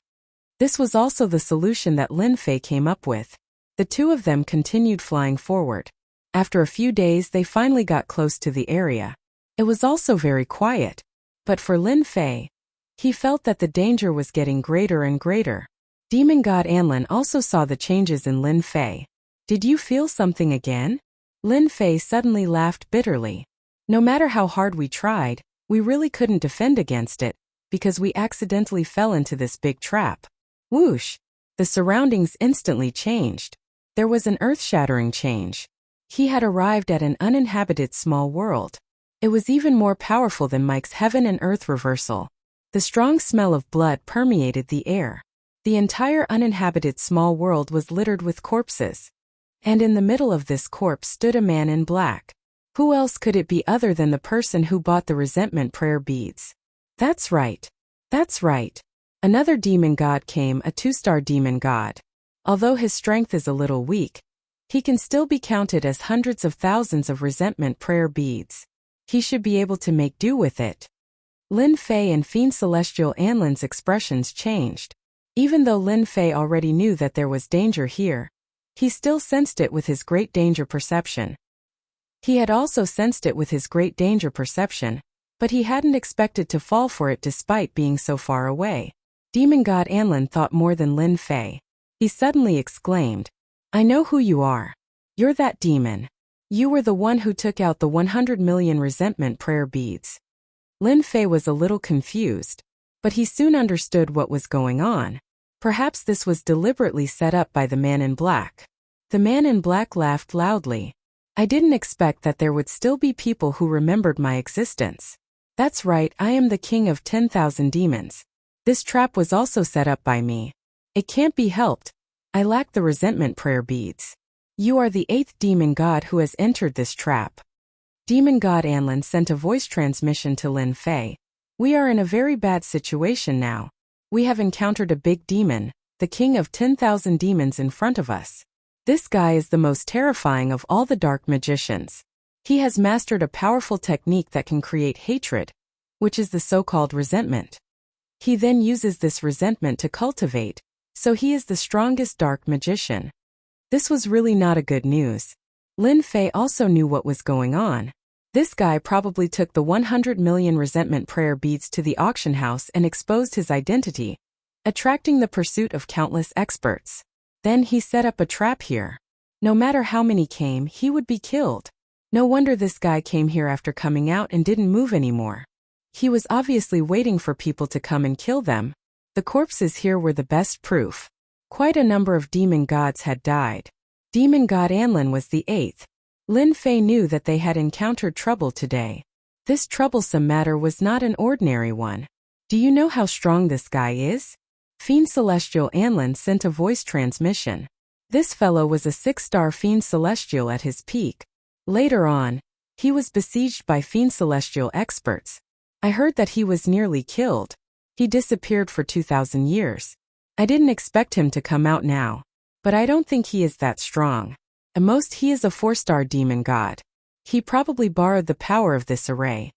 This was also the solution that Lin Fei came up with. The two of them continued flying forward. After a few days, they finally got close to the area. It was also very quiet. But for Lin Fei, he felt that the danger was getting greater and greater. Demon god Anlin also saw the changes in Lin Fei. Did you feel something again? Lin Fei suddenly laughed bitterly. No matter how hard we tried, we really couldn't defend against it, because we accidentally fell into this big trap. Whoosh! The surroundings instantly changed. There was an earth-shattering change. He had arrived at an uninhabited small world. It was even more powerful than Mike's heaven and earth reversal. The strong smell of blood permeated the air. The entire uninhabited small world was littered with corpses. And in the middle of this corpse stood a man in black. Who else could it be other than the person who bought the resentment prayer beads? That's right. That's right. Another demon god came, a 2-star demon god. Although his strength is a little weak, he can still be counted as hundreds of thousands of resentment prayer beads. He should be able to make do with it. Lin Fei and Fiend Celestial Anlin's expressions changed. Even though Lin Fei already knew that there was danger here, he still sensed it with his great danger perception. He had also sensed it with his great danger perception, but he hadn't expected to fall for it despite being so far away. Demon God Anlin thought more than Lin Fei. He suddenly exclaimed, "I know who you are. You're that demon. You were the one who took out the 100 million resentment prayer beads." Lin Fei was a little confused, but he soon understood what was going on. Perhaps this was deliberately set up by the man in black. The man in black laughed loudly. "I didn't expect that there would still be people who remembered my existence. That's right, I am the king of 10,000 demons. This trap was also set up by me. It can't be helped. I lack the resentment prayer beads. You are the 8th demon god who has entered this trap." Demon God Anlin sent a voice transmission to Lin Fei. "We are in a very bad situation now. We have encountered a big demon, the king of 10,000 demons in front of us. This guy is the most terrifying of all the dark magicians. He has mastered a powerful technique that can create hatred, which is the so-called resentment. He then uses this resentment to cultivate, so he is the strongest dark magician." This was really not a good news. Lin Fei also knew what was going on. This guy probably took the 100 million resentment prayer beads to the auction house and exposed his identity, attracting the pursuit of countless experts. Then he set up a trap here. No matter how many came, he would be killed. No wonder this guy came here after coming out and didn't move anymore. He was obviously waiting for people to come and kill them. The corpses here were the best proof. Quite a number of demon gods had died. Demon God Anlin was the 8th. Lin Fei knew that they had encountered trouble today. This troublesome matter was not an ordinary one. "Do you know how strong this guy is?" Fiend Celestial Anlin sent a voice transmission. This fellow was a 6-star Fiend Celestial at his peak. Later on, he was besieged by Fiend Celestial experts. "I heard that he was nearly killed. He disappeared for 2,000 years. I didn't expect him to come out now. But I don't think he is that strong. At most he is a 4-star demon god. He probably borrowed the power of this array."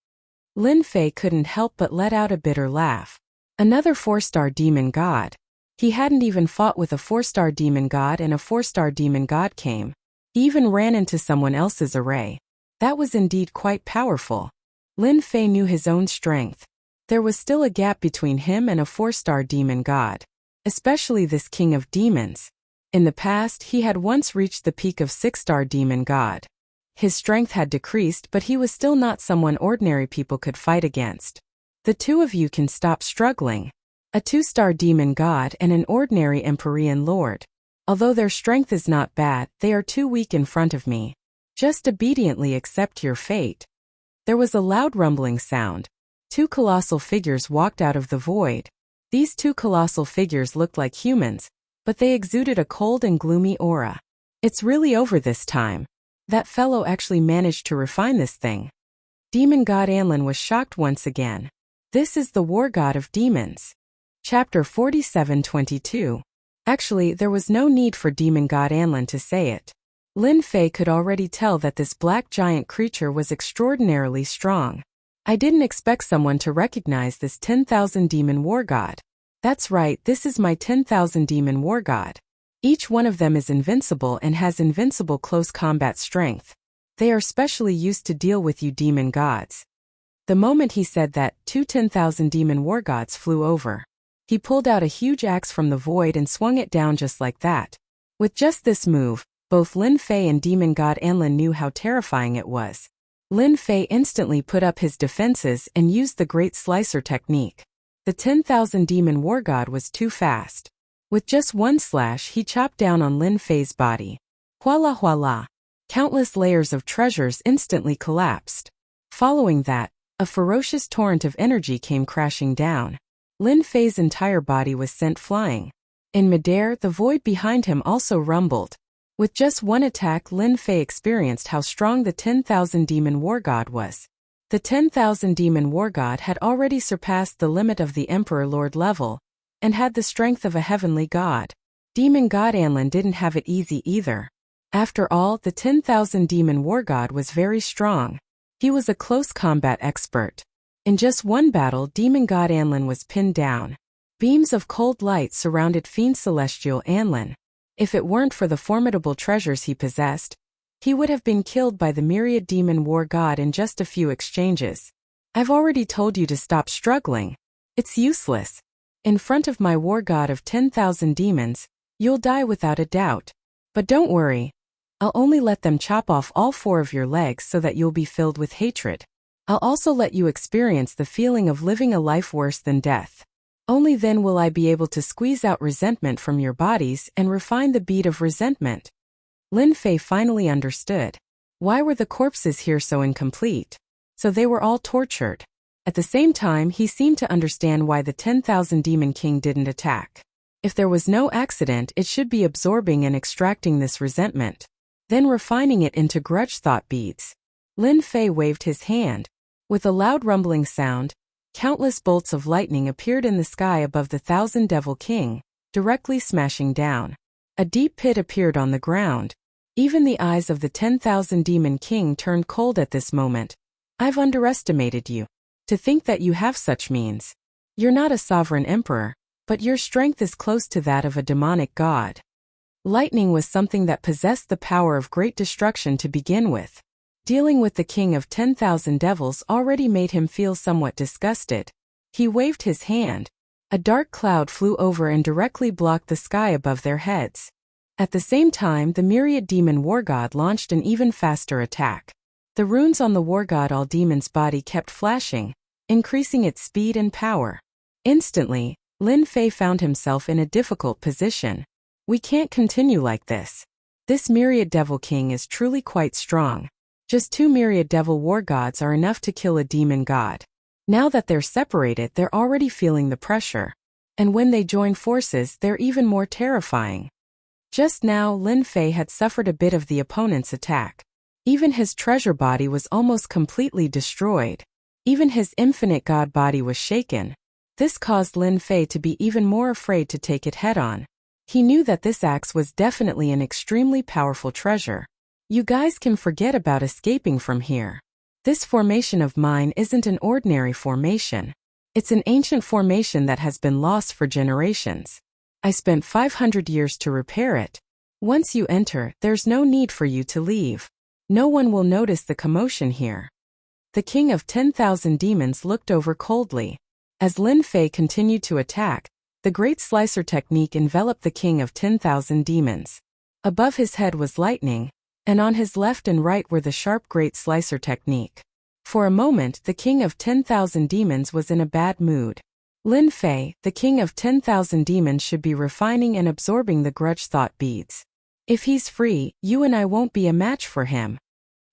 Lin Fei couldn't help but let out a bitter laugh. Another 4-star demon god. He hadn't even fought with a 4-star demon god, and a 4-star demon god came. He even ran into someone else's array. That was indeed quite powerful. Lin Fei knew his own strength. There was still a gap between him and a 4-star demon god, especially this king of demons. In the past, he had once reached the peak of 6-star demon god. His strength had decreased, but he was still not someone ordinary people could fight against. "The two of you can stop struggling. A 2-star demon god and an ordinary Empyrean lord. Although their strength is not bad, they are too weak in front of me. Just obediently accept your fate." There was a loud rumbling sound. 2 colossal figures walked out of the void. These 2 colossal figures looked like humans, but they exuded a cold and gloomy aura. "It's really over this time. That fellow actually managed to refine this thing." Demon God Anlin was shocked once again. This is the war god of demons. Chapter 47:22. Actually, there was no need for Demon God Anlin to say it. Lin Fei could already tell that this black giant creature was extraordinarily strong. "I didn't expect someone to recognize this 10,000 demon war god. That's right, this is my 10,000 demon war god. Each one of them is invincible and has invincible close combat strength. They are specially used to deal with you demon gods." The moment he said that, 2 10,000 demon war gods flew over. He pulled out a huge axe from the void and swung it down just like that. With just this move, both Lin Fei and Demon God Anlin knew how terrifying it was. Lin Fei instantly put up his defenses and used the Great Slicer technique. The 10,000 demon war god was too fast. With just one slash, he chopped down on Lin Fei's body. Voila voila! Countless layers of treasures instantly collapsed. Following that, a ferocious torrent of energy came crashing down. Lin Fei's entire body was sent flying. In midair, the void behind him also rumbled. With just one attack, Lin Fei experienced how strong the 10,000 demon war god was. The 10,000 demon war god had already surpassed the limit of the Emperor Lord level, and had the strength of a heavenly god. Demon god Anlin didn't have it easy either. After all, the 10,000 demon war god was very strong. He was a close combat expert. In just one battle, demon god Anlin was pinned down. Beams of cold light surrounded fiend celestial Anlin. If it weren't for the formidable treasures he possessed, he would have been killed by the myriad demon war god in just a few exchanges. I've already told you to stop struggling. It's useless. In front of my war god of 10,000 demons, you'll die without a doubt. But don't worry. I'll only let them chop off all 4 of your legs so that you'll be filled with hatred. I'll also let you experience the feeling of living a life worse than death. Only then will I be able to squeeze out resentment from your bodies and refine the bead of resentment. Lin Fei finally understood. Why were the corpses here so incomplete? So they were all tortured. At the same time, he seemed to understand why the 10,000 Demon King didn't attack. If there was no accident, it should be absorbing and extracting this resentment, then refining it into grudge thought beads. Lin Fei waved his hand. With a loud rumbling sound, countless bolts of lightning appeared in the sky above the 1,000 Devil King, directly smashing down. A deep pit appeared on the ground. Even the eyes of the 10,000 Demon King turned cold at this moment. I've underestimated you. To think that you have such means. You're not a sovereign emperor, but your strength is close to that of a demonic god. Lightning was something that possessed the power of great destruction to begin with. Dealing with the king of 10,000 devils already made him feel somewhat disgusted. He waved his hand. A dark cloud flew over and directly blocked the sky above their heads. At the same time, the myriad demon war god launched an even faster attack. The runes on the war god all demon's body kept flashing, increasing its speed and power. Instantly, Lin Fei found himself in a difficult position. We can't continue like this. This myriad devil king is truly quite strong. Just 2 myriad devil war gods are enough to kill a demon god. Now that they're separated, they're already feeling the pressure. And when they join forces, they're even more terrifying. Just now, Lin Fei had suffered a bit of the opponent's attack. Even his treasure body was almost completely destroyed. Even his infinite god body was shaken. This caused Lin Fei to be even more afraid to take it head-on. He knew that this axe was definitely an extremely powerful treasure. You guys can forget about escaping from here. This formation of mine isn't an ordinary formation. It's an ancient formation that has been lost for generations. I spent 500 years to repair it. Once you enter, there's no need for you to leave. No one will notice the commotion here. The king of 10,000 demons looked over coldly. As Lin Fei continued to attack, the great slicer technique enveloped the king of 10,000 demons. Above his head was lightning, and on his left and right were the sharp great slicer technique. For a moment, the king of 10,000 demons was in a bad mood. Lin Fei, the king of 10,000 demons, should be refining and absorbing the grudge thought beads. If he's free, you and I won't be a match for him.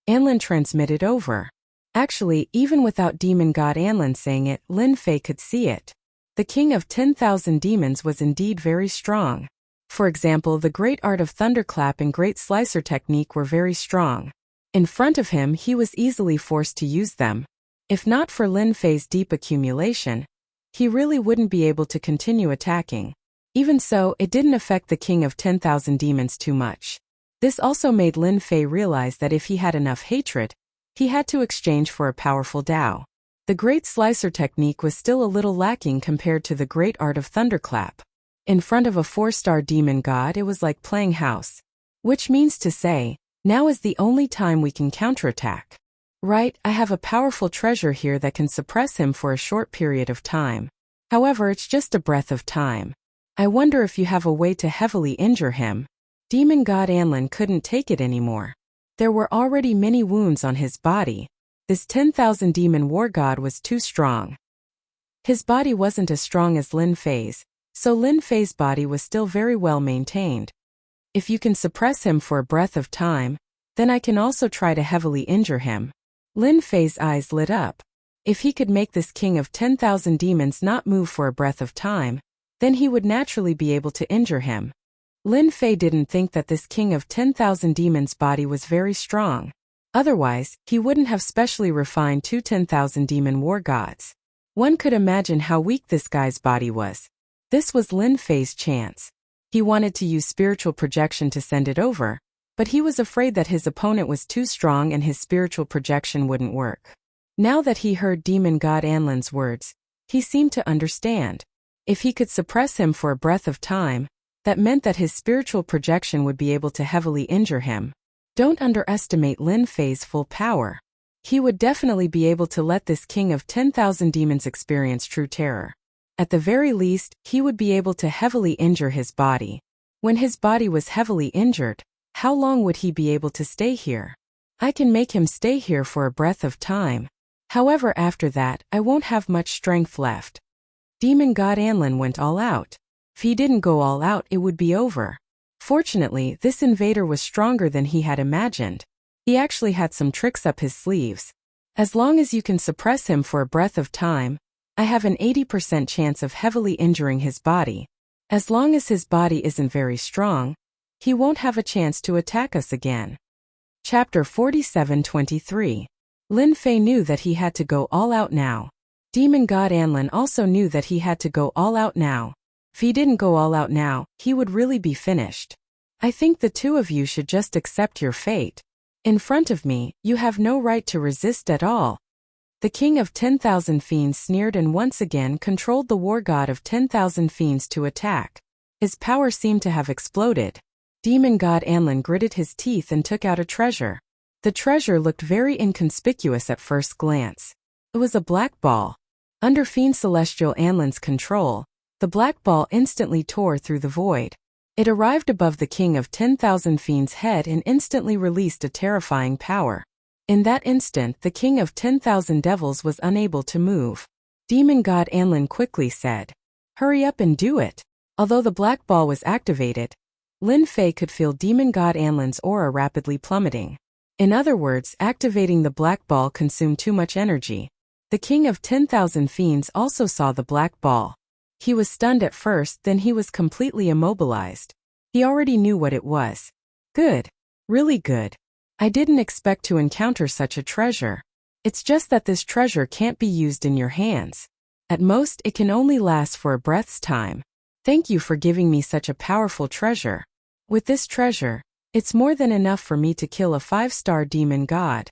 Anlin transmitted over. Actually, even without demon god Anlin saying it, Lin Fei could see it. The king of 10,000 demons was indeed very strong. For example, the great art of thunderclap and great slicer technique were very strong. In front of him, he was easily forced to use them. If not for Lin Fei's deep accumulation, he really wouldn't be able to continue attacking. Even so, it didn't affect the king of 10,000 demons too much. This also made Lin Fei realize that if he had enough hatred, he had to exchange for a powerful Dao. The great slicer technique was still a little lacking compared to the great art of thunderclap. In front of a 4-star demon god, it was like playing house. Which means to say, now is the only time we can counterattack. Right, I have a powerful treasure here that can suppress him for a short period of time. However, it's just a breath of time. I wonder if you have a way to heavily injure him. Demon god Anlin couldn't take it anymore. There were already many wounds on his body. This 10,000 demon war god was too strong. His body wasn't as strong as Lin Fei's, so Lin Fei's body was still very well maintained. If you can suppress him for a breath of time, then I can also try to heavily injure him. Lin Fei's eyes lit up. If he could make this king of 10,000 demons not move for a breath of time, then he would naturally be able to injure him. Lin Fei didn't think that this king of 10,000 demons' body was very strong. Otherwise, he wouldn't have specially refined 10,000 demon war gods. One could imagine how weak this guy's body was. This was Lin Fei's chance. He wanted to use spiritual projection to send it over, but he was afraid that his opponent was too strong and his spiritual projection wouldn't work. Now that he heard demon god Anlin's words, he seemed to understand. If he could suppress him for a breath of time, that meant that his spiritual projection would be able to heavily injure him. Don't underestimate Lin Fei's full power. He would definitely be able to let this king of 10,000 demons experience true terror. At the very least, he would be able to heavily injure his body. When his body was heavily injured, how long would he be able to stay here? I can make him stay here for a breath of time. However, after that, I won't have much strength left. Demon god Anlin went all out. If he didn't go all out, it would be over. Fortunately, this invader was stronger than he had imagined. He actually had some tricks up his sleeves. As long as you can suppress him for a breath of time, I have an 80% chance of heavily injuring his body. As long as his body isn't very strong, he won't have a chance to attack us again. Chapter 47:23. Lin Fei knew that he had to go all out now. Demon god Anlin also knew that he had to go all out now. If he didn't go all out now, he would really be finished. I think the two of you should just accept your fate. In front of me, you have no right to resist at all. The king of 10,000 fiends sneered and once again controlled the war god of 10,000 fiends to attack. His power seemed to have exploded. Demon god Anlin gritted his teeth and took out a treasure. The treasure looked very inconspicuous at first glance. It was a black ball. Under Fiend Celestial Anlin's control, the black ball instantly tore through the void. It arrived above the king of 10,000 fiends' head and instantly released a terrifying power. In that instant, the king of 10,000 devils was unable to move. Demon god Anlin quickly said, "Hurry up and do it." Although the black ball was activated, Lin Fei could feel demon god Anlin's aura rapidly plummeting. In other words, activating the black ball consumed too much energy. The king of 10,000 fiends also saw the black ball. He was stunned at first, then he was completely immobilized. He already knew what it was. Good. Really good. I didn't expect to encounter such a treasure. It's just that this treasure can't be used in your hands. At most, it can only last for a breath's time. Thank you for giving me such a powerful treasure. With this treasure, it's more than enough for me to kill a 5-star demon god.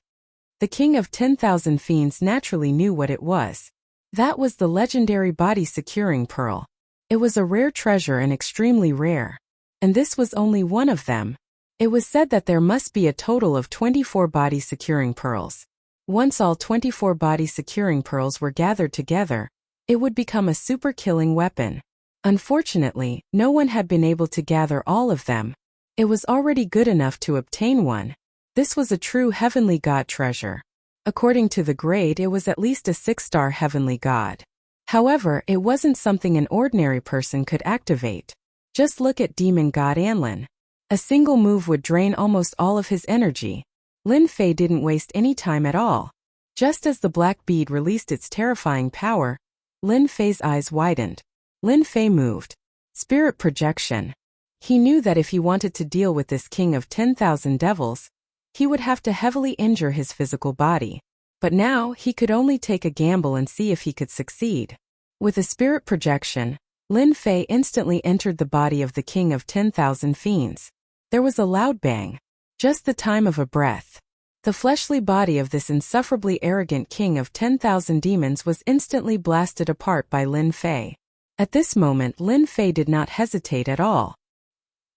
The king of 10,000 fiends naturally knew what it was. That was the legendary body securing pearl. It was a rare treasure and extremely rare. And this was only one of them. It was said that there must be a total of 24 body securing pearls. Once all 24 body securing pearls were gathered together, it would become a super killing weapon. Unfortunately, no one had been able to gather all of them. It was already good enough to obtain one. This was a true heavenly god treasure. According to the grade, it was at least a 6-star heavenly god. However, it wasn't something an ordinary person could activate. Just look at demon god Anlin. A single move would drain almost all of his energy. Lin Fei didn't waste any time at all. Just as the black bead released its terrifying power, Lin Fei's eyes widened. Lin Fei moved. Spirit projection. He knew that if he wanted to deal with this king of 10,000 devils, he would have to heavily injure his physical body. But now, he could only take a gamble and see if he could succeed. With a spirit projection, Lin Fei instantly entered the body of the king of 10,000 fiends. There was a loud bang. Just the time of a breath. The fleshly body of this insufferably arrogant king of 10,000 demons was instantly blasted apart by Lin Fei. At this moment, Lin Fei did not hesitate at all.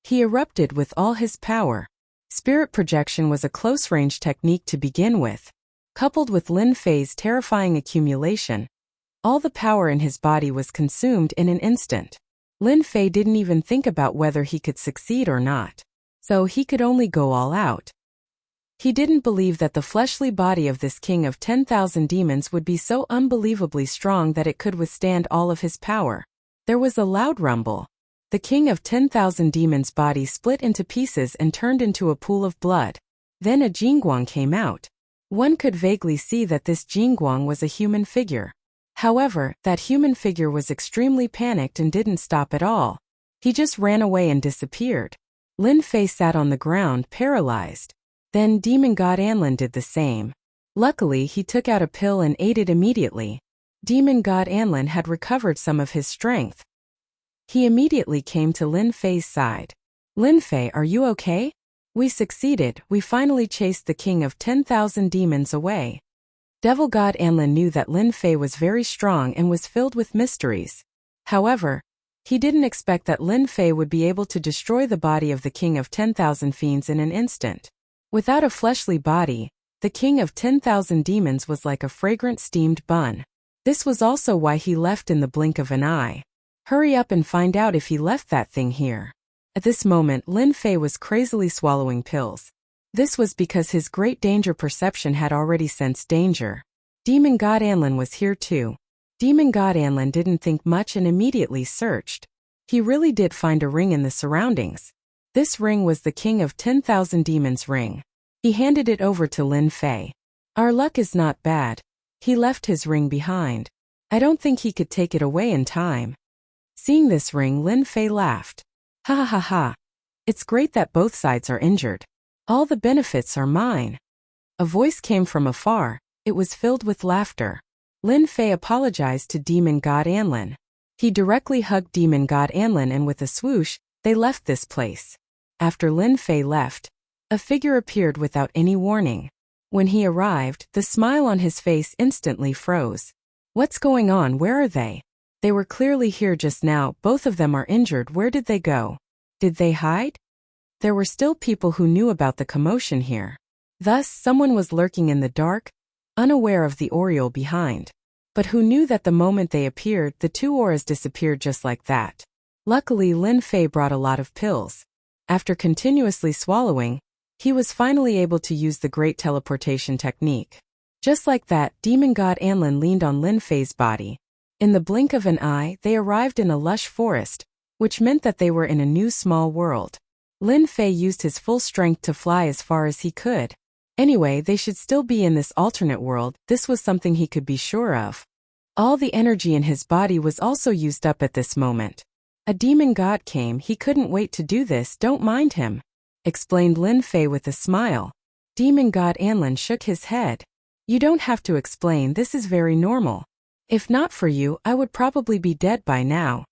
He erupted with all his power. Spirit projection was a close-range technique to begin with. Coupled with Lin Fei's terrifying accumulation, all the power in his body was consumed in an instant. Lin Fei didn't even think about whether he could succeed or not. So he could only go all out. He didn't believe that the fleshly body of this king of 10,000 demons would be so unbelievably strong that it could withstand all of his power. There was a loud rumble. The king of 10,000 demons' body split into pieces and turned into a pool of blood. Then a jingguang came out. One could vaguely see that this Jingguang was a human figure. However, that human figure was extremely panicked and didn't stop at all. He just ran away and disappeared. Lin Fei sat on the ground, paralyzed. Then Demon God Anlin did the same. Luckily, he took out a pill and ate it immediately. Demon God Anlin had recovered some of his strength. He immediately came to Lin Fei's side. Lin Fei, are you okay? We succeeded, we finally chased the king of 10,000 demons away. Devil God Anlin knew that Lin Fei was very strong and was filled with mysteries. However, he didn't expect that Lin Fei would be able to destroy the body of the king of 10,000 fiends in an instant. Without a fleshly body, the king of 10,000 demons was like a fragrant steamed bun. This was also why he left in the blink of an eye. Hurry up and find out if he left that thing here. At this moment, Lin Fei was crazily swallowing pills. This was because his great danger perception had already sensed danger. Demon God Anlin was here too. Demon God Anlin didn't think much and immediately searched. He really did find a ring in the surroundings. This ring was the King of 10,000 Demons ring. He handed it over to Lin Fei. Our luck is not bad. He left his ring behind. I don't think he could take it away in time. Seeing this ring, Lin Fei laughed. Ha ha ha ha. It's great that both sides are injured. All the benefits are mine. A voice came from afar. It was filled with laughter. Lin Fei apologized to Demon God Anlin. He directly hugged Demon God Anlin and with a swoosh, they left this place. After Lin Fei left, a figure appeared without any warning. When he arrived, the smile on his face instantly froze. What's going on? Where are they? They were clearly here just now. Both of them are injured. Where did they go? Did they hide? There were still people who knew about the commotion here. Thus, someone was lurking in the dark, unaware of the Oriole behind. But who knew that the moment they appeared, the two auras disappeared just like that. Luckily, Lin Fei brought a lot of pills. After continuously swallowing, he was finally able to use the great teleportation technique. Just like that, Demon God Anlin leaned on Lin Fei's body. In the blink of an eye, they arrived in a lush forest, which meant that they were in a new small world. Lin Fei used his full strength to fly as far as he could. Anyway, they should still be in this alternate world. This was something he could be sure of. All the energy in his body was also used up at this moment. A demon god came. He couldn't wait to do this. Don't mind him, explained Lin Fei with a smile. Demon God Anlin shook his head. You don't have to explain. This is very normal. If not for you, I would probably be dead by now.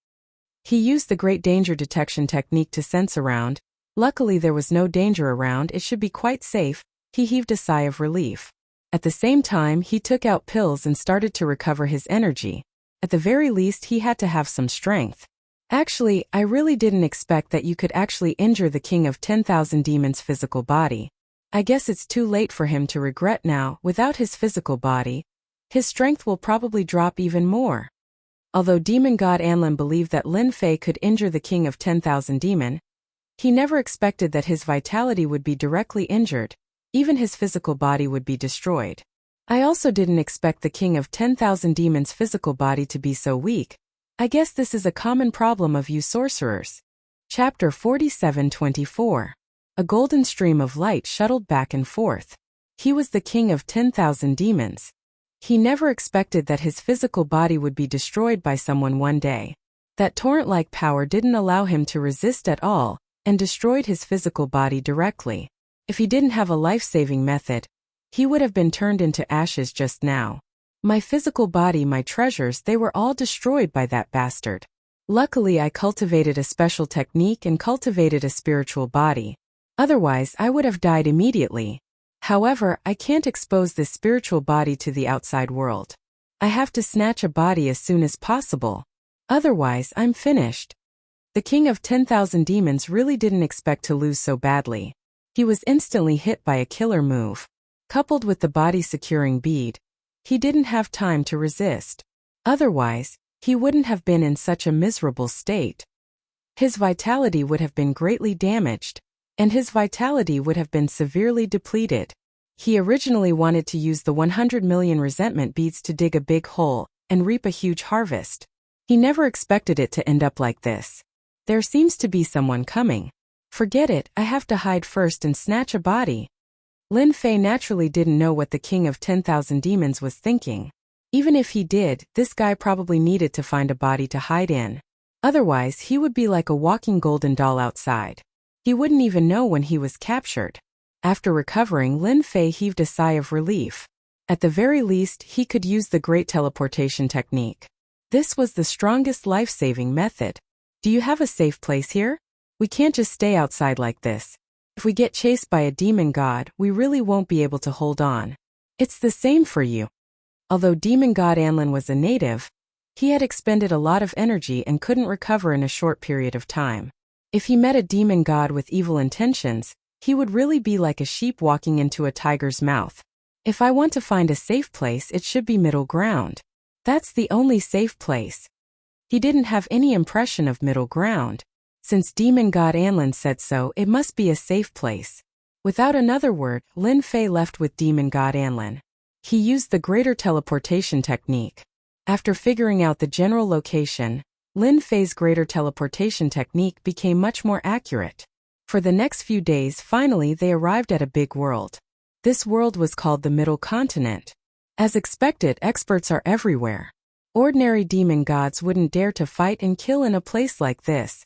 He used the great danger detection technique to sense around. Luckily there was no danger around. It should be quite safe. He heaved a sigh of relief. At the same time, he took out pills and started to recover his energy. At the very least, he had to have some strength. Actually, I really didn't expect that you could actually injure the King of 10,000 Demons' physical body. I guess it's too late for him to regret now. Without his physical body, his strength will probably drop even more. Although Demon God Anlin believed that Lin Fei could injure the King of 10,000 Demon, he never expected that his vitality would be directly injured. Even his physical body would be destroyed. I also didn't expect the King of 10,000 Demons' physical body to be so weak. I guess this is a common problem of you sorcerers. Chapter 47-24. A golden stream of light shuttled back and forth. He was the King of 10,000 Demons. He never expected that his physical body would be destroyed by someone one day. That torrent-like power didn't allow him to resist at all, and destroyed his physical body directly. If he didn't have a life-saving method, he would have been turned into ashes just now. My physical body, my treasures, they were all destroyed by that bastard. Luckily, I cultivated a special technique and cultivated a spiritual body. Otherwise, I would have died immediately. However, I can't expose this spiritual body to the outside world. I have to snatch a body as soon as possible. Otherwise, I'm finished. The King of 10,000 Demons really didn't expect to lose so badly. He was instantly hit by a killer move. Coupled with the body-securing bead, he didn't have time to resist. Otherwise, he wouldn't have been in such a miserable state. His vitality would have been greatly damaged, and his vitality would have been severely depleted. He originally wanted to use the 100 million resentment beads to dig a big hole and reap a huge harvest. He never expected it to end up like this. There seems to be someone coming. Forget it, I have to hide first and snatch a body. Lin Fei naturally didn't know what the king of 10,000 demons was thinking. Even if he did, this guy probably needed to find a body to hide in. Otherwise, he would be like a walking golden doll outside. He wouldn't even know when he was captured. After recovering, Lin Fei heaved a sigh of relief. At the very least, he could use the great teleportation technique. This was the strongest life-saving method. Do you have a safe place here? We can't just stay outside like this. If we get chased by a demon god, we really won't be able to hold on. It's the same for you. Although demon god Anlin was a native, he had expended a lot of energy and couldn't recover in a short period of time. If he met a demon god with evil intentions, he would really be like a sheep walking into a tiger's mouth. If I want to find a safe place, it should be middle ground. That's the only safe place. He didn't have any impression of middle ground. Since demon god Anlin said so, it must be a safe place. Without another word, Lin Fei left with demon god Anlin. He used the greater teleportation technique. After figuring out the general location, Lin Fei's greater teleportation technique became much more accurate. For the next few days, finally they arrived at a big world. This world was called the Middle Continent. As expected, experts are everywhere. Ordinary demon gods wouldn't dare to fight and kill in a place like this.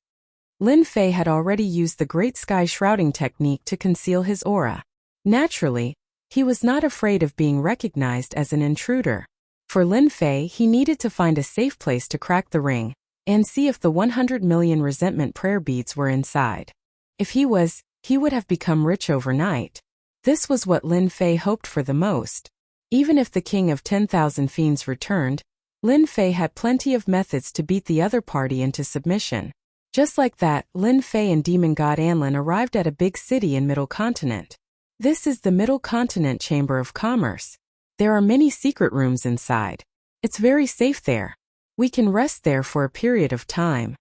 Lin Fei had already used the Great Sky Shrouding technique to conceal his aura. Naturally, he was not afraid of being recognized as an intruder. For Lin Fei, he needed to find a safe place to crack the ring and see if the 100 million resentment prayer beads were inside. If he would have become rich overnight. This was what Lin Fei hoped for the most. Even if the king of 10,000 fiends returned, Lin Fei had plenty of methods to beat the other party into submission. Just like that, Lin Fei and demon god Anlin arrived at a big city in Middle Continent. This is the Middle Continent Chamber of Commerce. There are many secret rooms inside. It's very safe there. We can rest there for a period of time.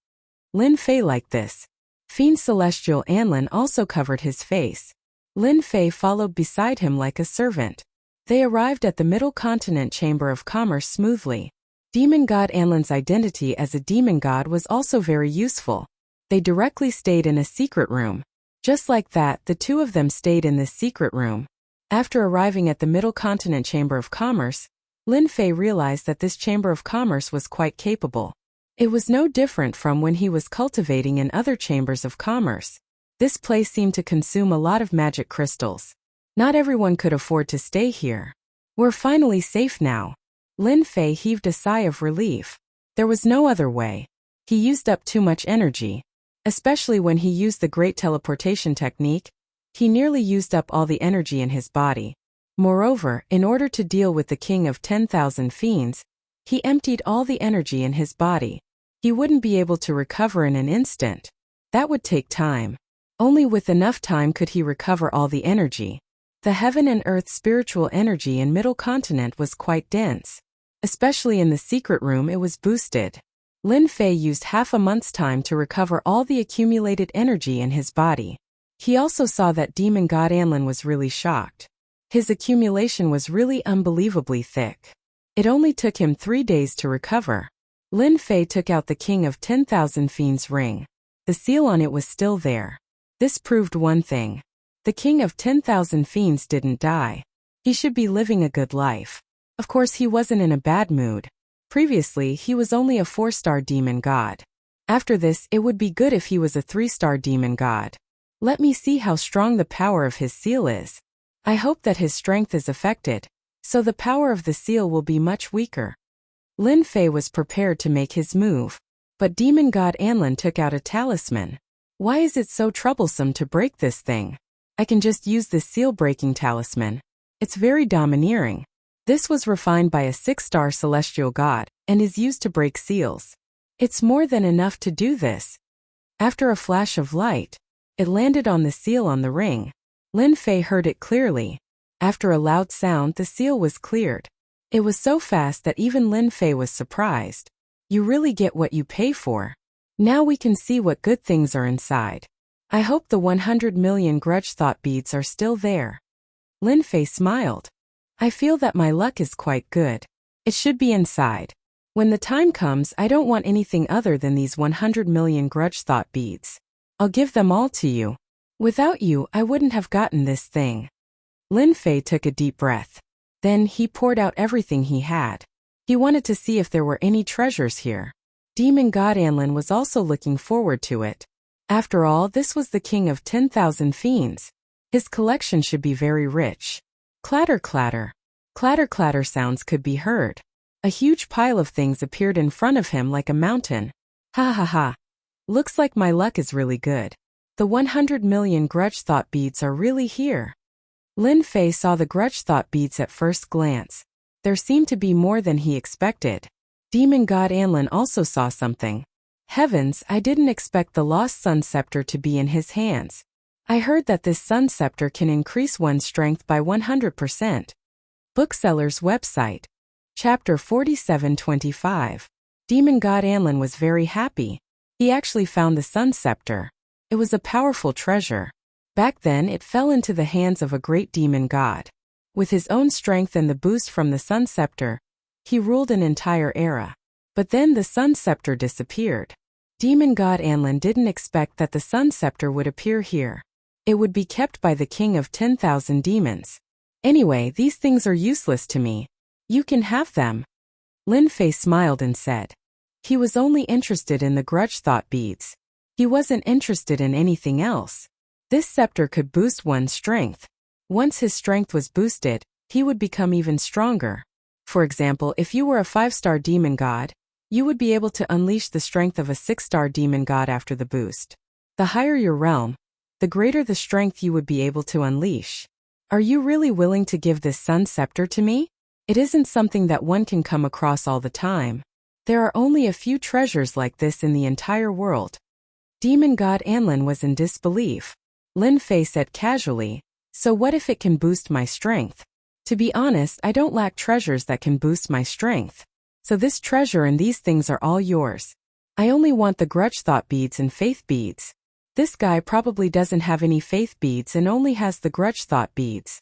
Lin Fei liked this. Fiend Celestial Anlin also covered his face. Lin Fei followed beside him like a servant. They arrived at the Middle Continent Chamber of Commerce smoothly. Demon god Anlin's identity as a demon god was also very useful. They directly stayed in a secret room. Just like that, the two of them stayed in this secret room. After arriving at the Middle Continent Chamber of Commerce, Lin Fei realized that this Chamber of Commerce was quite capable. It was no different from when he was cultivating in other chambers of commerce. This place seemed to consume a lot of magic crystals. Not everyone could afford to stay here. We're finally safe now. Lin Fei heaved a sigh of relief. There was no other way. He used up too much energy. Especially when he used the great teleportation technique, he nearly used up all the energy in his body. Moreover, in order to deal with the king of 10,000 fiends, he emptied all the energy in his body. He wouldn't be able to recover in an instant. That would take time. Only with enough time could he recover all the energy. The heaven and earth spiritual energy in Middle Continent was quite dense. Especially in the secret room, it was boosted. Lin Fei used half a month's time to recover all the accumulated energy in his body. He also saw that demon god Anlin was really shocked. His accumulation was really unbelievably thick. It only took him 3 days to recover. Lin Fei took out the king of 10,000 fiends ring. The seal on it was still there. This proved one thing. The king of 10,000 fiends didn't die. He should be living a good life. Of course, he wasn't in a bad mood. Previously, he was only a 4-star demon god. After this, it would be good if he was a 3-star demon god. Let me see how strong the power of his seal is. I hope that his strength is affected, so the power of the seal will be much weaker. Lin Fei was prepared to make his move, but demon god Anlin took out a talisman. Why is it so troublesome to break this thing? I can just use this seal-breaking talisman. It's very domineering. This was refined by a 6-star celestial god, and is used to break seals. It's more than enough to do this. After a flash of light, it landed on the seal on the ring. Lin Fei heard it clearly. After a loud sound, the seal was cleared. It was so fast that even Lin Fei was surprised. You really get what you pay for. Now we can see what good things are inside. I hope the 100 million grudge thought beads are still there. Lin Fei smiled. I feel that my luck is quite good. It should be inside. When the time comes, I don't want anything other than these 100 million grudge thought beads. I'll give them all to you. Without you, I wouldn't have gotten this thing. Lin Fei took a deep breath. Then he poured out everything he had. He wanted to see if there were any treasures here. Demon God Anlin was also looking forward to it. After all, this was the king of 10,000 fiends. His collection should be very rich. Clatter clatter. Clatter clatter sounds could be heard. A huge pile of things appeared in front of him like a mountain. Ha ha ha. Looks like my luck is really good. The 100 million grudge thought beads are really here. Lin Fei saw the grudge thought beads at first glance. There seemed to be more than he expected. Demon God Anlin also saw something. Heavens, I didn't expect the lost sun scepter to be in his hands. I heard that this sun scepter can increase one's strength by 100%. Bookseller's website. Chapter 4725. Demon God Anlin was very happy. He actually found the sun scepter. It was a powerful treasure. Back then it fell into the hands of a great demon god. With his own strength and the boost from the sun scepter, he ruled an entire era. But then the sun scepter disappeared. Demon God Anlin didn't expect that the sun scepter would appear here. It would be kept by the king of 10,000 demons. Anyway, these things are useless to me. You can have them. Lin Fei smiled and said. He was only interested in the grudge thought beads. He wasn't interested in anything else. This scepter could boost one's strength. Once his strength was boosted, he would become even stronger. For example, if you were a 5-star demon god, you would be able to unleash the strength of a 6-star demon god after the boost. The higher your realm, the greater the strength you would be able to unleash. Are you really willing to give this sun scepter to me? It isn't something that one can come across all the time. There are only a few treasures like this in the entire world. Demon God Anlin was in disbelief. Lin Fei said casually, so what if it can boost my strength? To be honest, I don't lack treasures that can boost my strength. So this treasure and these things are all yours. I only want the grudge thought beads and faith beads. This guy probably doesn't have any faith beads and only has the grudge thought beads.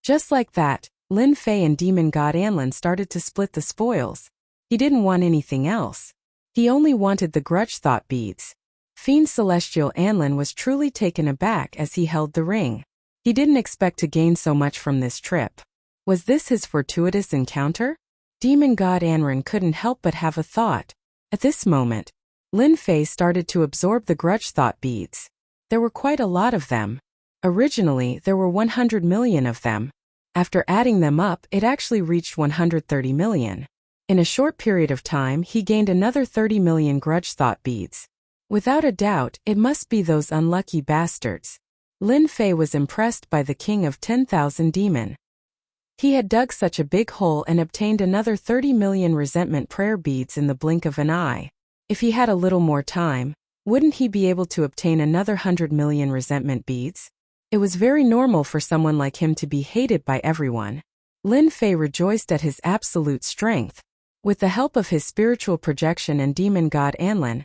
Just like that, Lin Fei and Demon God Anlin started to split the spoils. He didn't want anything else. He only wanted the grudge thought beads. Fiend Celestial Anlin was truly taken aback as he held the ring. He didn't expect to gain so much from this trip. Was this his fortuitous encounter? Demon God Anlin couldn't help but have a thought. At this moment, Lin Fei started to absorb the grudge thought beads. There were quite a lot of them. Originally, there were 100 million of them. After adding them up, it actually reached 130 million. In a short period of time, he gained another 30 million grudge thought beads. Without a doubt, it must be those unlucky bastards. Lin Fei was impressed by the king of 10,000 demon. He had dug such a big hole and obtained another 30 million resentment prayer beads in the blink of an eye. If he had a little more time, wouldn't he be able to obtain another 100 million resentment beads? It was very normal for someone like him to be hated by everyone. Lin Fei rejoiced at his absolute strength. With the help of his spiritual projection and demon god Anlin,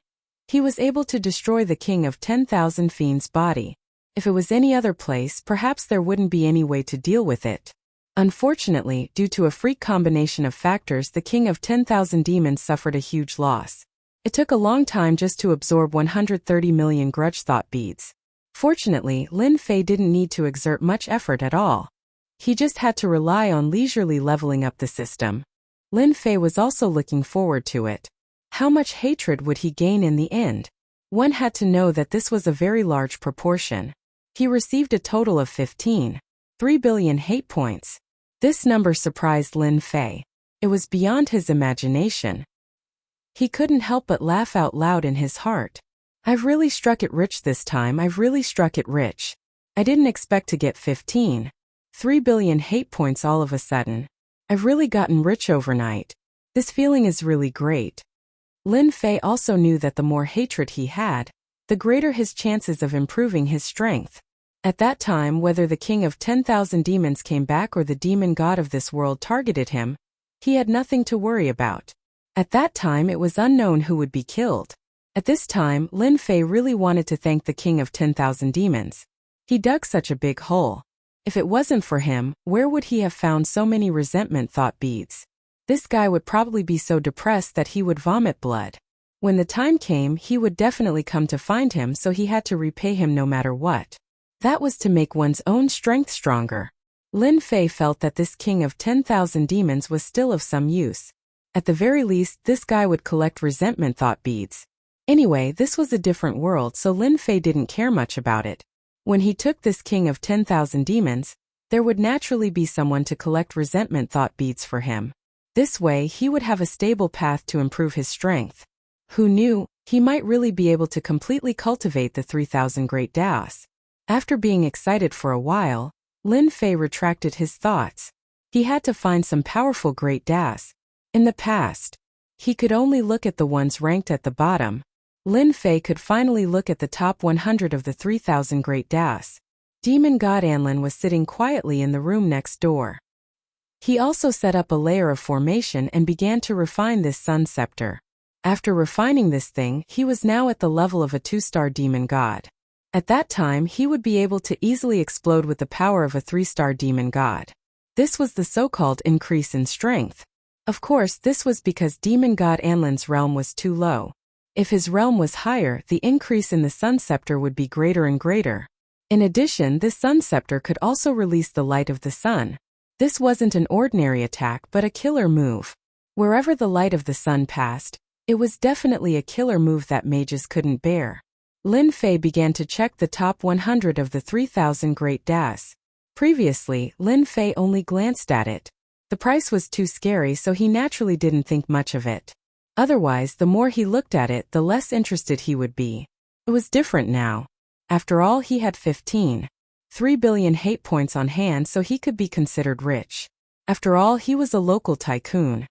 he was able to destroy the king of 10,000 fiends' body. If it was any other place, perhaps there wouldn't be any way to deal with it. Unfortunately, due to a freak combination of factors, the king of 10,000 demons suffered a huge loss. It took a long time just to absorb 130 million grudge thought beads. Fortunately, Lin Fei didn't need to exert much effort at all. He just had to rely on leisurely leveling up the system. Lin Fei was also looking forward to it. How much hatred would he gain in the end? One had to know that this was a very large proportion. He received a total of 15.3 billion hate points. This number surprised Lin Fei. It was beyond his imagination. He couldn't help but laugh out loud in his heart. I've really struck it rich this time. I've really struck it rich. I didn't expect to get 15.3 billion hate points all of a sudden. I've really gotten rich overnight. This feeling is really great. Lin Fei also knew that the more hatred he had, the greater his chances of improving his strength. At that time, whether the king of 10,000 demons came back or the demon god of this world targeted him, he had nothing to worry about. At that time it was unknown who would be killed. At this time, Lin Fei really wanted to thank the king of 10,000 demons. He dug such a big hole. If it wasn't for him, where would he have found so many resentment thought beads? This guy would probably be so depressed that he would vomit blood. When the time came, he would definitely come to find him, so he had to repay him no matter what. That was to make one's own strength stronger. Lin Fei felt that this king of 10,000 demons was still of some use. At the very least, this guy would collect resentment thought beads. Anyway, this was a different world, so Lin Fei didn't care much about it. When he took this king of 10,000 demons, there would naturally be someone to collect resentment thought beads for him. This way, he would have a stable path to improve his strength. Who knew, he might really be able to completely cultivate the 3,000 great Daos. After being excited for a while, Lin Fei retracted his thoughts. He had to find some powerful great Daos. In the past, he could only look at the ones ranked at the bottom. Lin Fei could finally look at the top 100 of the 3,000 great Daos. Demon God Anlin was sitting quietly in the room next door. He also set up a layer of formation and began to refine this sun scepter. After refining this thing, he was now at the level of a 2-star demon god. At that time, he would be able to easily explode with the power of a 3-star demon god. This was the so-called increase in strength. Of course, this was because demon god Anlin's realm was too low. If his realm was higher, the increase in the sun scepter would be greater and greater. In addition, this sun scepter could also release the light of the sun. This wasn't an ordinary attack but a killer move. Wherever the light of the sun passed, it was definitely a killer move that mages couldn't bear. Lin Fei began to check the top 100 of the 3,000 great Daos. Previously, Lin Fei only glanced at it. The price was too scary, so he naturally didn't think much of it. Otherwise, the more he looked at it, the less interested he would be. It was different now. After all, he had 15.3 billion hate points on hand, so he could be considered rich. After all, he was a local tycoon.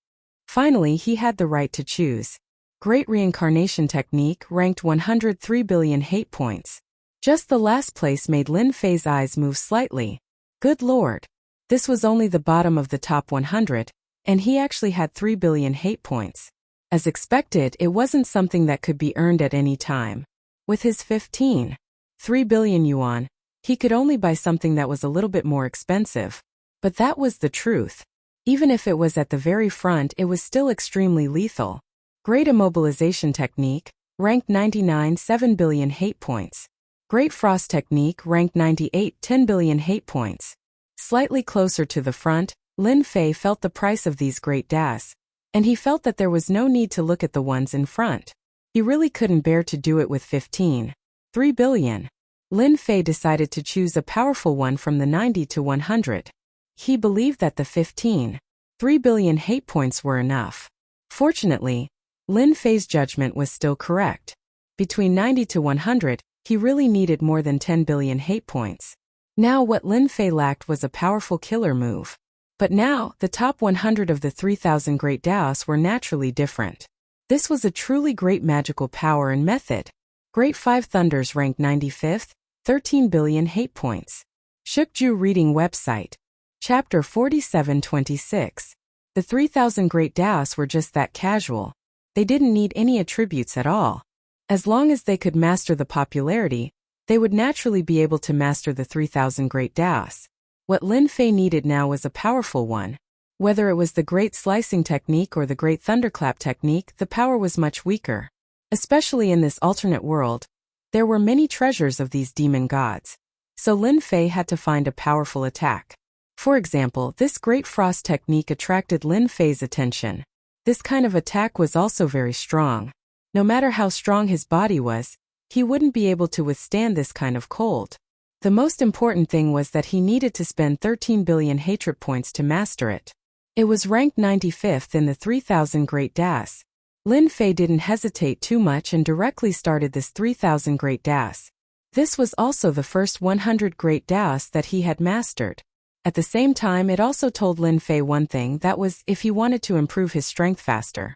Finally, he had the right to choose. Great Reincarnation Technique ranked 103 billion hate points. Just the last place made Lin Fei's eyes move slightly. Good lord. This was only the bottom of the top 100, and he actually had 3 billion hate points. As expected, it wasn't something that could be earned at any time. With his 15.3 billion yuan, he could only buy something that was a little bit more expensive. But that was the truth. Even if it was at the very front, it was still extremely lethal. Great Immobilization Technique ranked 99.7 billion hate points. Great Frost Technique ranked 98.10 billion hate points. Slightly closer to the front, Lin Fei felt the price of these great Daos, and he felt that there was no need to look at the ones in front. He really couldn't bear to do it with 15.3 billion. Lin Fei decided to choose a powerful one from the 90 to 100. He believed that the 15.3 billion hate points were enough. Fortunately, Lin Fei's judgment was still correct. Between 90 to 100, he really needed more than 10 billion hate points. Now what Lin Fei lacked was a powerful killer move. But now, the top 100 of the 3,000 great Daos were naturally different. This was a truly great magical power and method. Great 5 Thunders ranked 95th, 13 billion hate points. Shukju Reading Website. Chapter 4726. The 3,000 great Daos were just that casual. They didn't need any attributes at all. As long as they could master the popularity, they would naturally be able to master the 3,000 great Daos. What Lin Fei needed now was a powerful one. Whether it was the Great Slicing Technique or the Great Thunderclap Technique, the power was much weaker. Especially in this alternate world, there were many treasures of these demon gods. So Lin Fei had to find a powerful attack. For example, this Great Frost Technique attracted Lin Fei's attention. This kind of attack was also very strong. No matter how strong his body was, he wouldn't be able to withstand this kind of cold. The most important thing was that he needed to spend 13 billion hatred points to master it. It was ranked 95th in the 3,000 great Daos. Lin Fei didn't hesitate too much and directly started this 3,000 great Daos. This was also the first 100 great Daos that he had mastered. At the same time, it also told Lin Fei one thing, that was, if he wanted to improve his strength faster,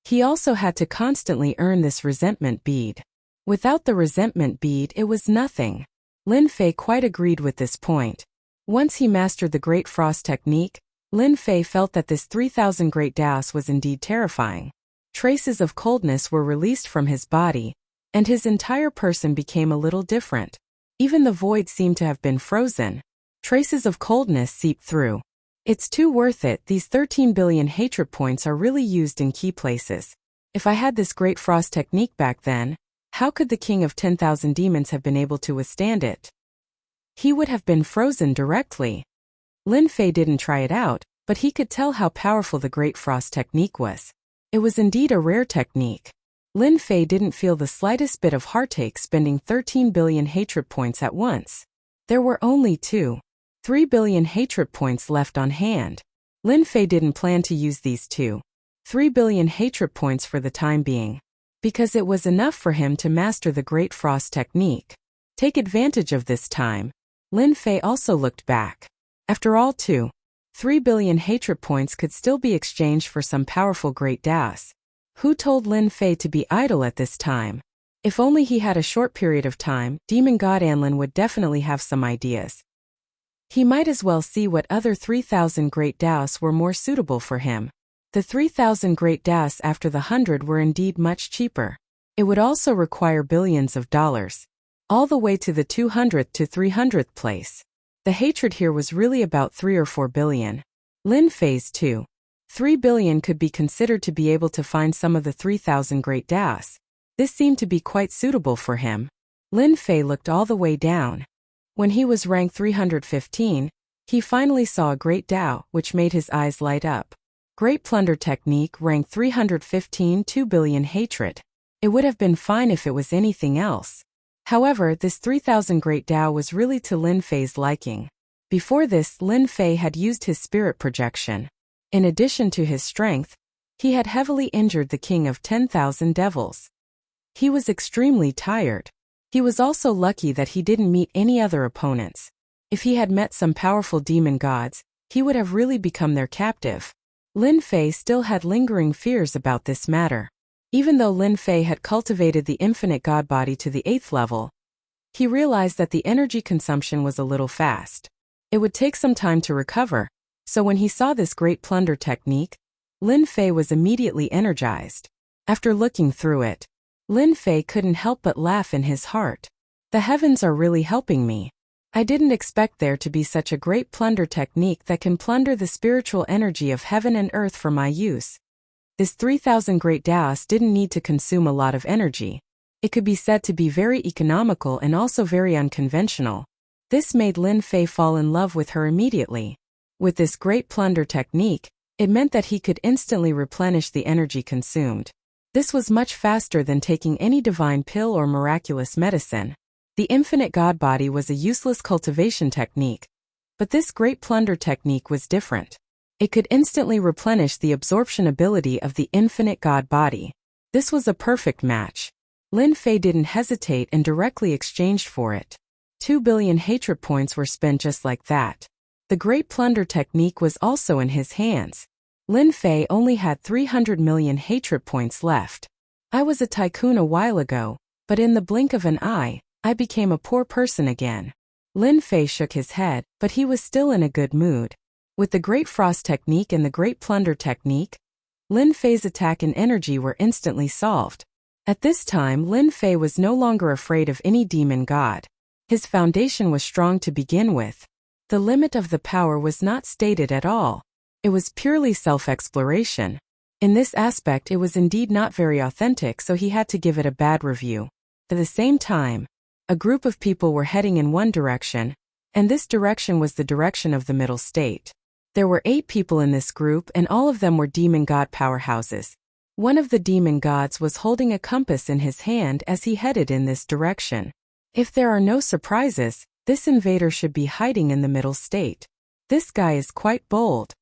he also had to constantly earn this resentment bead. Without the resentment bead, it was nothing. Lin Fei quite agreed with this point. Once he mastered the Great Frost Technique, Lin Fei felt that this 3,000 great Daos was indeed terrifying. Traces of coldness were released from his body, and his entire person became a little different. Even the void seemed to have been frozen. Traces of coldness seeped through. It's too worth it, these 13 billion hatred points are really used in key places. If I had this Great Frost Technique back then, how could the king of 10,000 demons have been able to withstand it? He would have been frozen directly. Lin Fei didn't try it out, but he could tell how powerful the Great Frost technique was. It was indeed a rare technique. Lin Fei didn't feel the slightest bit of heartache spending 13 billion hatred points at once. There were only 3 billion hatred points left on hand. Lin Fei didn't plan to use these 3 billion hatred points for the time being, because it was enough for him to master the Great Frost technique. Take advantage of this time. Lin Fei also looked back. After all, 3 billion hatred points could still be exchanged for some powerful great Daos. Who told Lin Fei to be idle at this time? If only he had a short period of time, Demon God Anlin would definitely have some ideas. He might as well see what other 3,000 great Daos were more suitable for him. The 3,000 great Daos after the 100 were indeed much cheaper. It would also require billions of dollars. All the way to the 200th to 300th place. The hatred here was really about 3 or 4 billion. Lin Fei's 3 billion could be considered to be able to find some of the 3,000 great Daos. This seemed to be quite suitable for him. Lin Fei looked all the way down. When he was rank 315, he finally saw a great Dao, which made his eyes light up. Great Plunder Technique, rank 315, 2 billion hatred. It would have been fine if it was anything else. However, this 3,000 great Dao was really to Lin Fei's liking. Before this, Lin Fei had used his spirit projection. In addition to his strength, he had heavily injured the king of 10,000 devils. He was extremely tired. He was also lucky that he didn't meet any other opponents. If he had met some powerful demon gods, he would have really become their captive. Lin Fei still had lingering fears about this matter. Even though Lin Fei had cultivated the infinite god body to the 8th level, he realized that the energy consumption was a little fast. It would take some time to recover, so when he saw this great plunder technique, Lin Fei was immediately energized. After looking through it, Lin Fei couldn't help but laugh in his heart. The heavens are really helping me. I didn't expect there to be such a great plunder technique that can plunder the spiritual energy of heaven and earth for my use. This 3,000 great Daos didn't need to consume a lot of energy. It could be said to be very economical and also very unconventional. This made Lin Fei fall in love with her immediately. With this great plunder technique, it meant that he could instantly replenish the energy consumed. This was much faster than taking any divine pill or miraculous medicine. The infinite god body was a useless cultivation technique, but this great plunder technique was different. It could instantly replenish the absorption ability of the infinite god body. This was a perfect match. Lin Fei didn't hesitate and directly exchanged for it. 2 billion hatred points were spent just like that. The great plunder technique was also in his hands. Lin Fei only had 300 million hatred points left. I was a tycoon a while ago, but in the blink of an eye, I became a poor person again. Lin Fei shook his head, but he was still in a good mood. With the Great Frost technique and the Great Plunder technique, Lin Fei's attack and energy were instantly solved. At this time, Lin Fei was no longer afraid of any demon god. His foundation was strong to begin with. The limit of the power was not stated at all. It was purely self-exploration. In this aspect, it was indeed not very authentic, so he had to give it a bad review. At the same time, a group of people were heading in one direction, and this direction was the direction of the middle state. There were 8 people in this group, and all of them were demon god powerhouses. One of the demon gods was holding a compass in his hand as he headed in this direction. If there are no surprises, this invader should be hiding in the middle state. This guy is quite bold.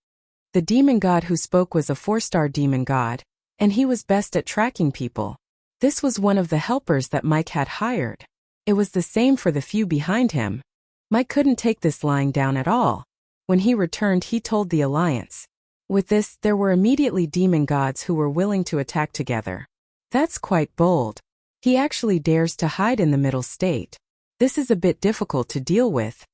The demon god who spoke was a 4-star demon god, and he was best at tracking people. This was one of the helpers that Mike had hired. It was the same for the few behind him. Mike couldn't take this lying down at all. When he returned, he told the Alliance. With this, there were immediately demon gods who were willing to attack together. That's quite bold. He actually dares to hide in the middle state. This is a bit difficult to deal with.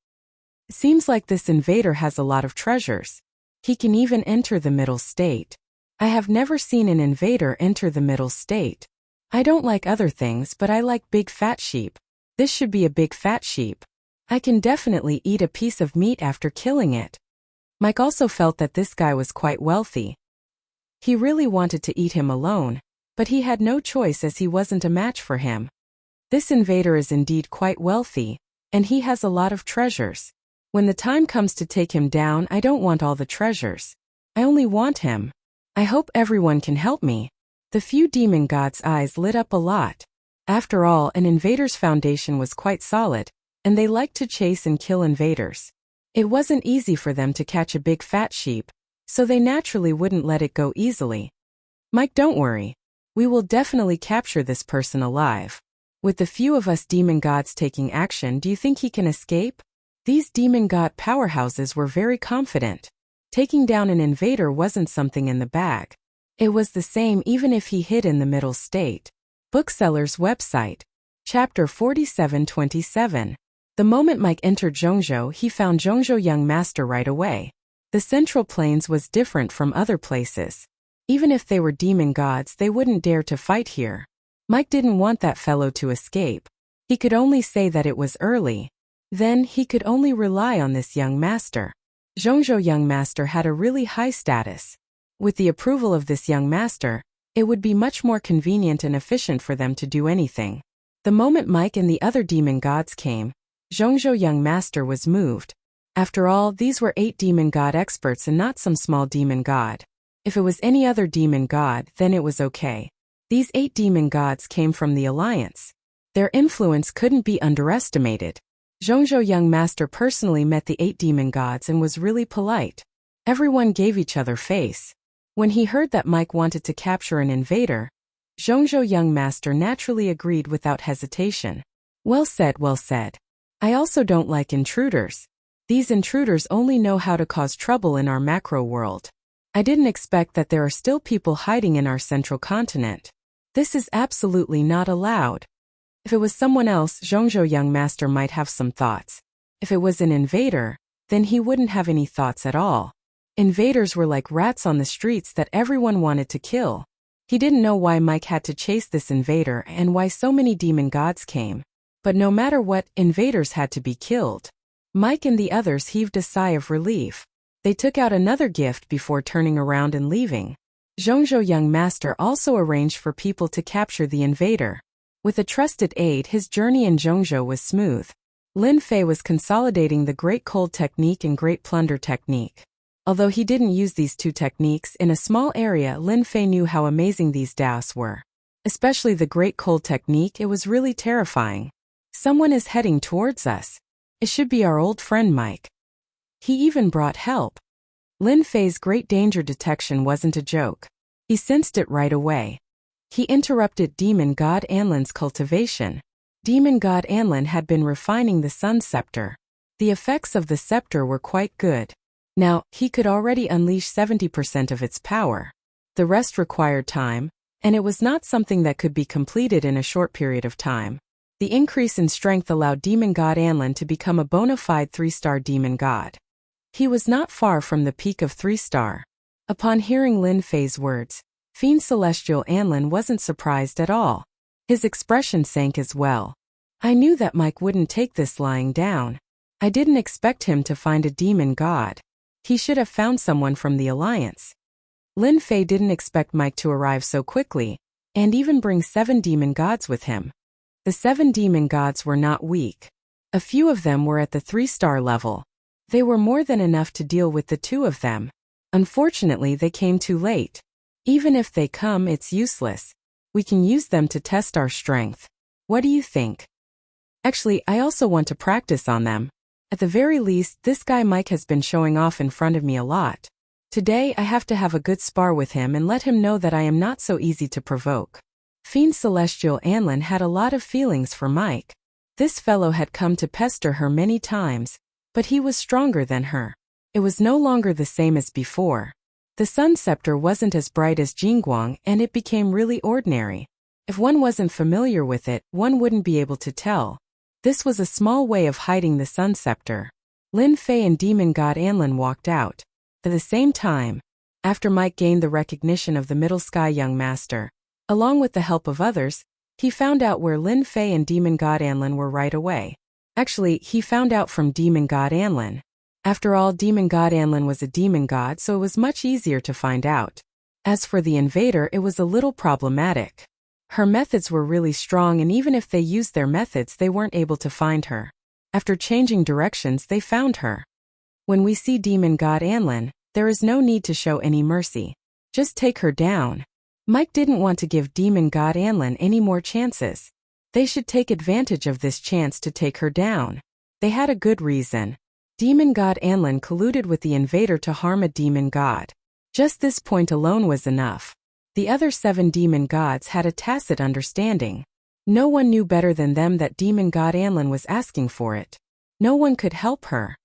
Seems like this invader has a lot of treasures. He can even enter the middle state. I have never seen an invader enter the middle state. I don't like other things, but I like big fat sheep. This should be a big fat sheep. I can definitely eat a piece of meat after killing it. Mike also felt that this guy was quite wealthy. He really wanted to eat him alone, but he had no choice as he wasn't a match for him. This invader is indeed quite wealthy, and he has a lot of treasures. When the time comes to take him down, I don't want all the treasures. I only want him. I hope everyone can help me." The few demon gods' eyes lit up a lot. After all, an invader's foundation was quite solid, and they liked to chase and kill invaders. It wasn't easy for them to catch a big fat sheep, so they naturally wouldn't let it go easily. "Mike, don't worry. We will definitely capture this person alive. With the few of us demon gods taking action, do you think he can escape?" These demon god powerhouses were very confident. Taking down an invader wasn't something in the bag. It was the same even if he hid in the middle state. Bookseller's website. Chapter 47-27. The moment Mike entered Zhongzhou, he found Zhongzhou Young Master right away. The Central Plains was different from other places. Even if they were demon gods, they wouldn't dare to fight here. Mike didn't want that fellow to escape. He could only say that it was early. Then he could only rely on this young master. Zhongzhou Young Master had a really high status. With the approval of this young master, it would be much more convenient and efficient for them to do anything. The moment Mike and the other demon gods came, Zhongzhou Young Master was moved. After all, these were 8 demon god experts and not some small demon god. If it was any other demon god, then it was okay. These 8 demon gods came from the Alliance. Their influence couldn't be underestimated. Zhongzhou Young Master personally met the 8 demon gods and was really polite. Everyone gave each other face. When he heard that Mike wanted to capture an invader, Zhongzhou Young Master naturally agreed without hesitation. "Well said, well said. I also don't like intruders. These intruders only know how to cause trouble in our macro world. I didn't expect that there are still people hiding in our central continent. This is absolutely not allowed." If it was someone else, Zhongzhou Young Master might have some thoughts. If it was an invader, then he wouldn't have any thoughts at all. Invaders were like rats on the streets that everyone wanted to kill. He didn't know why Mike had to chase this invader and why so many demon gods came. But no matter what, invaders had to be killed. Mike and the others heaved a sigh of relief. They took out another gift before turning around and leaving. Zhongzhou Young Master also arranged for people to capture the invader. With a trusted aide, his journey in Zhongzhou was smooth. Lin Fei was consolidating the Great Cold Technique and Great Plunder Technique. Although he didn't use these 2 techniques in a small area, Lin Fei knew how amazing these daos were. Especially the Great Cold Technique, it was really terrifying. Someone is heading towards us. It should be our old friend Mike. He even brought help. Lin Fei's great danger detection wasn't a joke. He sensed it right away. He interrupted Demon God Anlin's cultivation. Demon God Anlin had been refining the Sun Scepter. The effects of the scepter were quite good. Now, he could already unleash 70% of its power. The rest required time, and it was not something that could be completed in a short period of time. The increase in strength allowed Demon God Anlin to become a bona fide 3-star demon god. He was not far from the peak of 3-star. Upon hearing Lin Fei's words, Fiend Celestial Anlin wasn't surprised at all. His expression sank as well. "I knew that Mike wouldn't take this lying down. I didn't expect him to find a demon god. He should have found someone from the Alliance." Lin Fei didn't expect Mike to arrive so quickly, and even bring 7 demon gods with him. The 7 demon gods were not weak. A few of them were at the 3-star level. They were more than enough to deal with the 2 of them. Unfortunately, they came too late. Even if they come, it's useless. We can use them to test our strength. What do you think? Actually, I also want to practice on them. At the very least, this guy Mike has been showing off in front of me a lot. Today I have to have a good spar with him and let him know that I am not so easy to provoke. Fiend Celestial Anlin had a lot of feelings for Mike. This fellow had come to pester her many times, but he was stronger than her. It was no longer the same as before. The Sun Scepter wasn't as bright as Jingguang, and it became really ordinary. If one wasn't familiar with it, one wouldn't be able to tell. This was a small way of hiding the Sun Scepter. Lin Fei and Demon God Anlin walked out. At the same time, after Mike gained the recognition of the Middle Sky Young Master, along with the help of others, he found out where Lin Fei and Demon God Anlin were right away. Actually, he found out from Demon God Anlin. After all, Demon God Anlin was a demon god, so it was much easier to find out. As for the invader, it was a little problematic. Her methods were really strong, and even if they used their methods, they weren't able to find her. After changing directions, they found her. When we see Demon God Anlin, there is no need to show any mercy. Just take her down. Mike didn't want to give Demon God Anlin any more chances. They should take advantage of this chance to take her down. They had a good reason. Demon God Anlin colluded with the invader to harm a demon god. Just this point alone was enough. The other 7 demon gods had a tacit understanding. No one knew better than them that Demon God Anlin was asking for it. No one could help her.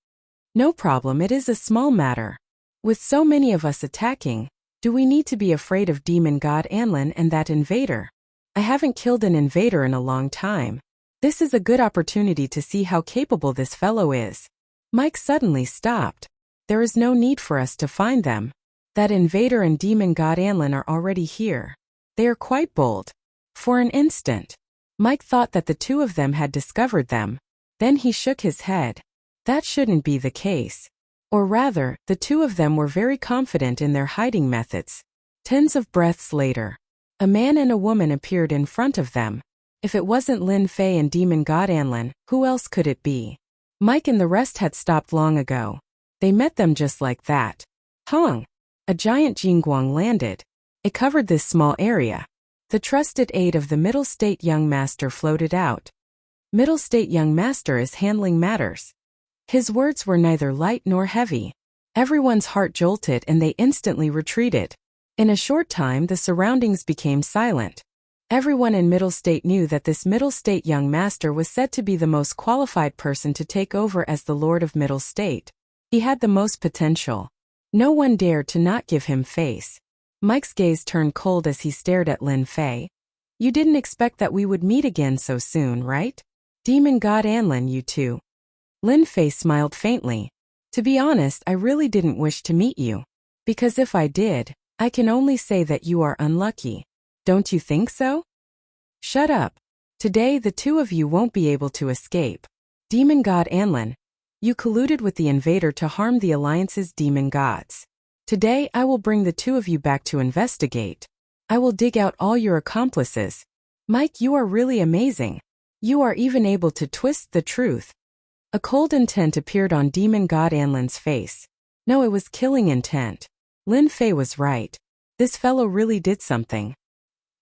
No problem, it is a small matter. With so many of us attacking, do we need to be afraid of Demon God Anlin and that invader? I haven't killed an invader in a long time. This is a good opportunity to see how capable this fellow is. Mike suddenly stopped. There is no need for us to find them. That invader and Demon God Anlin are already here. They are quite bold. For an instant, Mike thought that the two of them had discovered them. Then he shook his head. That shouldn't be the case. Or rather, the two of them were very confident in their hiding methods. Tens of breaths later, a man and a woman appeared in front of them. If it wasn't Lin Fei and Demon God Anlin, who else could it be? Mike and the rest had stopped long ago. They met them just like that. Hong! A giant Jingguang landed. It covered this small area. The trusted aide of the Middle State Young Master floated out. Middle State Young Master is handling matters. His words were neither light nor heavy. Everyone's heart jolted and they instantly retreated. In a short time the surroundings became silent. Everyone in Middle State knew that this Middle State Young Master was said to be the most qualified person to take over as the Lord of Middle State. He had the most potential. No one dared to not give him face. Mike's gaze turned cold as he stared at Lin Fei. You didn't expect that we would meet again so soon, right? Demon God Anlin, you too. Lin Fei smiled faintly. To be honest, I really didn't wish to meet you. Because if I did, I can only say that you are unlucky. Don't you think so? Shut up. Today the two of you won't be able to escape. Demon God Anlin, you colluded with the invader to harm the Alliance's demon gods. Today I will bring the two of you back to investigate. I will dig out all your accomplices. Mike, you are really amazing. You are even able to twist the truth. A cold intent appeared on Demon God Anlin's face. No, it was killing intent. Lin Fei was right. This fellow really did something.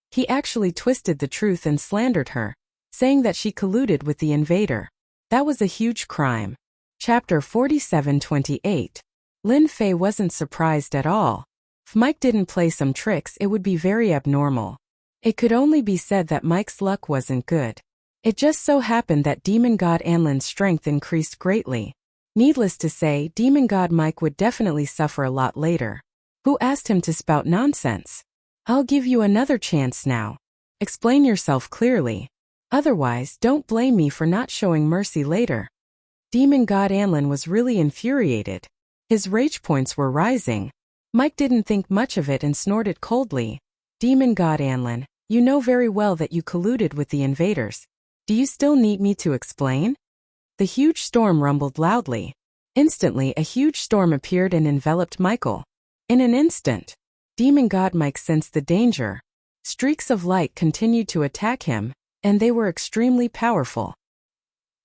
He actually twisted the truth and slandered her, saying that she colluded with the invader. That was a huge crime. Chapter 47:28. Lin Fei wasn't surprised at all. If Mike didn't play some tricks, it would be very abnormal. It could only be said that Mike's luck wasn't good. It just so happened that Demon God Anlin's strength increased greatly. Needless to say, Demon God Mike would definitely suffer a lot later. Who asked him to spout nonsense? I'll give you another chance now. Explain yourself clearly. Otherwise, don't blame me for not showing mercy later. Demon God Anlin was really infuriated. His rage points were rising. Mike didn't think much of it and snorted coldly. Demon God Anlin, you know very well that you colluded with the invaders. Do you still need me to explain? The huge storm rumbled loudly. Instantly, a huge storm appeared and enveloped Michael. In an instant, Demon God Mike sensed the danger. Streaks of light continued to attack him, and they were extremely powerful.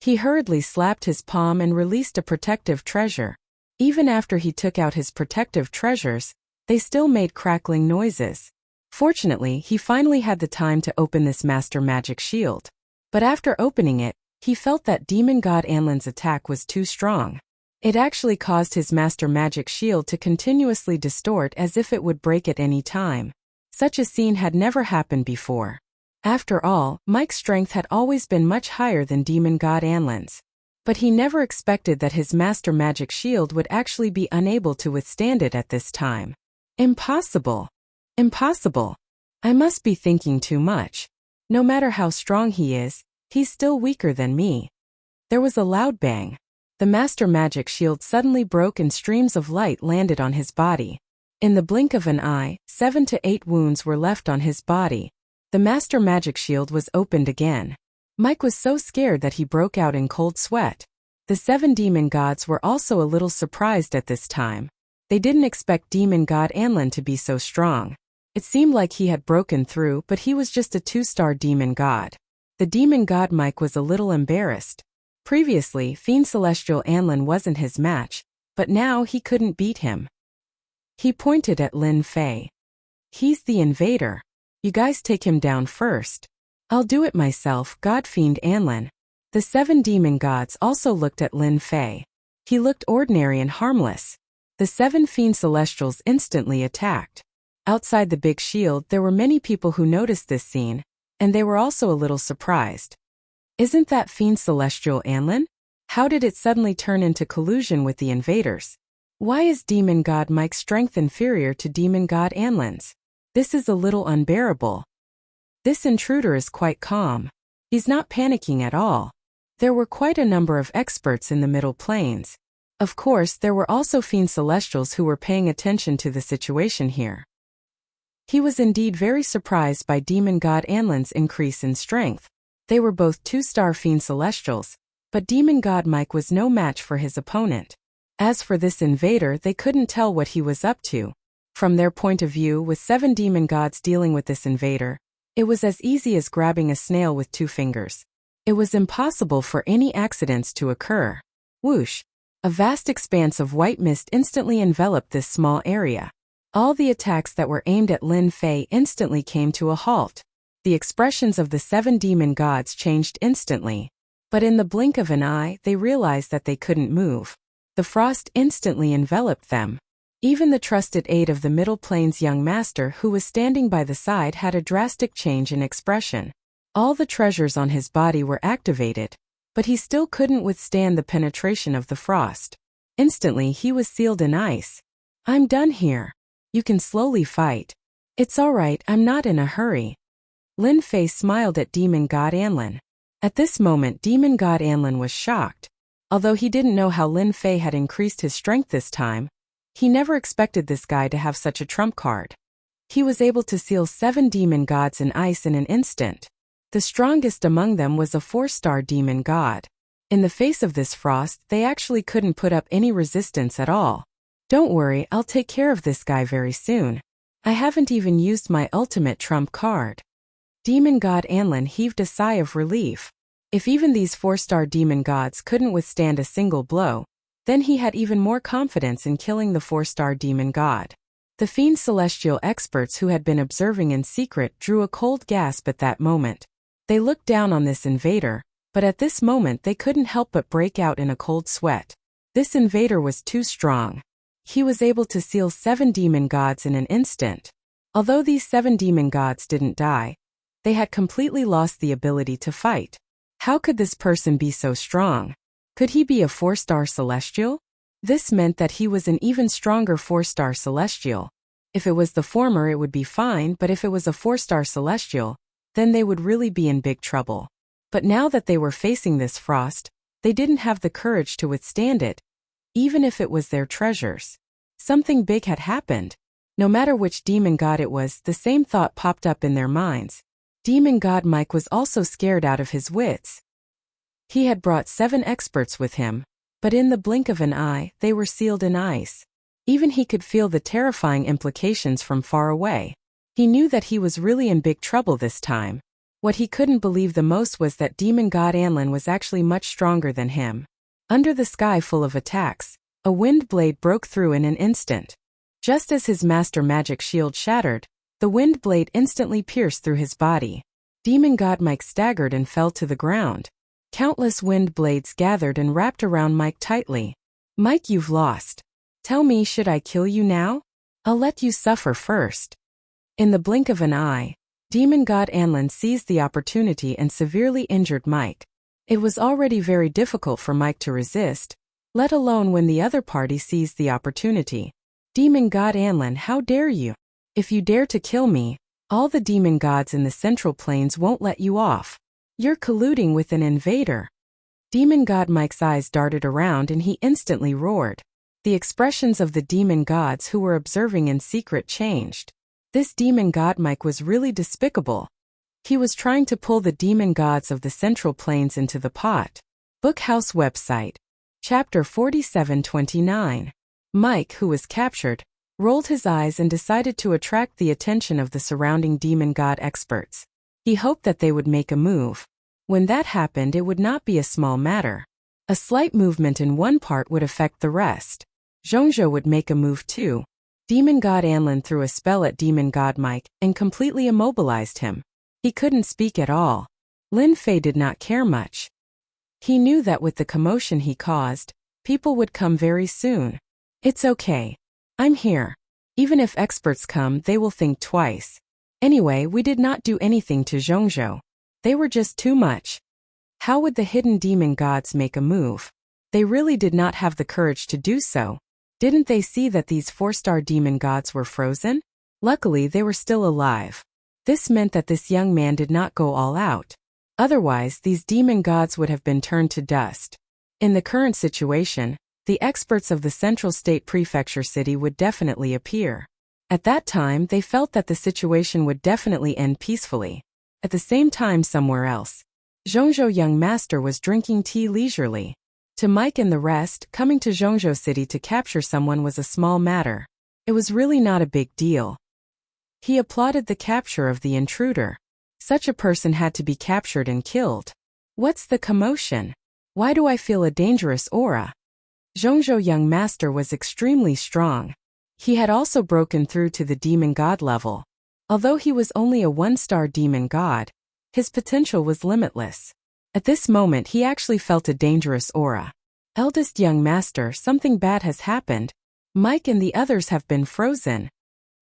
He hurriedly slapped his palm and released a protective treasure. Even after he took out his protective treasures, they still made crackling noises. Fortunately, he finally had the time to open this master magic shield. But after opening it, he felt that Demon God Anlin's attack was too strong. It actually caused his master magic shield to continuously distort as if it would break at any time. Such a scene had never happened before. After all, Mike's strength had always been much higher than Demon God Anlin's. But he never expected that his master magic shield would actually be unable to withstand it at this time. Impossible. Impossible. I must be thinking too much. No matter how strong he is, he's still weaker than me. There was a loud bang. The master magic shield suddenly broke and streams of light landed on his body. In the blink of an eye, 7 to 8 wounds were left on his body. The master magic shield was opened again. Mike was so scared that he broke out in cold sweat. The 7 demon gods were also a little surprised at this time. They didn't expect Demon God Anlin to be so strong. It seemed like he had broken through, but he was just a 2-star demon god. The demon god Mike was a little embarrassed. Previously, Fiend Celestial Anlin wasn't his match, but now he couldn't beat him. He pointed at Lin Fei. He's the invader. You guys take him down first. I'll do it myself, God Fiend Anlin. The 7 demon gods also looked at Lin Fei. He looked ordinary and harmless. The 7 Fiend Celestials instantly attacked. Outside the big shield there were many people who noticed this scene, and they were also a little surprised. Isn't that Fiend Celestial Anlin? How did it suddenly turn into collusion with the invaders? Why is Demon God Mike's strength inferior to Demon God Anlin's? This is a little unbearable. This intruder is quite calm. He's not panicking at all. There were quite a number of experts in the Middle Plains. Of course, there were also Fiend Celestials who were paying attention to the situation here. He was indeed very surprised by Demon God Anlin's increase in strength. They were both 2-star Fiend Celestials, but Demon God Mike was no match for his opponent. As for this invader, they couldn't tell what he was up to. From their point of view, with 7 demon gods dealing with this invader, it was as easy as grabbing a snail with 2 fingers. It was impossible for any accidents to occur. Whoosh! A vast expanse of white mist instantly enveloped this small area. All the attacks that were aimed at Lin Fei instantly came to a halt. The expressions of the 7 demon gods changed instantly. But in the blink of an eye, they realized that they couldn't move. The frost instantly enveloped them. Even the trusted aide of the Middle Plains young master who was standing by the side had a drastic change in expression. All the treasures on his body were activated, but he still couldn't withstand the penetration of the frost. Instantly he was sealed in ice. I'm done here. You can slowly fight. It's alright, I'm not in a hurry. Lin Fei smiled at Demon God Anlin. At this moment Demon God Anlin was shocked. Although he didn't know how Lin Fei had increased his strength this time, he never expected this guy to have such a trump card. He was able to seal 7 demon gods in ice in an instant. The strongest among them was a 4-star demon god. In the face of this frost, they actually couldn't put up any resistance at all. Don't worry, I'll take care of this guy very soon. I haven't even used my ultimate trump card. Demon God Anlin heaved a sigh of relief. If even these 4-star demon gods couldn't withstand a single blow, then he had even more confidence in killing the 4-star demon god. The Fiend Celestial experts who had been observing in secret drew a cold gasp at that moment. They looked down on this invader, but at this moment they couldn't help but break out in a cold sweat. This invader was too strong. He was able to seal 7 demon gods in an instant. Although these 7 demon gods didn't die, they had completely lost the ability to fight. How could this person be so strong? Could he be a 4-star celestial? This meant that he was an even stronger 4-star celestial. If it was the former it would be fine, but if it was a 4-star celestial, then they would really be in big trouble. But now that they were facing this frost, they didn't have the courage to withstand it, even if it was their treasures. Something big had happened. No matter which demon god it was, the same thought popped up in their minds. Demon God Mike was also scared out of his wits. He had brought 7 experts with him, but in the blink of an eye, they were sealed in ice. Even he could feel the terrifying implications from far away. He knew that he was really in big trouble this time. What he couldn't believe the most was that Demon God Anlin was actually much stronger than him. Under the sky full of attacks, a wind blade broke through in an instant. Just as his master magic shield shattered, the wind blade instantly pierced through his body. Demon God Mike staggered and fell to the ground. Countless wind blades gathered and wrapped around Mike tightly. Mike, you've lost. Tell me, should I kill you now? I'll let you suffer first. In the blink of an eye, Demon God Anlin seized the opportunity and severely injured Mike. It was already very difficult for Mike to resist, let alone when the other party seized the opportunity. Demon God Anlin, how dare you? If you dare to kill me, all the demon gods in the Central Plains won't let you off. You're colluding with an invader. Demon God Mike's eyes darted around and he instantly roared. The expressions of the demon gods who were observing in secret changed. This demon god Mike was really despicable. He was trying to pull the demon gods of the Central Plains into the pot. Bookhouse website. Chapter 4729. Mike, who was captured, rolled his eyes and decided to attract the attention of the surrounding demon god experts. He hoped that they would make a move. When that happened, it would not be a small matter. A slight movement in one part would affect the rest. Zhongzhou would make a move too. Demon God Anlin threw a spell at Demon God Mike and completely immobilized him. He couldn't speak at all. Lin Fei did not care much. He knew that with the commotion he caused, people would come very soon. It's okay. I'm here. Even if experts come, they will think twice. Anyway, we did not do anything to Zhongzhou. They were just too much. How would the hidden demon gods make a move? They really did not have the courage to do so. Didn't they see that these 4-star demon gods were frozen? Luckily, they were still alive. This meant that this young man did not go all out. Otherwise, these demon gods would have been turned to dust. In the current situation, the experts of the Central State Prefecture City would definitely appear. At that time, they felt that the situation would definitely end peacefully. At the same time, somewhere else, Zhongzhou Young Master was drinking tea leisurely. To Mike and the rest, coming to Zhongzhou City to capture someone was a small matter. It was really not a big deal. He applauded the capture of the intruder. Such a person had to be captured and killed. What's the commotion? Why do I feel a dangerous aura? Zhongzhou Young Master was extremely strong. He had also broken through to the demon god level. Although he was only a 1-star demon god, his potential was limitless. At this moment he actually felt a dangerous aura. Eldest Young Master, something bad has happened. Mike and the others have been frozen.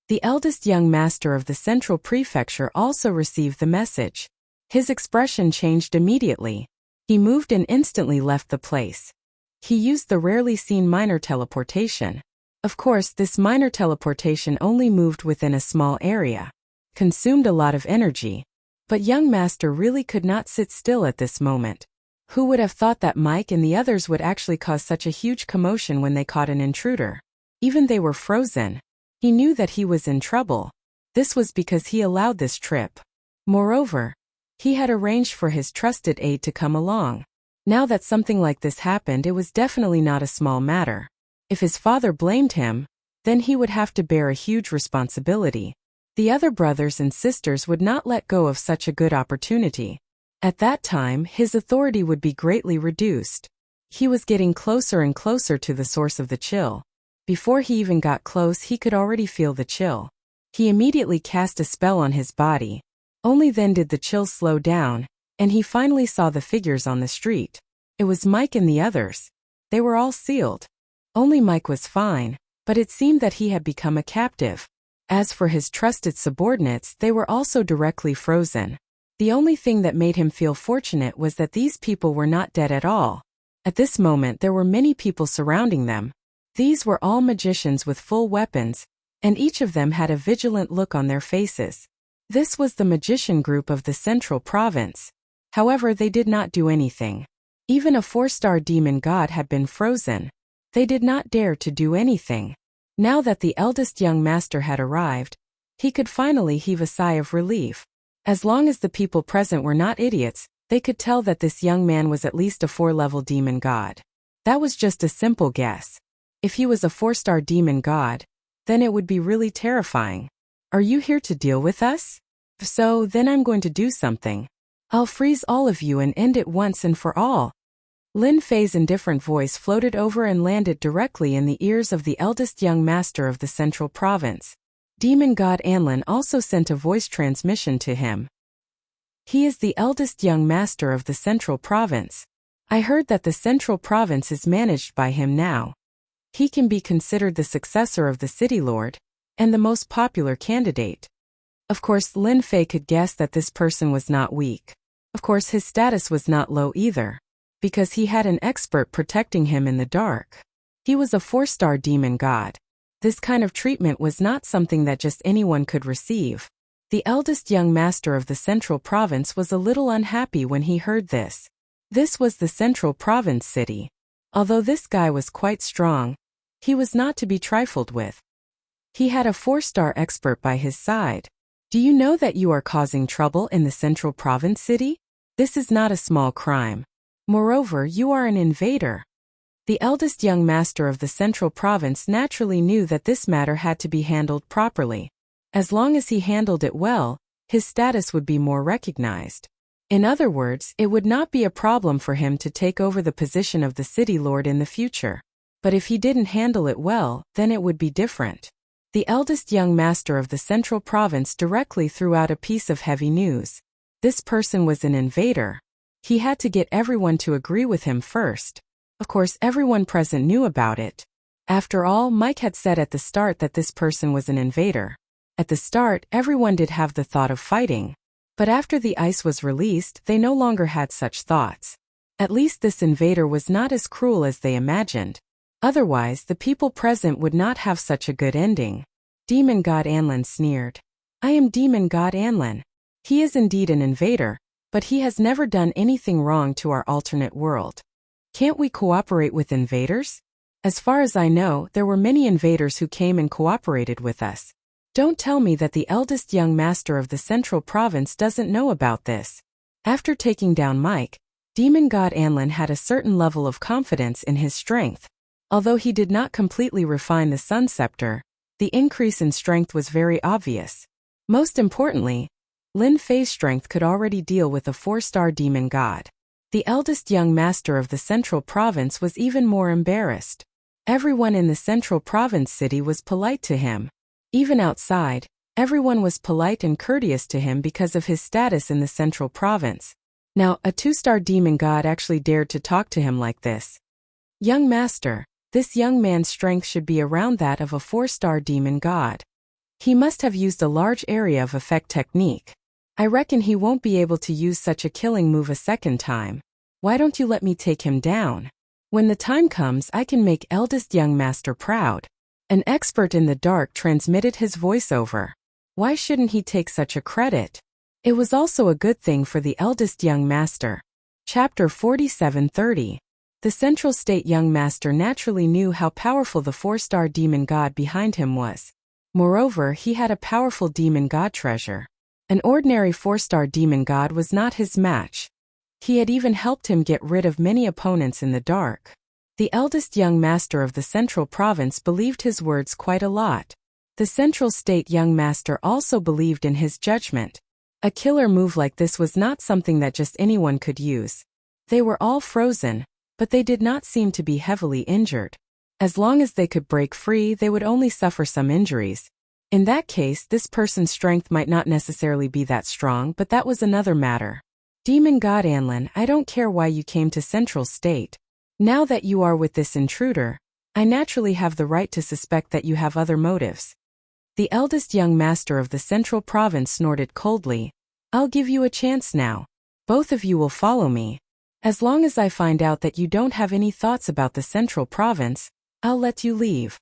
The eldest Young Master of the Central Prefecture also received the message. His expression changed immediately. He moved and instantly left the place. He used the rarely seen minor teleportation. Of course, this minor teleportation only moved within a small area, consumed a lot of energy. But Young Master really could not sit still at this moment. Who would have thought that Mike and the others would actually cause such a huge commotion when they caught an intruder? Even they were frozen. He knew that he was in trouble. This was because he allowed this trip. Moreover, he had arranged for his trusted aide to come along. Now that something like this happened, it was definitely not a small matter. If his father blamed him, then he would have to bear a huge responsibility. The other brothers and sisters would not let go of such a good opportunity. At that time, his authority would be greatly reduced. He was getting closer and closer to the source of the chill. Before he even got close, he could already feel the chill. He immediately cast a spell on his body. Only then did the chill slow down, and he finally saw the figures on the street. It was Mike and the others. They were all sealed. Only Mike was fine, but it seemed that he had become a captive. As for his trusted subordinates, they were also directly frozen. The only thing that made him feel fortunate was that these people were not dead at all. At this moment there were many people surrounding them. These were all magicians with full weapons, and each of them had a vigilant look on their faces. This was the magician group of the Central Province. However, they did not do anything. Even a 4-star demon god had been frozen. They did not dare to do anything. Now that the eldest Young Master had arrived, he could finally heave a sigh of relief. As long as the people present were not idiots, they could tell that this young man was at least a 4-level demon god. That was just a simple guess. If he was a 4-star demon god, then it would be really terrifying. Are you here to deal with us? If so, then I'm going to do something. I'll freeze all of you and end it once and for all. Lin Fei's indifferent voice floated over and landed directly in the ears of the eldest Young Master of the Central Province. Demon God Anlin also sent a voice transmission to him. He is the eldest Young Master of the Central Province. I heard that the Central Province is managed by him now. He can be considered the successor of the City Lord, and the most popular candidate. Of course, Lin Fei could guess that this person was not weak. Of course, his status was not low either, because he had an expert protecting him in the dark. He was a 4-star demon god. This kind of treatment was not something that just anyone could receive. The eldest Young Master of the Central Province was a little unhappy when he heard this. This was the Central Province city. Although this guy was quite strong, he was not to be trifled with. He had a 4-star expert by his side. Do you know that you are causing trouble in the Central Province city? This is not a small crime. Moreover, you are an invader. The eldest Young Master of the Central Province naturally knew that this matter had to be handled properly. As long as he handled it well, his status would be more recognized. In other words, it would not be a problem for him to take over the position of the city lord in the future. But if he didn't handle it well, then it would be different. The eldest young master of the central province directly threw out a piece of heavy news. This person was an invader. He had to get everyone to agree with him first. Of course, everyone present knew about it. After all, Mike had said at the start that this person was an invader. At the start, everyone did have the thought of fighting. But after the ice was released, they no longer had such thoughts. At least this invader was not as cruel as they imagined. Otherwise, the people present would not have such a good ending. Demon God Anlin sneered. I am Demon God Anlin. He is indeed an invader, but he has never done anything wrong to our alternate world. Can't we cooperate with invaders? As far as I know, there were many invaders who came and cooperated with us. Don't tell me that the eldest young master of the central province doesn't know about this. After taking down Mike, Demon God Anlin had a certain level of confidence in his strength. Although he did not completely refine the Sun Scepter, the increase in strength was very obvious. Most importantly, Lin Fei's strength could already deal with a 4-star demon god. The eldest young master of the central province was even more embarrassed. Everyone in the central province city was polite to him. Even outside, everyone was polite and courteous to him because of his status in the central province. Now, a 2-star demon god actually dared to talk to him like this. Young master, this young man's strength should be around that of a 4-star demon god. He must have used a large area of effect technique. I reckon he won't be able to use such a killing move a second time. Why don't you let me take him down? When the time comes, I can make eldest young master proud. An expert in the dark transmitted his voiceover. Why shouldn't he take such a credit? It was also a good thing for the eldest young master. Chapter 47:30. The Central State young master naturally knew how powerful the 4-star demon god behind him was. Moreover, he had a powerful demon god treasure. An ordinary 4-star demon god was not his match. He had even helped him get rid of many opponents in the dark. The eldest young master of the central province believed his words quite a lot. The Central State young master also believed in his judgment. A killer move like this was not something that just anyone could use. They were all frozen, but they did not seem to be heavily injured. As long as they could break free, they would only suffer some injuries. In that case, this person's strength might not necessarily be that strong, but that was another matter. Demon God Anlin, I don't care why you came to Central State. Now that you are with this intruder, I naturally have the right to suspect that you have other motives. The eldest young master of the central province snorted coldly. I'll give you a chance now. Both of you will follow me. As long as I find out that you don't have any thoughts about the central province, I'll let you leave.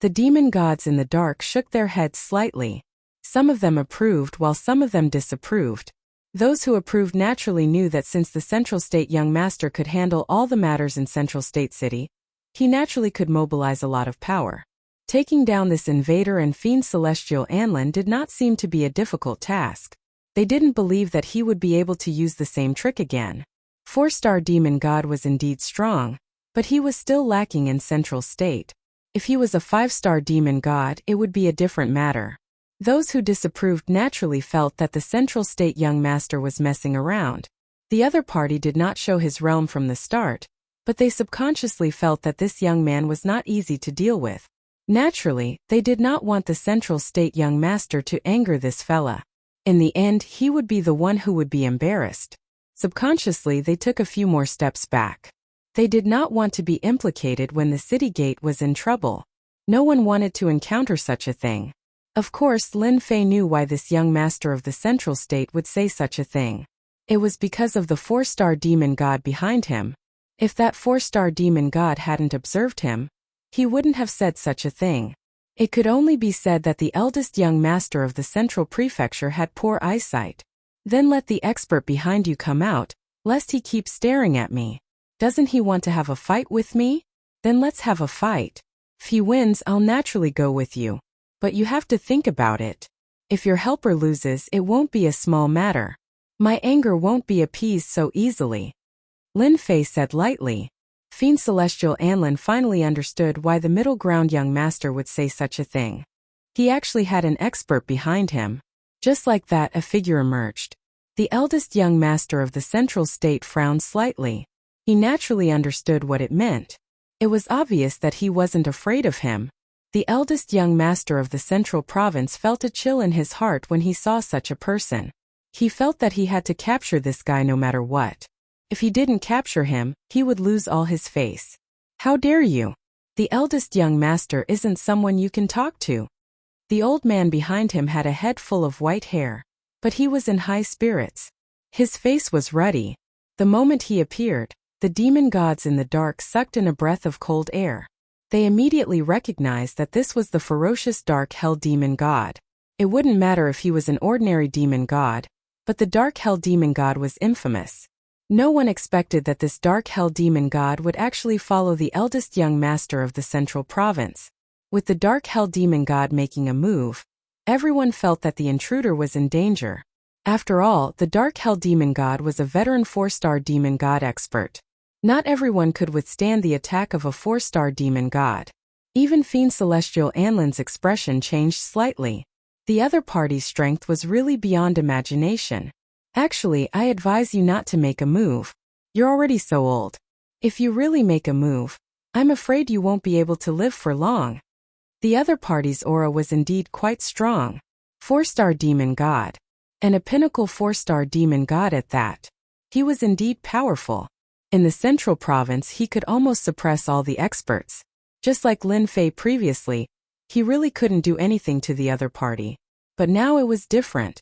The demon gods in the dark shook their heads slightly. Some of them approved while some of them disapproved. Those who approved naturally knew that since the Central State young master could handle all the matters in Central State City, he naturally could mobilize a lot of power. Taking down this invader and fiend celestial Anlin did not seem to be a difficult task. They didn't believe that he would be able to use the same trick again. 4-star demon god was indeed strong, but he was still lacking in Central State. If he was a 5-star demon god, it would be a different matter. Those who disapproved naturally felt that the Central State young master was messing around. The other party did not show his realm from the start, but they subconsciously felt that this young man was not easy to deal with. Naturally, they did not want the Central State young master to anger this fella. In the end, he would be the one who would be embarrassed. Subconsciously, they took a few more steps back. They did not want to be implicated when the city gate was in trouble. No one wanted to encounter such a thing. Of course, Lin Fei knew why this young master of the Central State would say such a thing. It was because of the 4-star demon god behind him. If that 4-star demon god hadn't observed him, he wouldn't have said such a thing. It could only be said that the eldest young master of the Central Prefecture had poor eyesight. Then let the expert behind you come out, lest he keep staring at me. Doesn't he want to have a fight with me? Then let's have a fight. If he wins, I'll naturally go with you. But you have to think about it. If your helper loses, it won't be a small matter. My anger won't be appeased so easily. Lin Fei said lightly. Fiend Celestial Anlin finally understood why the middle ground young master would say such a thing. He actually had an expert behind him. Just like that, a figure emerged. The eldest young master of the central state frowned slightly. He naturally understood what it meant. It was obvious that he wasn't afraid of him. The eldest young master of the central province felt a chill in his heart when he saw such a person. He felt that he had to capture this guy no matter what. If he didn't capture him, he would lose all his face. How dare you? The eldest young master isn't someone you can talk to. The old man behind him had a head full of white hair, but he was in high spirits. His face was ruddy. The moment he appeared, the demon gods in the dark sucked in a breath of cold air. They immediately recognized that this was the ferocious dark hell demon god. It wouldn't matter if he was an ordinary demon god, but the dark hell demon god was infamous. No one expected that this dark hell demon god would actually follow the eldest young master of the central province. With the dark hell demon god making a move, everyone felt that the intruder was in danger. After all, the dark hell demon god was a veteran 4-star demon god expert. Not everyone could withstand the attack of a 4-star demon god. Even Fiend Celestial Anlin's expression changed slightly. The other party's strength was really beyond imagination. Actually, I advise you not to make a move. You're already so old. If you really make a move, I'm afraid you won't be able to live for long. The other party's aura was indeed quite strong. 4-star demon god. And a pinnacle 4-star demon god at that. He was indeed powerful. In the central province he could almost suppress all the experts. Just like Lin Fei previously, he really couldn't do anything to the other party. But now it was different.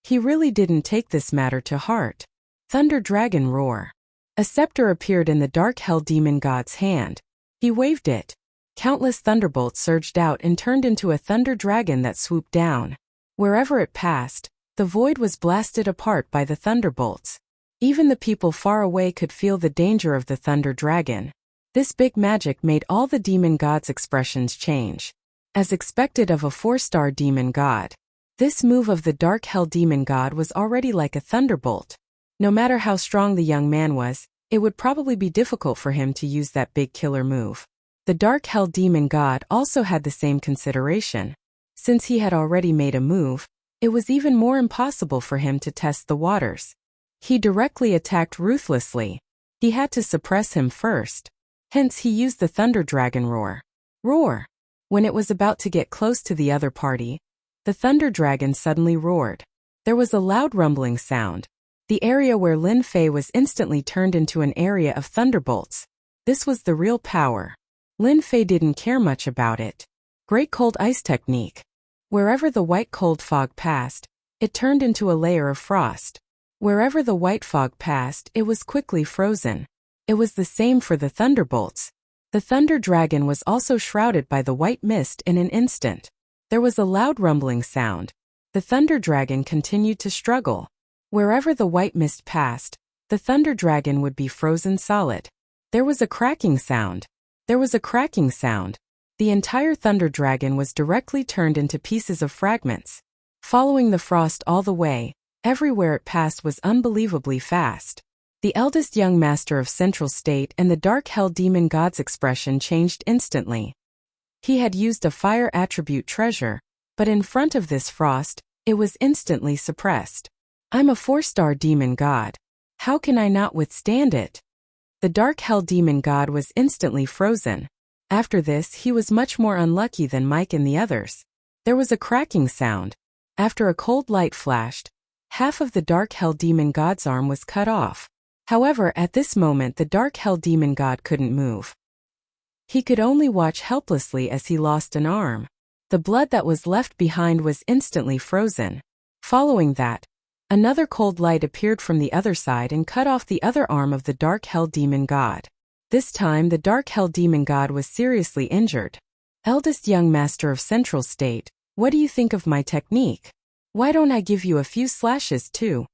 He really didn't take this matter to heart. Thunder Dragon Roar. A scepter appeared in the dark hell demon god's hand. He waved it. Countless thunderbolts surged out and turned into a thunder dragon that swooped down. Wherever it passed, the void was blasted apart by the thunderbolts. Even the people far away could feel the danger of the thunder dragon. This big magic made all the demon gods' expressions change. As expected of a 4-star demon god, this move of the dark hell demon god was already like a thunderbolt. No matter how strong the young man was, it would probably be difficult for him to use that big killer move. The dark hell demon god also had the same consideration. Since he had already made a move, it was even more impossible for him to test the waters. He directly attacked ruthlessly. He had to suppress him first. Hence he used the Thunder Dragon Roar. Roar! When it was about to get close to the other party, the Thunder Dragon suddenly roared. There was a loud rumbling sound. The area where Lin Fei was instantly turned into an area of thunderbolts. This was the real power. Lin Fei didn't care much about it. Great Cold Ice Technique. Wherever the white cold fog passed, it turned into a layer of frost. Wherever the white fog passed, it was quickly frozen. It was the same for the thunderbolts. The Thunder Dragon was also shrouded by the white mist in an instant. There was a loud rumbling sound. The Thunder Dragon continued to struggle. Wherever the white mist passed, the Thunder Dragon would be frozen solid. There was a cracking sound. There was a cracking sound. The entire Thunder Dragon was directly turned into pieces of fragments. Following the frost all the way, everywhere it passed was unbelievably fast. The eldest young master of Central State and the Dark Hell Demon God's expression changed instantly. He had used a fire attribute treasure, but in front of this frost, it was instantly suppressed. I'm a 4-star demon god. How can I not withstand it? The Dark Hell Demon God was instantly frozen. After this, he was much more unlucky than Mike and the others. There was a cracking sound. After a cold light flashed, half of the Dark Hell Demon God's arm was cut off. However, at this moment the Dark Hell Demon God couldn't move. He could only watch helplessly as he lost an arm. The blood that was left behind was instantly frozen. Following that, another cold light appeared from the other side and cut off the other arm of the Dark Hell Demon God. This time the Dark Hell Demon God was seriously injured. Eldest young master of Central State, what do you think of my technique? Why don't I give you a few slashes too?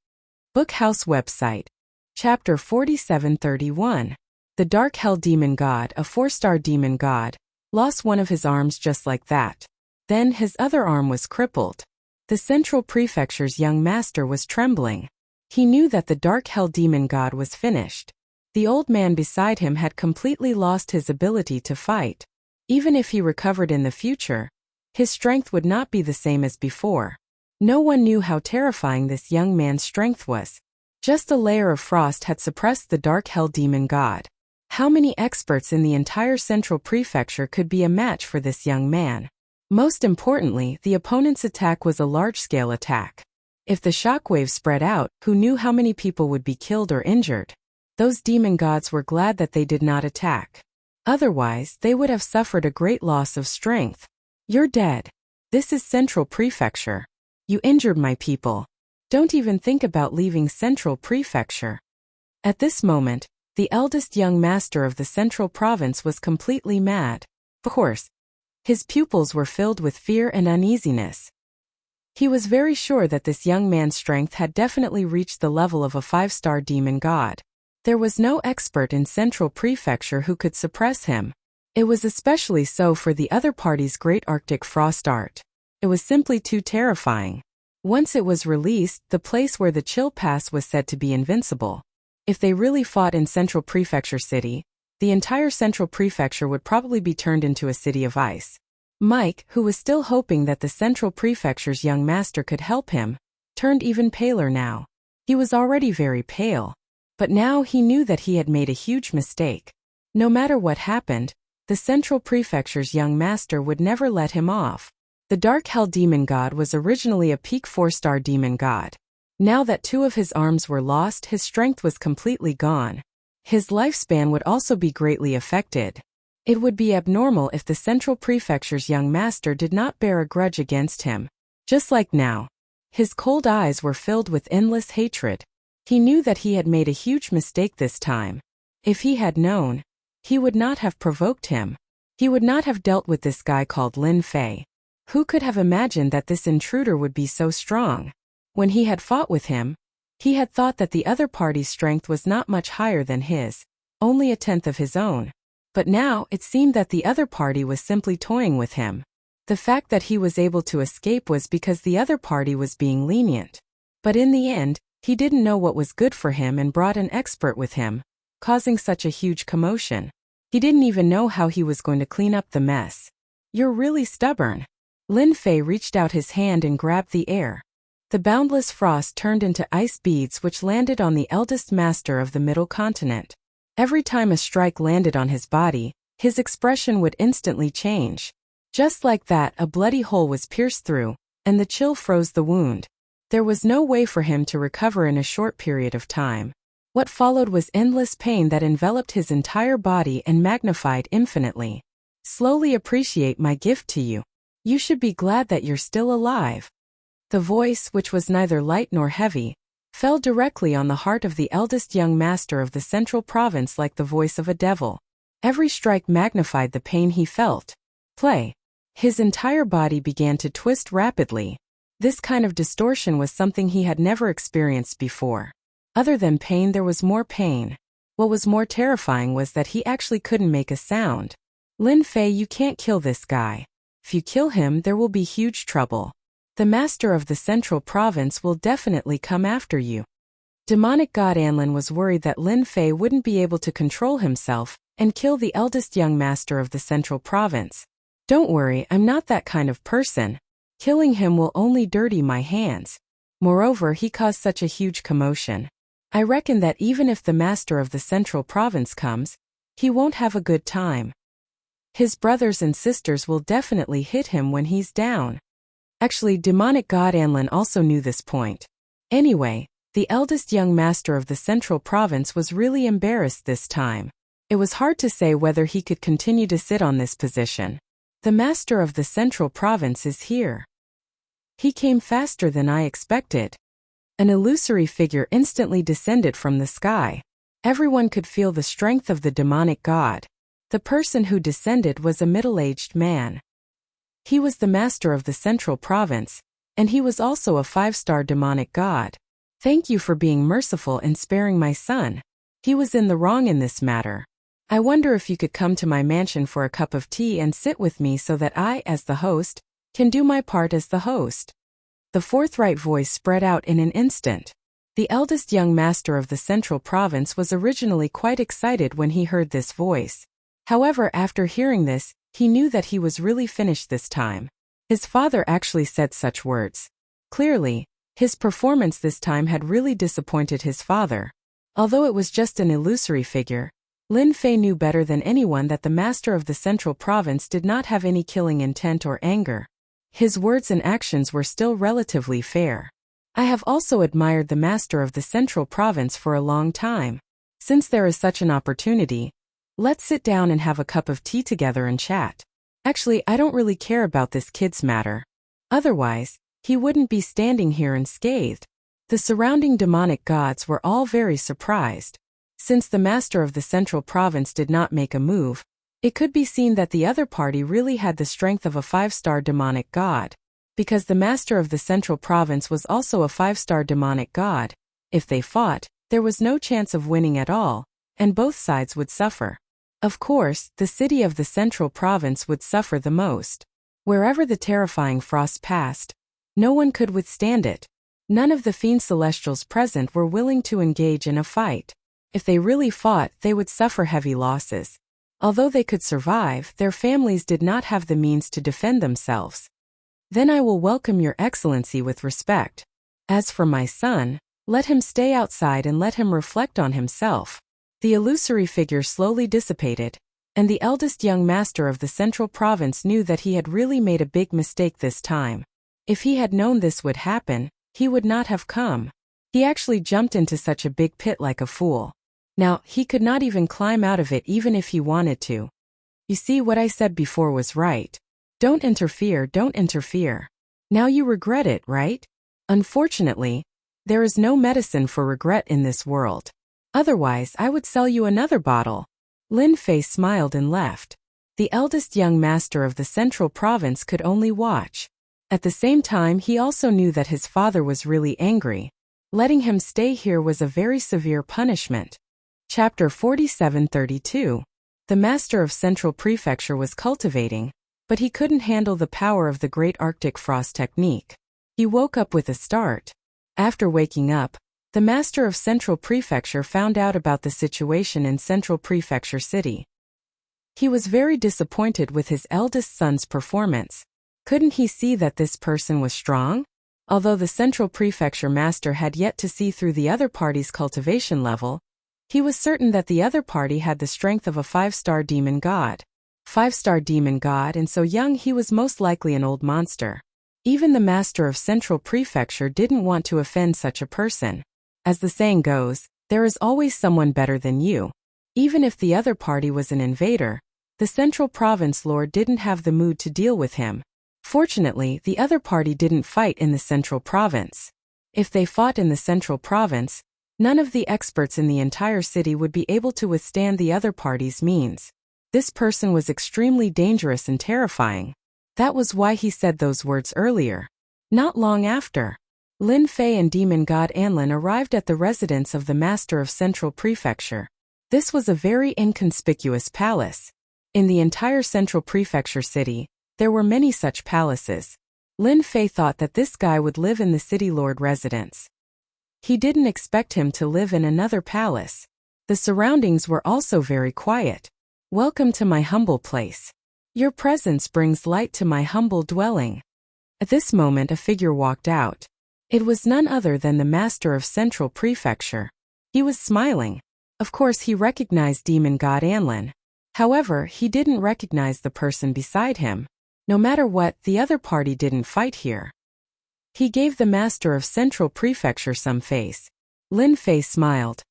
Bookhouse website. Chapter 4731. The Dark Hell Demon God, a 4-star demon god, lost one of his arms just like that. Then his other arm was crippled. The Central Prefecture's young master was trembling. He knew that the Dark Hell Demon God was finished. The old man beside him had completely lost his ability to fight. Even if he recovered in the future, his strength would not be the same as before. No one knew how terrifying this young man's strength was. Just a layer of frost had suppressed the dark hell demon god. How many experts in the entire central prefecture could be a match for this young man? Most importantly, the opponent's attack was a large-scale attack. If the shockwave spread out, who knew how many people would be killed or injured? Those demon gods were glad that they did not attack. Otherwise, they would have suffered a great loss of strength. You're dead. This is Central Prefecture. You injured my people. Don't even think about leaving Central Prefecture. At this moment, the eldest young master of the Central Province was completely mad. Of course, his pupils were filled with fear and uneasiness. He was very sure that this young man's strength had definitely reached the level of a 5-star demon god. There was no expert in Central Prefecture who could suppress him. It was especially so for the other party's great Arctic frost art. It was simply too terrifying. Once it was released, the place where the chill pass was said to be invincible. If they really fought in Central Prefecture City, the entire Central Prefecture would probably be turned into a city of ice. Mike, who was still hoping that the Central Prefecture's young master could help him, turned even paler now. He was already very pale. But now he knew that he had made a huge mistake. No matter what happened, the Central Prefecture's young master would never let him off. The Dark Hell Demon God was originally a peak 4-star demon god. Now that 2 of his arms were lost, his strength was completely gone. His lifespan would also be greatly affected. It would be abnormal if the Central Prefecture's young master did not bear a grudge against him. Just like now. His cold eyes were filled with endless hatred. He knew that he had made a huge mistake this time. If he had known, he would not have provoked him. He would not have dealt with this guy called Lin Fei. Who could have imagined that this intruder would be so strong? When he had fought with him, he had thought that the other party's strength was not much higher than his, only a tenth of his own. But now it seemed that the other party was simply toying with him. The fact that he was able to escape was because the other party was being lenient. But in the end, he didn't know what was good for him and brought an expert with him, causing such a huge commotion. He didn't even know how he was going to clean up the mess. You're really stubborn. Lin Fei reached out his hand and grabbed the air. The boundless frost turned into ice beads which landed on the eldest master of the Middle Continent. Every time a strike landed on his body, his expression would instantly change. Just like that, a bloody hole was pierced through, and the chill froze the wound. There was no way for him to recover in a short period of time. What followed was endless pain that enveloped his entire body and magnified infinitely. Slowly appreciate my gift to you. You should be glad that you're still alive. The voice, which was neither light nor heavy, fell directly on the heart of the eldest young master of the Central Province like the voice of a devil. Every strike magnified the pain he felt. Play. His entire body began to twist rapidly. This kind of distortion was something he had never experienced before. Other than pain, there was more pain. What was more terrifying was that he actually couldn't make a sound. Lin Fei, you can't kill this guy. If you kill him, there will be huge trouble. The master of the Central Province will definitely come after you. Demonic god Anlin was worried that Lin Fei wouldn't be able to control himself and kill the eldest young master of the Central Province. Don't worry, I'm not that kind of person. Killing him will only dirty my hands. Moreover, he caused such a huge commotion. I reckon that even if the master of the Central Province comes, he won't have a good time. His brothers and sisters will definitely hit him when he's down. Actually, demonic god Anlin also knew this point. Anyway, the eldest young master of the Central Province was really embarrassed this time. It was hard to say whether he could continue to sit on this position. The master of the Central Province is here. He came faster than I expected. An illusory figure instantly descended from the sky. Everyone could feel the strength of the demonic god. The person who descended was a middle-aged man. He was the master of the Central Province, and he was also a 5-star demonic god. Thank you for being merciful and sparing my son. He was in the wrong in this matter. I wonder if you could come to my mansion for a cup of tea and sit with me so that I, as the host, can do my part as the host. The forthright voice spread out in an instant. The eldest young master of the Central Province was originally quite excited when he heard this voice. However, after hearing this, he knew that he was really finished this time. His father actually said such words. Clearly, his performance this time had really disappointed his father. Although it was just an illusory figure, Lin Fei knew better than anyone that the master of the central province did not have any killing intent or anger. His words and actions were still relatively fair. I have also admired the master of the central province for a long time. Since there is such an opportunity, let's sit down and have a cup of tea together and chat. Actually, I don't really care about this kid's matter. Otherwise, he wouldn't be standing here unscathed. The surrounding demonic gods were all very surprised. Since the master of the central province did not make a move, it could be seen that the other party really had the strength of a 5-star demonic god. Because the master of the central province was also a 5-star demonic god, if they fought, there was no chance of winning at all, and both sides would suffer. Of course, the city of the central province would suffer the most. Wherever the terrifying frost passed, no one could withstand it. None of the fiend celestials present were willing to engage in a fight. If they really fought, they would suffer heavy losses. Although they could survive, their families did not have the means to defend themselves. Then I will welcome your excellency with respect. As for my son, let him stay outside and let him reflect on himself. The illusory figure slowly dissipated, and the eldest young master of the central province knew that he had really made a big mistake this time. If he had known this would happen, he would not have come. He actually jumped into such a big pit like a fool. Now, he could not even climb out of it even if he wanted to. You see, what I said before was right. Don't interfere, don't interfere. Now you regret it, right? Unfortunately, there is no medicine for regret in this world. Otherwise, I would sell you another bottle. Lin Fei smiled and left. The eldest young master of the central province could only watch. At the same time, he also knew that his father was really angry. Letting him stay here was a very severe punishment. Chapter 4732. The master of Central Prefecture was cultivating, but he couldn't handle the power of the Great Arctic Frost technique. He woke up with a start. After waking up, the master of Central Prefecture found out about the situation in Central Prefecture City. He was very disappointed with his eldest son's performance. Couldn't he see that this person was strong? Although the Central Prefecture master had yet to see through the other party's cultivation level, he was certain that the other party had the strength of a 5-star demon god. 5-star demon god, and so young he was most likely an old monster. Even the master of Central Prefecture didn't want to offend such a person. As the saying goes, there is always someone better than you. Even if the other party was an invader, the Central Province Lord didn't have the mood to deal with him. Fortunately, the other party didn't fight in the Central Province. If they fought in the Central Province, none of the experts in the entire city would be able to withstand the other party's means. This person was extremely dangerous and terrifying. That was why he said those words earlier. Not long after, Lin Fei and demon god Anlin arrived at the residence of the master of Central Prefecture. This was a very inconspicuous palace. In the entire Central Prefecture city, there were many such palaces. Lin Fei thought that this guy would live in the city lord residence. He didn't expect him to live in another palace. The surroundings were also very quiet. Welcome to my humble place. Your presence brings light to my humble dwelling. At this moment, a figure walked out. It was none other than the master of Central Prefecture. He was smiling. Of course, he recognized demon god Anlin. However, he didn't recognize the person beside him. No matter what, the other party didn't fight here. He gave the master of Central Prefecture some face. Lin Fei smiled.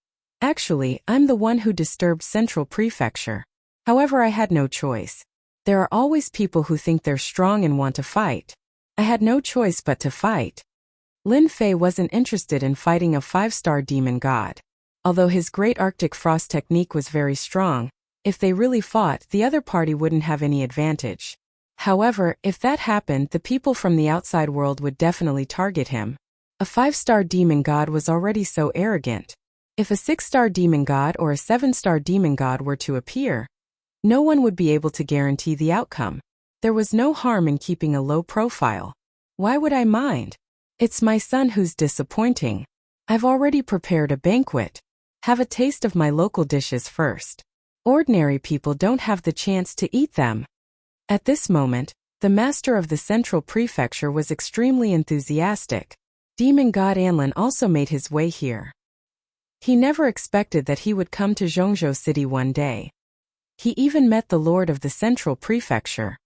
Actually, I'm the one who disturbed Central Prefecture. However, I had no choice. There are always people who think they're strong and want to fight. I had no choice but to fight. Lin Fei wasn't interested in fighting a 5-star demon god. Although his Great Arctic Frost technique was very strong, if they really fought, the other party wouldn't have any advantage. However, if that happened, the people from the outside world would definitely target him. A 5-star demon god was already so arrogant. If a 6-star demon god or a 7-star demon god were to appear, no one would be able to guarantee the outcome. There was no harm in keeping a low profile. Why would I mind? It's my son who's disappointing. I've already prepared a banquet. Have a taste of my local dishes first. Ordinary people don't have the chance to eat them. At this moment, The master of the central prefecture was extremely enthusiastic. Demon god Anlin also made his way here. He never expected that he would come to Zhongzhou City one day. He even met the lord of the central prefecture.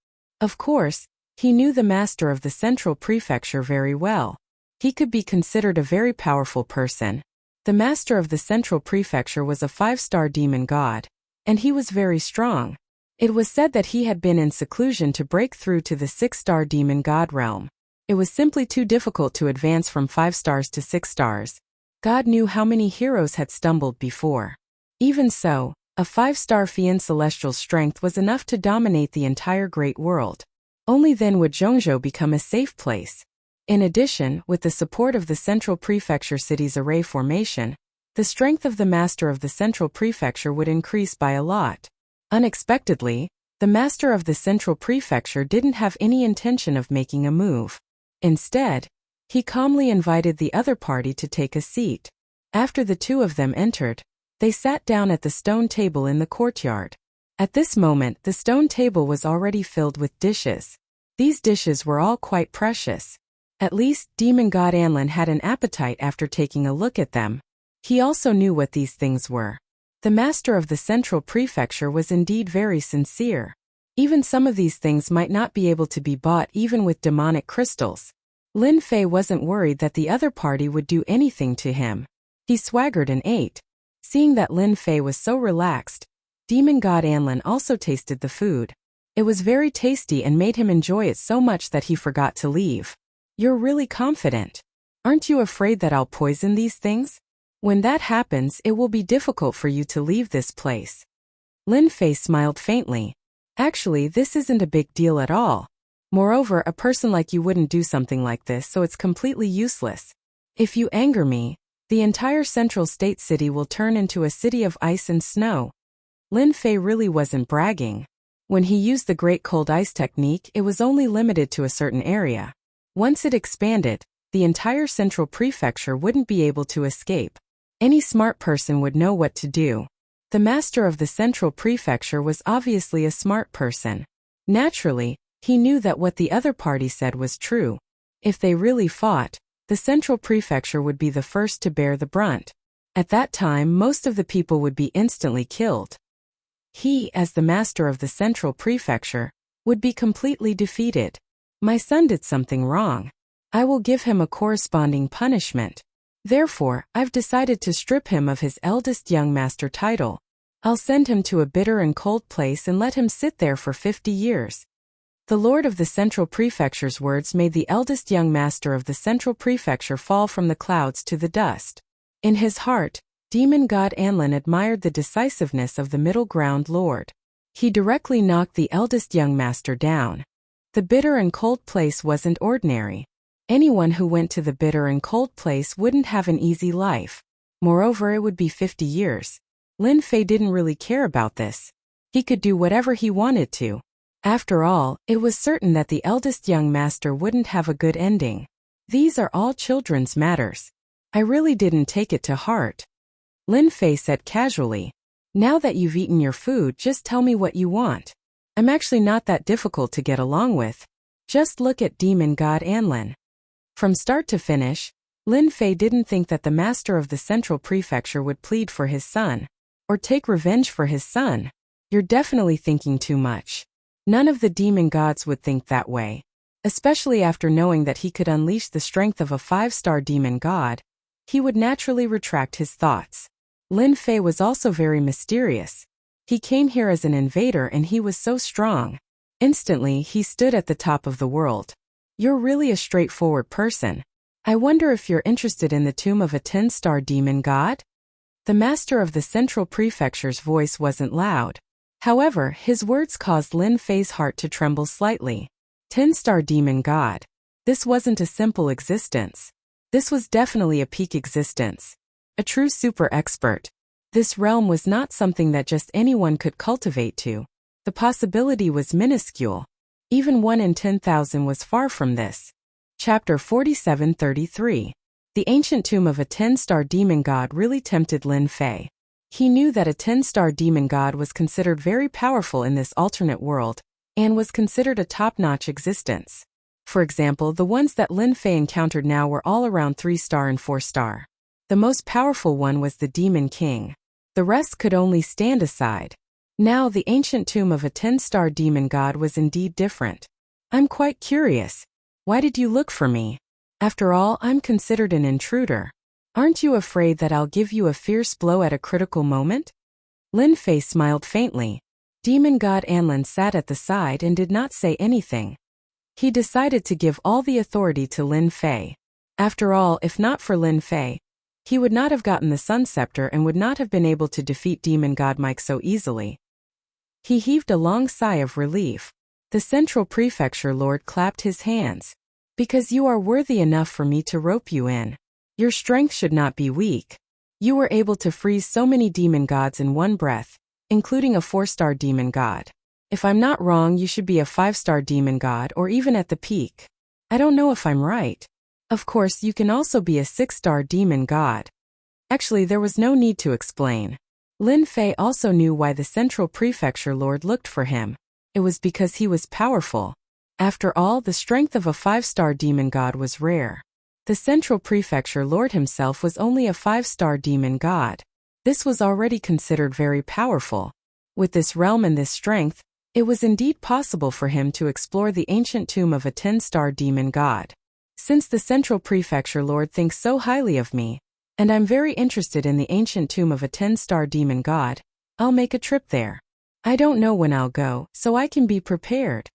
Of course, he knew the master of the central prefecture very well. He could be considered a very powerful person. The master of the central prefecture was a 5-star demon god, and he was very strong. It was said that he had been in seclusion to break through to the 6-star demon god realm. It was simply too difficult to advance from 5 stars to 6 stars. God knew how many heroes had stumbled before. Even so, a 5-star Fian celestial strength was enough to dominate the entire great world. Only then would Zhongzhou become a safe place. In addition, with the support of the central prefecture city's array formation, the strength of the master of the central prefecture would increase by a lot. Unexpectedly, the master of the central prefecture didn't have any intention of making a move. Instead, he calmly invited the other party to take a seat. After the two of them entered, they sat down at the stone table in the courtyard. At this moment, the stone table was already filled with dishes. These dishes were all quite precious. At least, demon god Anlin had an appetite after taking a look at them. He also knew what these things were. The master of the central prefecture was indeed very sincere. Even some of these things might not be able to be bought even with demonic crystals. Lin Fei wasn't worried that the other party would do anything to him. He swaggered and ate. Seeing that Lin Fei was so relaxed, demon god Anlin also tasted the food. It was very tasty and made him enjoy it so much that he forgot to leave. You're really confident. Aren't you afraid that I'll poison these things? When that happens, it will be difficult for you to leave this place. Lin Fei smiled faintly. Actually, this isn't a big deal at all. Moreover, a person like you wouldn't do something like this, so it's completely useless. If you anger me, the entire central state city will turn into a city of ice and snow. Lin Fei really wasn't bragging. When he used the Great Cold Ice technique, it was only limited to a certain area. Once it expanded, the entire central prefecture wouldn't be able to escape. Any smart person would know what to do. The master of the central prefecture was obviously a smart person. Naturally, he knew that what the other party said was true. If they really fought, the central prefecture would be the first to bear the brunt. At that time, most of the people would be instantly killed. He, as the master of the central prefecture, would be completely defeated. My son did something wrong. I will give him a corresponding punishment. Therefore, I've decided to strip him of his eldest young master title. I'll send him to a bitter and cold place and let him sit there for 50 years. The lord of the central prefecture's words made the eldest young master of the central prefecture fall from the clouds to the dust. In his heart, demon god Anlin admired the decisiveness of the middle ground lord. He directly knocked the eldest young master down. The bitter and cold place wasn't ordinary. Anyone who went to the bitter and cold place wouldn't have an easy life. Moreover, it would be 50 years. Lin Fei didn't really care about this. He could do whatever he wanted to. After all, it was certain that the eldest young master wouldn't have a good ending. These are all children's matters. I really didn't take it to heart. Lin Fei said casually, "Now that you've eaten your food, just tell me what you want. I'm actually not that difficult to get along with. Just look at demon god Anlin." From start to finish, Lin Fei didn't think that the master of the central prefecture would plead for his son, or take revenge for his son. You're definitely thinking too much. None of the demon gods would think that way. Especially after knowing that he could unleash the strength of a 5-star demon god, he would naturally retract his thoughts. Lin Fei was also very mysterious. He came here as an invader and he was so strong. Instantly, he stood at the top of the world. You're really a straightforward person. I wonder if you're interested in the tomb of a 10-star demon god? The master of the central prefecture's voice wasn't loud. However, his words caused Lin Fei's heart to tremble slightly. 10-star demon god. This wasn't a simple existence. This was definitely a peak existence. A true super expert. This realm was not something that just anyone could cultivate to. The possibility was minuscule. Even 1 in 10,000 was far from this. Chapter 47:33. The ancient tomb of a 10-star demon god really tempted Lin Fei. He knew that a 10-star demon god was considered very powerful in this alternate world, and was considered a top-notch existence. For example, the ones that Lin Fei encountered now were all around 3-star and 4-star. The most powerful one was the Demon King. The rest could only stand aside. Now the ancient tomb of a 10-star demon god was indeed different. I'm quite curious. Why did you look for me? After all, I'm considered an intruder. Aren't you afraid that I'll give you a fierce blow at a critical moment? Lin Fei smiled faintly. Demon god Anlin sat at the side and did not say anything. He decided to give all the authority to Lin Fei. After all, if not for Lin Fei, he would not have gotten the Sun Scepter and would not have been able to defeat Demon God Mike so easily. He heaved a long sigh of relief. The Central Prefecture Lord clapped his hands. Because you are worthy enough for me to rope you in. Your strength should not be weak. You were able to freeze so many demon gods in one breath, including a 4-star demon god. If I'm not wrong, you should be a 5-star demon god or even at the peak. I don't know if I'm right. Of course, you can also be a 6-star demon god. Actually, there was no need to explain. Lin Fei also knew why the Central Prefecture Lord looked for him. It was because he was powerful. After all, the strength of a 5-star demon god was rare. The Central Prefecture Lord himself was only a 5-star demon god. This was already considered very powerful. With this realm and this strength, it was indeed possible for him to explore the ancient tomb of a 10-star demon god. Since the Central Prefecture Lord thinks so highly of me, and I'm very interested in the ancient tomb of a 10-star demon god, I'll make a trip there. I don't know when I'll go, so I can be prepared.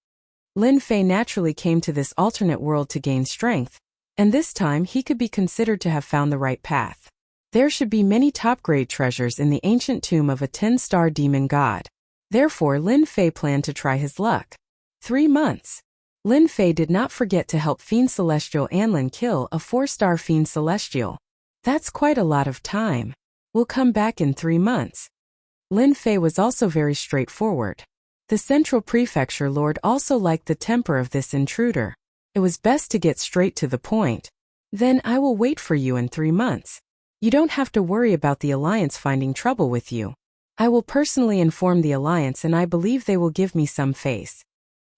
Lin Fei naturally came to this alternate world to gain strength, and this time he could be considered to have found the right path. There should be many top-grade treasures in the ancient tomb of a 10-star demon god. Therefore, Lin Fei planned to try his luck. 3 months. Lin Fei did not forget to help Fiend Celestial Anlin kill a 4-star Fiend Celestial. That's quite a lot of time. We'll come back in 3 months. Lin Fei was also very straightforward. The Central Prefecture Lord also liked the temper of this intruder. It was best to get straight to the point. Then I will wait for you in 3 months. You don't have to worry about the Alliance finding trouble with you. I will personally inform the Alliance and I believe they will give me some face.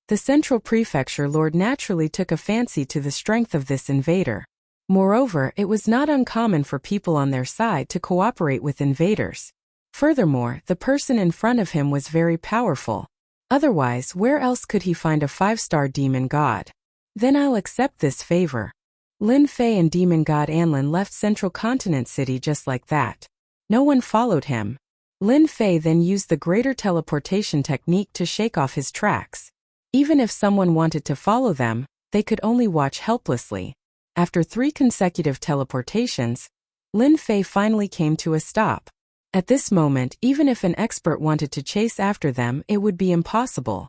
The Central Prefecture Lord naturally took a fancy to the strength of this invader. Moreover, it was not uncommon for people on their side to cooperate with invaders. Furthermore, the person in front of him was very powerful. Otherwise, where else could he find a 5-star demon god? Then I'll accept this favor. Lin Fei and demon god Anlin left Central Continent City just like that. No one followed him. Lin Fei then used the greater teleportation technique to shake off his tracks. Even if someone wanted to follow them, they could only watch helplessly. After 3 consecutive teleportations, Lin Fei finally came to a stop. At this moment, even if an expert wanted to chase after them, it would be impossible.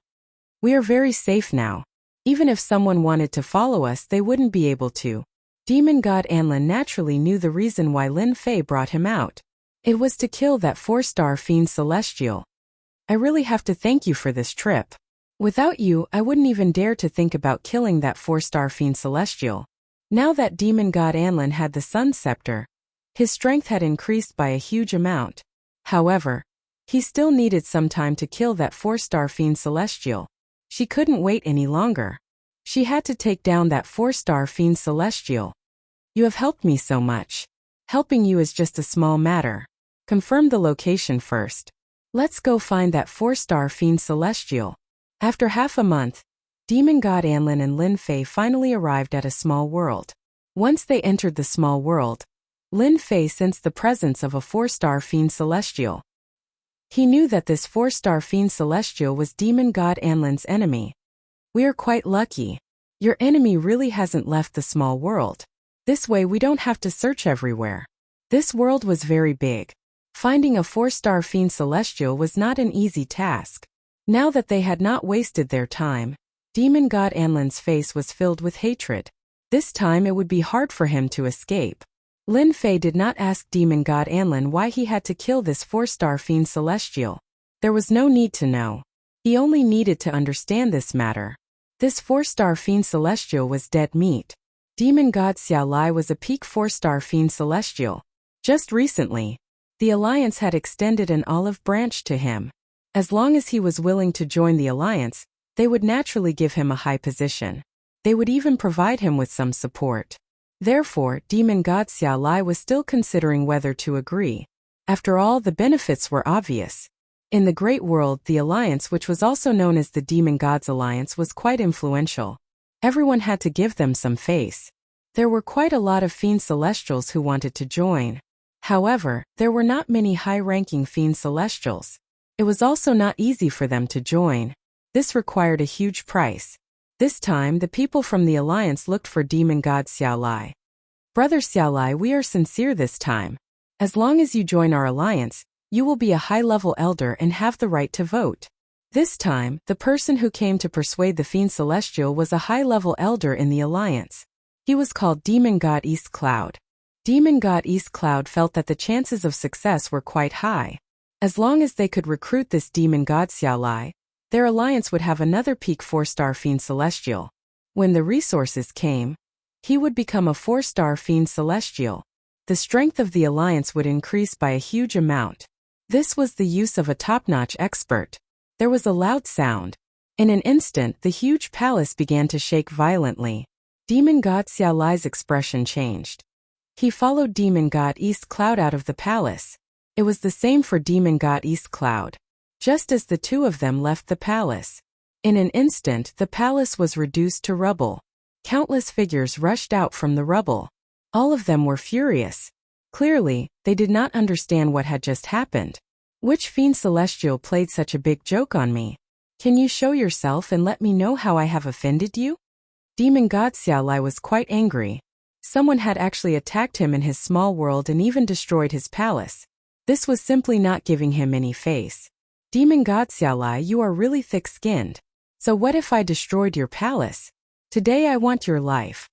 We are very safe now. Even if someone wanted to follow us, they wouldn't be able to. Demon God Anlin naturally knew the reason why Lin Fei brought him out. It was to kill that 4-star Fiend Celestial. I really have to thank you for this trip. Without you, I wouldn't even dare to think about killing that 4-star Fiend Celestial. Now that Demon God Anlin had the Sun Scepter, his strength had increased by a huge amount. However, he still needed some time to kill that 4-star Fiend Celestial. She couldn't wait any longer. She had to take down that 4-star Fiend Celestial. You have helped me so much. Helping you is just a small matter. Confirm the location first. Let's go find that 4-star Fiend Celestial. After half a month, Demon God Anlin and Lin Fei finally arrived at a small world. Once they entered the small world, Lin Fei sensed the presence of a 4-star Fiend Celestial. He knew that this 4-star Fiend Celestial was Demon God Anlin's enemy. We are quite lucky. Your enemy really hasn't left the small world. This way we don't have to search everywhere. This world was very big. Finding a 4-star Fiend Celestial was not an easy task. Now that they had not wasted their time, Demon God Anlin's face was filled with hatred. This time it would be hard for him to escape. Lin Fei did not ask Demon God Anlin why he had to kill this 4-star Fiend Celestial. There was no need to know. He only needed to understand this matter. This 4-star Fiend Celestial was dead meat. Demon God Xiao Lai was a peak 4-star Fiend Celestial. Just recently, the Alliance had extended an olive branch to him. As long as he was willing to join the Alliance, they would naturally give him a high position. They would even provide him with some support. Therefore, demon god Xiao Lai was still considering whether to agree. After all, the benefits were obvious. In the Great World, the alliance, which was also known as the Demon Gods Alliance, was quite influential. Everyone had to give them some face. There were quite a lot of fiend celestials who wanted to join. However, there were not many high-ranking fiend celestials. It was also not easy for them to join. This required a huge price. This time, the people from the alliance looked for demon god Xiao Lai. Brother Xiao Lai, we are sincere this time. As long as you join our alliance, you will be a high-level elder and have the right to vote. This time, the person who came to persuade the fiend celestial was a high-level elder in the alliance. He was called Demon God East Cloud. Demon God East Cloud felt that the chances of success were quite high. As long as they could recruit this demon god Xiao Lai, their alliance would have another peak 4-star fiend celestial. When the resources came, he would become a 4-star fiend celestial. The strength of the alliance would increase by a huge amount. This was the use of a top-notch expert. There was a loud sound. In an instant, the huge palace began to shake violently. Demon god Xiao Lai's expression changed. He followed Demon God East Cloud out of the palace. It was the same for Demon God East Cloud. Just as the two of them left the palace, in an instant the palace was reduced to rubble. Countless figures rushed out from the rubble. All of them were furious. Clearly, they did not understand what had just happened. Which fiend celestial played such a big joke on me? Can you show yourself and let me know how I have offended you? Demon god Xiao Lai was quite angry. Someone had actually attacked him in his small world and even destroyed his palace. This was simply not giving him any face. Demon god Xiao Lai, you are really thick-skinned. So what if I destroyed your palace? Today I want your life.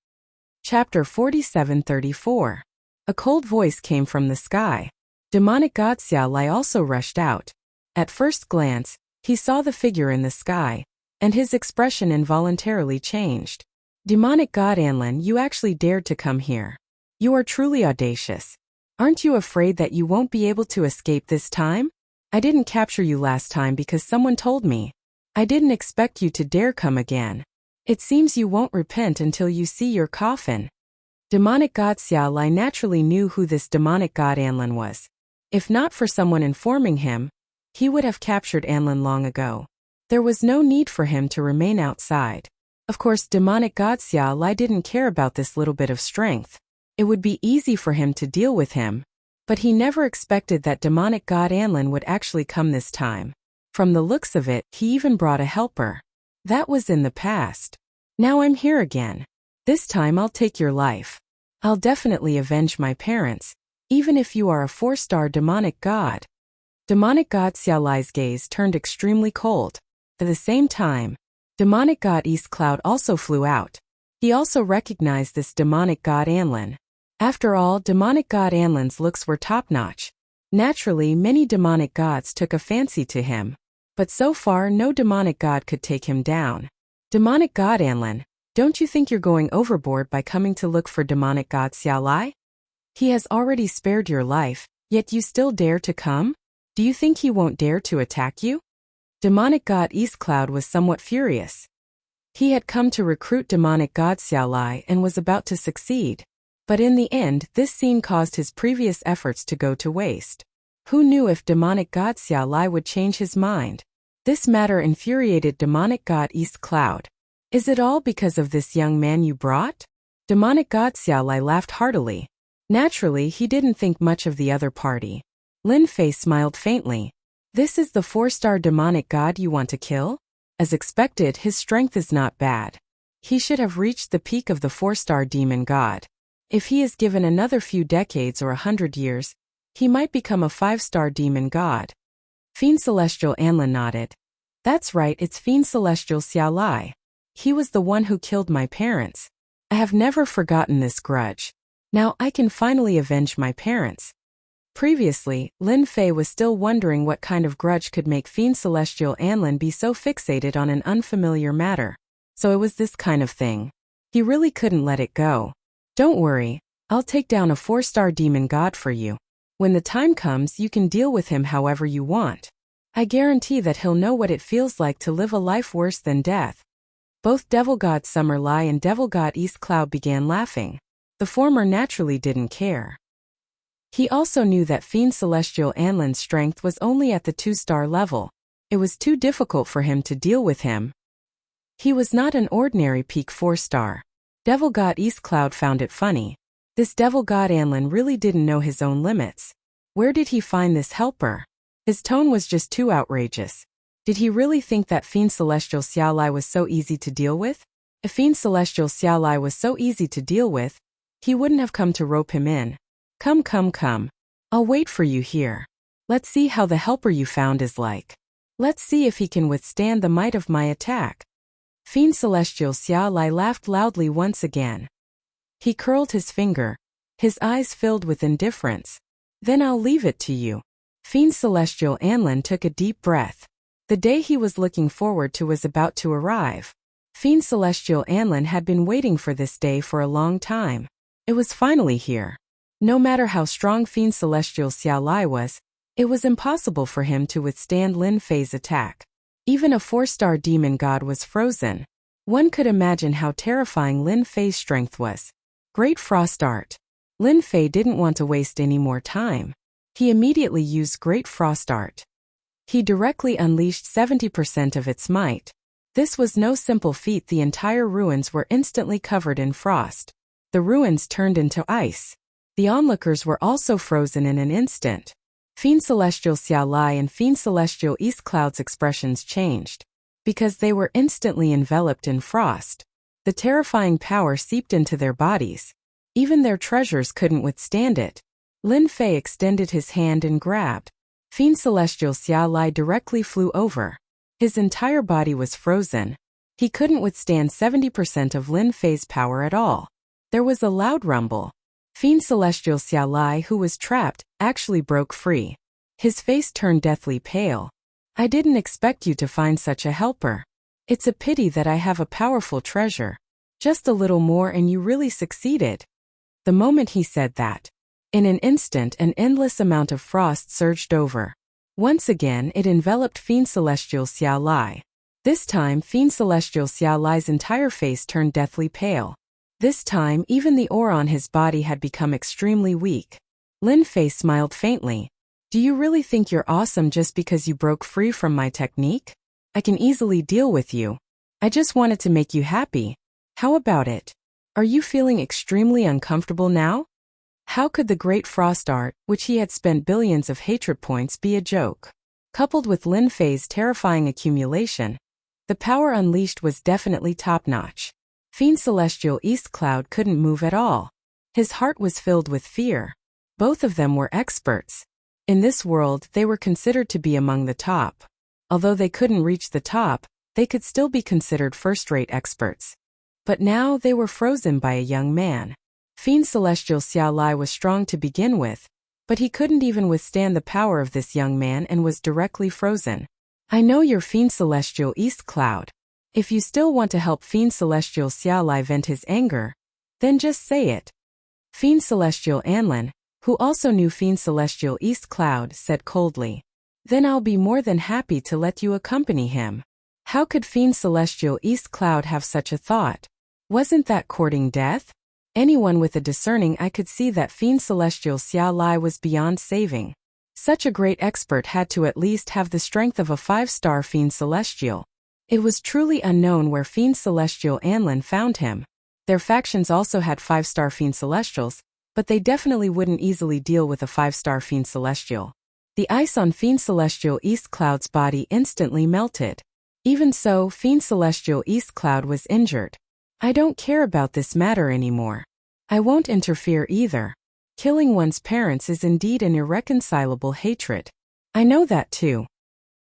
Chapter 47-34. A cold voice came from the sky. Demonic god Xiao Lai also rushed out. At first glance, he saw the figure in the sky, and his expression involuntarily changed. Demonic god Anlin, you actually dared to come here. You are truly audacious. Aren't you afraid that you won't be able to escape this time? I didn't capture you last time because someone told me. I didn't expect you to dare come again. It seems you won't repent until you see your coffin. Demonic god Xiao Lai naturally knew who this demonic god Anlin was. If not for someone informing him, he would have captured Anlin long ago. There was no need for him to remain outside. Of course, demonic god Xiao Lai didn't care about this little bit of strength. It would be easy for him to deal with him, but he never expected that demonic god Anlin would actually come this time. From the looks of it, he even brought a helper. That was in the past. Now I'm here again. This time I'll take your life. I'll definitely avenge my parents, even if you are a 4-star demonic god. Demonic god Xiao Lai's gaze turned extremely cold. At the same time, demonic god East Cloud also flew out. He also recognized this demonic god Anlin. After all, demonic god Anlin's looks were top-notch. Naturally, many demonic gods took a fancy to him. But so far, no demonic god could take him down. Demonic god Anlin, don't you think you're going overboard by coming to look for demonic god Xiao Lai? He has already spared your life, yet you still dare to come? Do you think he won't dare to attack you? Demonic god East Cloud was somewhat furious. He had come to recruit demonic god Xiao Lai and was about to succeed. But in the end, this scene caused his previous efforts to go to waste. Who knew if demonic god Xiao Lai would change his mind? This matter infuriated demonic god East Cloud. Is it all because of this young man you brought? Demonic god Xiao Lai laughed heartily. Naturally, he didn't think much of the other party. Lin Fei smiled faintly. This is the 4-star demonic god you want to kill? As expected, his strength is not bad. He should have reached the peak of the 4-star demon god. If he is given another few decades or 100 years, he might become a 5-star demon god. Fiend Celestial Anlin nodded. That's right, it's Fiend Celestial Xiao Lai. He was the one who killed my parents. I have never forgotten this grudge. Now I can finally avenge my parents. Previously, Lin Fei was still wondering what kind of grudge could make Fiend Celestial Anlin be so fixated on an unfamiliar matter. So it was this kind of thing. He really couldn't let it go. Don't worry, I'll take down a 4-star demon god for you. When the time comes, you can deal with him however you want. I guarantee that he'll know what it feels like to live a life worse than death. Both Devil God Summer Lai and Devil God East Cloud began laughing. The former naturally didn't care. He also knew that Fiend Celestial Anlin's strength was only at the 2-star level. It was too difficult for him to deal with him. He was not an ordinary peak 4-star. Devil God East Cloud found it funny. This Devil God Anlin really didn't know his own limits. Where did he find this helper? His tone was just too outrageous. Did he really think that Fiend Celestial Xiao Lai was so easy to deal with? If Fiend Celestial Xiao Lai was so easy to deal with, he wouldn't have come to rope him in. Come. I'll wait for you here. Let's see how the helper you found is like. Let's see if he can withstand the might of my attack. Fiend Celestial Xiao Lai laughed loudly once again. He curled his finger, his eyes filled with indifference. Then I'll leave it to you. Fiend Celestial Anlin took a deep breath. The day he was looking forward to was about to arrive. Fiend Celestial Anlin had been waiting for this day for a long time. It was finally here. No matter how strong Fiend Celestial Xiao Lai was, it was impossible for him to withstand Lin Fei's attack. Even a 4-star demon god was frozen. One could imagine how terrifying Lin Fei's strength was. Great Frost Art. Lin Fei didn't want to waste any more time. He immediately used Great Frost Art. He directly unleashed 70% of its might. This was no simple feat. The entire ruins were instantly covered in frost. The ruins turned into ice. The onlookers were also frozen in an instant. Fiend Celestial Xiao Lai and Fiend Celestial East Cloud's expressions changed. Because they were instantly enveloped in frost. The terrifying power seeped into their bodies. Even their treasures couldn't withstand it. Lin Fei extended his hand and grabbed. Fiend Celestial Xiao Lai directly flew over. His entire body was frozen. He couldn't withstand 70% of Lin Fei's power at all. There was a loud rumble. Fiend Celestial Xiao Lai, who was trapped, actually broke free. His face turned deathly pale. I didn't expect you to find such a helper. It's a pity that I have a powerful treasure. Just a little more and you really succeeded. The moment he said that, in an instant an endless amount of frost surged over. Once again it enveloped Fiend Celestial Xiao Lai. This time Fiend Celestial Xiao Lai's entire face turned deathly pale. This time even the aura on his body had become extremely weak. Lin Fei smiled faintly. Do you really think you're awesome just because you broke free from my technique? I can easily deal with you. I just wanted to make you happy. How about it? Are you feeling extremely uncomfortable now? How could the Great Frost Art, which he had spent billions of hatred points, be a joke? Coupled with Lin Fei's terrifying accumulation, the power unleashed was definitely top-notch. Fiend Celestial East Cloud couldn't move at all. His heart was filled with fear. Both of them were experts. In this world, they were considered to be among the top. Although they couldn't reach the top, they could still be considered first-rate experts. But now they were frozen by a young man. Fiend Celestial Xiao Lai was strong to begin with, but he couldn't even withstand the power of this young man and was directly frozen. I know you're Fiend Celestial East Cloud. If you still want to help Fiend Celestial Xiao Lai vent his anger, then just say it. Fiend Celestial Anlin, who also knew Fiend Celestial East Cloud, said coldly. Then I'll be more than happy to let you accompany him. How could Fiend Celestial East Cloud have such a thought? Wasn't that courting death? Anyone with a discerning eye could see that Fiend Celestial Xiao Lai was beyond saving. Such a great expert had to at least have the strength of a 5-star Fiend Celestial. It was truly unknown where Fiend Celestial Anlin found him. Their factions also had 5-star Fiend Celestials, but they definitely wouldn't easily deal with a 5-star Fiend Celestial. The ice on Fiend Celestial East Cloud's body instantly melted. Even so, Fiend Celestial East Cloud was injured. I don't care about this matter anymore. I won't interfere either. Killing one's parents is indeed an irreconcilable hatred. I know that too.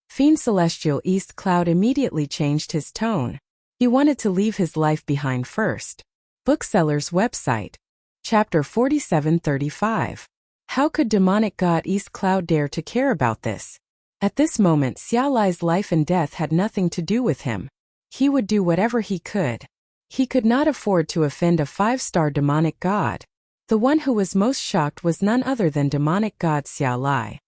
Fiend Celestial East Cloud immediately changed his tone. He wanted to leave his life behind first. Bookseller's website. Chapter 4735. How could demonic god East Cloud dare to care about this? At this moment Xiao Lai's life and death had nothing to do with him. He would do whatever he could. He could not afford to offend a 5-star demonic god. The one who was most shocked was none other than demonic god Xiao Lai.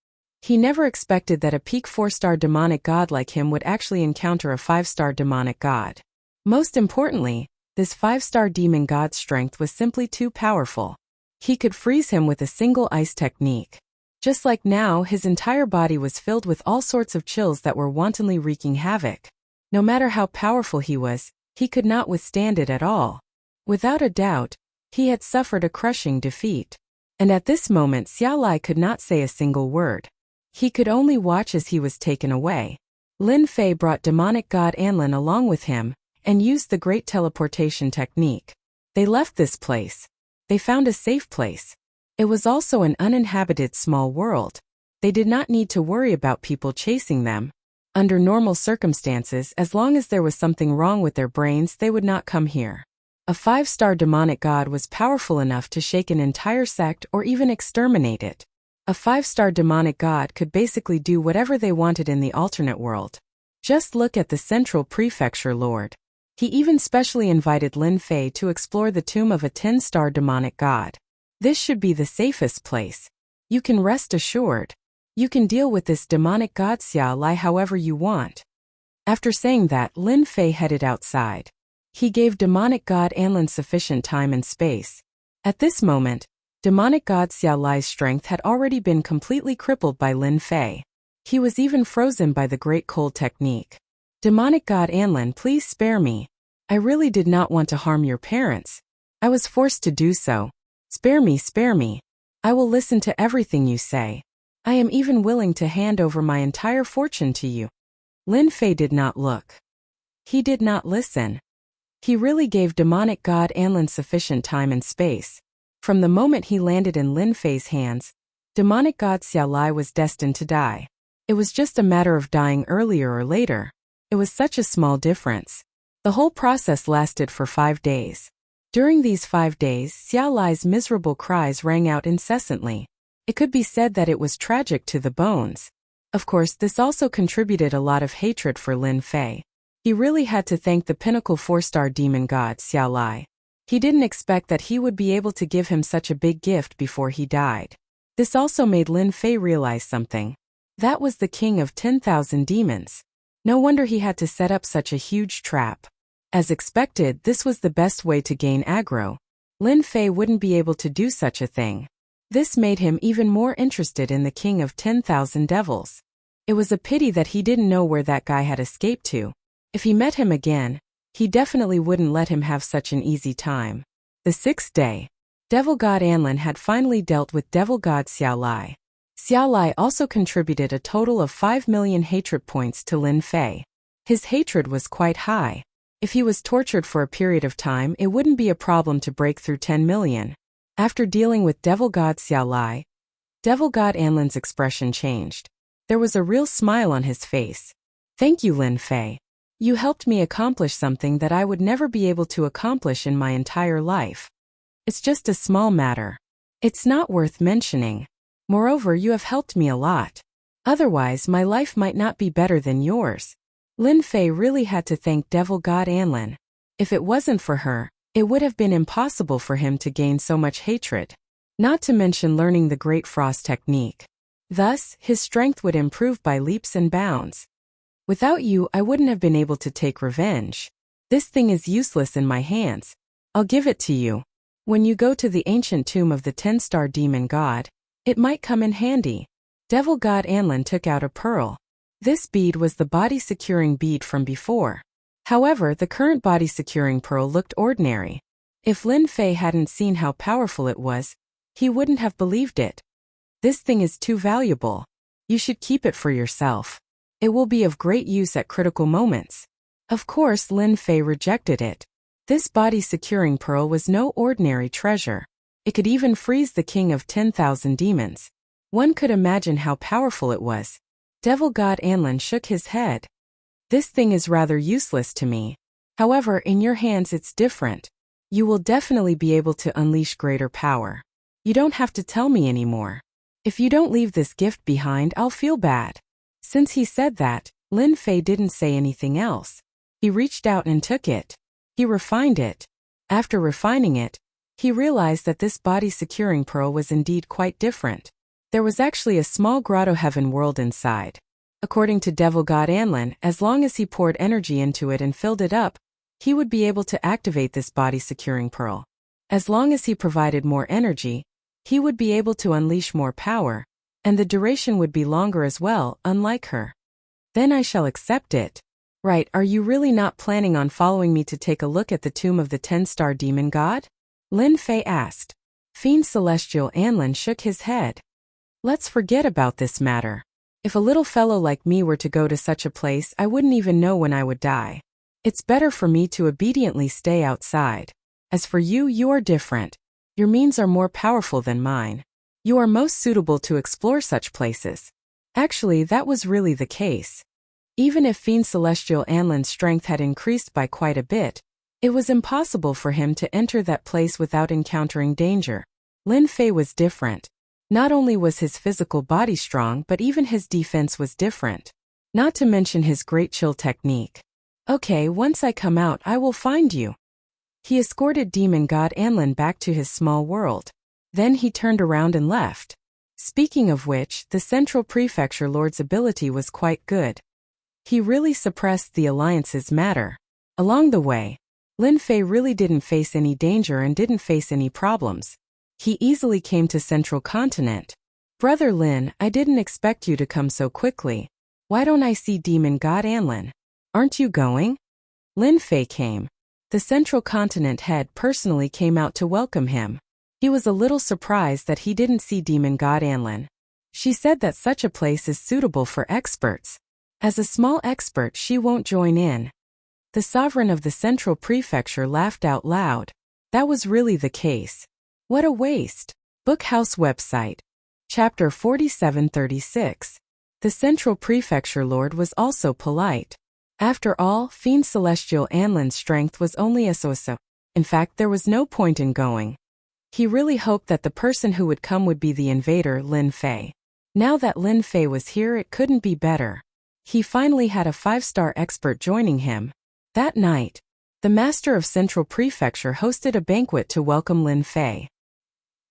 He never expected that a peak 4-star demonic god like him would actually encounter a 5-star demonic god. Most importantly, this 5-star demon god's strength was simply too powerful. He could freeze him with a single ice technique. Just like now, his entire body was filled with all sorts of chills that were wantonly wreaking havoc. No matter how powerful he was, he could not withstand it at all. Without a doubt, he had suffered a crushing defeat. And at this moment Xiao Lai could not say a single word. He could only watch as he was taken away. Lin Fei brought demonic god Anlin along with him, and used the great teleportation technique. They left this place. They found a safe place. It was also an uninhabited small world. They did not need to worry about people chasing them. Under normal circumstances, as long as there was something wrong with their brains, they would not come here. A 5-star demonic god was powerful enough to shake an entire sect or even exterminate it. A 5-star demonic god could basically do whatever they wanted in the alternate world. Just look at the Central Prefecture Lord. He even specially invited Lin Fei to explore the tomb of a 10-star demonic god. This should be the safest place. You can rest assured. You can deal with this demonic god Xiao Lai however you want. After saying that, Lin Fei headed outside. He gave demonic god Anlin sufficient time and space. At this moment, demonic god Xiao Lai's strength had already been completely crippled by Lin Fei. He was even frozen by the great cold technique. Demonic god Anlin, please spare me. I really did not want to harm your parents. I was forced to do so. Spare me, spare me. I will listen to everything you say. I am even willing to hand over my entire fortune to you. Lin Fei did not look. He did not listen. He really gave demonic god Anlin sufficient time and space. From the moment he landed in Lin Fei's hands, demonic god Xiao Lai was destined to die. It was just a matter of dying earlier or later. It was such a small difference. The whole process lasted for 5 days. During these 5 days, Xiao Lai's miserable cries rang out incessantly. It could be said that it was tragic to the bones. Of course, this also contributed a lot of hatred for Lin Fei. He really had to thank the pinnacle 4-star demon god Xiao Lai. He didn't expect that he would be able to give him such a big gift before he died. This also made Lin Fei realize something. That was the king of 10,000 demons. No wonder he had to set up such a huge trap. As expected, this was the best way to gain aggro. Lin Fei wouldn't be able to do such a thing. This made him even more interested in the king of 10,000 devils. It was a pity that he didn't know where that guy had escaped to. If he met him again, he definitely wouldn't let him have such an easy time. The 6th day, Devil God Anlin had finally dealt with Devil God Xiao Lai. Xiao Lai also contributed a total of 5 million hatred points to Lin Fei. His hatred was quite high. If he was tortured for a period of time, it wouldn't be a problem to break through 10 million. After dealing with Devil God Xiao Lai, Devil God Anlin's expression changed. There was a real smile on his face. Thank you, Lin Fei. You helped me accomplish something that I would never be able to accomplish in my entire life. It's just a small matter. It's not worth mentioning. Moreover, you have helped me a lot. Otherwise, my life might not be better than yours. Lin Fei really had to thank Devil God Anlin. If it wasn't for her, it would have been impossible for him to gain so much hatred. Not to mention learning the Great Frost technique. Thus, his strength would improve by leaps and bounds. Without you, I wouldn't have been able to take revenge. This thing is useless in my hands. I'll give it to you. When you go to the ancient tomb of the 10-star demon god, it might come in handy. Devil God Anlin took out a pearl. This bead was the body-securing bead from before. However, the current body-securing pearl looked ordinary. If Lin Fei hadn't seen how powerful it was, he wouldn't have believed it. This thing is too valuable. You should keep it for yourself. It will be of great use at critical moments. Of course, Lin Fei rejected it. This body-securing pearl was no ordinary treasure. It could even freeze the king of 10,000 demons. One could imagine how powerful it was. Devil God Anlin shook his head. This thing is rather useless to me. However, in your hands it's different. You will definitely be able to unleash greater power. You don't have to tell me anymore. If you don't leave this gift behind, I'll feel bad. Since he said that, Lin Fei didn't say anything else. He reached out and took it. He refined it. After refining it, he realized that this body-securing pearl was indeed quite different. There was actually a small grotto heaven world inside. According to Devil God Anlin, as long as he poured energy into it and filled it up, he would be able to activate this body-securing pearl. As long as he provided more energy, he would be able to unleash more power, and the duration would be longer as well, unlike her. Then I shall accept it. Right, are you really not planning on following me to take a look at the tomb of the 10-star demon god? Lin Fei asked. Fiend Celestial Anlin shook his head. Let's forget about this matter. If a little fellow like me were to go to such a place, I wouldn't even know when I would die. It's better for me to obediently stay outside. As for you, you are different. Your means are more powerful than mine. You are most suitable to explore such places. Actually, that was really the case. Even if Fiend Celestial Anlin's strength had increased by quite a bit, it was impossible for him to enter that place without encountering danger. Lin Fei was different. Not only was his physical body strong, but even his defense was different. Not to mention his great chill technique. Okay, once I come out, I will find you. He escorted Demon God Anlin back to his small world. Then he turned around and left. Speaking of which, the Central Prefecture Lord's ability was quite good. He really suppressed the Alliance's matter. Along the way, Lin Fei really didn't face any danger and didn't face any problems. He easily came to Central Continent. Brother Lin, I didn't expect you to come so quickly. Why don't I see Demon God Anlin? Aren't you going? Lin Fei came. The Central Continent head personally came out to welcome him. He was a little surprised that he didn't see Demon God Anlin. She said that such a place is suitable for experts. As a small expert, she won't join in. The sovereign of the Central Prefecture laughed out loud. That was really the case. What a waste. Bookhouse website. Chapter 4736. The Central Prefecture Lord was also polite. After all, Fiend Celestial Anlin's strength was only a so-so. In fact, there was no point in going. He really hoped that the person who would come would be the invader, Lin Fei. Now that Lin Fei was here, it couldn't be better. He finally had a 5-star expert joining him. That night, the Master of Central Prefecture hosted a banquet to welcome Lin Fei.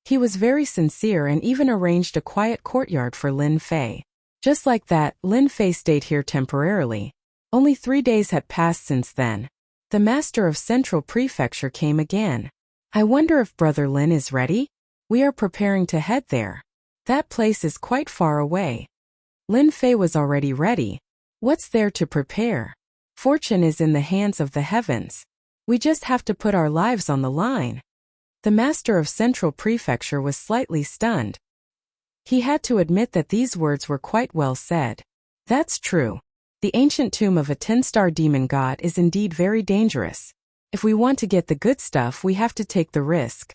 He was very sincere and even arranged a quiet courtyard for Lin Fei. Just like that, Lin Fei stayed here temporarily. Only 3 days had passed since then. The Master of Central Prefecture came again. I wonder if Brother Lin is ready? We are preparing to head there. That place is quite far away. Lin Fei was already ready. What's there to prepare? Fortune is in the hands of the heavens. We just have to put our lives on the line. The Master of Central Prefecture was slightly stunned. He had to admit that these words were quite well said. That's true. The ancient tomb of a 10-star demon god is indeed very dangerous. If we want to get the good stuff, we have to take the risk.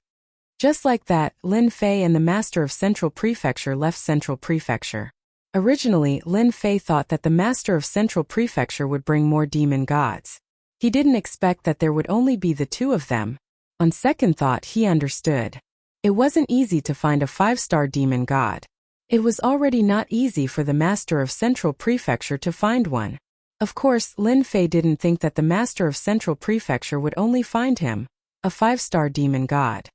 Just like that, Lin Fei and the Master of Central Prefecture left Central Prefecture. Originally, Lin Fei thought that the Master of Central Prefecture would bring more demon gods. He didn't expect that there would only be the 2 of them. On second thought, he understood. It wasn't easy to find a 5-star demon god. It was already not easy for the Master of Central Prefecture to find one. Of course, Lin Fei didn't think that the Master of Central Prefecture would only find him, a 5-star demon god.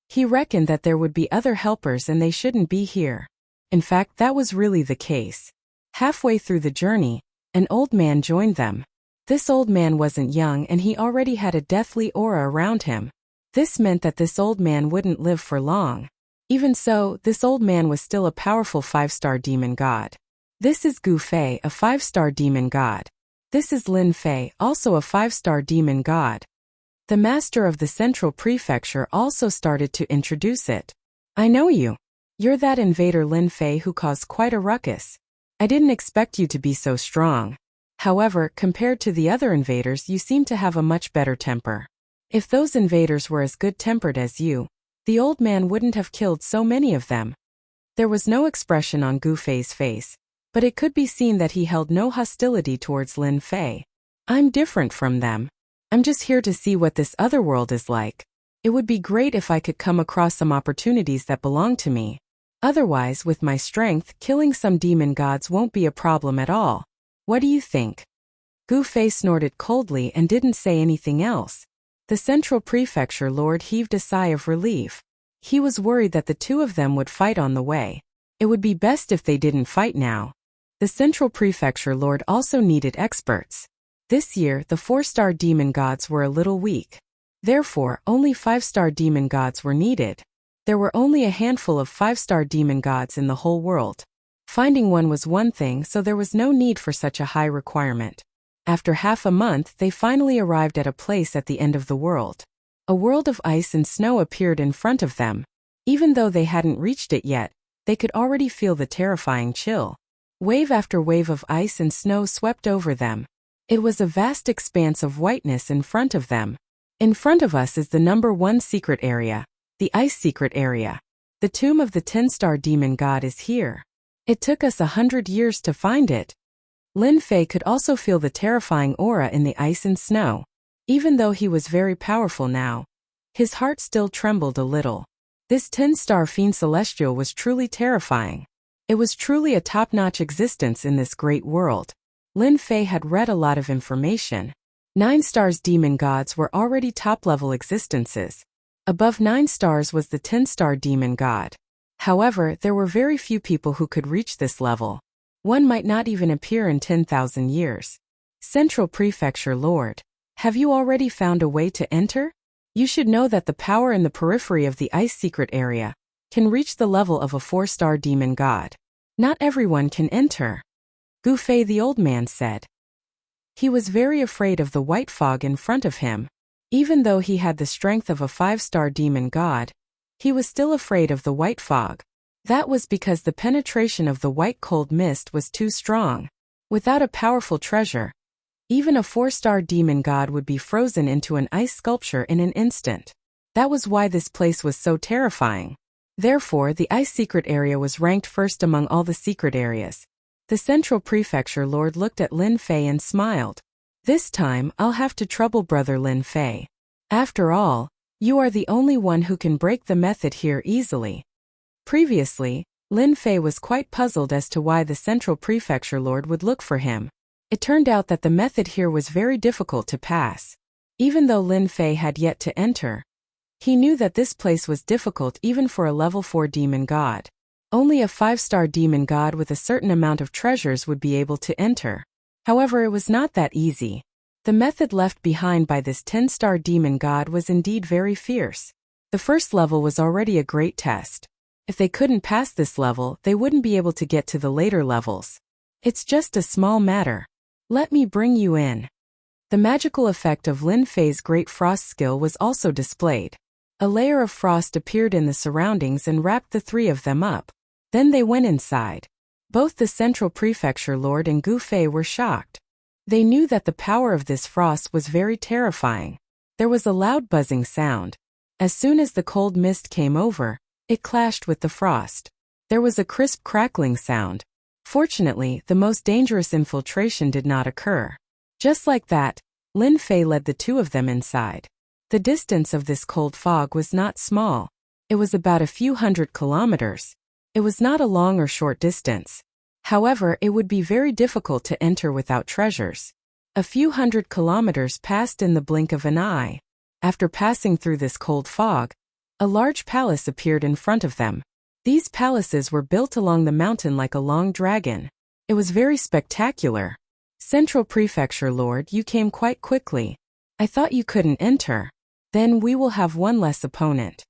He reckoned that there would be other helpers and they shouldn't be here. In fact, that was really the case. Halfway through the journey, an old man joined them. This old man wasn't young and he already had a deathly aura around him. This meant that this old man wouldn't live for long. Even so, this old man was still a powerful 5-star demon god. This is Gu Fei, a 5-star demon god. This is Lin Fei, also a 5-star demon god. The Master of the Central Prefecture also started to introduce it. I know you. You're that invader Lin Fei who caused quite a ruckus. I didn't expect you to be so strong. However, compared to the other invaders, you seem to have a much better temper. If those invaders were as good-tempered as you, the old man wouldn't have killed so many of them. There was no expression on Gu Fei's face, but it could be seen that he held no hostility towards Lin Fei. I'm different from them. I'm just here to see what this other world is like. It would be great if I could come across some opportunities that belong to me. Otherwise, with my strength, killing some demon gods won't be a problem at all. What do you think? Gu Fei snorted coldly and didn't say anything else. The Central Prefecture Lord heaved a sigh of relief. He was worried that the 2 of them would fight on the way. It would be best if they didn't fight now. The Central Prefecture Lord also needed experts. This year, the 4-star demon gods were a little weak. Therefore, only 5-star demon gods were needed. There were only a handful of 5-star demon gods in the whole world. Finding one was one thing, so there was no need for such a high requirement. After half a month, they finally arrived at a place at the end of the world. A world of ice and snow appeared in front of them. Even though they hadn't reached it yet, they could already feel the terrifying chill. Wave after wave of ice and snow swept over them. It was a vast expanse of whiteness in front of them. In front of us is the number 1 secret area, the ice secret area. The tomb of the 10-star demon god is here. It took us 100 years to find it. Lin Fei could also feel the terrifying aura in the ice and snow. Even though he was very powerful now, his heart still trembled a little. This 10-star fiend celestial was truly terrifying. It was truly a top-notch existence in this great world. Lin Fei had read a lot of information. 9 stars demon gods were already top-level existences. Above 9 stars was the 10-star demon god. However, there were very few people who could reach this level. One might not even appear in 10,000 years. Central Prefecture Lord, have you already found a way to enter? You should know that the power in the periphery of the ice secret area can reach the level of a 4-star demon god. Not everyone can enter. Gu Fei the old man said. He was very afraid of the white fog in front of him. Even though he had the strength of a 5-star demon god, he was still afraid of the white fog. That was because the penetration of the white cold mist was too strong. Without a powerful treasure, even a 4-star demon god would be frozen into an ice sculpture in an instant. That was why this place was so terrifying. Therefore, the ice secret area was ranked first among all the secret areas. The Central Prefecture Lord looked at Lin Fei and smiled. This time, I'll have to trouble Brother Lin Fei. After all, you are the only one who can break the method here easily. Previously, Lin Fei was quite puzzled as to why the Central Prefecture Lord would look for him. It turned out that the method here was very difficult to pass. Even though Lin Fei had yet to enter, he knew that this place was difficult even for a level 4 demon god. Only a 5-star demon god with a certain amount of treasures would be able to enter. However, it was not that easy. The method left behind by this 10-star demon god was indeed very fierce. The first level was already a great test. If they couldn't pass this level, they wouldn't be able to get to the later levels. It's just a small matter. Let me bring you in. The magical effect of Lin Fei's great frost skill was also displayed. A layer of frost appeared in the surroundings and wrapped the 3 of them up. Then they went inside. Both the Central Prefecture Lord and Gu Fei were shocked. They knew that the power of this frost was very terrifying. There was a loud buzzing sound. As soon as the cold mist came over, it clashed with the frost. There was a crisp crackling sound. Fortunately, the most dangerous infiltration did not occur. Just like that, Lin Fei led the 2 of them inside. The distance of this cold fog was not small. It was about a few 100 kilometers. It was not a long or short distance. However, it would be very difficult to enter without treasures. A few 100 kilometers passed in the blink of an eye. After passing through this cold fog, a large palace appeared in front of them. These palaces were built along the mountain like a long dragon. It was very spectacular. Central Prefecture Lord, you came quite quickly. I thought you couldn't enter. Then we will have one less opponent.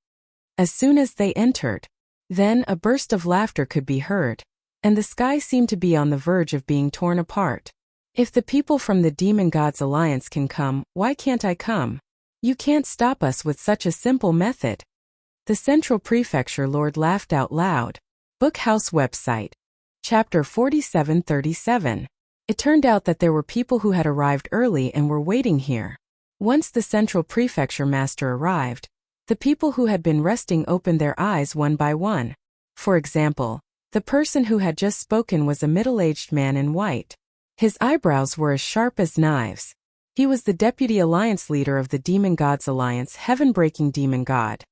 As soon as they entered, then a burst of laughter could be heard, and the sky seemed to be on the verge of being torn apart. If the people from the Demon Gods Alliance can come, why can't I come? You can't stop us with such a simple method. The Central Prefecture Lord laughed out loud. Book House website. Chapter 4737. It turned out that there were people who had arrived early and were waiting here. Once the Central Prefecture Master arrived, the people who had been resting opened their eyes one by one. For example, the person who had just spoken was a middle-aged man in white. His eyebrows were as sharp as knives. He was the Deputy Alliance Leader of the Demon Gods Alliance, Heaven-Breaking Demon God.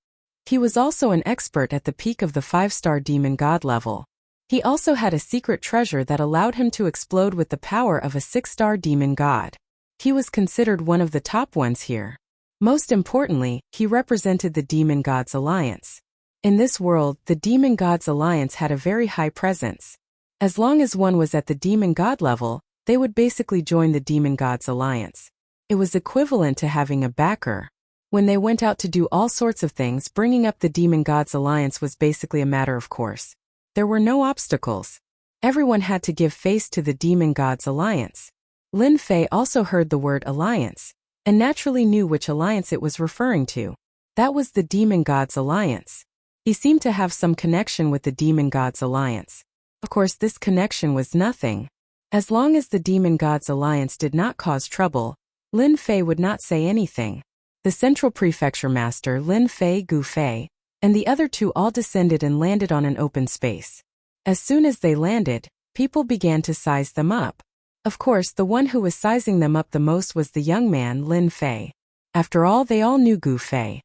He was also an expert at the peak of the 5-star Demon God level. He also had a secret treasure that allowed him to explode with the power of a 6-star Demon God. He was considered one of the top ones here. Most importantly, he represented the Demon Gods Alliance. In this world, the Demon Gods Alliance had a very high presence. As long as one was at the Demon God level, they would basically join the Demon Gods Alliance. It was equivalent to having a backer. When they went out to do all sorts of things, bringing up the Demon Gods Alliance was basically a matter of course. There were no obstacles. Everyone had to give face to the Demon Gods Alliance. Lin Fei also heard the word alliance, and naturally knew which alliance it was referring to. That was the Demon Gods Alliance. He seemed to have some connection with the Demon Gods Alliance. Of course, this connection was nothing. As long as the Demon Gods Alliance did not cause trouble, Lin Fei would not say anything. The Central Prefecture Master Lin Fei, Gu Fei, and the other two all descended and landed on an open space. As soon as they landed, people began to size them up. Of course, the one who was sizing them up the most was the young man Lin Fei. After all, they all knew Gu Fei.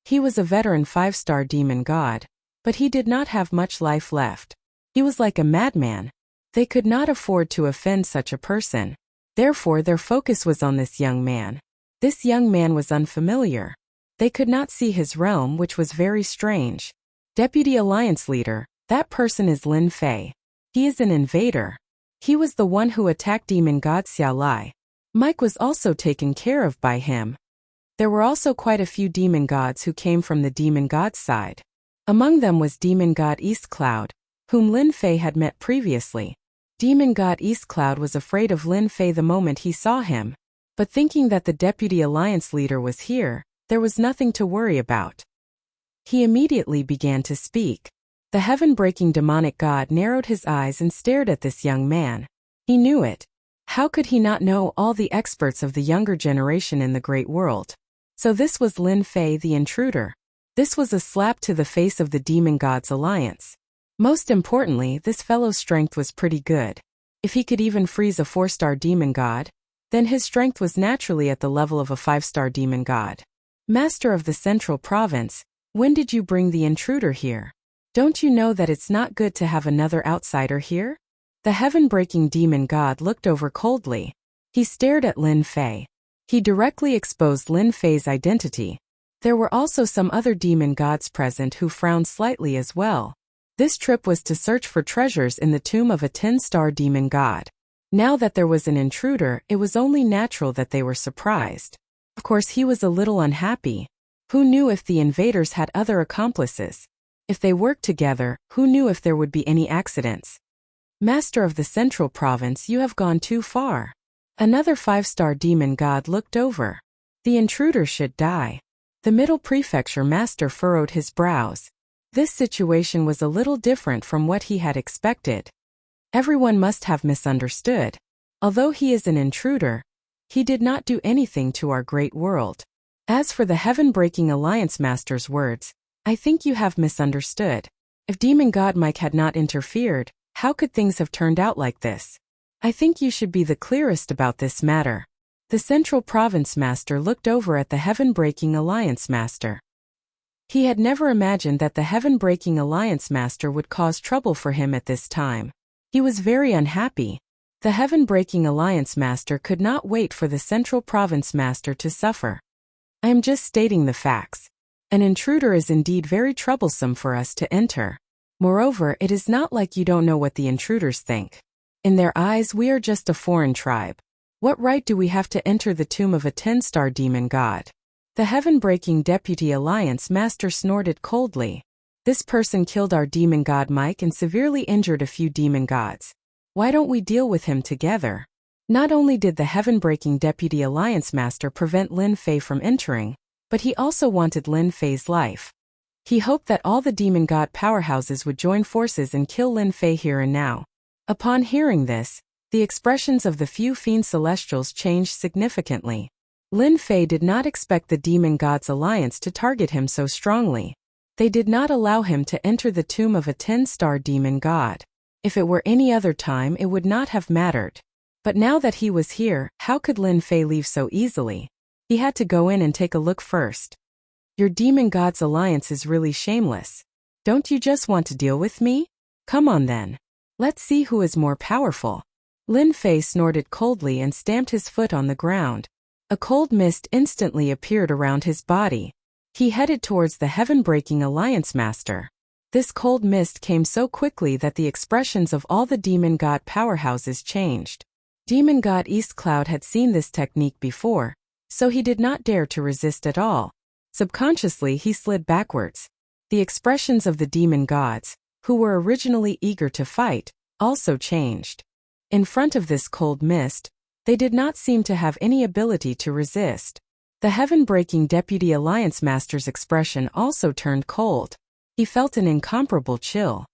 He was a veteran 5-star demon god, but he did not have much life left. He was like a madman. They could not afford to offend such a person. Therefore, their focus was on this young man. This young man was unfamiliar. They could not see his realm, which was very strange. Deputy Alliance Leader, that person is Lin Fei. He is an invader. He was the one who attacked Demon God Xiao Lai. Mike was also taken care of by him. There were also quite a few demon gods who came from the demon god side. Among them was Demon God East Cloud, whom Lin Fei had met previously. Demon God East Cloud was afraid of Lin Fei the moment he saw him, but thinking that the Deputy Alliance Leader was here, there was nothing to worry about. He immediately began to speak. The heaven-breaking demonic god narrowed his eyes and stared at this young man. He knew it. How could he not know all the experts of the younger generation in the great world? So this was Lin Fei the intruder. This was a slap to the face of the Demon Gods Alliance. Most importantly, this fellow's strength was pretty good. If he could even freeze a 4-star demon god, then his strength was naturally at the level of a 5-star demon god. Master of the Central Province, when did you bring the intruder here? Don't you know that it's not good to have another outsider here? The heaven-breaking demon god looked over coldly. He stared at Lin Fei. He directly exposed Lin Fei's identity. There were also some other demon gods present who frowned slightly as well. This trip was to search for treasures in the tomb of a 10-star demon god. Now that there was an intruder, it was only natural that they were surprised. Of course, he was a little unhappy. Who knew if the invaders had other accomplices? If they worked together, who knew if there would be any accidents? Master of the Central Province, you have gone too far. Another 5-star demon god looked over. The intruder should die. The Middle Prefecture Master furrowed his brows. This situation was a little different from what he had expected. Everyone must have misunderstood. Although he is an intruder, he did not do anything to our great world. As for the heaven-breaking Alliance Master's words, I think you have misunderstood. If Demon God Mike had not interfered, how could things have turned out like this? I think you should be the clearest about this matter. The Central Province Master looked over at the heaven-breaking Alliance Master. He had never imagined that the heaven-breaking Alliance Master would cause trouble for him at this time. He was very unhappy. The heaven-breaking Alliance Master could not wait for the Central Province Master to suffer. I am just stating the facts. An intruder is indeed very troublesome for us to enter. Moreover, it is not like you don't know what the intruders think. In their eyes, we are just a foreign tribe. What right do we have to enter the tomb of a 10-star demon god? The heaven-breaking Deputy Alliance Master snorted coldly. This person killed our demon god Mike and severely injured a few demon gods. Why don't we deal with him together? Not only did the heaven-breaking Deputy Alliance Master prevent Lin Fei from entering, but he also wanted Lin Fei's life. He hoped that all the demon god powerhouses would join forces and kill Lin Fei here and now. Upon hearing this, the expressions of the few fiend celestials changed significantly. Lin Fei did not expect the Demon Gods Alliance to target him so strongly. They did not allow him to enter the tomb of a 10-star demon god. If it were any other time, it would not have mattered. But now that he was here, how could Lin Fei leave so easily? He had to go in and take a look first. Your Demon Gods Alliance is really shameless. Don't you just want to deal with me? Come on then. Let's see who is more powerful. Lin Fei snorted coldly and stamped his foot on the ground. A cold mist instantly appeared around his body. He headed towards the heaven-breaking Alliance Master. This cold mist came so quickly that the expressions of all the demon god powerhouses changed. Demon god East Cloud had seen this technique before, so he did not dare to resist at all. Subconsciously he slid backwards. The expressions of the demon gods, who were originally eager to fight, also changed. In front of this cold mist, they did not seem to have any ability to resist. The heaven-breaking Deputy Alliance Master's expression also turned cold. He felt an incomparable chill.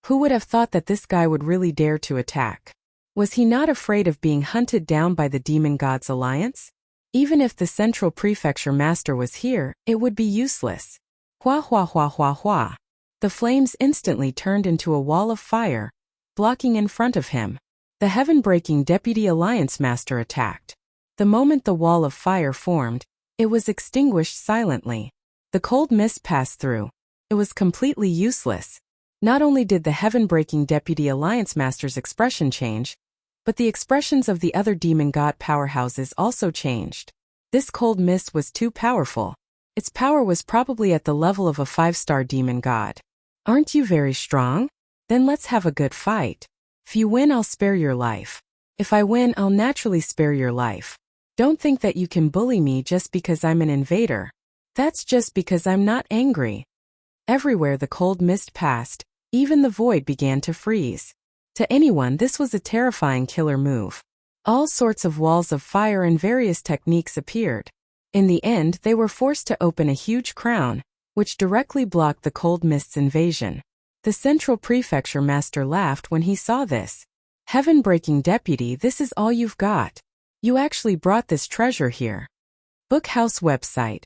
Who would have thought that this guy would really dare to attack? Was he not afraid of being hunted down by the Demon God's alliance? Even if the Central Prefecture Master was here, it would be useless. Hua hua hua hua hua. The flames instantly turned into a wall of fire, blocking in front of him. The heaven-breaking Deputy Alliance Master attacked. The moment the wall of fire formed, it was extinguished silently. The cold mist passed through. It was completely useless. Not only did the heaven-breaking Deputy Alliance Master's expression change, but the expressions of the other demon god powerhouses also changed. This cold mist was too powerful. Its power was probably at the level of a 5-star demon god. Aren't you very strong? Then let's have a good fight. If you win, I'll spare your life. If I win, I'll naturally spare your life. Don't think that you can bully me just because I'm an invader. That's just because I'm not angry. Everywhere the cold mist passed, even the void began to freeze. To anyone, this was a terrifying killer move. All sorts of walls of fire and various techniques appeared. In the end, they were forced to open a huge crown, which directly blocked the cold mist's invasion. The Central Prefecture Master laughed when he saw this. Heaven-breaking Deputy, this is all you've got. You actually brought this treasure here. Bookhouse website.